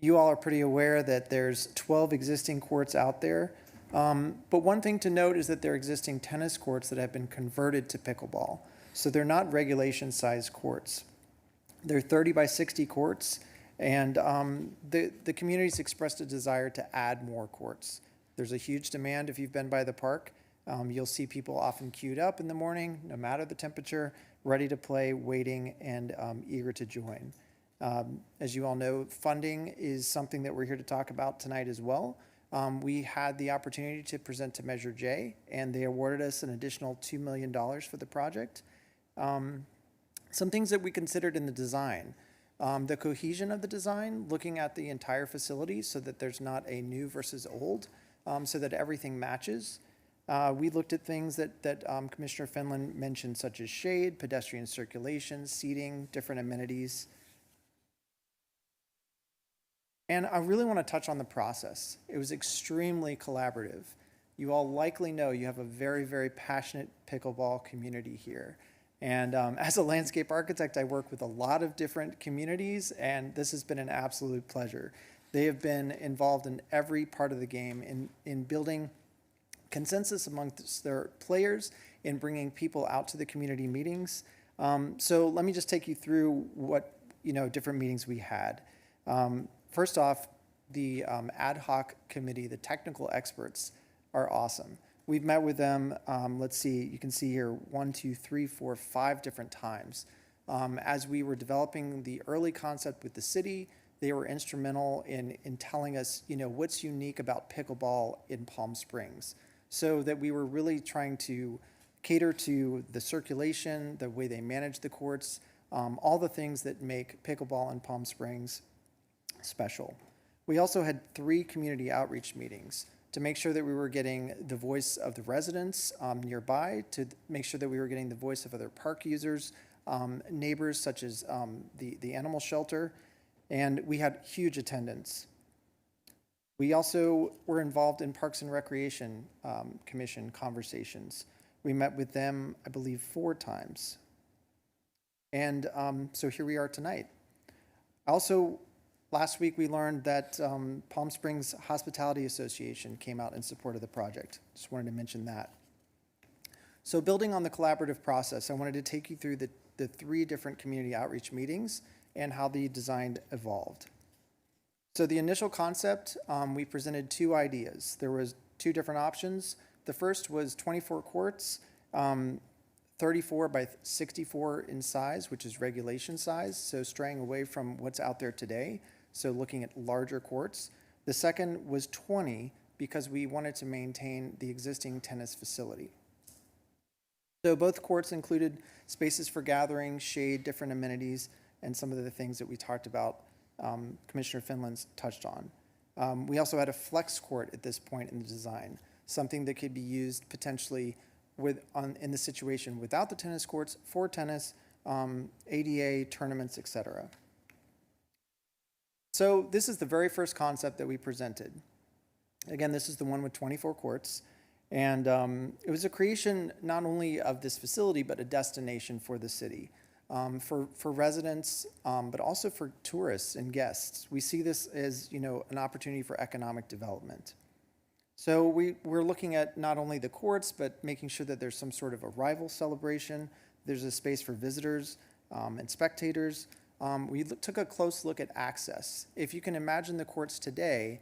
you all are pretty aware that there's 12 existing courts out there. But one thing to note is that there are existing tennis courts that have been converted to pickleball. So they're not regulation size courts. They're 30 by 60 courts, and the community's expressed a desire to add more courts. There's a huge demand if you've been by the park. You'll see people often queued up in the morning, no matter the temperature, ready to play, waiting, and eager to join. As you all know, funding is something that we're here to talk about tonight as well. We had the opportunity to present to Measure J, and they awarded us an additional $2 million for the project. Some things that we considered in the design. The cohesion of the design, looking at the entire facility so that there's not a new versus old, so that everything matches. We looked at things that Commissioner Finland mentioned, such as shade, pedestrian circulation, seating, different amenities. And I really want to touch on the process. It was extremely collaborative. You all likely know you have a very, very passionate pickleball community here. And as a landscape architect, I work with a lot of different communities, and this has been an absolute pleasure. They have been involved in every part of the game in building consensus amongst their players, in bringing people out to the community meetings. So let me just take you through what different meetings we had. First off, the ad hoc committee, the technical experts, are awesome. We've met with them, let's see, you can see here 1, 2, 3, 4, 5 different times. As we were developing the early concept with the city, they were instrumental in telling us, what's unique about pickleball in Palm Springs, so that we were really trying to cater to the circulation, the way they manage the courts, all the things that make pickleball in Palm Springs special. We also had 3 community outreach meetings to make sure that we were getting the voice of the residents nearby, to make sure that we were getting the voice of other park users, neighbors such as the animal shelter, and we had huge attendance. We also were involved in Parks and Recreation Commission conversations. We met with them, I believe, 4 times. And so here we are tonight. Also, last week we learned that Palm Springs Hospitality Association came out in support of the project. Just wanted to mention that. So building on the collaborative process, I wanted to take you through the 3 different community outreach meetings and how the design evolved. So the initial concept, we presented 2 ideas. There was 2 different options. The first was 24 courts, 34 by 64 in size, which is regulation size, so straying away from what's out there today, so looking at larger courts. The second was 20 because we wanted to maintain the existing tennis facility. So both courts included spaces for gathering, shade, different amenities, and some of the things that we talked about, Commissioner Finland's touched on. We also had a flex court at this point in the design, something that could be used potentially in the situation without the tennis courts, for tennis, ADA, tournaments, etc. So this is the very first concept that we presented. Again, this is the one with 24 courts. And it was a creation not only of this facility, but a destination for the city, for residents, but also for tourists and guests. We see this as, an opportunity for economic development. So we're looking at not only the courts, but making sure that there's some sort of arrival celebration. There's a space for visitors and spectators. We took a close look at access. If you can imagine the courts today,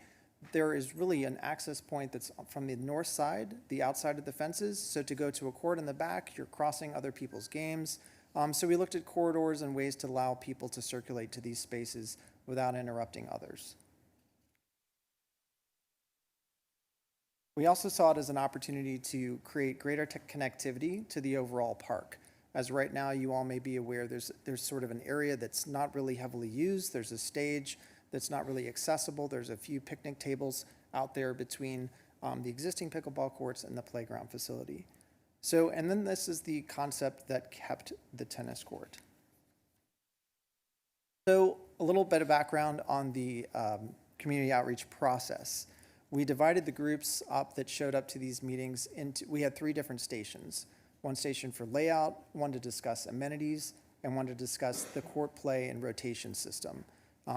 there is really an access point that's from the north side, the outside of the fences. So to go to a court in the back, you're crossing other people's games. So we looked at corridors and ways to allow people to circulate to these spaces without interrupting others. We also saw it as an opportunity to create greater connectivity to the overall park. As right now, you all may be aware, there's sort of an area that's not really heavily used. There's a stage that's not really accessible. There's a few picnic tables out there between the existing pickleball courts and the playground facility. So, and then this is the concept that kept the tennis court. So a little bit of background on the community outreach process. We divided the groups up that showed up to these meetings into, we had 3 different stations. One station for layout, one to discuss amenities, and one to discuss the court play and rotation system.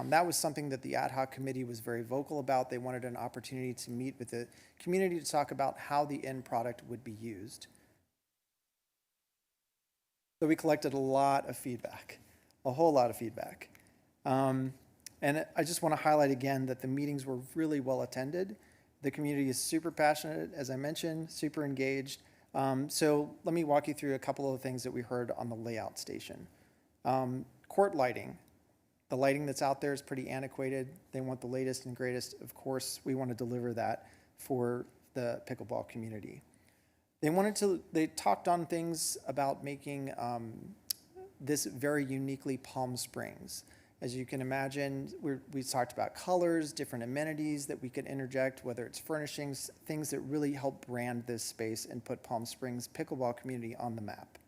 That was something that the ad hoc committee was very vocal about. They wanted an opportunity to meet with the community to talk about how the end product would be used. So we collected a lot of feedback, a whole lot of feedback. And I just want to highlight again that the meetings were really well attended. The community is super passionate, as I mentioned, super engaged. So let me walk you through a couple of things that we heard on the layout station. Court lighting. The lighting that's out there is pretty antiquated. They want the latest and greatest. Of course, we want to deliver that for the pickleball community. They talked on things about making this very uniquely Palm Springs. As you can imagine, we talked about colors, different amenities that we could interject, whether it's furnishings, things that really help brand this space and put Palm Springs pickleball community on the map.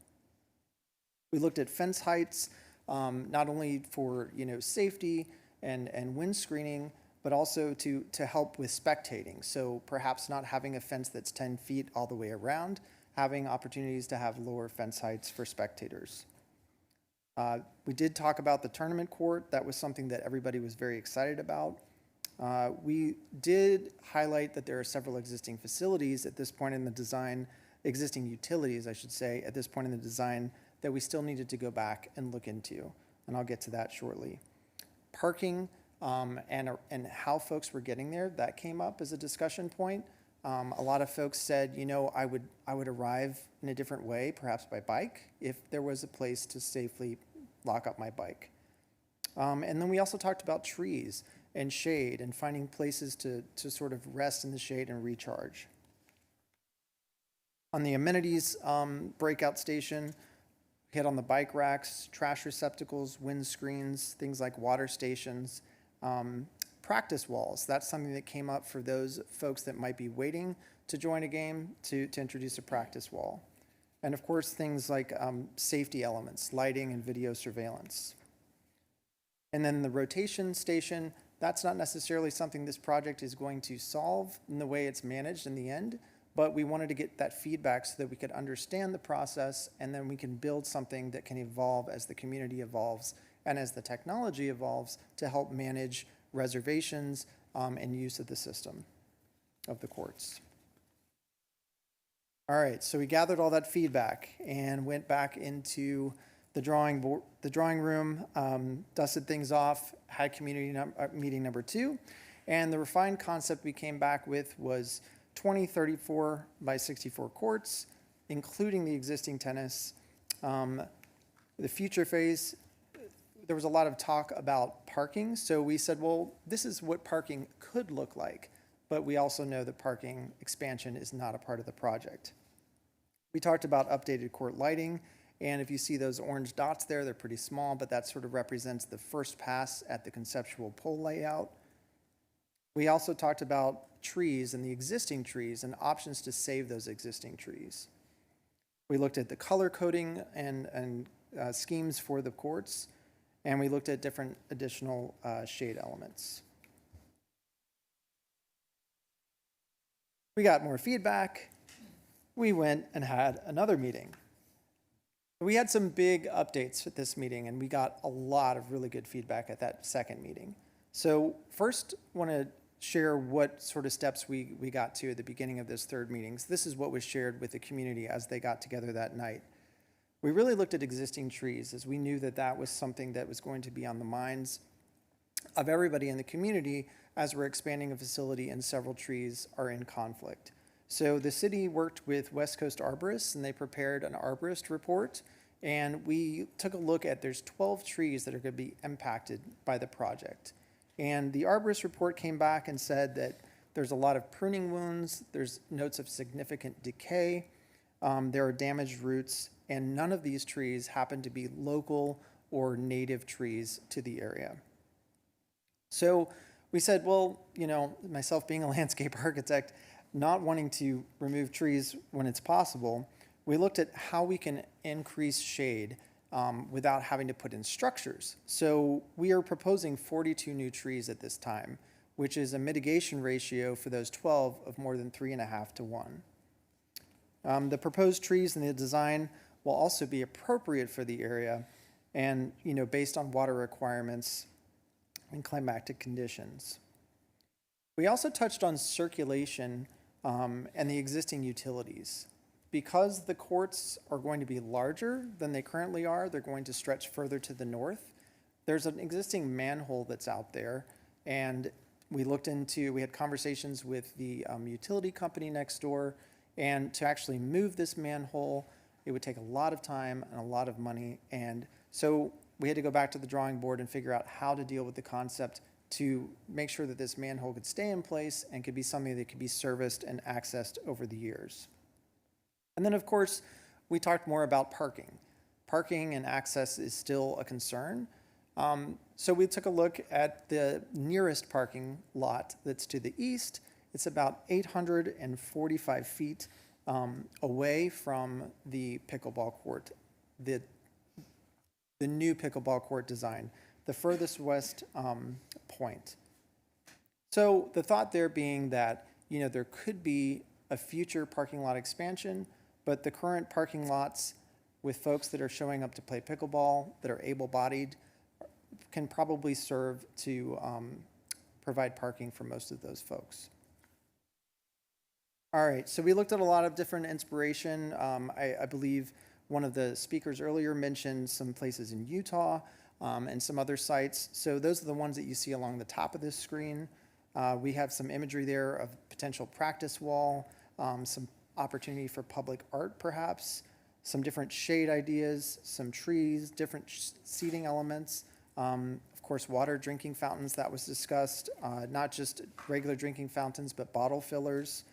We looked at fence heights, not only for safety and wind screening, but also to help with spectating. So perhaps not having a fence that's 10 feet all the way around, having opportunities to have lower fence heights for spectators. We did talk about the tournament court. That was something that everybody was very excited about. We did highlight that there are several existing facilities at this point in the design, existing utilities, I should say, at this point in the design that we still needed to go back and look into, and I'll get to that shortly. Parking and how folks were getting there, that came up as a discussion point. A lot of folks said, I would arrive in a different way, perhaps by bike, if there was a place to safely lock up my bike. And then we also talked about trees and shade and finding places to sort of rest in the shade and recharge. On the amenities breakout station, hit on the bike racks, trash receptacles, wind screens, things like water stations, practice walls. That's something that came up for those folks that might be waiting to join a game to introduce a practice wall. And of course, things like safety elements, lighting and video surveillance. And then the rotation station, that's not necessarily something this project is going to solve in the way it's managed in the end, but we wanted to get that feedback so that we could understand the process, and then we can build something that can evolve as the community evolves and as the technology evolves to help manage reservations and use of the system of the courts. All right, so we gathered all that feedback and went back into the drawing room, dusted things off, had community meeting number 2, and the refined concept we came back with was 20, 34 by 64 courts, including the existing tennis. The future phase, there was a lot of talk about parking, so we said, well, this is what parking could look like, but we also know that parking expansion is not a part of the project. We talked about updated court lighting, and if you see those orange dots there, they're pretty small, but that sort of represents the first pass at the conceptual pole layout. We also talked about trees and the existing trees and options to save those existing trees. We looked at the color coding and schemes for the courts, and we looked at different additional shade elements. We got more feedback. we went and had another meeting. We had some big updates at this meeting, and we got a lot of really good feedback at that second meeting. So first, I want to share what sort of steps we got to at the beginning of this third meeting. So this is what was shared with the community as they got together that night. We really looked at existing trees, as we knew that that was something that was going to be on the minds of everybody in the community as we're expanding a facility and several trees are in conflict. So the city worked with West Coast Arborists, and they prepared an arborist report, and we took a look at, there's 12 trees that are going to be impacted by the project. And the arborist report came back and said that there's a lot of pruning wounds, there's notes of significant decay, there are damaged roots, and none of these trees happen to be local or native trees to the area. So we said, well, you know, myself being a landscape architect, not wanting to remove trees when it's possible, we looked at how we can increase shade without having to put in structures. So we are proposing 42 new trees at this time, which is a mitigation ratio for those 12 of more than 3.5 to 1. The proposed trees and the design will also be appropriate for the area and, you know, based on water requirements and climatic conditions. We also touched on circulation and the existing utilities. Because the courts are going to be larger than they currently are, they're going to stretch further to the north. There's an existing manhole that's out there, and we had conversations with the utility company next door, and to actually move this manhole, it would take a lot of time and a lot of money, and so we had to go back to the drawing board and figure out how to deal with the concept to make sure that this manhole could stay in place and could be something that could be serviced and accessed over the years. And then, of course, we talked more about parking. Parking and access is still a concern. So we took a look at the nearest parking lot that's to the east. It's about 845 feet away from the pickleball court, the new pickleball court design, the furthest west point. So the thought there being that, you know, there could be a future parking lot expansion, but the current parking lots with folks that are showing up to play pickleball, that are able-bodied, can probably serve to provide parking for most of those folks. All right, so we looked at a lot of different inspiration. I believe one of the speakers earlier mentioned some places in Utah and some other sites. So those are the ones that you see along the top of this screen. We have some imagery there of potential practice wall, some opportunity for public art perhaps, some different shade ideas, some trees, different seating elements. Of course, water drinking fountains, that was discussed, not just regular drinking fountains, but bottle fillers,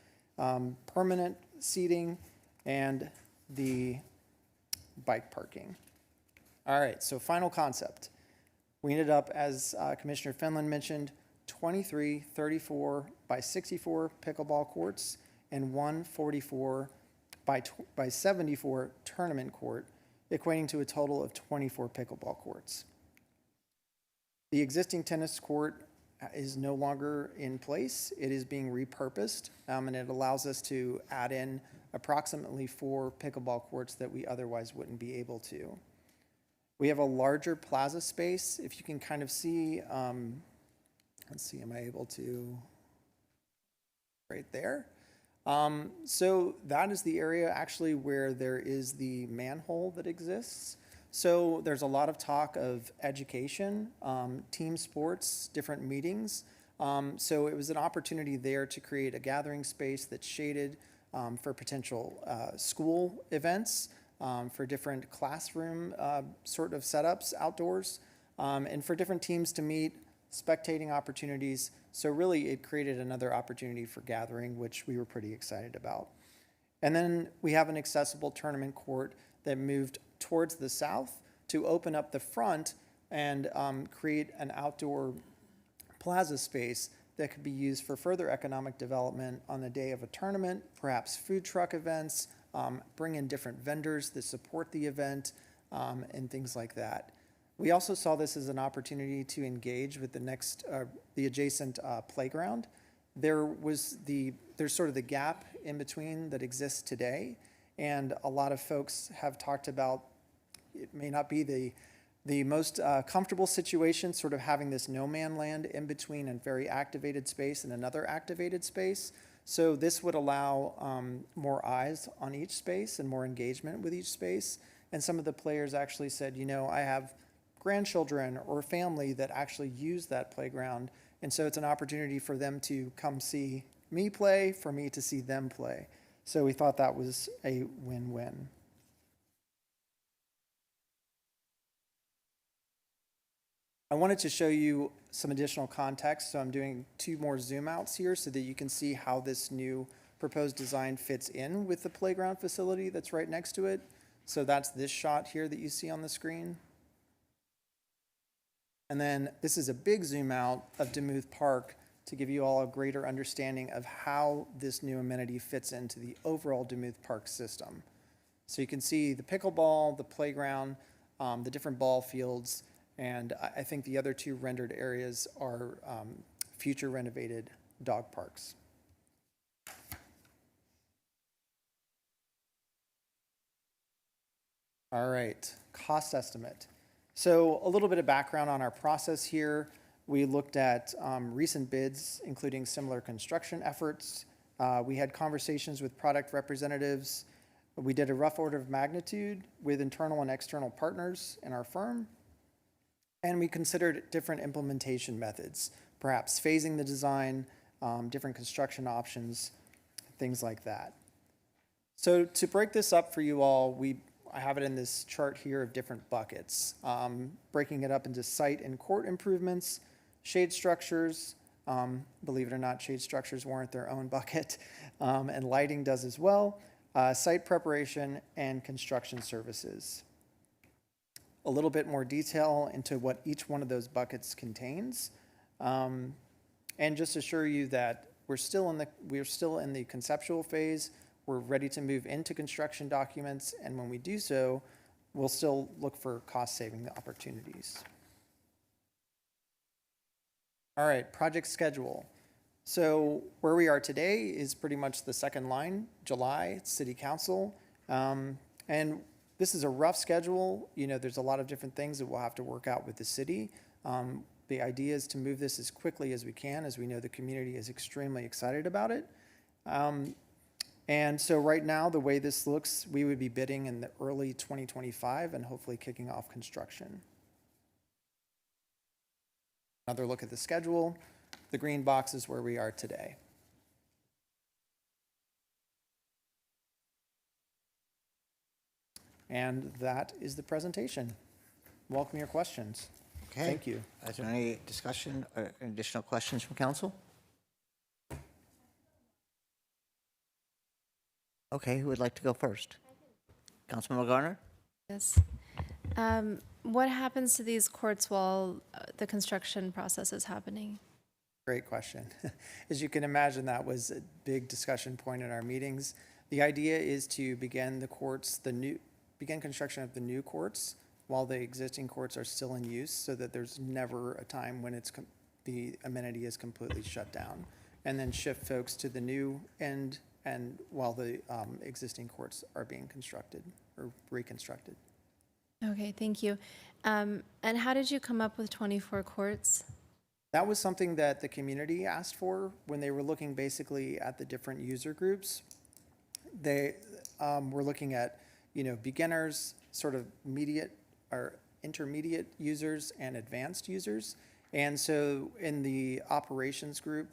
permanent seating, and the bike parking. All right, so final concept. We ended up, as Commissioner Finland mentioned, 23 34 by 64 pickleball courts and one 44 by 74 tournament court, equating to a total of 24 pickleball courts. The existing tennis court is no longer in place. It is being repurposed, and it allows us to add in approximately 4 pickleball courts that we otherwise wouldn't be able to. We have a larger plaza space. If you can kind of see, let's see, am I able to? Right there. So that is the area actually where there is the manhole that exists. So there's a lot of talk of education, team sports, different meetings. So it was an opportunity there to create a gathering space that's shaded for potential school events, for different classroom sort of setups outdoors, and for different teams to meet, spectating opportunities. So really it created another opportunity for gathering, which we were pretty excited about. And then we have an accessible tournament court that moved towards the south to open up the front and create an outdoor plaza space that could be used for further economic development on the day of a tournament, perhaps food truck events, bring in different vendors that support the event, and things like that. We also saw this as an opportunity to engage with the adjacent playground. there's sort of the gap in between that exists today. And a lot of folks have talked about it may not be the most comfortable situation, sort of having this no man land in between a very activated space and another activated space. So this would allow more eyes on each space and more engagement with each space. And some of the players actually said, you know, I have grandchildren or family that actually use that playground. And so it's an opportunity for them to come see me play, for me to see them play. So we thought that was a win-win. I wanted to show you some additional context, so I'm doing 2 more zoom outs here so that you can see how this new proposed design fits in with the playground facility that's right next to it. So that's this shot here that you see on the screen. And then this is a big zoom out of Demuth Park to give you all a greater understanding of how this new amenity fits into the overall Demuth Park system. So you can see the pickleball, the playground, the different ball fields, and I think the other 2 rendered areas are future renovated dog parks. All right, cost estimate. So a little bit of background on our process here. We looked at recent bids, including similar construction efforts. We had conversations with product representatives. We did a rough order of magnitude with internal and external partners in our firm. And we considered different implementation methods, perhaps phasing the design, different construction options, things like that. So to break this up for you all, I have it in this chart here of different buckets, breaking it up into site and court improvements, shade structures, believe it or not, shade structures warrant their own bucket, and lighting does as well, site preparation, and construction services. A little bit more detail into what each one of those buckets contains, and just assure you that we're still in the conceptual phase. We're ready to move into construction documents, and when we do so, we'll still look for cost-saving opportunities. All right, project schedule. So where we are today is pretty much the second line, July, City Council. And this is a rough schedule. You know, there's a lot of different things that we'll have to work out with the city. The idea is to move this as quickly as we can, as we know the community is extremely excited about it. And so right now, the way this looks, we would be bidding in the early 2025 and hopefully kicking off construction. Another look at the schedule. The green box is where we are today. And that is the presentation. Welcome your questions. Okay. Thank you. Is there any discussion or additional questions from council? Okay, who would like to go first? Councilmember Garner? Yes. What happens to these courts while the construction process is happening? Great question. As you can imagine, that was a big discussion point in our meetings. The idea is to begin begin construction of the new courts while the existing courts are still in use, so that there's never a time when the amenity is completely shut down, and then shift folks to the new end and while the existing courts are being constructed or reconstructed. Okay, thank you. And how did you come up with 24 courts? That was something that the community asked for when they were looking basically at the different user groups. They were looking at, beginners, sort of immediate or intermediate users and advanced users. And so in the operations group,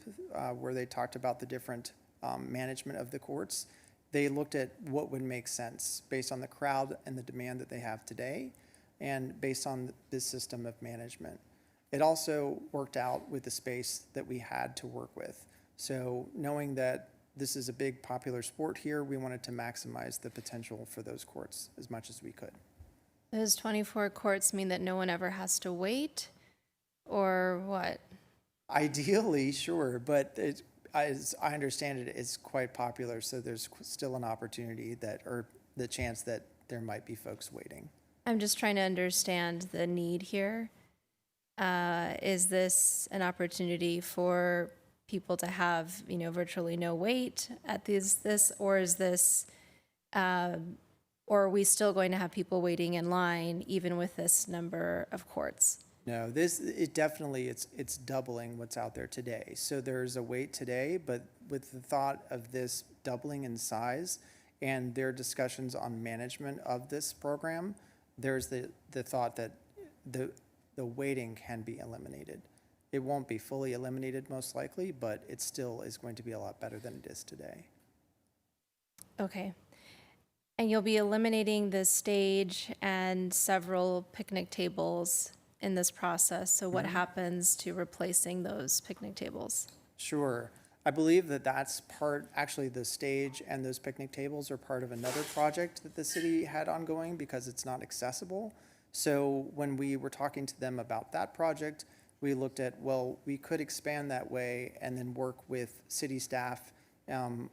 where they talked about the different management of the courts, they looked at what would make sense based on the crowd and the demand that they have today and based on this system of management. It also worked out with the space that we had to work with. So knowing that this is a big popular sport here, we wanted to maximize the potential for those courts as much as we could. Those 24 courts mean that no one ever has to wait, or what? Ideally, sure, but as I understand it, it's quite popular, so there's still an opportunity or the chance that there might be folks waiting. I'm just trying to understand the need here. Is this an opportunity for people to have, virtually no wait at this, or is this, or are we still going to have people waiting in line even with this number of courts? No, it's doubling what's out there today. So there's a wait today, but with the thought of this doubling in size and their discussions on management of this program, there's the thought that the waiting can be eliminated. It won't be fully eliminated most likely, but it still is going to be a lot better than it is today. Okay. And you'll be eliminating the stage and several picnic tables in this process. So what happens to replacing those picnic tables? Sure. I believe that that's actually the stage and those picnic tables are part of another project that the city had ongoing because it's not accessible. So when we were talking to them about that project, we looked at, well, we could expand that way and then work with city staff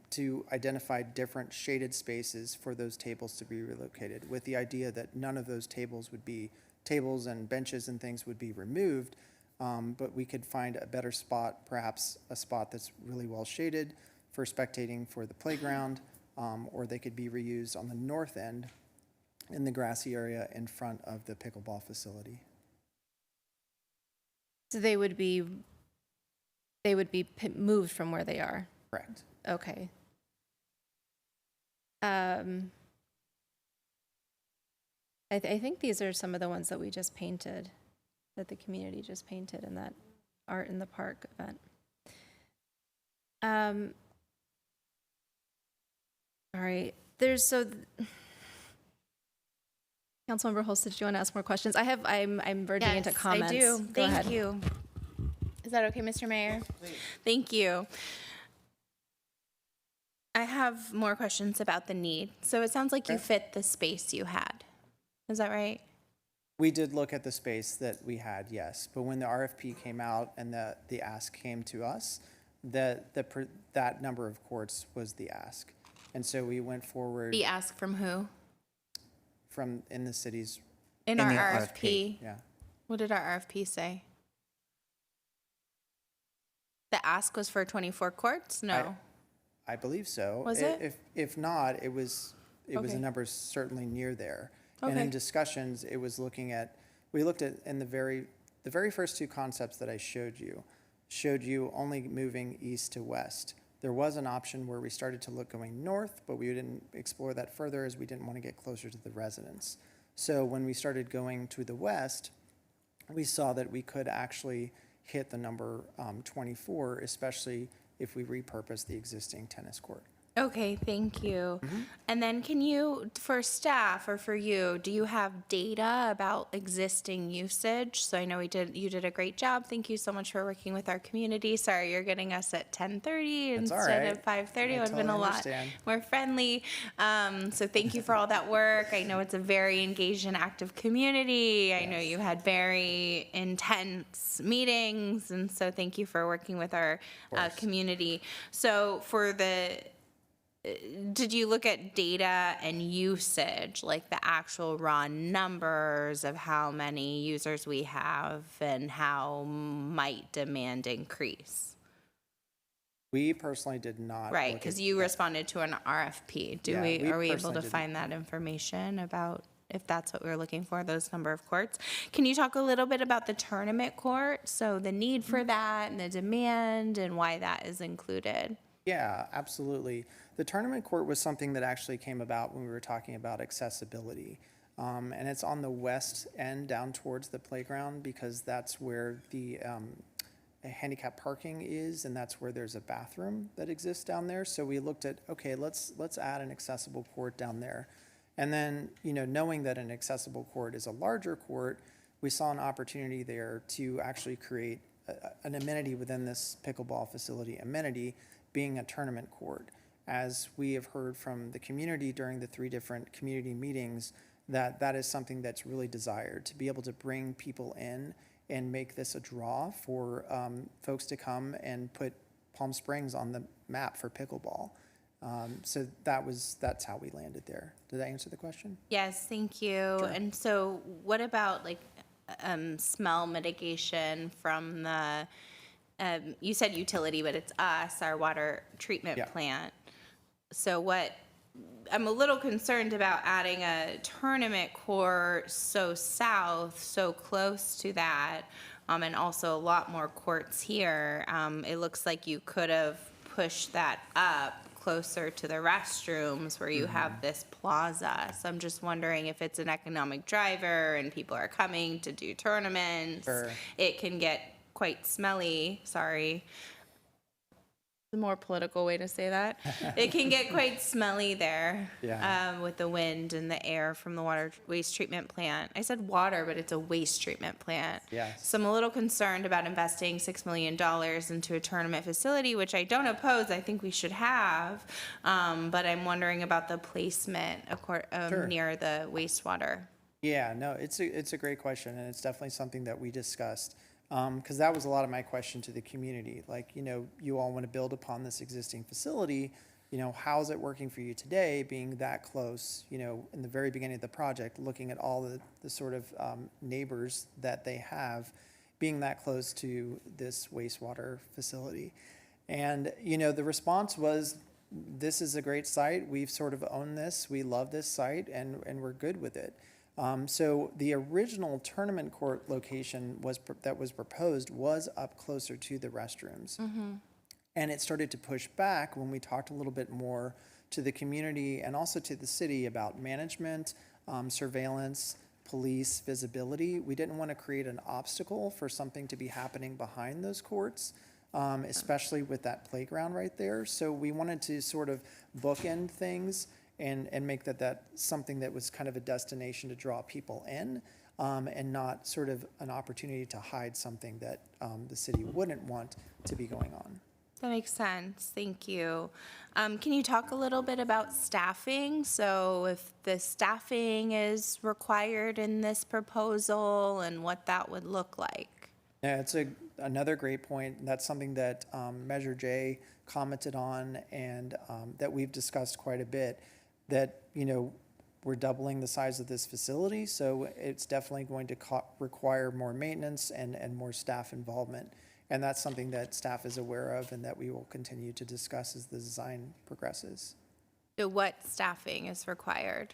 to identify different shaded spaces for those tables to be relocated, with the idea that none of those tables and benches and things would be removed, but we could find a better spot, perhaps a spot that's really well shaded for spectating for the playground, or they could be reused on the north end in the grassy area in front of the pickleball facility. So they would be moved from where they are? Correct. Okay. I think these are some of the ones that we just painted, that the community just painted in that Art in the Park event. All right. Councilmember Holst, did you want to ask more questions? I'm verging into comments. I do. Go ahead. Thank you. Is that okay, Mr. Mayor? Thank you. I have more questions about the need. So it sounds like you fit the space you had. Is that right? We did look at the space that we had, yes. But when the RFP came out and the ask came to us, that number of courts was the ask. And so we went forward. The ask from who? From in the city's. In our RFP. Yeah. What did our RFP say? The ask was for 24 courts? No. I believe so. Was it? If not, it was a Okay. number certainly near there. Okay. And in discussions, it was we looked at in the very first two concepts that I showed you only moving east to west. There was an option where we started to look going north, but we didn't explore that further as we didn't want to get closer to the residents. So when we started going to the west, we saw that we could actually hit the number 24, especially if we repurpose the existing tennis court. Okay, thank you. And then can you, for staff or for you, do you have data about existing usage? So I know you did a great job. Thank you so much for working with our community. Sorry, you're getting us at 10:30 instead of 5:30. It would have been a lot more friendly. So thank you for all that work. I know it's a very engaged and active community. I know you had very intense meetings, and so thank you for working with our community. So did you look at data and usage, like the actual raw numbers of how many users we have and how might demand increase? We personally did not. Right, because you responded to an RFP. Are we able personally to didn't. find that information about if that's what we're looking for, those number of courts? Can you talk a little bit about the tournament court? So the need for that and the demand and why that is included? Yeah, absolutely. The tournament court was something that actually came about when we were talking about accessibility. And it's on the west end down towards the playground because that's where the handicap parking is, and that's where there's a bathroom that exists down there. So we looked at, okay, let's add an accessible court down there. And then, knowing that an accessible court is a larger court, we saw an opportunity there to actually create an amenity within this pickleball facility, being a tournament court. As we have heard from the community during the 3 different community meetings, that is something that's really desired, to be able to bring people in and make this a draw for folks to come and put Palm Springs on the map for pickleball. So that's how we landed there. Did that answer the question? Yes, thank you. Sure. And so what about smell mitigation from the you said utility, but it's us, our water treatment Yeah. plant. So I'm a little concerned about adding a tournament court so south, so close to that, and also a lot more courts here. It looks like you could have pushed that up closer to the restrooms where you have this plaza. So I'm just wondering if it's an economic driver and people are coming to do tournaments. Sure. It can get quite smelly, sorry. The more political way to say that. It can get quite smelly there Yeah. with the wind and the air from the water waste treatment plant. I said water, but it's a waste treatment plant. Yes. So I'm a little concerned about investing $6 million into a tournament facility, which I don't oppose. I think we should have. But I'm wondering about the placement Sure. near the wastewater. Yeah, no, it's a great question, and it's definitely something that we discussed. Because that was a lot of my question to the community. Like, you all want to build upon this existing facility. How's it working for you today, being that close, in the very beginning of the project, looking at all the sort of neighbors that they have, being that close to this wastewater facility. And, the response was, this is a great site. We've sort of owned this. We love this site, and we're good with it. So the original tournament court location that was proposed was up closer to the restrooms. And it started to push back when we talked a little bit more to the community and also to the city about management, surveillance, police, visibility. We didn't want to create an obstacle for something to be happening behind those courts, especially with that playground right there. So we wanted to sort of bookend things and make that something that was kind of a destination to draw people in, and not sort of an opportunity to hide something that the city wouldn't want to be going on. That makes sense. Thank you. Can you talk a little bit about staffing? So if the staffing is required in this proposal and what that would look like? Yeah, it's another great point. That's something that Measure J commented on and that we've discussed quite a bit, that, we're doubling the size of this facility, so it's definitely going to require more maintenance and more staff involvement. And that's something that staff is aware of and that we will continue to discuss as the design progresses. So what staffing is required?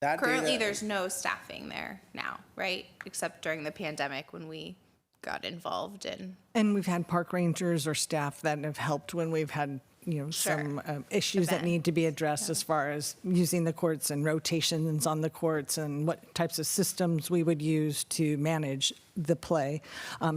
That Currently, data- there's no staffing there now, right? Except during the pandemic when we got involved in. And we've had park rangers or staff that have helped when we've had, some issues that need to be addressed as far as using the courts and rotations on the courts and what types of systems we would use to manage the play.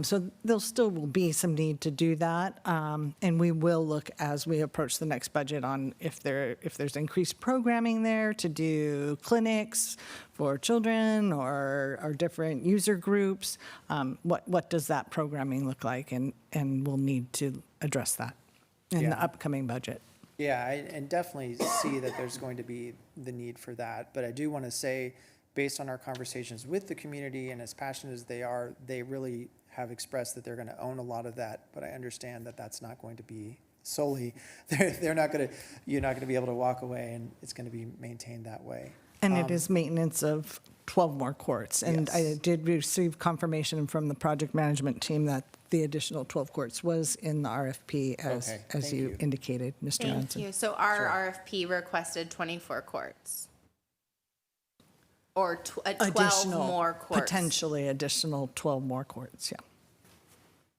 So there still will be some need to do that. And we will look as we approach the next budget on if there's increased programming there to do clinics for children or different user groups. What does that programming look like? And we'll need to address that in the upcoming budget. Yeah, and definitely see that there's going to be the need for that. But I do want to say, based on our conversations with the community and as passionate as they are, they really have expressed that they're going to own a lot of that. But I understand that that's not going to be solely, you're not going to be able to walk away, and it's going to be maintained that way. And it is maintenance of 12 more courts. And Yes. I did receive confirmation from the project management team that the additional 12 courts was in the RFP as thank you you. indicated, Mr. Thank Johnson. you. So our RFP requested 24 courts. Or 12 more courts. Potentially additional 12 more courts, yeah.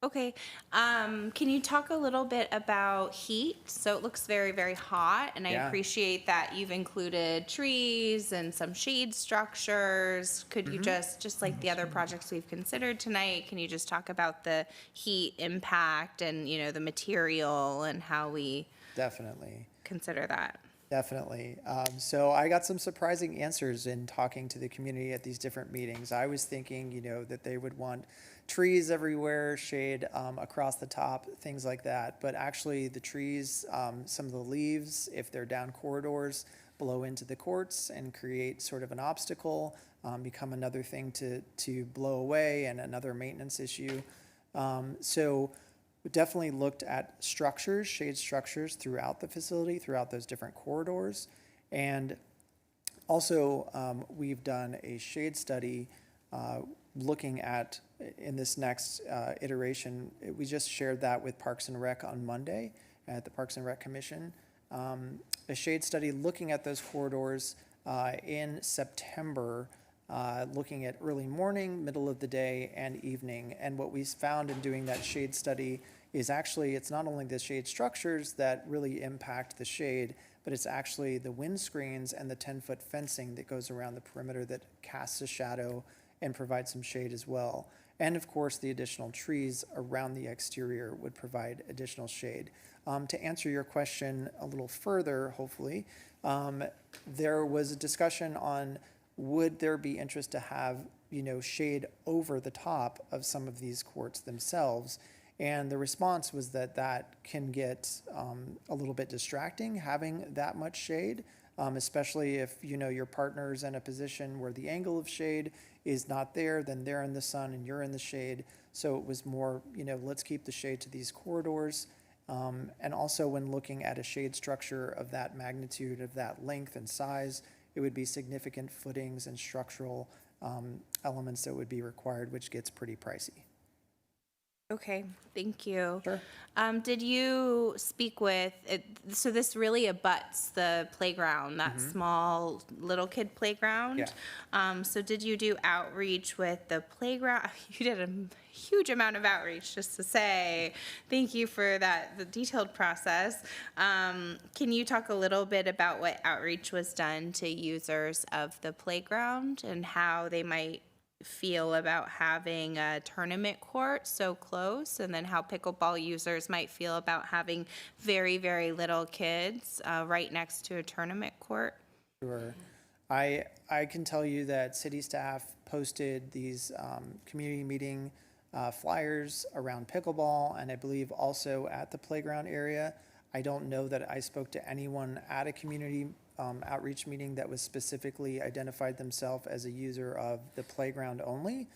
Okay. Can you talk a little bit about heat? So it looks very, very hot, and I Yeah. appreciate that you've included trees and some shade structures. Could you just like the other projects we've considered tonight, can you just talk about the heat impact and, the material and how we Definitely. consider that? Definitely. So I got some surprising answers in talking to the community at these different meetings. I was thinking, that they would want trees everywhere, shade across the top, things like that. But actually the trees, some of the leaves, if they're down corridors, blow into the courts and create sort of an obstacle, become another thing to blow away and another maintenance issue. So we definitely looked at structures, shade structures throughout the facility, throughout those different corridors. And also, we've done a shade study looking at in this next iteration. We just shared that with Parks and Rec on Monday at the Parks and Rec Commission. A shade study looking at those corridors in September, looking at early morning, middle of the day, and evening. And what we found in doing that shade study is actually it's not only the shade structures that really impact the shade, but it's actually the windscreens and the 10-foot fencing that goes around the perimeter that casts a shadow and provides some shade as well. And of course, the additional trees around the exterior would provide additional shade. To answer your question a little further, hopefully, there was a discussion on would there be interest to have, shade over the top of some of these courts themselves. And the response was that that can get a little bit distracting, having that much shade, especially if, your partner's in a position where the angle of shade is not there, then they're in the sun and you're in the shade. So it was more, let's keep the shade to these corridors. And also when looking at a shade structure of that magnitude, of that length and size, it would be significant footings and structural elements that would be required, which gets pretty pricey. Okay, thank you. Sure. Did you speak with, so this really abuts the playground, that small little kid playground? Yeah. So did you do outreach with the playground? You did a huge amount of outreach, just to say thank you for that, the detailed process. Can you talk a little bit about what outreach was done to users of the playground and how they might feel about having a tournament court so close, and then how pickleball users might feel about having very, very little kids right next to a tournament court? Sure. I can tell you that city staff posted these community meeting flyers around pickleball, and I believe also at the playground area. I don't know that I spoke to anyone at a community outreach meeting that was specifically identified themselves as a user of the playground only.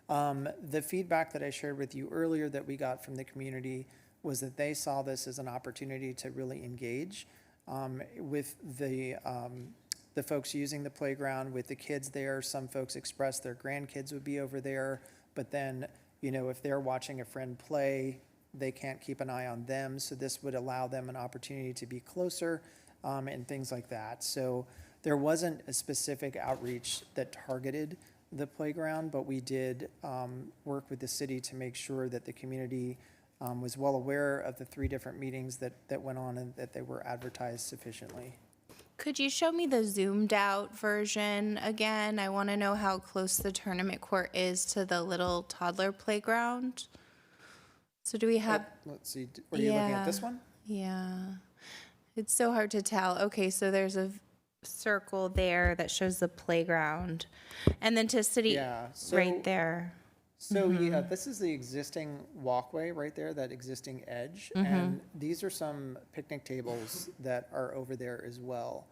The feedback that I shared with you earlier that we got from the community was that they saw this as an opportunity to really engage with the folks using the playground, with the kids there. Some folks expressed their grandkids would be over there, but then, if they're watching a friend play, they can't keep an eye on them. So this would allow them an opportunity to be closer and things like that. So there wasn't a specific outreach that targeted the playground, but we did work with the city to make sure that the community was well aware of the 3 different meetings that went on and that they were advertised sufficiently. Could you show me the zoomed out version again? I want to know how close the tournament court is to the little toddler playground. So do we have? Let's see, were you looking at this one? Yeah. It's so hard to tell. Okay, so there's a circle there that shows the playground. And then to city, right there. So yeah, this is the existing walkway right there, that existing edge. And these are some picnic tables that are over there as well.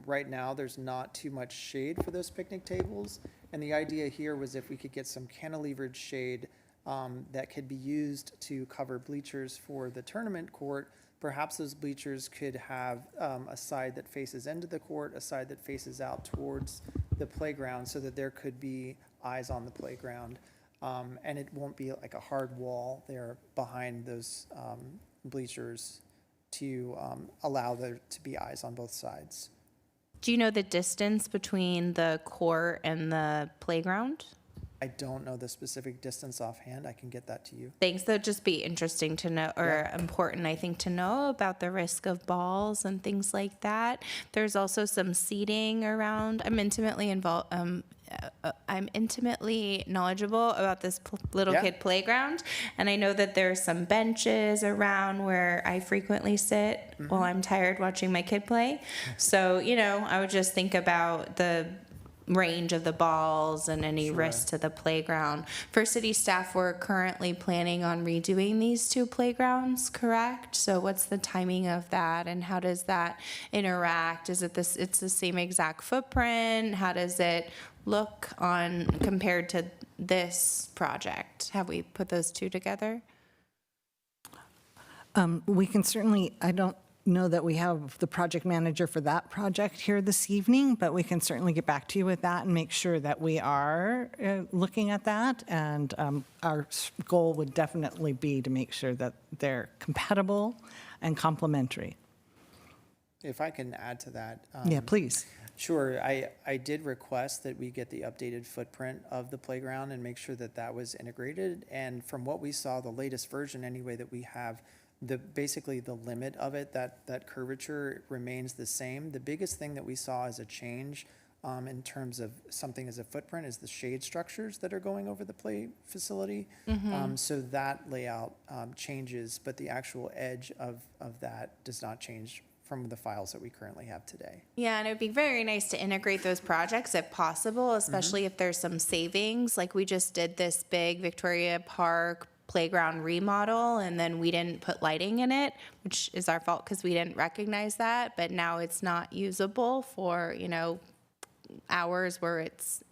Right now, there's not too much shade for those picnic tables. And the idea here was if we could get some cantilevered shade that could be used to cover bleachers for the tournament court. Perhaps those bleachers could have a side that faces into the court, a side that faces out towards the playground, so that there could be eyes on the playground. And it won't be like a hard wall there behind those bleachers to allow there to be eyes on both sides. Do you know the distance between the court and the playground? I don't know the specific distance offhand. I can get that to you. Thanks. That would just be interesting to know, or important, I think, to know about the risk of balls and things like that. There's also some seating around. I'm intimately involved. I'm intimately knowledgeable about this little kid playground, and I know that there's some benches around where I frequently sit while I'm tired watching my kid play. So, I would just think about the range of the balls and any risk to the playground. For city staff, we're currently planning on redoing these 2 playgrounds, correct? So what's the timing of that, and how does that interact? Is it it's the same exact footprint? How does it look on compared to this project? Have we put those 2 together? We can certainly, I don't know that we have the project manager for that project here this evening, but we can certainly get back to you with that and make sure that we are looking at that. And our goal would definitely be to make sure that they're compatible and complementary. If I can add to that. Yeah, please. Sure. I did request that we get the updated footprint of the playground and make sure that that was integrated. And from what we saw, the latest version anyway that we have, basically the limit of it, that curvature remains the same. The biggest thing that we saw as a change in terms of something as a footprint is the shade structures that are going over the play facility. So that layout changes, but the actual edge of that does not change from the files that we currently have today. Yeah, and it would be very nice to integrate those projects if possible, especially if there's some savings. Like we just did this big Victoria Park playground remodel, and then we didn't put lighting in it, which is our fault because we didn't recognize that. But now it's not usable for, hours where it's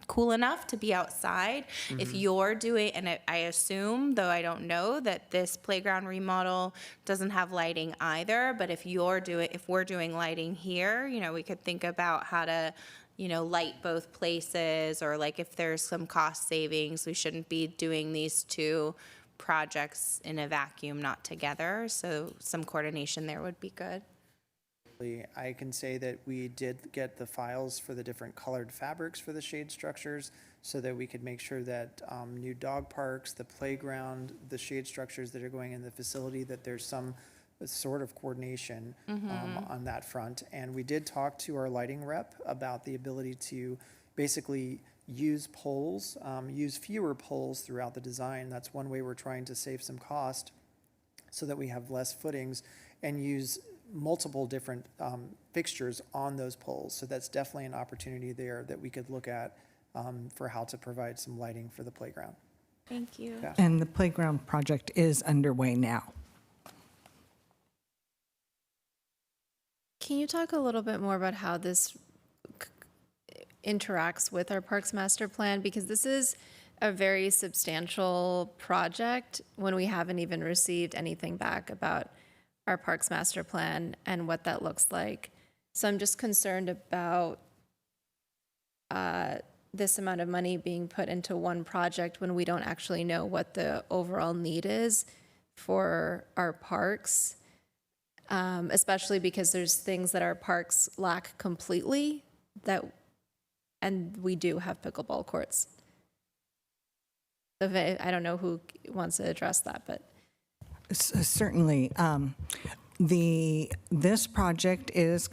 cool enough to be outside. If you're doing, and I assume, though I don't know, that this playground remodel doesn't have lighting either, but if we're doing lighting here, we could think about how to, light both places, or like if there's some cost savings, we shouldn't be doing these two projects in a vacuum, not together. So some coordination there would be good. I can say that we did get the files for the different colored fabrics for the shade structures so that we could make sure that new dog parks, the playground, the shade structures that are going in the facility, that there's some sort of coordination on that front. And we did talk to our lighting rep about the ability to basically use poles, use fewer poles throughout the design. That's one way we're trying to save some cost so that we have less footings, and use multiple different fixtures on those poles. So that's definitely an opportunity there that we could look at for how to provide some lighting for the playground. Thank you. Yeah. And the playground project is underway now. Can you talk a little bit more about how this interacts with our Parks Master Plan? Because this is a very substantial project when we haven't even received anything back about our Parks Master Plan and what that looks like. So I'm just concerned about this amount of money being put into one project when we don't actually know what the overall need is for our parks, especially because there's things that our parks lack completely, and we do have pickleball courts. I don't know who wants to address that, but. Certainly. This project is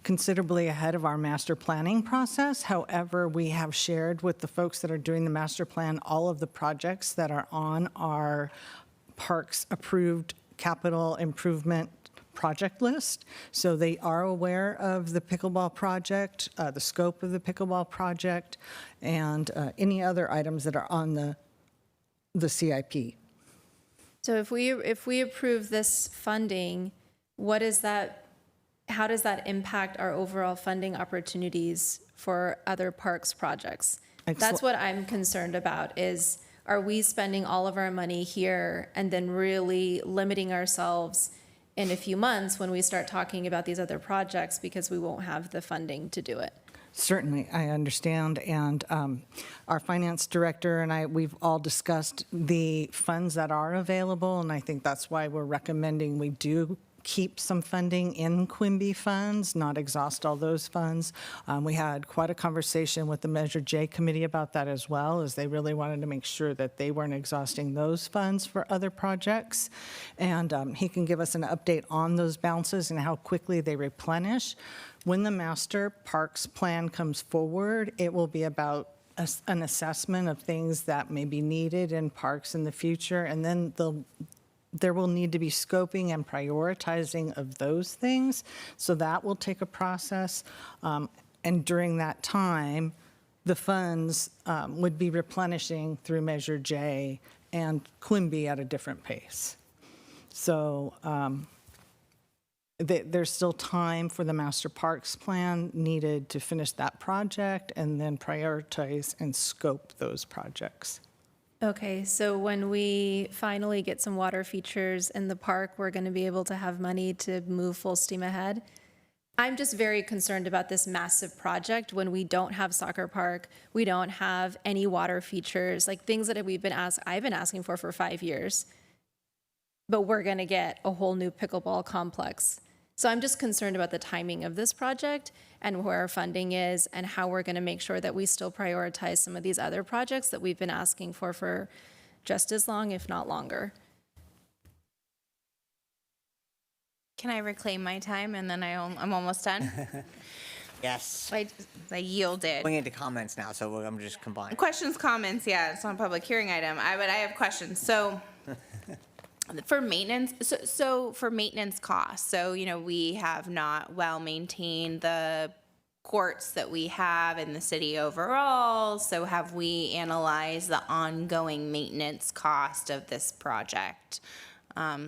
considerably ahead of our master planning process. However, we have shared with the folks that are doing the master plan all of the projects that are on our parks approved capital improvement project list. So they are aware of the pickleball project, the scope of the pickleball project, and any other items that are on the CIP. So if we approve this funding, how does that impact our overall funding opportunities for other parks projects? That's what I'm concerned about, is are we spending all of our money here and then really limiting ourselves in a few months when we start talking about these other projects because we won't have the funding to do it? Certainly, I understand, and our finance director and we've all discussed the funds that are available, and I think that's why we're recommending we do keep some funding in Quimby funds, not exhaust all those funds. We had quite a conversation with the Measure J committee about that as well, as they really wanted to make sure that they weren't exhausting those funds for other projects. And he can give us an update on those balances and how quickly they replenish. When the master parks plan comes forward, it will be about an assessment of things that may be needed in parks in the future, and then there will need to be scoping and prioritizing of those things. So that will take a process. And during that time, the funds would be replenishing through Measure J and Quimby at a different pace. So there's still time for the Master Parks Plan needed to finish that project and then prioritize and scope those projects. Okay, so when we finally get some water features in the park, we're going to be able to have money to move full steam ahead. I'm just very concerned about this massive project when we don't have soccer park, we don't have any water features, like things that I've been asking for 5 years. But we're going to get a whole new pickleball complex. So I'm just concerned about the timing of this project and where our funding is and how we're going to make sure that we still prioritize some of these other projects that we've been asking for just as long, if not longer. Can I reclaim my time and then I'm almost done? Yes. I yielded. Going into comments now, so I'm just combining. Questions, comments, yeah, it's not a public hearing item, but I have questions. So for maintenance, so for maintenance costs, so, we have not well maintained the courts that we have in the city overall. So have we analyzed the ongoing maintenance cost of this project?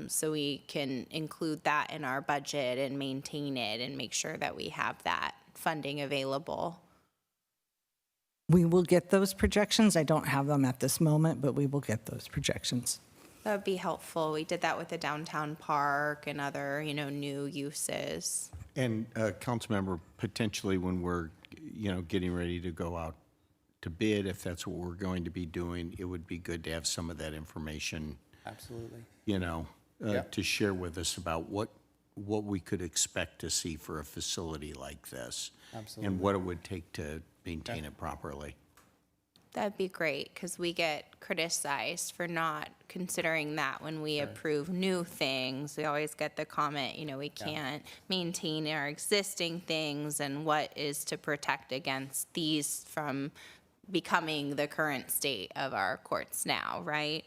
So we can include that in our budget and maintain it and make sure that we have that funding available. We will get those projections. I don't have them at this moment, but we will get those projections. That would be helpful. We did that with the downtown park and other, new uses. And Councilmember, potentially when we're, getting ready to go out to bid, if that's what we're going to be doing, it would be good to have some of that information. Absolutely. To share with us about what we could expect to see for a facility like this. Absolutely. And what it would take to maintain it properly. That'd be great, because we get criticized for not considering that when we approve new things. We always get the comment, we can't maintain our existing things, and what is to protect against these from becoming the current state of our courts now, right?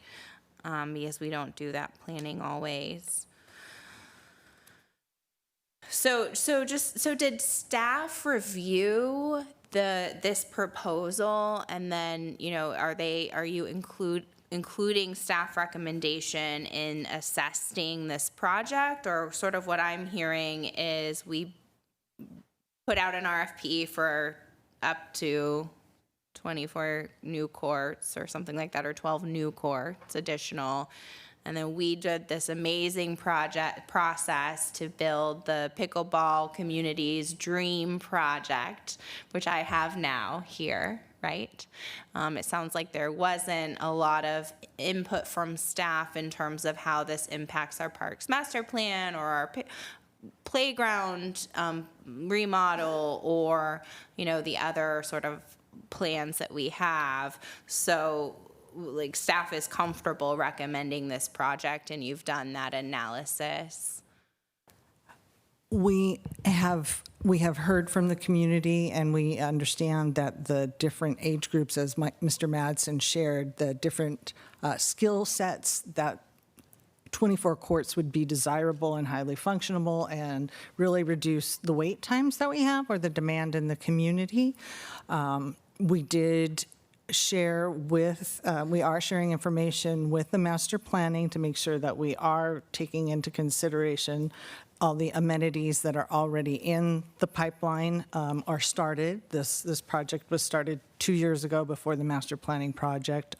Because we don't do that planning always. So did staff review this proposal, and then, are you including staff recommendation in assessing this project? Or sort of what I'm hearing is we put out an RFP for up to 24 new courts or something like that, or 12 new courts additional. And then we did this amazing process to build the pickleball community's dream project, which I have now here, right? It sounds like there wasn't a lot of input from staff in terms of how this impacts our parks master plan or our playground remodel, or, the other sort of plans that we have. So staff is comfortable recommending this project, and you've done that analysis. We have heard from the community, and we understand that the different age groups, as Mr. Madsen shared, the different skill sets, that 24 courts would be desirable and highly functional and really reduce the wait times that we have or the demand in the community. We did share with, we are sharing information with the master planning to make sure that we are taking into consideration all the amenities that are already in the pipeline are started. This project was started 2 years ago before the master planning project.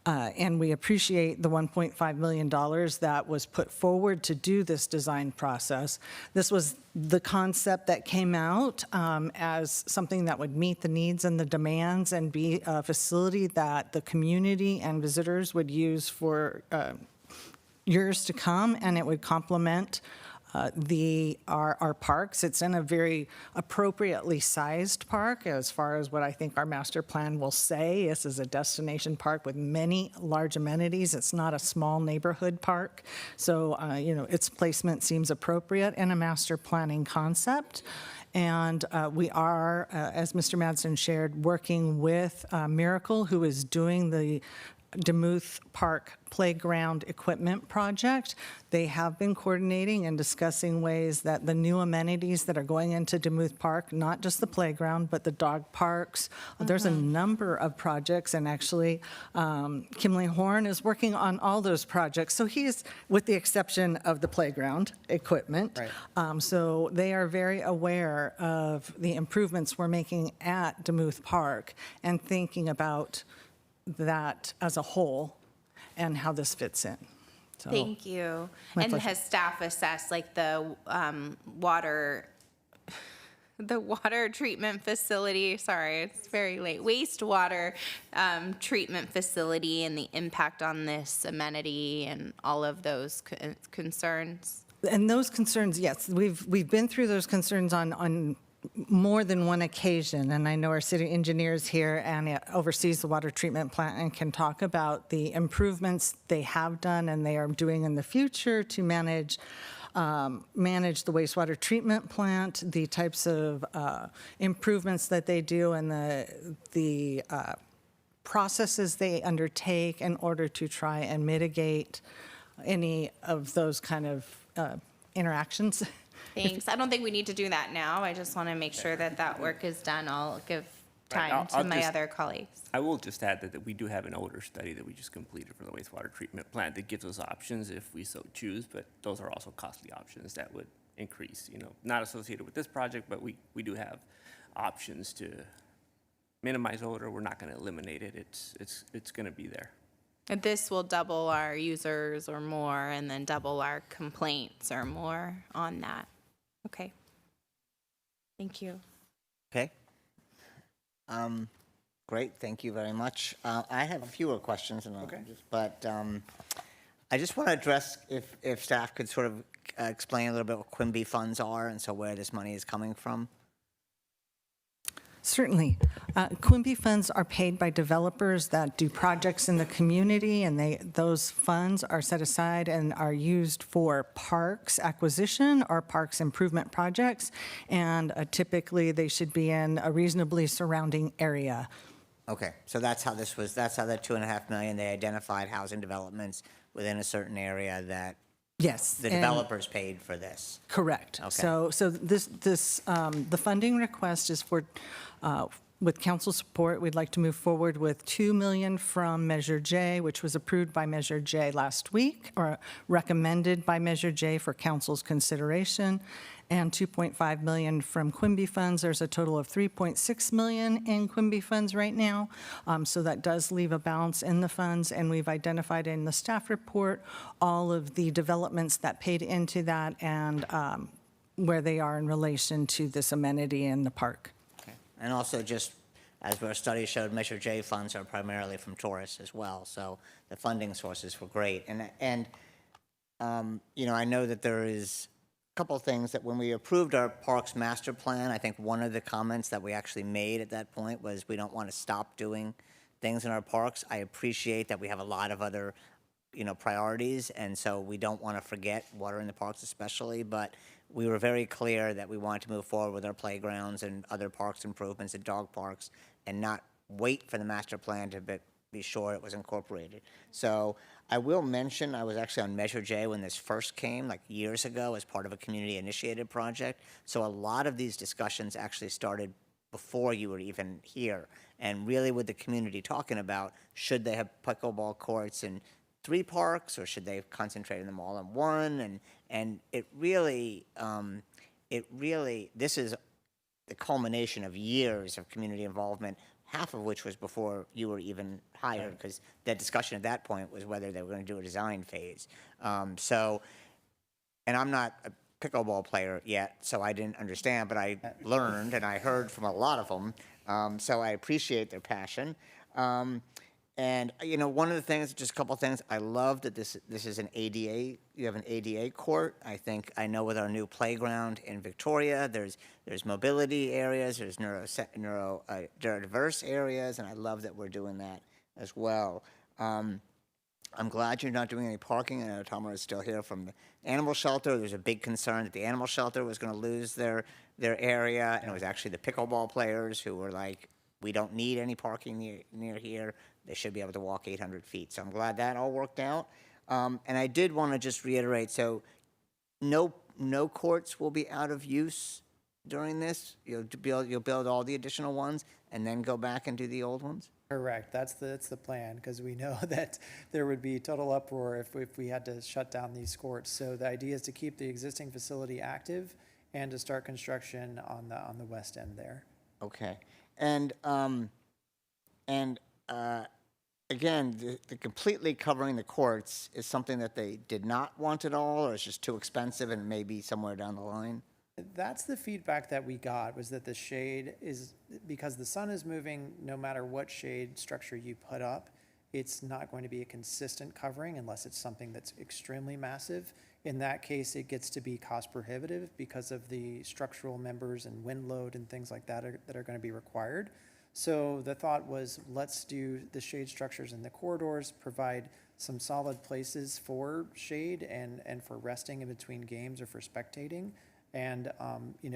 And we appreciate the $1.5 million that was put forward to do this design process. This was the concept that came out as something that would meet the needs and the demands and be a facility that the community and visitors would use for years to come, and it would complement our parks. It's in a very appropriately sized park as far as what I think our master plan will say. This is a destination park with many large amenities. It's not a small neighborhood park. So, its placement seems appropriate in a master planning concept. And we are, as Mr. Madsen shared, working with Miracle, who is doing the Demuth Park Playground Equipment Project. They have been coordinating and discussing ways that the new amenities that are going into Demuth Park, not just the playground, but the dog parks. There's a number of projects, and actually Kimley Horn is working on all those projects. So he's, with the exception of the playground equipment. Right. So they are very aware of the improvements we're making at Demuth Park and thinking about that as a whole and how this fits in. So, Thank you. My And pleasure. has staff assessed like the water treatment facility, sorry, it's very late, wastewater treatment facility and the impact on this amenity and all of those concerns? And those concerns, yes, we've been through those concerns on more than one occasion, and I know our city engineer is here and oversees the water treatment plant and can talk about the improvements they have done and they are doing in the future to manage the wastewater treatment plant, the types of improvements that they do, and the processes they undertake in order to try and mitigate any of those kind of interactions. Thanks. I don't think we need to do that now. I just want to make sure that that work is done. I'll give time to my other colleagues. I will just add that we do have an odor study that we just completed for the wastewater treatment plant that gives us options if we so choose, but those are also costly options that would increase, not associated with this project, but we do have options to minimize odor. We're not going to eliminate it. It's going to be there. And this will double our users or more, and then double our complaints or more on that. Okay. Thank you. Okay. Great, thank you very much. I have fewer questions, but I just want to address if staff could sort of explain a little bit what Quimby funds are and so where this money is coming from. Certainly. Quimby funds are paid by developers that do projects in the community, and those funds are set aside and are used for parks acquisition or parks improvement projects, and typically they should be in a reasonably surrounding area. Okay, so that's how that $2.5 million, they identified housing developments within a certain area that Yes. the and- developers paid for this. Correct. Okay. So the funding request is for, with council support, we'd like to move forward with $2 million from Measure J, which was approved by Measure J last week, or recommended by Measure J for council's consideration, and $2.5 million from Quimby funds. There's a total of $3.6 million in Quimby funds right now. So that does leave a balance in the funds, and we've identified in the staff report all of the developments that paid into that and where they are in relation to this amenity in the park. Okay. And also just, as our study showed, Measure J funds are primarily from tourists as well, so the funding sources were great. And I know that there is a couple of things that when we approved our Parks Master Plan, I think one of the comments that we actually made at that point was we don't want to stop doing things in our parks. I appreciate that we have a lot of other priorities, and so we don't want to forget water in the parks especially, but we were very clear that we wanted to move forward with our playgrounds and other parks improvements and dog parks and not wait for the master plan to be sure it was incorporated. So I will mention, I was actually on Measure J when this first came, like years ago, as part of a community-initiated project. So a lot of these discussions actually started before you were even here, and really with the community talking about, should they have pickleball courts in 3 parks, or should they concentrate on them all in one? And it really, this is the culmination of years of community involvement, half of which was before you were even hired, because that discussion at that point was whether they were going to do a design phase. And I'm not a pickleball player yet, so I didn't understand, but I learned and I heard from a lot of them, so I appreciate their passion. And one of the things, just a couple of things, I love that this is an ADA. You have an ADA court. I know with our new playground in Victoria, there's mobility areas, there's neurodiverse areas, and I love that we're doing that as well. I'm glad you're not doing any parking. I know Tamara is still here from the animal shelter. There's a big concern that the animal shelter was going to lose their area, and it was actually the pickleball players who were like, we don't need any parking near here. They should be able to walk 800 feet. So I'm glad that all worked out. And I did want to just reiterate, so no courts will be out of use during this? You'll build all the additional ones and then go back and do the old ones? Correct. That's the plan, because we know that there would be total uproar if we had to shut down these courts. So the idea is to keep the existing facility active and to start construction on the west end there. Okay. And again, the completely covering the courts is something that they did not want at all, or it's just too expensive and maybe somewhere down the line? That's the feedback that we got, was that the shade is, because the sun is moving, no matter what shade structure you put up, it's not going to be a consistent covering unless it's something that's extremely massive. In that case, it gets to be cost prohibitive because of the structural members and wind load and things like that that are going to be required. So the thought was, let's do the shade structures in the corridors, provide some solid places for shade and for resting in between games or for spectating, and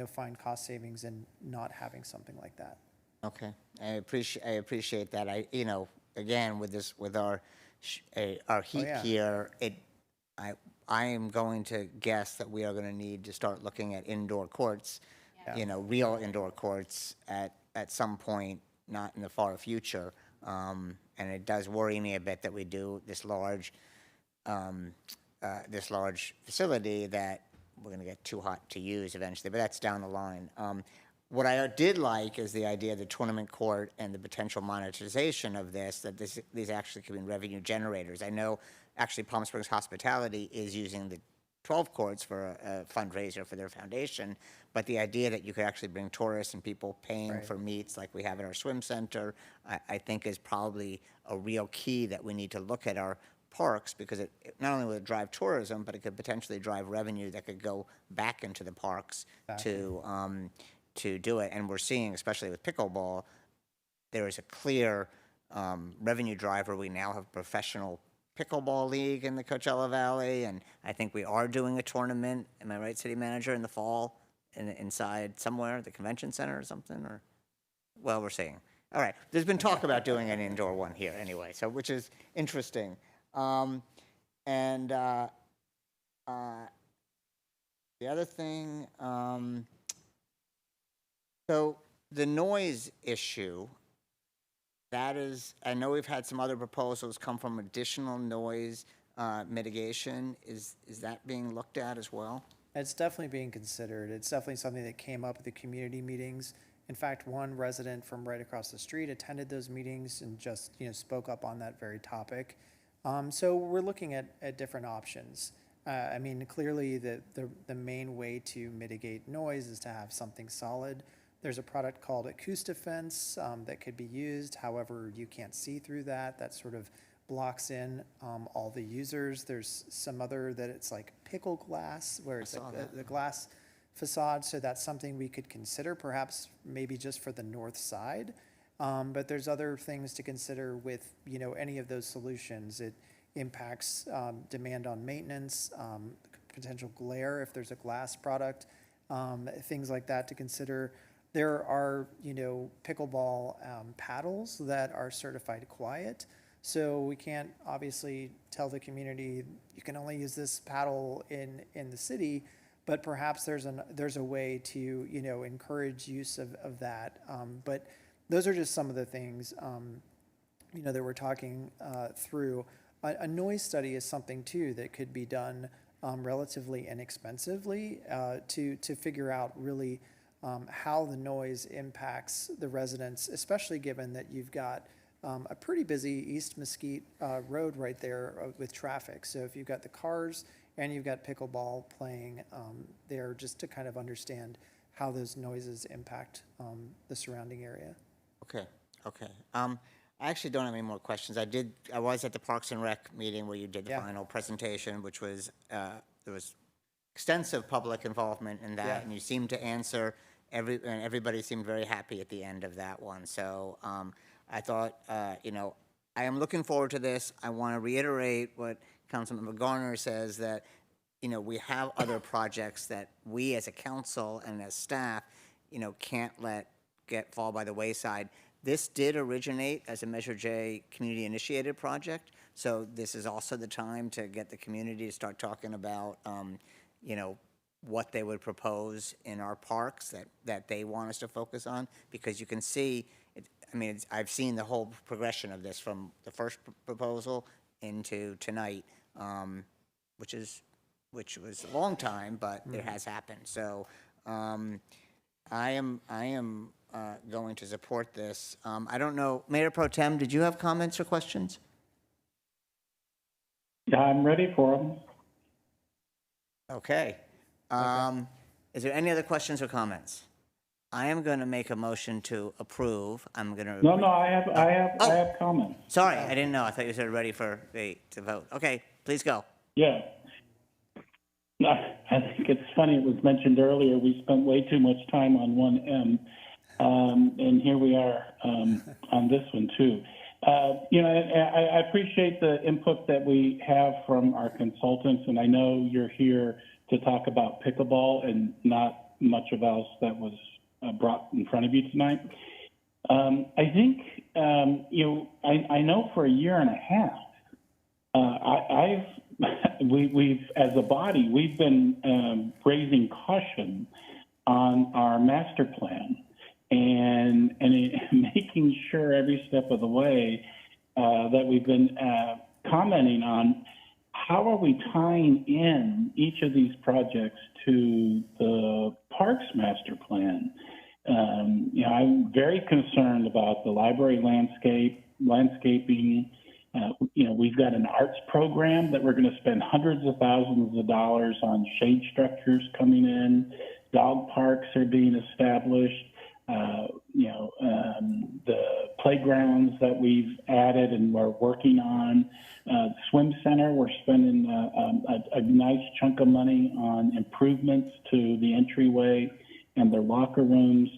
find cost savings in not having something like that. Okay, I appreciate that. Again, with our heat yeah. here, I am going to guess that we are going to need to start looking at indoor courts, real indoor courts at some point, not in the far future. And it does worry me a bit that we do this large facility that we're going to get too hot to use eventually, but that's down the line. What I did like is the idea of the tournament court and the potential monetization of this, that these actually could be revenue generators. I know actually Palm Springs Hospitality is using the 12 courts for a fundraiser for their foundation, but the idea that you could actually bring tourists and people paying for meets like we have at our swim center, I think is probably a real key that we need to look at our parks, because it not only will it drive tourism, but it could potentially drive revenue that could go back into the parks to do it. And we're seeing, especially with pickleball, there is a clear revenue driver. We now have a professional pickleball league in the Coachella Valley, and I think we are doing a tournament, am I right, City Manager, in the fall, inside somewhere, the convention center or something, or, well, we're seeing. All right, there's been talk about doing an indoor one here anyway, so, which is interesting. The other thing, so the noise issue, that is, I know we've had some other proposals come from additional noise mitigation. Is that being looked at as well? It's definitely being considered. It's definitely something that came up at the community meetings. In fact, one resident from right across the street attended those meetings and just spoke up on that very topic. So we're looking at different options. I mean, clearly the main way to mitigate noise is to have something solid. There's a product called Acoustifence that could be used. However, you can't see through that. That sort of blocks in all the users. There's some other that it's like pickle glass, where it's like the glass facade. So that's something we could consider, perhaps maybe just for the north side. But there's other things to consider with any of those solutions. It impacts demand on maintenance, potential glare if there's a glass product, things like that to consider. There are pickleball paddles that are certified quiet, so we can't obviously tell the community you can only use this paddle in the city, but perhaps there's a way to encourage use of that. But those are just some of the things that we're talking through. A noise study is something too that could be done relatively inexpensively to figure out really how the noise impacts the residents, especially given that you've got a pretty busy East Mesquite Road right there with traffic. So if you've got the cars and you've got pickleball playing there, just to kind of understand how those noises impact the surrounding area. Okay. I actually don't have any more questions. I was at the Parks and Rec meeting where you did the final presentation, which was, there was extensive public involvement in that, and you seemed to answer and everybody seemed very happy at the end of that one. So I thought, I am looking forward to this. I want to reiterate what Councilmember Garner says, that, we have other projects that we as a council and as staff, can't let fall by the wayside. This did originate as a Measure J community-initiated project, so this is also the time to get the community to start talking about, what they would propose in our parks that they want us to focus on, because you can see, I've seen the whole progression of this from the first proposal into tonight, which was a long time, but it has happened. So I am going to support this. I don't know, Mayor Pro Tem, did you have comments or questions? Yeah, I'm ready for them. Okay. Is there any other questions or comments? I am going to make a motion to approve. I'm going to. No, I have comments. Sorry, I didn't know. I thought you said ready to vote. Okay, please go. Yeah. I think it's funny, it was mentioned earlier, we spent way too much time on 1M, and here we are on this one too. I appreciate the input that we have from our consultants, and I know you're here to talk about pickleball and not much of else that was brought in front of you tonight. I think, I know for a year and a half, we've as a body, we've been raising caution on our master plan and making sure every step of the way that we've been commenting on how are we tying in each of these projects to the Parks Master Plan. I'm very concerned about the library landscaping. We've got an arts program that we're going to spend hundreds of thousands of dollars on shade structures coming in. Dog parks are being established. The playgrounds that we've added and we're working on. Swim center, we're spending a nice chunk of money on improvements to the entryway and their locker rooms.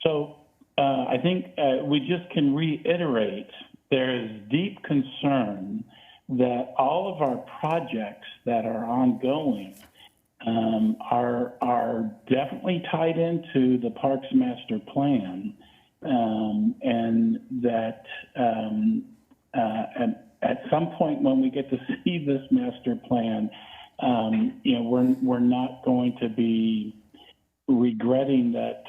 So I think we just can reiterate there is deep concern that all of our projects that are ongoing are definitely tied into the Parks Master Plan, and that at some point when we get to see this master plan, we're not going to be regretting that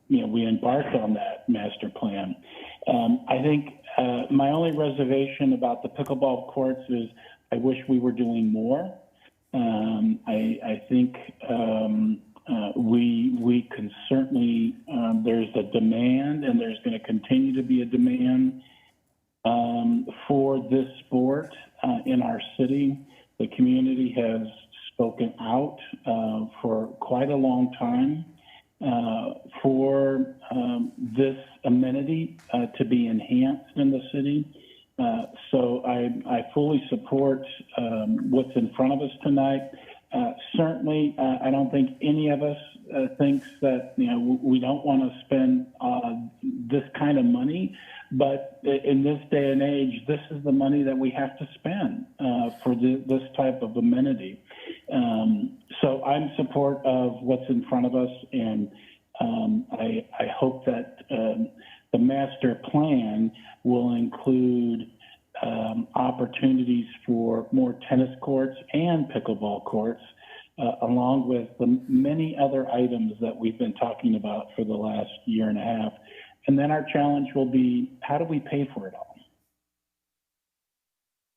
we embarked on that master plan. I think my only reservation about the pickleball courts is I wish we were doing more. I think we can certainly, there's a demand and there's going to continue to be a demand for this sport in our city. The community has spoken out for quite a long time for this amenity to be enhanced in the city. So I fully support what's in front of us tonight. Certainly, I don't think any of us thinks that we don't want to spend this kind of money, but in this day and age, this is the money that we have to spend for this type of amenity. So I'm in support of what's in front of us, and I hope that the master plan will include opportunities for more tennis courts and pickleball courts, along with the many other items that we've been talking about for the last year and a half. And then our challenge will be, how do we pay for it all?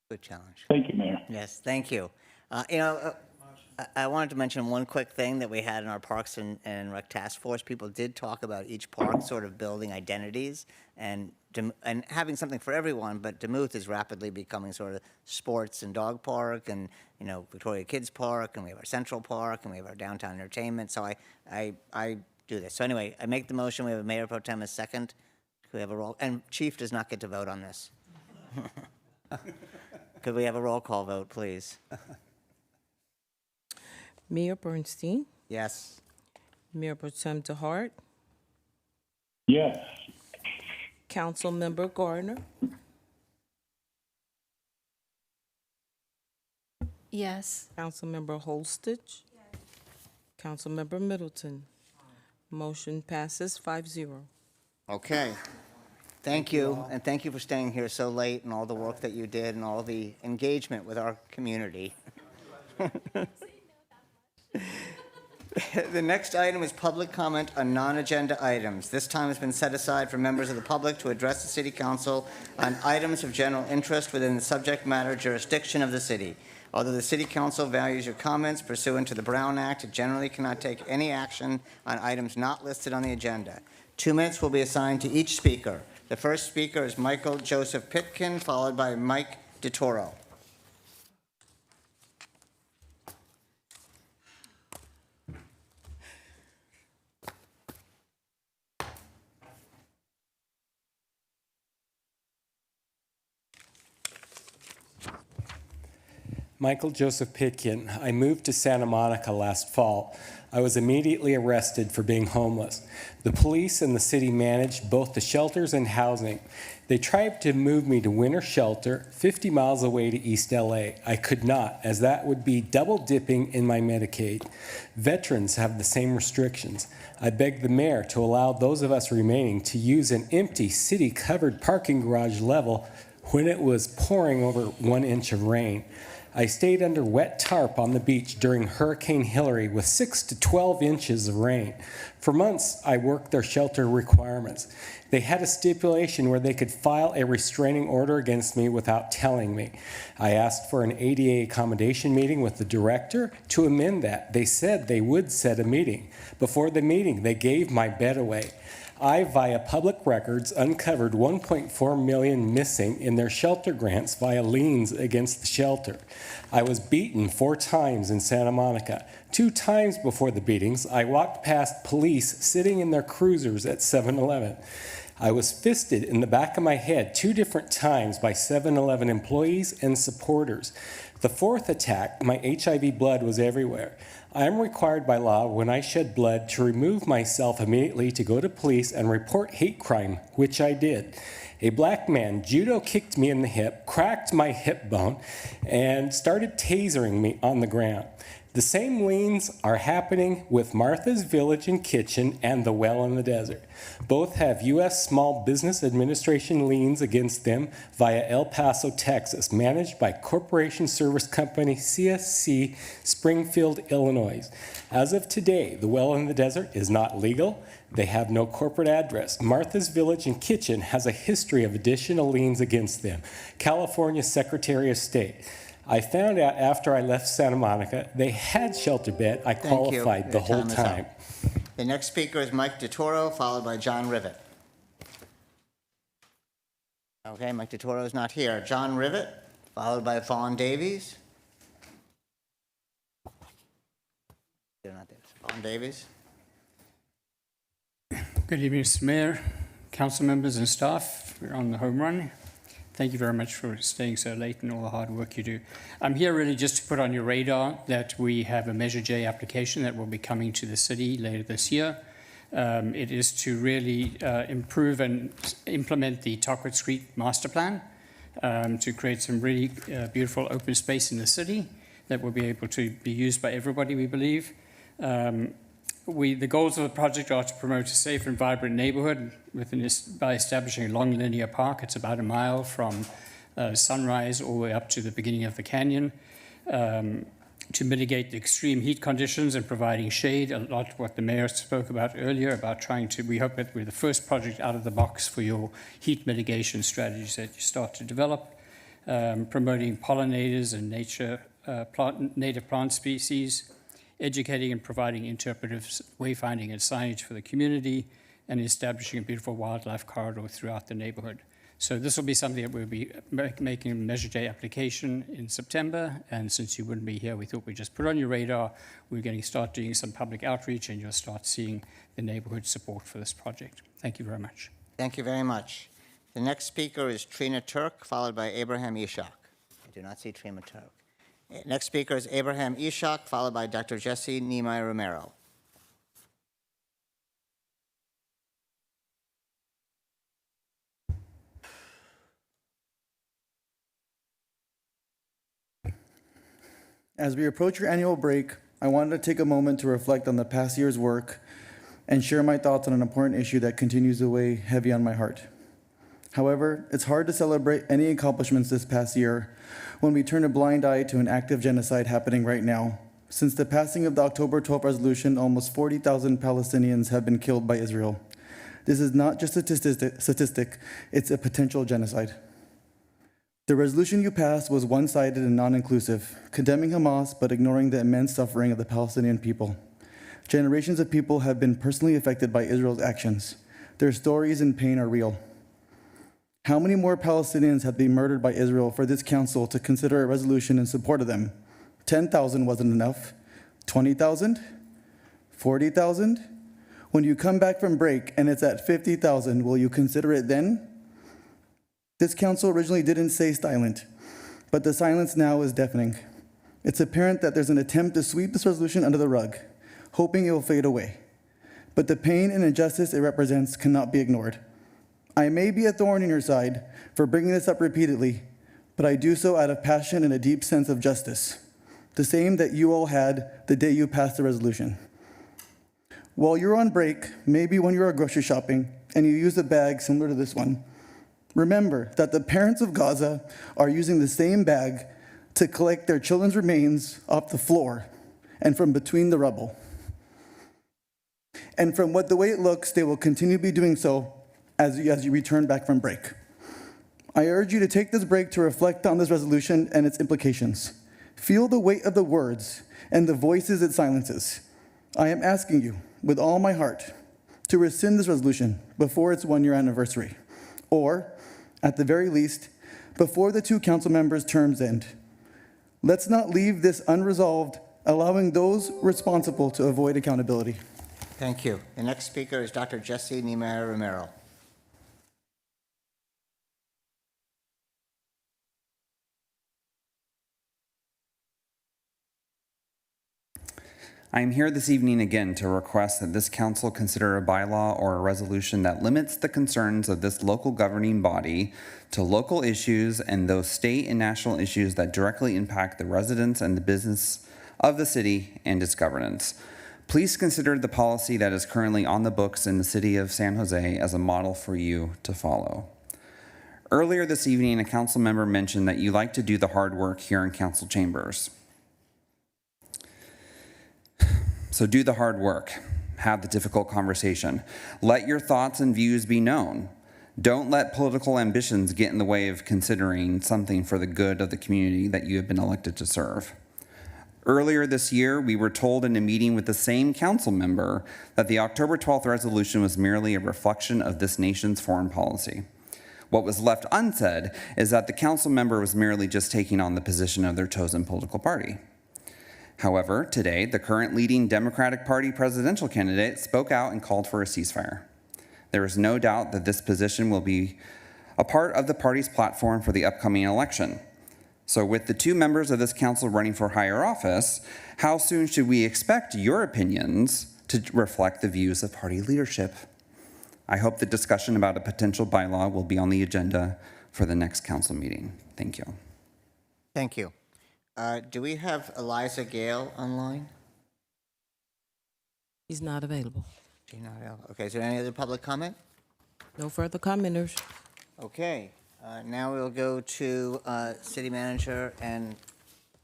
Good challenge. Thank you, Mayor. Yes, thank you. I wanted to mention one quick thing that we had in our Parks and Rec Task Force. People did talk about each park sort of building identities and having something for everyone, but Demuth is rapidly becoming sort of sports and dog park and, Victoria Kids Park, and we have our Central Park, and we have our downtown entertainment. So I do this. So anyway, I make the motion. We have a Mayor Pro Tem as second. Could we have a roll? And Chief does not get to vote on this. Could we have a roll call vote, please? Mayor Bernstein, Yes. Mayor Pro Tem DeHart, Yes. Councilmember Gardner, Yes. Councilmember Holstich, Councilmember Middleton. Motion passes 5-0. Okay. Thank you, and thank you for staying here so late and all the work that you did and all the engagement with our community. The next item is public comment on non-agenda items. This time has been set aside for members of the public to address the City Council on items of general interest within the subject matter jurisdiction of the city. Although the City Council values your comments pursuant to the Brown Act, it generally cannot take any action on items not listed on the agenda. 2 minutes will be assigned to each speaker. The first speaker is Michael Joseph Pitkin, followed by Mike DeToro. Michael Joseph Pitkin. I moved to Santa Monica last fall. I was immediately arrested for being homeless. The police and the city managed both the shelters and housing. They tried to move me to Winter Shelter, 50 miles away to East LA. I could not, as that would be double dipping in my Medicaid. Veterans have the same restrictions. I begged the mayor to allow those of us remaining to use an empty city-covered parking garage level when it was pouring over 1 inch of rain. I stayed under wet tarp on the beach during Hurricane Hillary with 6 to 12 inches of rain. For months, I worked their shelter requirements. They had a stipulation where they could file a restraining order against me without telling me. I asked for an ADA accommodation meeting with the director to amend that. They said they would set a meeting. Before the meeting, they gave my bed away. I, via public records, uncovered $1.4 million missing in their shelter grants via liens against the shelter. I was beaten 4 times in Santa Monica. 2 times before the beatings, I walked past police sitting in their cruisers at 7-Eleven. I was fisted in the back of my head 2 different times by 7-Eleven employees and supporters. The 4th attack, my HIV blood was everywhere. I am required by law when I shed blood to remove myself immediately to go to police and report hate crime, which I did. A black man judo kicked me in the hip, cracked my hip bone, and started tasering me on the ground. The same liens are happening with Martha's Village and Kitchen and the Well in the Desert. Both have U.S. Small Business Administration liens against them via El Paso, Texas, managed by Corporation Service Company CSC, Springfield, Illinois. As of today, the Well in the Desert is not legal. They have no corporate address. Martha's Village and Kitchen has a history of additional liens against them. California Secretary of State. I found out after I left Santa Monica, they had shelter bed. I qualified the whole time. The next speaker is Mike DeToro, followed by John Rivet. Okay, Mike DeToro is not here. John Rivet, followed by Fawn Davies. They're not there. Fawn Davies. Good evening, Mr. Mayor, council members and staff. We're on the home run. Thank you very much for staying so late and all the hard work you do. I'm here really just to put on your radar that we have a Measure J application that will be coming to the city later this year. It is to really improve and implement the Tarquin Street Master Plan to create some really beautiful open space in the city that will be able to be used by everybody, we believe. The goals of the project are to promote a safe and vibrant neighborhood by establishing a long linear park. It's about a mile from Sunrise all the way up to the beginning of the canyon, to mitigate the extreme heat conditions and providing shade, a lot what the mayor spoke about earlier, about trying to, we hope that we're the first project out of the box for your heat mitigation strategies that you start to develop, promoting pollinators and native plant species, educating and providing interpretive wayfinding and signage for the community, and establishing a beautiful wildlife corridor throughout the neighborhood. So this will be something that we'll be making a Measure J application in September, and since you wouldn't be here, we thought we'd just put on your radar. We're going to start doing some public outreach, and you'll start seeing the neighborhood support for this project. Thank you very much. Thank you very much. The next speaker is Trina Turk, followed by Abraham Ishak. I do not see Trina Turk. Next speaker is Abraham Ishak, followed by Dr. Jesse Niemeyer Romero. As we approach your annual break, I wanted to take a moment to reflect on the past year's work and share my thoughts on an important issue that continues to weigh heavy on my heart. However, it's hard to celebrate any accomplishments this past year when we turn a blind eye to an active genocide happening right now. Since the passing of the October 12 resolution, almost 40,000 Palestinians have been killed by Israel. This is not just a statistic, it's a potential genocide. The resolution you passed was one-sided and non-inclusive, condemning Hamas but ignoring the immense suffering of the Palestinian people. Generations of people have been personally affected by Israel's actions. Their stories and pain are real. How many more Palestinians have been murdered by Israel for this council to consider a resolution in support of them? 10,000 wasn't enough. 20,000? 40,000? When you come back from break and it's at 50,000, will you consider it then? This council originally didn't say silent, but the silence now is deafening. It's apparent that there's an attempt to sweep this resolution under the rug, hoping it will fade away. But the pain and injustice it represents cannot be ignored. I may be a thorn in your side for bringing this up repeatedly, but I do so out of passion and a deep sense of justice, the same that you all had the day you passed the resolution. While you're on break, maybe when you're grocery shopping and you use a bag similar to this one, remember that the parents of Gaza are using the same bag to collect their children's remains off the floor and from between the rubble. And from the way it looks, they will continue to be doing so as you return back from break. I urge you to take this break to reflect on this resolution and its implications. Feel the weight of the words and the voices it silences. I am asking you, with all my heart, to rescind this resolution before its one-year anniversary, or, at the very least, before the 2 council members' terms end. Let's not leave this unresolved, allowing those responsible to avoid accountability. Thank you. The next speaker is Dr. Jesse Niemeyer Romero. I am here this evening again to request that this council consider a bylaw or a resolution that limits the concerns of this local governing body to local issues and those state and national issues that directly impact the residents and the business of the city and its governance. Please consider the policy that is currently on the books in the city of San Jose as a model for you to follow. Earlier this evening, a council member mentioned that you like to do the hard work here in council chambers. So do the hard work. Have the difficult conversation. Let your thoughts and views be known. Don't let political ambitions get in the way of considering something for the good of the community that you have been elected to serve. Earlier this year, we were told in a meeting with the same council member that the October 12th resolution was merely a reflection of this nation's foreign policy. What was left unsaid is that the council member was merely just taking on the position of their chosen political party. However, today, the current leading Democratic Party presidential candidate spoke out and called for a ceasefire. There is no doubt that this position will be a part of the party's platform for the upcoming election. So with the 2 members of this council running for higher office, how soon should we expect your opinions to reflect the views of party leadership? I hope the discussion about a potential bylaw will be on the agenda for the next council meeting. Thank you. Thank you. Do we have Eliza Gale online? He's not available. She's not available. Okay, is there any other public comment? No further commenters. Okay, now we'll go to city manager and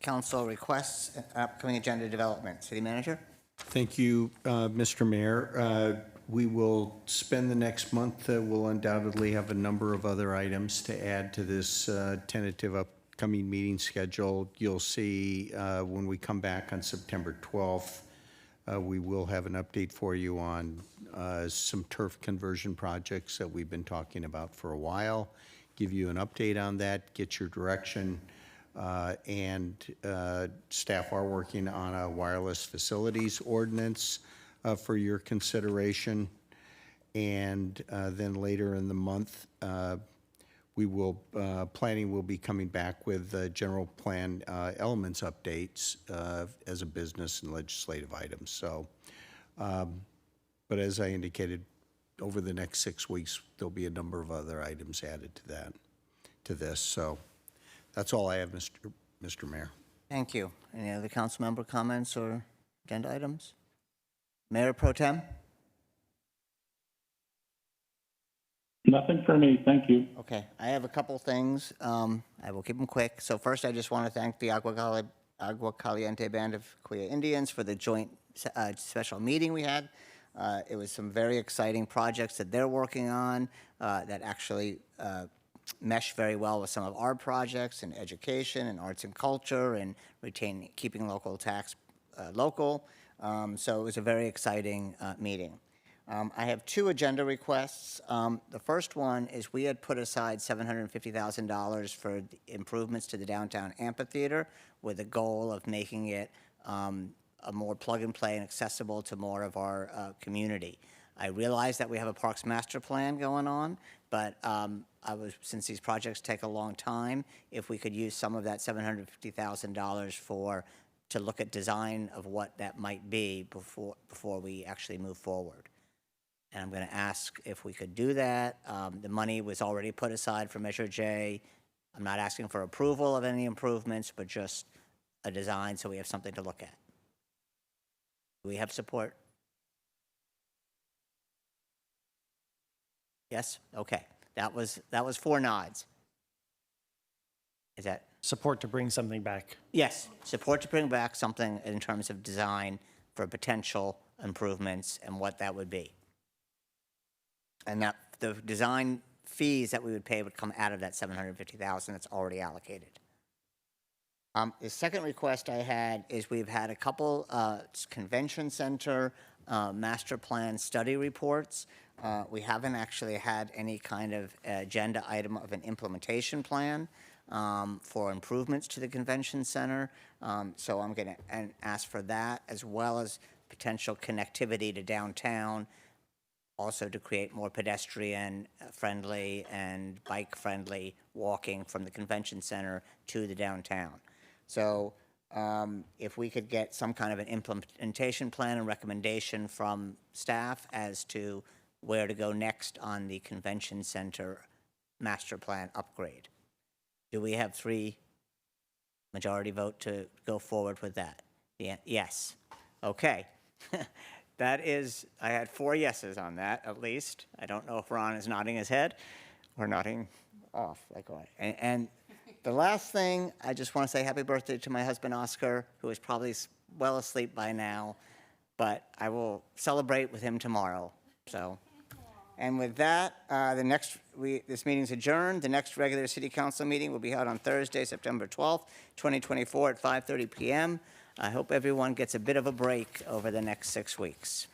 council requests, upcoming agenda development. City manager? Thank you, Mr. Mayor. We will spend the next month, we'll undoubtedly have a number of other items to add to this tentative upcoming meeting schedule. You'll see when we come back on September 12th, we will have an update for you on some turf conversion projects that we've been talking about for a while, give you an update on that, get your direction, and staff are working on a wireless facilities ordinance for your consideration. And then later in the month, planning will be coming back with general plan elements updates as a business and legislative items. So, but as I indicated, over the next 6 weeks, there'll be a number of other items added to this. So that's all I have, Mr. Mayor. Thank you. Any other council member comments or agenda items? Mayor Pro Tem? Nothing for me, thank you. Okay, I have a couple things. I will keep them quick. So first, I just want to thank the Agua Caliente Band of Kuya Indians for the joint special meeting we had. It was some very exciting projects that they're working on that actually mesh very well with some of our projects in education and arts and culture and keeping local tax local. So it was a very exciting meeting. I have two agenda requests. The first one is we had put aside $750,000 for the improvements to the downtown amphitheater with the goal of making it a more plug-and-play and accessible to more of our community. I realize that we have a Parks Master Plan going on, but since these projects take a long time, if we could use some of that $750,000 to look at design of what that might be before we actually move forward. And I'm going to ask if we could do that. The money was already put aside for Measure J. I'm not asking for approval of any improvements, but just a design so we have something to look at. Do we have support? Yes? Okay. That was 4 nods. Is that? Support to bring something back. Yes, support to bring back something in terms of design for potential improvements and what that would be. And that the design fees that we would pay would come out of that $750,000 that's already allocated. The second request I had is we've had a couple convention center master plan study reports. We haven't actually had any kind of agenda item of an implementation plan for improvements to the convention center. So I'm going to ask for that, as well as potential connectivity to downtown, also to create more pedestrian-friendly and bike-friendly walking from the convention center to the downtown. So if we could get some kind of an implementation plan and recommendation from staff as to where to go next on the convention center master plan upgrade. Do we have 3 majority vote to go forward with that? Yeah, yes. Okay. That is, I had 4 yeses on that, at least. I don't know if Ron is nodding his head or nodding off. And the last thing, I just want to say happy birthday to my husband, Oscar, who is probably well asleep by now, but I will celebrate with him tomorrow. So, and with that, this meeting's adjourned. The next regular city council meeting will be held on Thursday, September 12th, 2024 at 5:30 p.m. I hope everyone gets a bit of a break over the next 6 weeks.